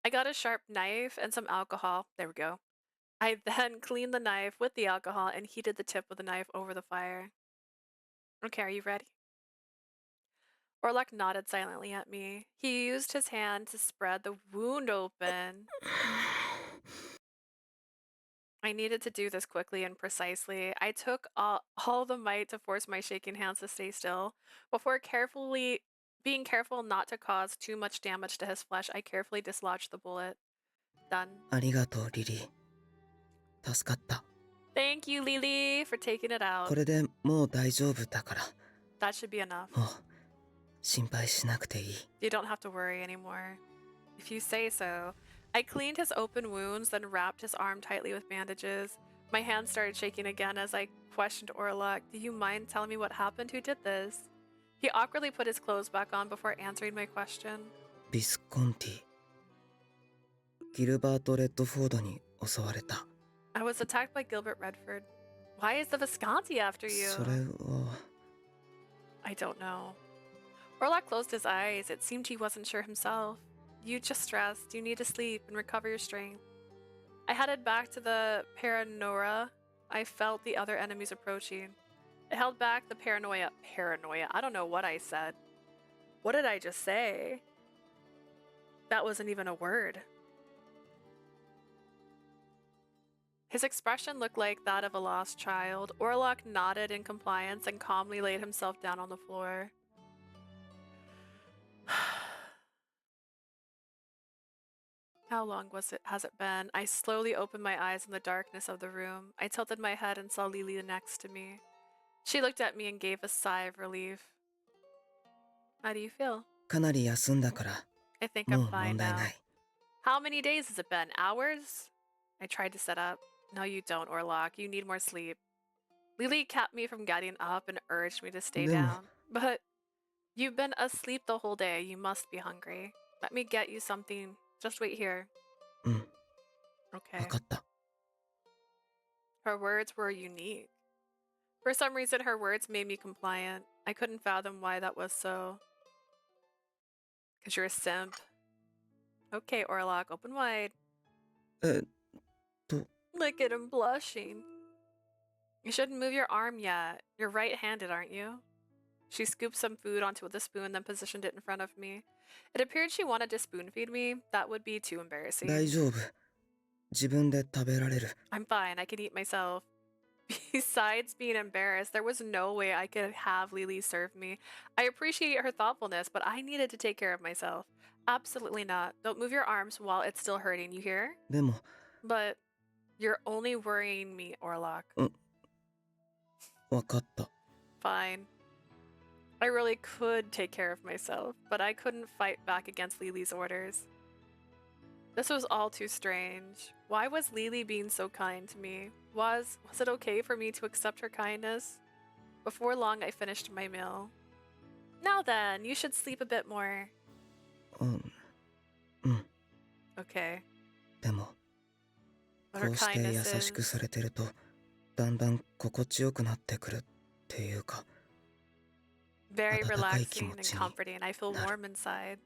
I got a sharp knife and some alcohol. There we go. I then cleaned the knife with the alcohol and heated the tip of the knife over the fire. Okay, are you ready? Orlok nodded silently at me. He used his hand to spread the wound open. I needed to do this quickly and precisely. I took all the might to force my shaking hands to stay still. Before being careful not to cause too much damage to his flesh, I carefully dislodged the bullet. Done. ありがとう、リリー。助かった。 Thank you, Lily, for taking it out. これでもう大丈夫だから。 That should be enough. もう心配しなくていい。 You don't have to worry anymore. If you say so. I cleaned his open wounds, then wrapped his arm tightly with bandages. My hands started shaking again as I questioned Orlok. Do you mind telling me what happened? Who did this? He awkwardly put his clothes back on before answering my question. ビスコンティ。ギルバート・レッドフォードに襲われた。 I was attacked by Gilbert Redford. Why is the Visconti after you? それは。 I don't know. Orlok closed his eyes. It seemed he wasn't sure himself. You just rest. You need to sleep and recover your strength. I headed back to the Paranoia. I felt the other enemies approaching. I held back the paranoia. Paranoia. I don't know what I said. What did I just say? That wasn't even a word. His expression looked like that of a lost child. Orlok nodded in compliance and calmly laid himself down on the floor. How long has it been? I slowly opened my eyes in the darkness of the room. I tilted my head and saw Lily next to me. She looked at me and gave a sigh of relief. How do you feel? かなり休んだから I think も I'm う fine 問題 now. ない How many days has it been? Hours? I tried to sit up. No, you don't, Orlok. You need more sleep. Lily kept me from getting up and urged me to stay でも down. But you've been asleep the whole day. You must be hungry. Let me get you something. Just wait here. うん Okay. 分かった Her words were unique. For some reason, her words made me compliant. I couldn't fathom why that was so. Because you're a simp. Okay, Orlok, open wide. えっと Look at him blushing. You shouldn't move your arm yet. You're right-handed, aren't you? She scooped some food onto the spoon, then positioned it in front of me. It appeared she wanted to spoon-feed me. That would be too embarrassing. 大丈夫自分で食べられる I'm fine. I can eat myself. Besides being embarrassed, there was no way I could have Lily serve me. I appreciate her thoughtfulness, but I needed to take care of myself. Absolutely not. Don't move your arms while it's still hurting, you hear? でも But you're only worrying me, Orlok. 分かった Fine. I really could take care of myself, but I couldn't fight back against Lily's orders. This was all too strange. Why was Lily being so kind to me? Was it okay for me to accept her kindness? Before long, I finished my meal. Now then, you should sleep a bit more. うん Okay. でも But こ her うして優 kindness しく is... されてるとだんだん心地よくなってくるっていうか very 温かい気 relaxing 持 and ちに comforting. I feel warm inside.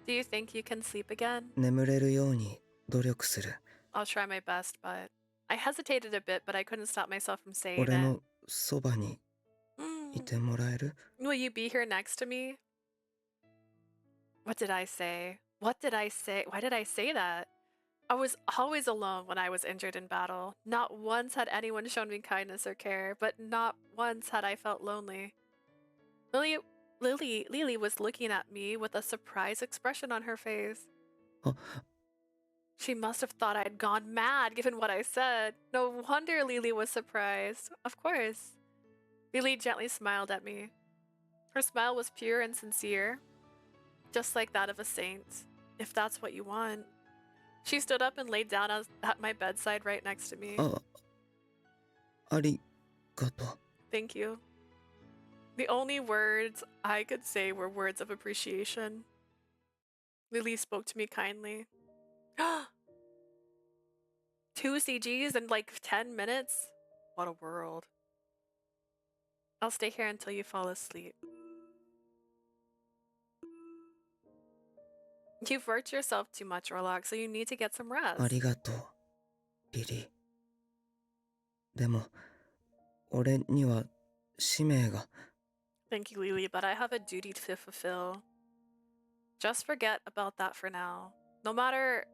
Do you think you can sleep again? 眠れるように努力する I'll try my best, but I hesitated a bit, but I couldn't stop myself from saying 俺 it. のそばにいてもらえる Will you be here next to me? What did I say? What did I say? Why did I say that? I was always alone when I was injured in battle. Not once had anyone shown me kindness or care, but not once had I felt lonely. Lily was looking at me with a surprised expression on her face. She must have thought I had gone mad given what I said. No wonder Lily was surprised. Of course. Lily gently smiled at me. Her smile was pure and sincere, just like that of a saint, if that's what you want. She stood up and laid down at my bedside right next to me. ありがとう Thank you. The only words I could say were words of appreciation. Lily spoke to me kindly. 2 CGs in like 10 minutes? What a world. I'll stay here until you fall asleep. You've worked yourself too much, Orlok, so you need to get some rest. ありがとうリリーでも俺には使命が Thank you, Lily, but I have a duty to fulfill. Just forget about that for now. No matter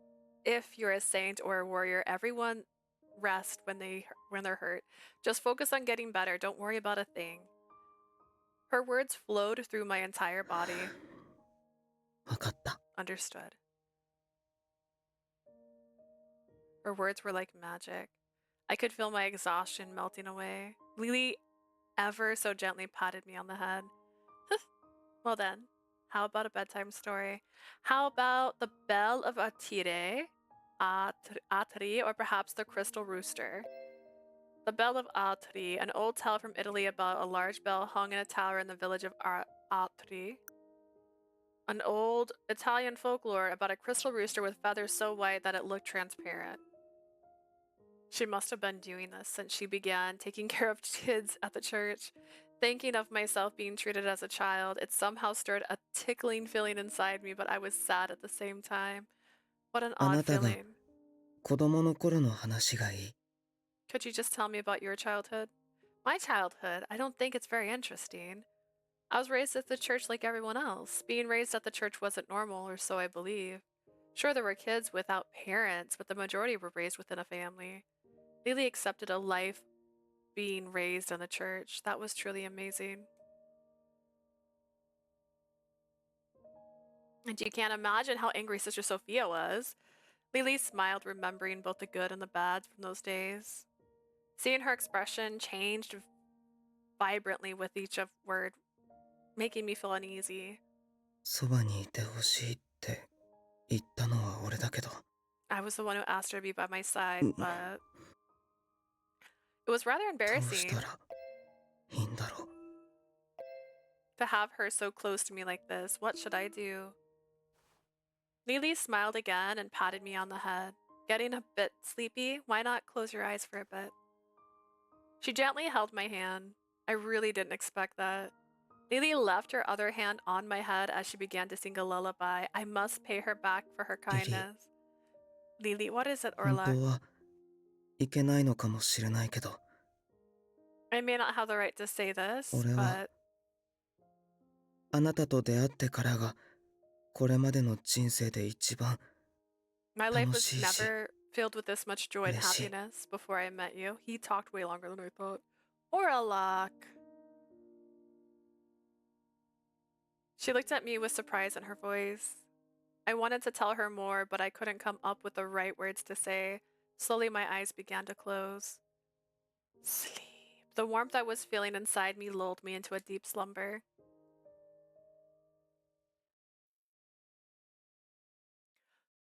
if you're a saint or a warrior, everyone rest when they're hurt. Just focus on getting better. Don't worry about a thing. Her words flowed through my entire body. 分かった Understood. Her words were like magic. I could feel my exhaustion melting away. Lily ever so gently patted me on the head. Well then, how about a bedtime story? How about the Bell of Atri, or perhaps the Crystal Rooster? The Bell of Atri, an old tale from Italy about a large bell hung in a tower in the village of Atri. An old Italian folklore about a crystal rooster with feathers so white that it looked transparent. She must have been doing this since she began taking care of kids at the church. Thinking of myself being treated as a child, it somehow stirred a tickling feeling inside me, but I was sad at the same time. What an odd feeling. 子供の頃の話がいい。 Could you just tell me about your childhood? My childhood? I don't think it's very interesting. I was raised at the church like everyone else. Being raised at the church wasn't normal, or so I believe. Sure, there were kids without parents, but the majority were raised within a family. Lily accepted a life being raised in the church. That was truly amazing. And you can't imagine how angry Sister Sophia was. Lily smiled, remembering both the good and the bad from those days. Seeing her expression changed vibrantly with each word, making me feel uneasy. そばにいてほしいって言ったのは俺だけど。 I was the one who asked her to be by my side, but it was rather どう embarrassing したらいいんだろう。 to have her so close to me like this. What should I do? Lily smiled again and patted me on the head. Getting a bit sleepy? Why not close your eyes for a bit? She gently held my hand. I really didn't expect that. Lily left her other hand on my head as she began to sing a lullaby. I must pay her back for her kindness. Lily, what is it, 本 Orlok? 当はいけないのかもしれないけど、 I may not have the right to say this, 俺は but あなたと出会ってからがこれまでの人生で一番 my life 楽 was しいし never filled with this much joy and 嬉しい。 happiness before I met you. He talked way longer than I thought. Orlok. She looked at me with surprise in her voice. I wanted to tell her more, but I couldn't come up with the right words to say. Slowly, my eyes began to close. Sleep. The warmth I was feeling inside me lulled me into a deep slumber.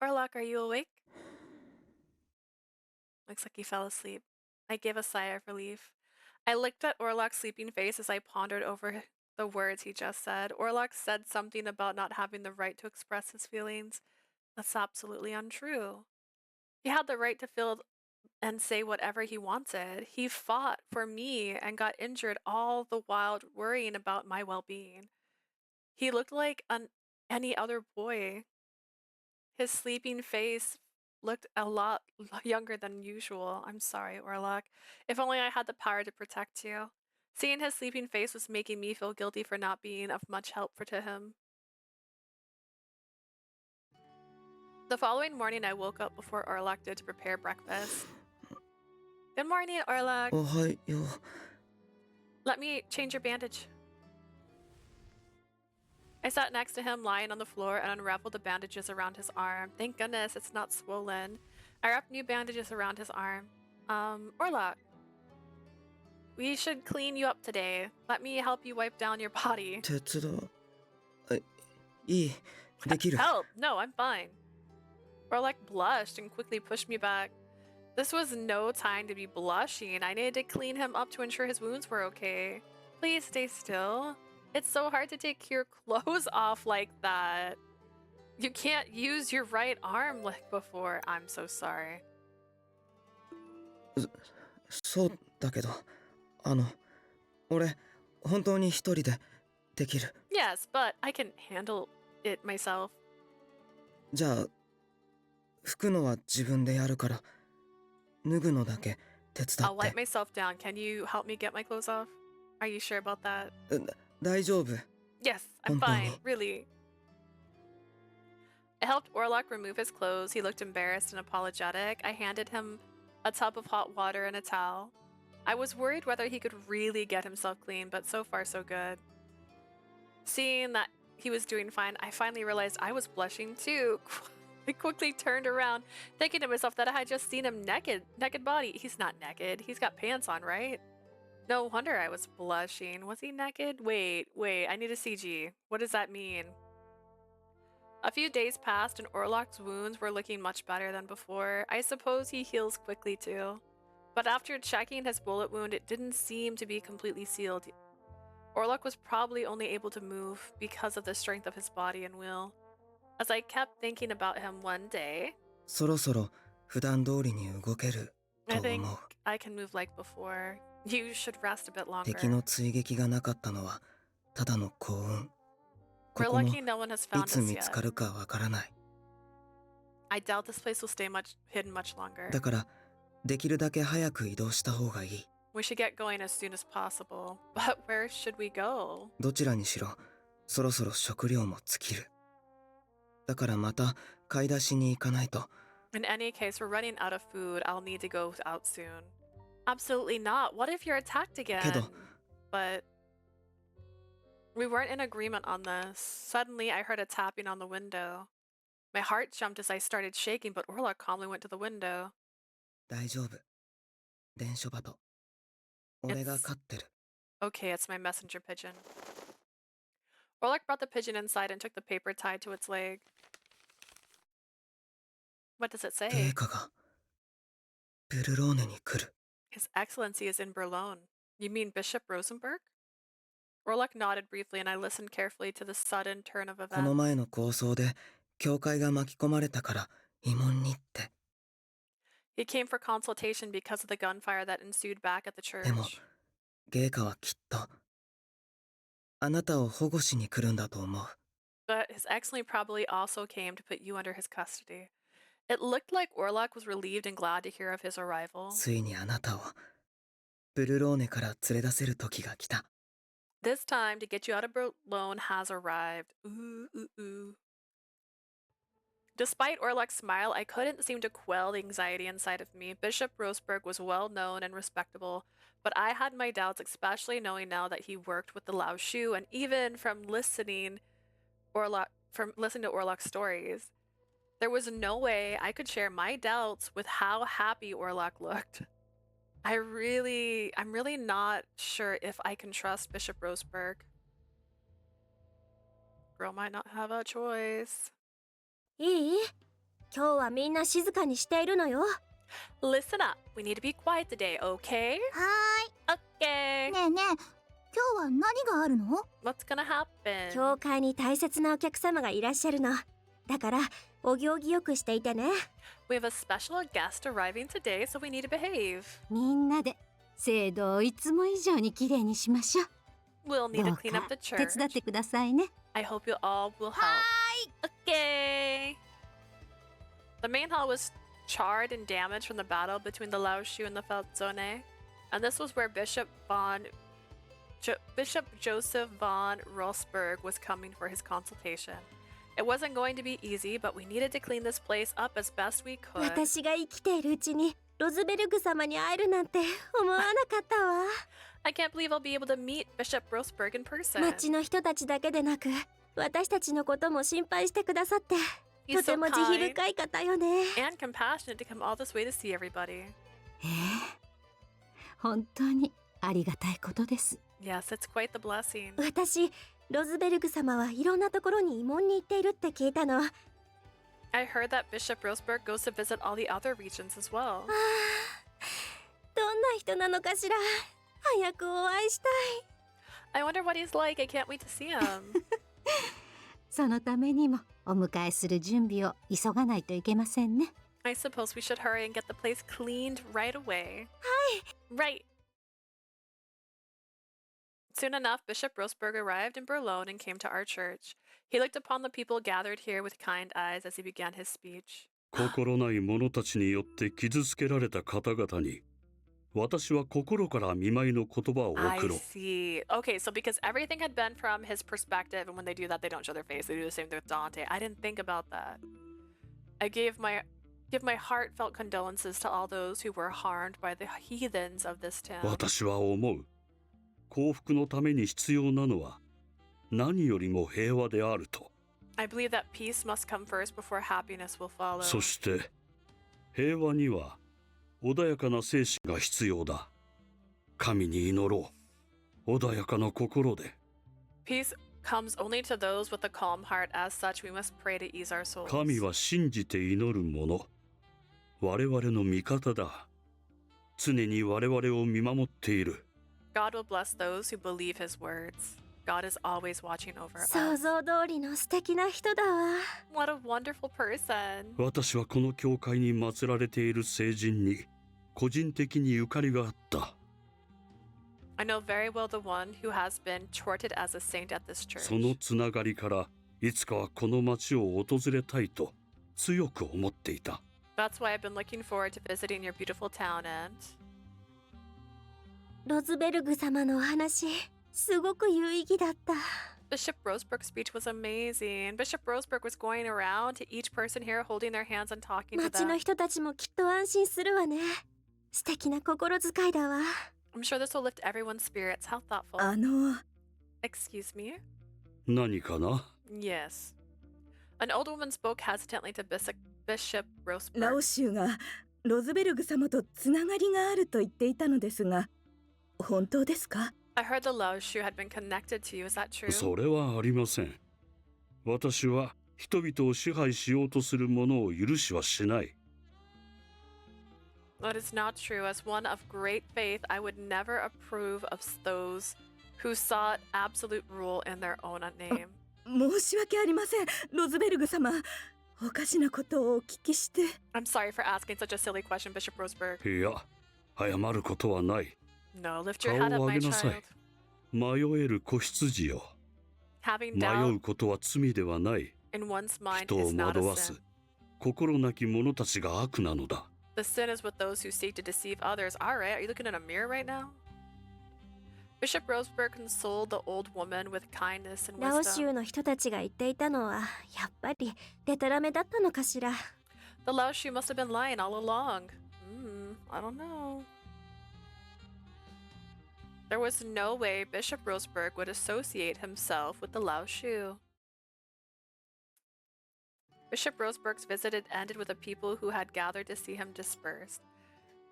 Orlok, are you awake? Looks like he fell asleep. I gave a sigh of relief. I looked at Orlok's sleeping face as I pondered over the words he just said. Orlok said something about not having the right to express his feelings. That's absolutely untrue. He had the right to feel and say whatever he wanted. He fought for me and got injured, all the while worrying about my well-being. He looked like any other boy. His sleeping face looked a lot younger than usual. I'm sorry, Orlok. If only I had the power to protect you. Seeing his sleeping face was making me feel guilty for not being of much help to him. The following morning, I woke up before Orlok did to prepare breakfast. Good morning, Orlok. おはよう。 Let me change your bandage. I sat next to him, lying on the floor, and unraveled the bandages around his arm. Thank goodness it's not swollen. I wrapped new bandages around his arm. Orlok, we should clean you up today. Let me help you wipe down your body. 手伝う。いい。できる。 Help! No, I'm fine. Orlok blushed and quickly pushed me back. This was no time to be blushing. I needed to clean him up to ensure his wounds were okay. Please stay still. It's so hard to take your clothes off like that. You can't use your right arm like before. I'm so sorry. そうだけど、俺、本当に一人でできる。 Yes, but I can handle it myself. じゃあ、拭くのは自分でやるから、脱ぐのだけ手伝 I'll っ wipe て。 myself down. Can you help me get my clothes off? Are you sure about that? 大丈夫。 Yes, I'm 本当に。 fine. Really. I helped Orlok remove his clothes. He looked embarrassed and apologetic. I handed him a tub of hot water and a towel. I was worried whether he could really get himself clean, but so far so good. Seeing that he was doing fine, I finally realized I was blushing too. I quickly turned around, thinking to myself that I had just seen him naked body. He's not naked. He's got pants on, right? No wonder I was blushing. Was he naked? Wait, I need a CG. What does that mean? A few days passed and Orlok's wounds were looking much better than before. I suppose he heals quickly too. But after checking his bullet wound, it didn't seem to be completely sealed. Orlok was probably only able to move because of the strength of his body and will. As I kept thinking about him one day, そろそろ普段通りに動けると I think 思う。 I can move like before. You should rest a bit 敵 longer. の追撃がなかったのはただの幸運。こ We're こも lucky no one has い found つ us 見つか yet. るかわからない。I doubt this place will stay hidden much longer. だからできるだけ早く移動した方がいい。 We should get going as soon as possible. But where should we go? どちらにしろそろそろ食料も尽きる。だからまた買い出しに行かないと。 In any case, we're running out of food. I'll need to go out soon. Absolutely not. What if you're attacked again? けど But we weren't in agreement on this. Suddenly, I heard a tapping on the window. My heart jumped as I started shaking, but Orlok calmly went to the window. 大丈夫。伝書鳩。俺が飼ってる。 Okay, it's my messenger pigeon. Orlok brought the pigeon inside and took the paper tied to its leg. What does it say? 陛下がブルローネに来る。 His Excellency is in Berlin. You mean Bishop Rosenberg? Orlok nodded briefly, and I listened carefully to the sudden turn of この events. 前の抗争で教会が巻き込まれたから慰問にって。 He came for consultation because of the gunfire that ensued back at the church. でも陛下はきっとあなたを保護しに来るんだと思う。 But His Excellency probably also came to put you under his custody. It looked like Orlok was relieved and glad to hear of his arrival. ついにあなたをブルローネから連れ出せる時が来た。 This time to get you out of Berlin has arrived. Ooh, ooh, ooh. Despite Orlok's smile, I couldn't seem to quell the anxiety inside of me. Bishop Roseberg was well known and respectable, but I had my doubts, especially knowing now that he worked with the Lao Shu, and even from listening to Orlok's stories. There was no way I could share my doubts with how happy Orlok looked. I'm really not sure if I can trust Bishop Roseberg. Girl might not have a choice. いい？今日はみんな静かにしているのよ。Listen up. We need to be quiet today, okay? はーい。 Okay. ねえねえ、今日は何があるの？ What's gonna happen? 教会に大切なお客様がいらっしゃるの。だからお行儀よくしていてね。We have a special guest arriving today, so we need to behave. みんなで聖堂をいつも以上にきれいにしましょう。 We'll need ど to う clean か up the 手 church. 伝ってくださいね。 I hope you all will help. Okay. The main hall was charred and damaged from the battle between the Lao Shu and the Feldzone, and this was where Bishop Joseph von Rosberg was coming for his consultation. It wasn't going to be easy, but we needed to clean this place up as best we could. 私が生きているうちにロズベルグ様に会えるなんて思わなかったわ。I can't believe I'll be able to meet Bishop Rosberg in person. 町の人たちだけでなく、私たちのことも心配してくださって、とても慈悲深い方よね。And compassionate to come all this way to see everybody. 本当にありがたいことです。 Yes, it's quite the blessing. 私、ロズベルグ様はいろんなところに慰問に行っているって聞いたの。I heard that Bishop Roseberg goes to visit all the other regions as well. どんな人なのかしら。早くお会いしたい。I wonder what he's like. I can't wait to see him. そのためにもお迎えする準備を急がないといけませんね。 I suppose we should hurry and get the place cleaned right away. はい。 Right. Soon enough, Bishop Roseberg arrived in Berlin and came to our church. He looked upon the people gathered here with kind eyes as he began his speech. 心ない者たちによって傷つけられた方々に、私は心から見舞いの言葉を I 送ろう。 see. Okay, so because everything had been from his perspective, and when they do that, they don't show their face. They do the same thing with Dante. I didn't think about that. I give my heartfelt condolences to all those who were harmed by the heathens of this town. 私は思う。幸福のために必要なのは何よりも平和であると。I believe that peace must come first before happiness will follow. そして平和には穏やかな精神が必要だ。神に祈ろう。穏やかな心で。Peace comes only to those with a calm heart. As such, we must pray to ease our souls. 神は信じて祈る者。我々の味方だ。常に我々を見守っている。God will bless those who believe his words. God is always watching over us. 想像通りの素敵な人だわ。What a wonderful person. 私はこの教会に祀られている聖人に個人的にゆかりがあった。I know very well the one who has been charted as a saint at this church. そのつながりからいつかはこの町を訪れたいと強く思っていた。 That's why I've been looking forward to visiting your beautiful town and... ロズベルグ様のお話、すごく有意義だった。Bishop Roseberg's speech was amazing. Bishop Roseberg was going around to each person here holding their hands and talking to 町の them. 人たちもきっと安心するわね。素敵な心遣いだわ。I'm sure this will lift everyone's spirits. How thoughtful. Excuse me? 何かな？ Yes. An old woman spoke hesitantly to Bishop ラオ Roseberg. シュがロズベルグ様とつながりがあると言っていたのですが、本当ですか？ I heard the Laoshu had been connected to you. Is that true? それはありません。私は人々を支配しようとする者を許しはしない。 That is not true. As one of great faith, I would never approve of those who sought absolute rule in their own name. 申し訳ありません、ロズベルグ様。おかしなことをお聞きして。I'm sorry for asking such a silly question, Bishop Roseberg. いや、謝ることはない。 No, lift your 顔 head を up, 上 my げなさ child. い。迷える子羊よ。 Having 迷 doubt うことは罪ではない。 in one's mind 人を is not 惑 a わす sin. 心なき者たちが悪なのだ。 The sin is with those who seek to deceive others. Alright, are you looking in a mirror right now? Bishop Roseberg consoled the old woman with kindness and ラオ州 wisdom. の人たちが言っていたのはやっぱりデタラメだったのかしら。 The Laoshu must have been lying all along. I don't know. There was no way Bishop Roseberg would associate himself with the Laoshu. Bishop Roseberg's visit had ended with the people who had gathered to see him dispersed.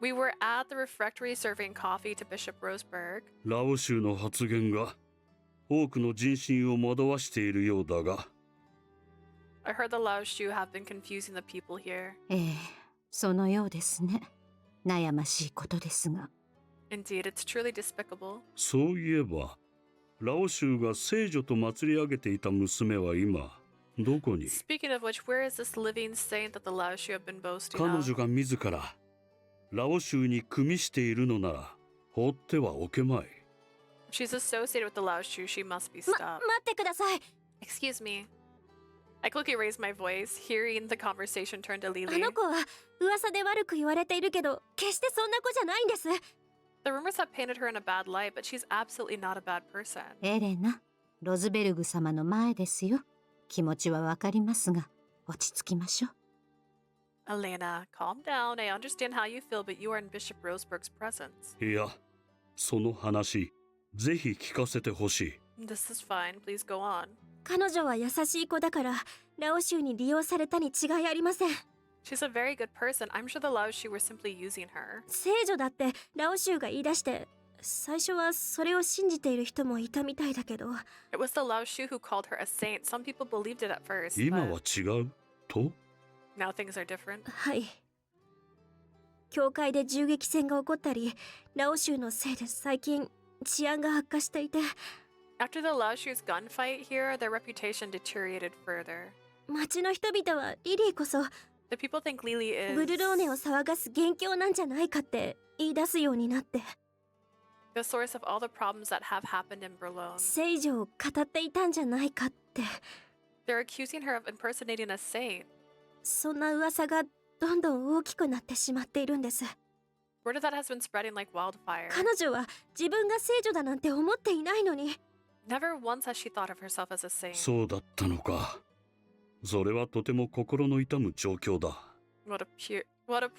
We were at the refectory serving coffee to Bishop Roseberg. ラオ州の発言が多くの人心を惑わしているようだが、 I heard the Laoshu have been confusing the people here. そのようですね。悩ましいことですが。Indeed, it's truly despicable. そういえば、ラオ州が聖女と祭り上げていた娘は今どこに？ Speaking of which, where is this living saint that the Laoshu have been boasting 彼 of? 女が自らラオ州に組みしているのなら放ってはおけまい。 If she's associated with the Laoshu, she must be 待 stopped. ってください。 Excuse me. I quickly raised my voice, hearing the conversation turn to あ Lily. の子は噂で悪く言われているけど、決してそんな子じゃないんです。 The rumors have painted her in a bad light, but she's absolutely not a bad person. エレナ、ロズベルグ様の前ですよ。気持ちはわかりますが、落ち着きましょう。Elena, calm down. I understand how you feel, but you are in Bishop Roseberg's presence. いや、その話ぜひ聞かせてほしい。 This is fine. Please go on. 彼女は優しい子だから、ラオ州に利用されたに違いありません。 She's a very good person. I'm sure the Laoshu were simply using her. 聖女だってラオ州が言い出して、最初はそれを信じている人もいたみたいだけど。 It was the Laoshu who called her a saint. Some people believed it at first, 今 but は違うと？ now things are different. はい。教会で銃撃戦が起こったり、ラオ州のせいで最近治安が悪化していて。 After the Laoshu's gunfight here, their reputation deteriorated further. 町の人々はリリーこそ The people think Lily ブ is ルローネを騒がす元凶なんじゃないかって言い出すようになって。 the source of all the problems that have happened in Berlin. 聖女を語っていたんじゃないかって。 They're accusing her of impersonating a saint. そんな噂がどんどん大きくなってしまっているんです。 Word of that has been spreading like wildfire. 彼女は自分が聖女だなんて思っていないのに。 Never once has she thought of herself as a saint. そうだったのか。それはとても心の痛む状況だ。 What a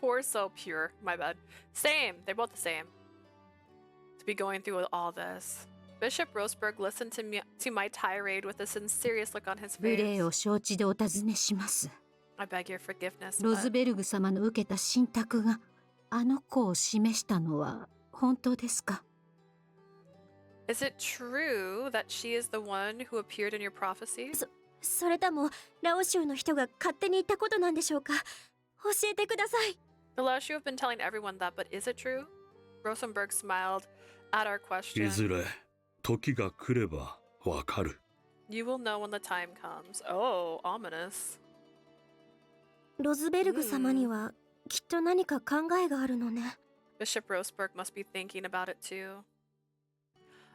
poor soul, pure. My bad. Same. They're both the same. To be going through all this. Bishop Roseberg listened to my tirade with a sincere look on his 無礼 face. を承知でお尋ねします。 I beg your forgiveness. ロズ But ベルグ様の受けた信託があの子を示したのは本当ですか？ is it true that she is the one who appeared in your prophecies? それともラオ州の人が勝手に言ったことなんでしょうか。教えてください。 The Laoshu have been telling everyone that, but is it true? Rosenberg smiled at our い question. ずれ時が来ればわかる。 You will know when the time comes. Oh, ominous. ロズベルグ様にはきっと何か考えがあるのね。 Bishop Roseberg must be thinking about it too.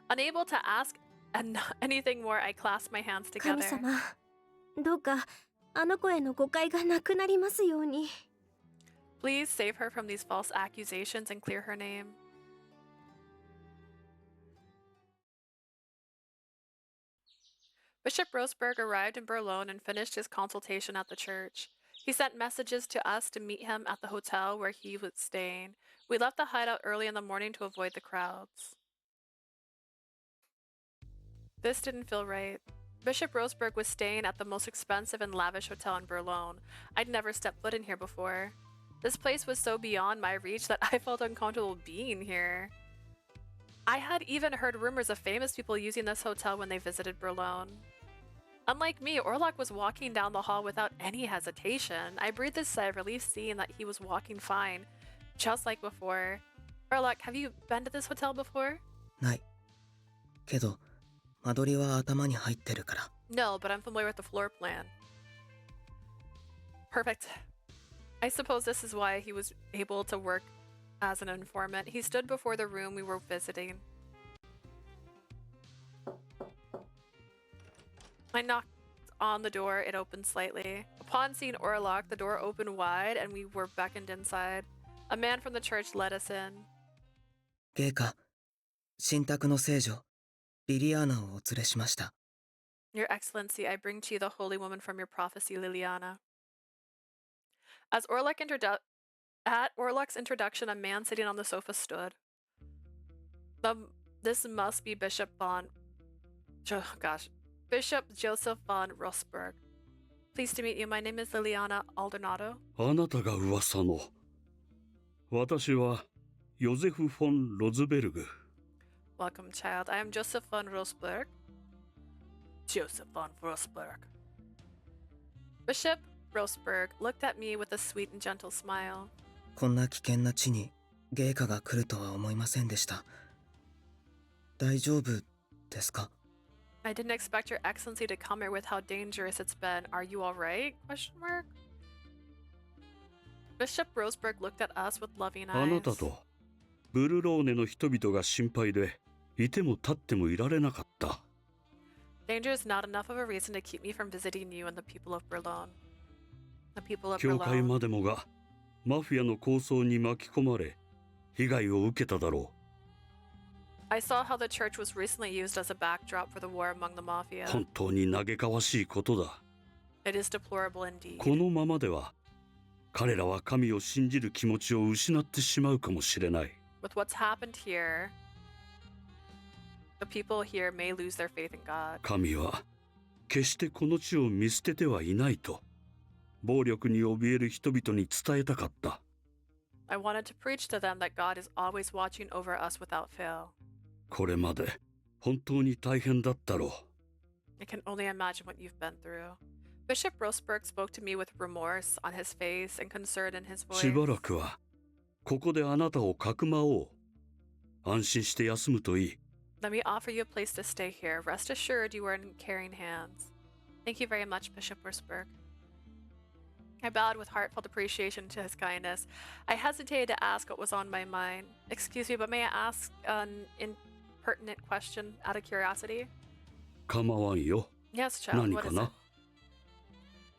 Unable to ask anything more, I clasped my hands 神 together. 様、どうかあの子への誤解がなくなりますように。 Please save her from these false accusations and clear her name. Bishop Roseberg arrived in Berlin and finished his consultation at the church. He sent messages to us to meet him at the hotel where he was staying. We left the hideout early in the morning to avoid the crowds. This didn't feel right. Bishop Roseberg was staying at the most expensive and lavish hotel in Berlin. I'd never stepped foot in here before. This place was so beyond my reach that I felt uncomfortable being here. I had even heard rumors of famous people using this hotel when they visited Berlin. Unlike me, Orlok was walking down the hall without any hesitation. I breathed a sigh of relief seeing that he was walking fine, just like before. Orlok, have you been to this hotel before? ない。けど、間取りは頭に入ってるから。No, but I'm familiar with the floor plan. Perfect. I suppose this is why he was able to work as an informant. He stood before the room we were visiting. I knocked on the door, it opened slightly. Upon seeing Orlok, the door opened wide and we were beckoned inside. A man from the church led us in. 陛下、神託の聖女、リリアーナをお連れしました。Your Excellency, I bring to you the holy woman from your prophecy, Liliana. As At Orlok's introduction, a man sitting on the sofa stood. This must be Bishop Joseph von Rosberg. Pleased to meet you. My name is Liliana Aldonado. あなたが噂の。私はヨゼフ・フォン・ロズベルグ。Welcome, child. I am Joseph von Rosberg. Joseph von Rosberg. Bishop Rosberg looked at me with a sweet and gentle smile. こんな危険な地に陛下が来るとは思いませんでした。大丈夫ですか? I didn't expect your excellency to come here with how dangerous it's been. Are you alright? Bishop Roseberg looked at us with loving eyes. あなたとブルローネの人々が心配でいても立ってもいられなかった。Danger is not enough of a reason to keep me from visiting you and the people of Berlin. The people of 教会 Berlin. までもがマフィアの抗争に巻き込まれ被害を受けただろ I saw how the church was recently used as a backdrop for the war among the う。 mafia. 本当に嘆かわしいことだ。 It is deplorable indeed. このままでは彼らは神を信じる気持ちを失ってしまうかもしれない。 With what's happened here, the people here may lose their faith in God. 神は決してこの地を見捨ててはいないと暴力に怯える人々に伝えたかった。 I wanted to preach to them that God is always watching over us without fail. これまで本当に大変だったろ I can only imagine what you've been through. Bishop Roseberg spoke to me with remorse on his face and concern in his う。 voice. しばらくはここであなたをかくまおう。安心して休むといい。 Let me offer you a place to stay here. Rest assured you are in caring hands. Thank you very much, Bishop Roseberg. I bowed with heartfelt appreciation to his kindness. I hesitated to ask what was on my mind. Excuse me, but may I ask an impertinent question out of curiosity? 構わんよ。 Yes, child. 何 What か is な it?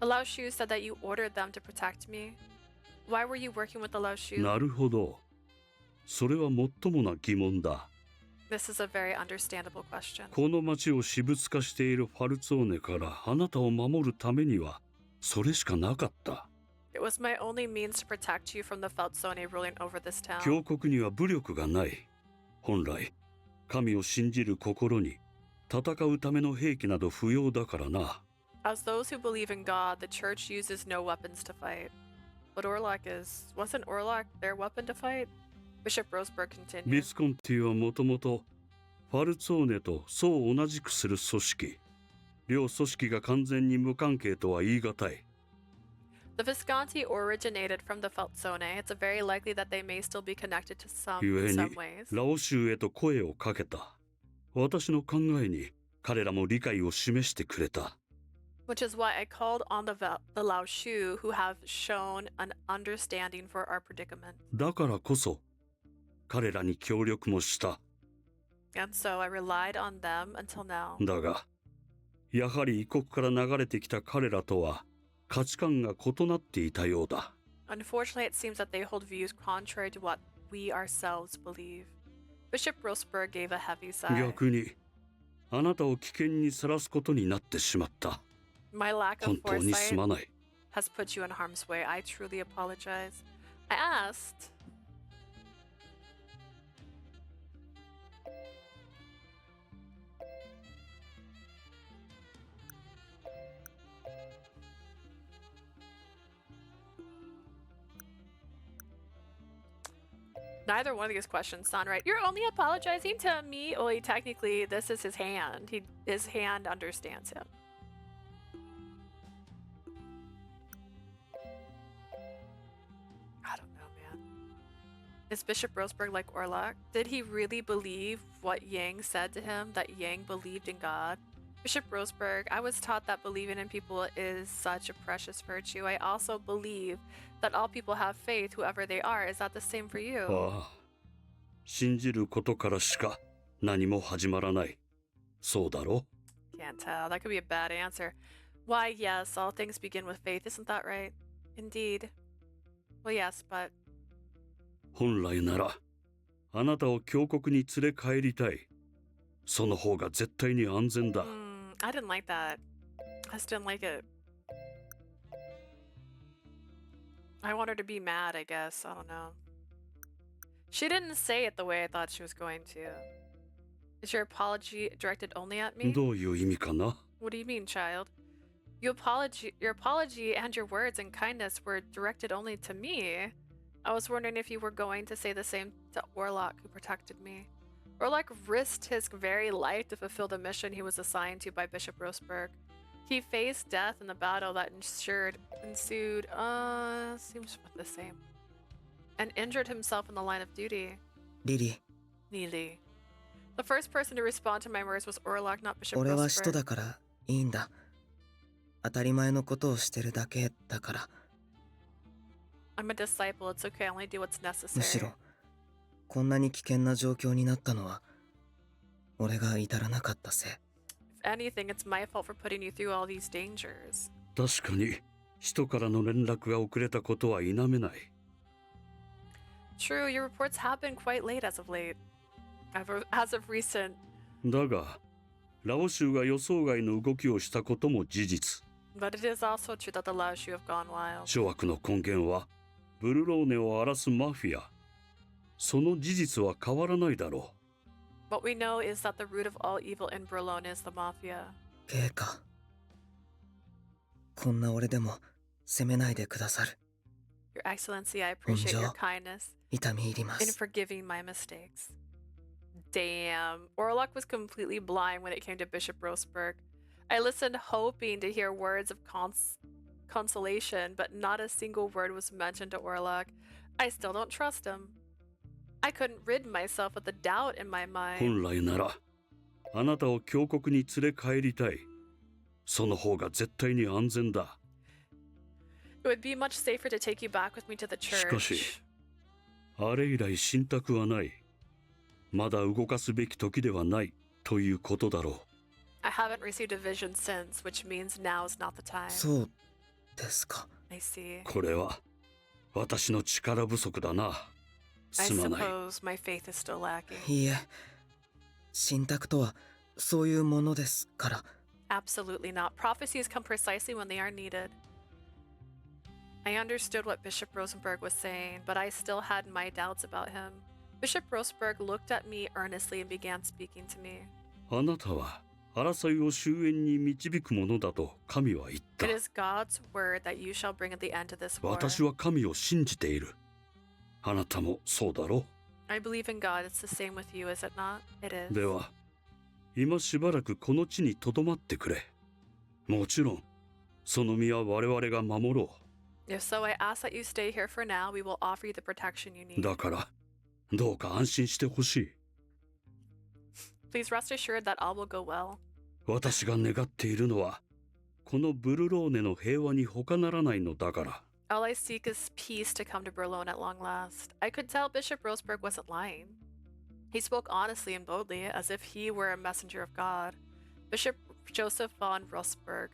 The Lao Shu said that you ordered them to protect me. Why were you working with the Lao Shu? なるほど。それはもっともな疑問だ。 This is a very understandable question. この町を私物化しているファルツォーネからあなたを守るためにはそれしかなかった。 It was my only means to protect you from the Feltzone ruling over this town. 教国には武力がない。本来、神を信じる心に戦うための兵器など不要だからな。 As those who believe in God, the church uses no weapons to fight. But wasn't Orlok their weapon to fight? Bishop Roseberg ビ continued. スコンティはもともとファルツォーネとそう同じくする組織。両組織が完全に無関係とは言い難い。 The Visconti originated from the Feltzone. It's very likely that they may still be connected to some ゆえ in に some ways. ラオ州へと声をかけた。私の考えに彼らも理解を示してくれた。 Which is why I called on the Lao Shu, who have shown an understanding for our predicament. だからこそ彼らに協力もした。 And so I relied on them until now. だが、やはり異国から流れてきた彼らとは価値観が異なっていたようだ。 Unfortunately, it seems that they hold views contrary to what we ourselves believe. Bishop Rosberg gave a heavy sigh. 逆にあなたを危険にさらすことになってしまった。 My lack 本 of 当にす foresight まない。 has put you in harm's way. I truly apologize. I asked. Neither one of these questions sound right. You're only apologizing to me? Well, technically, this is his hand. His hand understands him. I don't know, man. Is Bishop Rosberg like Orlok? Did he really believe what Yang said to him, that Yang believed in God? Bishop Rosberg, I was taught that believing in people is such a precious virtue. I also believe that all people have faith, whoever they are. Is that the same for you? ああ、信じることからしか何も始まらない。そうだろ? Can't tell. That could be a bad answer. Why, yes, all things begin with faith. Isn't that right? Indeed. Well, yes, but... 本来ならあなたを峡谷に連れ帰りたい。その方が絶対に安全だ。I didn't like that. I just didn't like it. I want her to be mad, I guess. I don't know. She didn't say it the way I thought she was going to. Is your apology directed only at me? どういう意味かな? What do you mean, child? Your apology and your words and kindness were directed only to me. I was wondering if you were going to say the same to Orlok, who protected me. Orlok risked his very life to fulfill the mission he was assigned to by Bishop Rosberg. He faced death in the battle that ensued, seems the same, and injured himself in the line of duty. Lily. Lily. The first person to respond to my words was Orlok, not Bishop 俺は人 Rosberg. だからいいんだ。当たり前のことをしてるだけだから。 I'm a disciple. It's okay. I only do what's むし necessary. ろこんなに危険な状況になったのは俺が至らなかったせい。 If anything, it's my fault for putting you through all these dangers. 確かに使徒からの連絡が遅れたことは否めない。 True, your reports have been quite late as of late. As of recent. だがラオ州が予想外の動きをしたことも事実。 But it is also true that the Laoshu have gone wild. 諸悪の根源はブルローネを荒らすマフィア。その事実は変わらないだろう。 What we know is that the root of all evil in Berlone is the mafia. 陛下。こんな俺でも責めないでくださる。 Your Excellency, I appreciate your 本 kindness 情痛み入りま in す。 forgiving my mistakes. Damn. Orlok was completely blind when it came to Bishop Rosberg. I listened hoping to hear words of consolation, but not a single word was mentioned to Orlok. I still don't trust him. I couldn't rid myself of the doubt in my mind. 本来ならあなたを峡谷に連れ帰りたい。その方が絶対に安全だ。 It would be much safer to take you back with me to the しかし church. あれ以来信託はない。まだ動かすべき時ではないということだろう。 I haven't received a vision since, which means now is not the time. そうですか。 I see. これは私の力不足だな。 I すまない。 suppose my faith is still lacking. いいえ、信託とはそういうものですから。 Absolutely not. Prophecies come precisely when they are needed. I understood what Bishop Rosenberg was saying, but I still had my doubts about him. Bishop Rosenberg looked at me earnestly and began speaking to me. あなたは争いを終焉に導くものだと神は言った。 It is God's word that you shall bring at the end to this war. 私は神を信じている。あなたもそうだろ I believe in God. It's the same with you, is it not? It is. では、今しばらくこの地にとどまってくれ。もちろん、その身は我々が守ろ If so, I ask that you stay here for now. We will offer you the protection you う。 need. だから、どうか安心してほしい。 Please rest assured that all will go well. 私が願っているのは、このブルローネの平和に他ならないのだから。 All I seek is peace to come to Berlone at long last. I could tell Bishop Rosberg wasn't lying. He spoke honestly and boldly, as if he were a messenger of God. Bishop Joseph von Rosberg.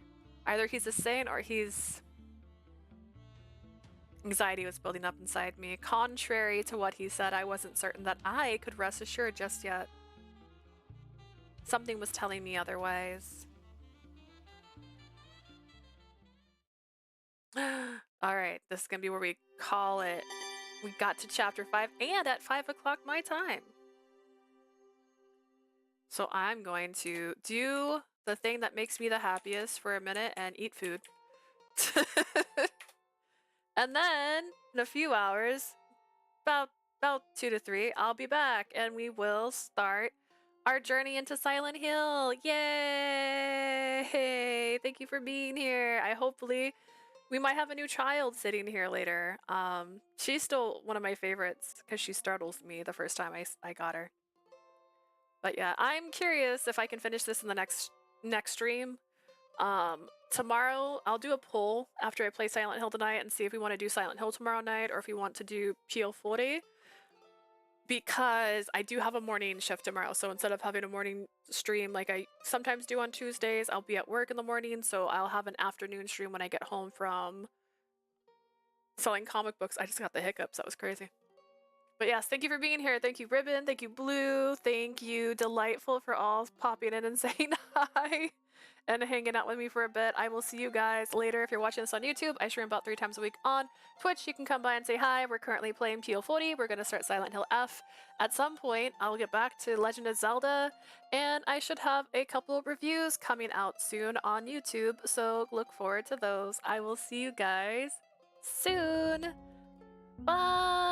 Either he's a saint or he's Anxiety was building up inside me. Contrary to what he said, I wasn't certain that I could rest assured just yet. Something was telling me otherwise. Alright, this is gonna be where we call it. We got to chapter 5 and at 5 o'clock my time. So I'm going to do the thing that makes me the happiest for a minute and eat food. And then in a few hours, about 2 to 3, I'll be back and we will start our journey into Silent Hill. Yay! Thank you for being here. Hopefully we might have a new child sitting here later. She's still one of my favorites because she startles me the first time I got her. But yeah, I'm curious if I can finish this in the next stream. Tomorrow I'll do a poll after I play Silent Hill tonight and see if we want to do Silent Hill tomorrow night or if we want to do Piofiore. Because I do have a morning shift tomorrow, so instead of having a morning stream like I sometimes do on Tuesdays, I'll be at work in the morning, so I'll have an afternoon stream when I get home from selling comic books. I just got the hiccups, that was crazy. But yes, thank you for being here. Thank you, Ribbon. Thank you, Blue. Thank you, Delightful, for all popping in and saying hi and hanging out with me for a bit. I will see you guys later. If you're watching this on YouTube, I stream about 3 times a week on Twitch. You can come by and say hi. We're currently playing Piofiore. We're going to start Silent Hill F. At some point, I'll get back to Legend of Zelda, and I should have a couple of reviews coming out soon on YouTube, so look forward to those. I will see you guys soon. Bye!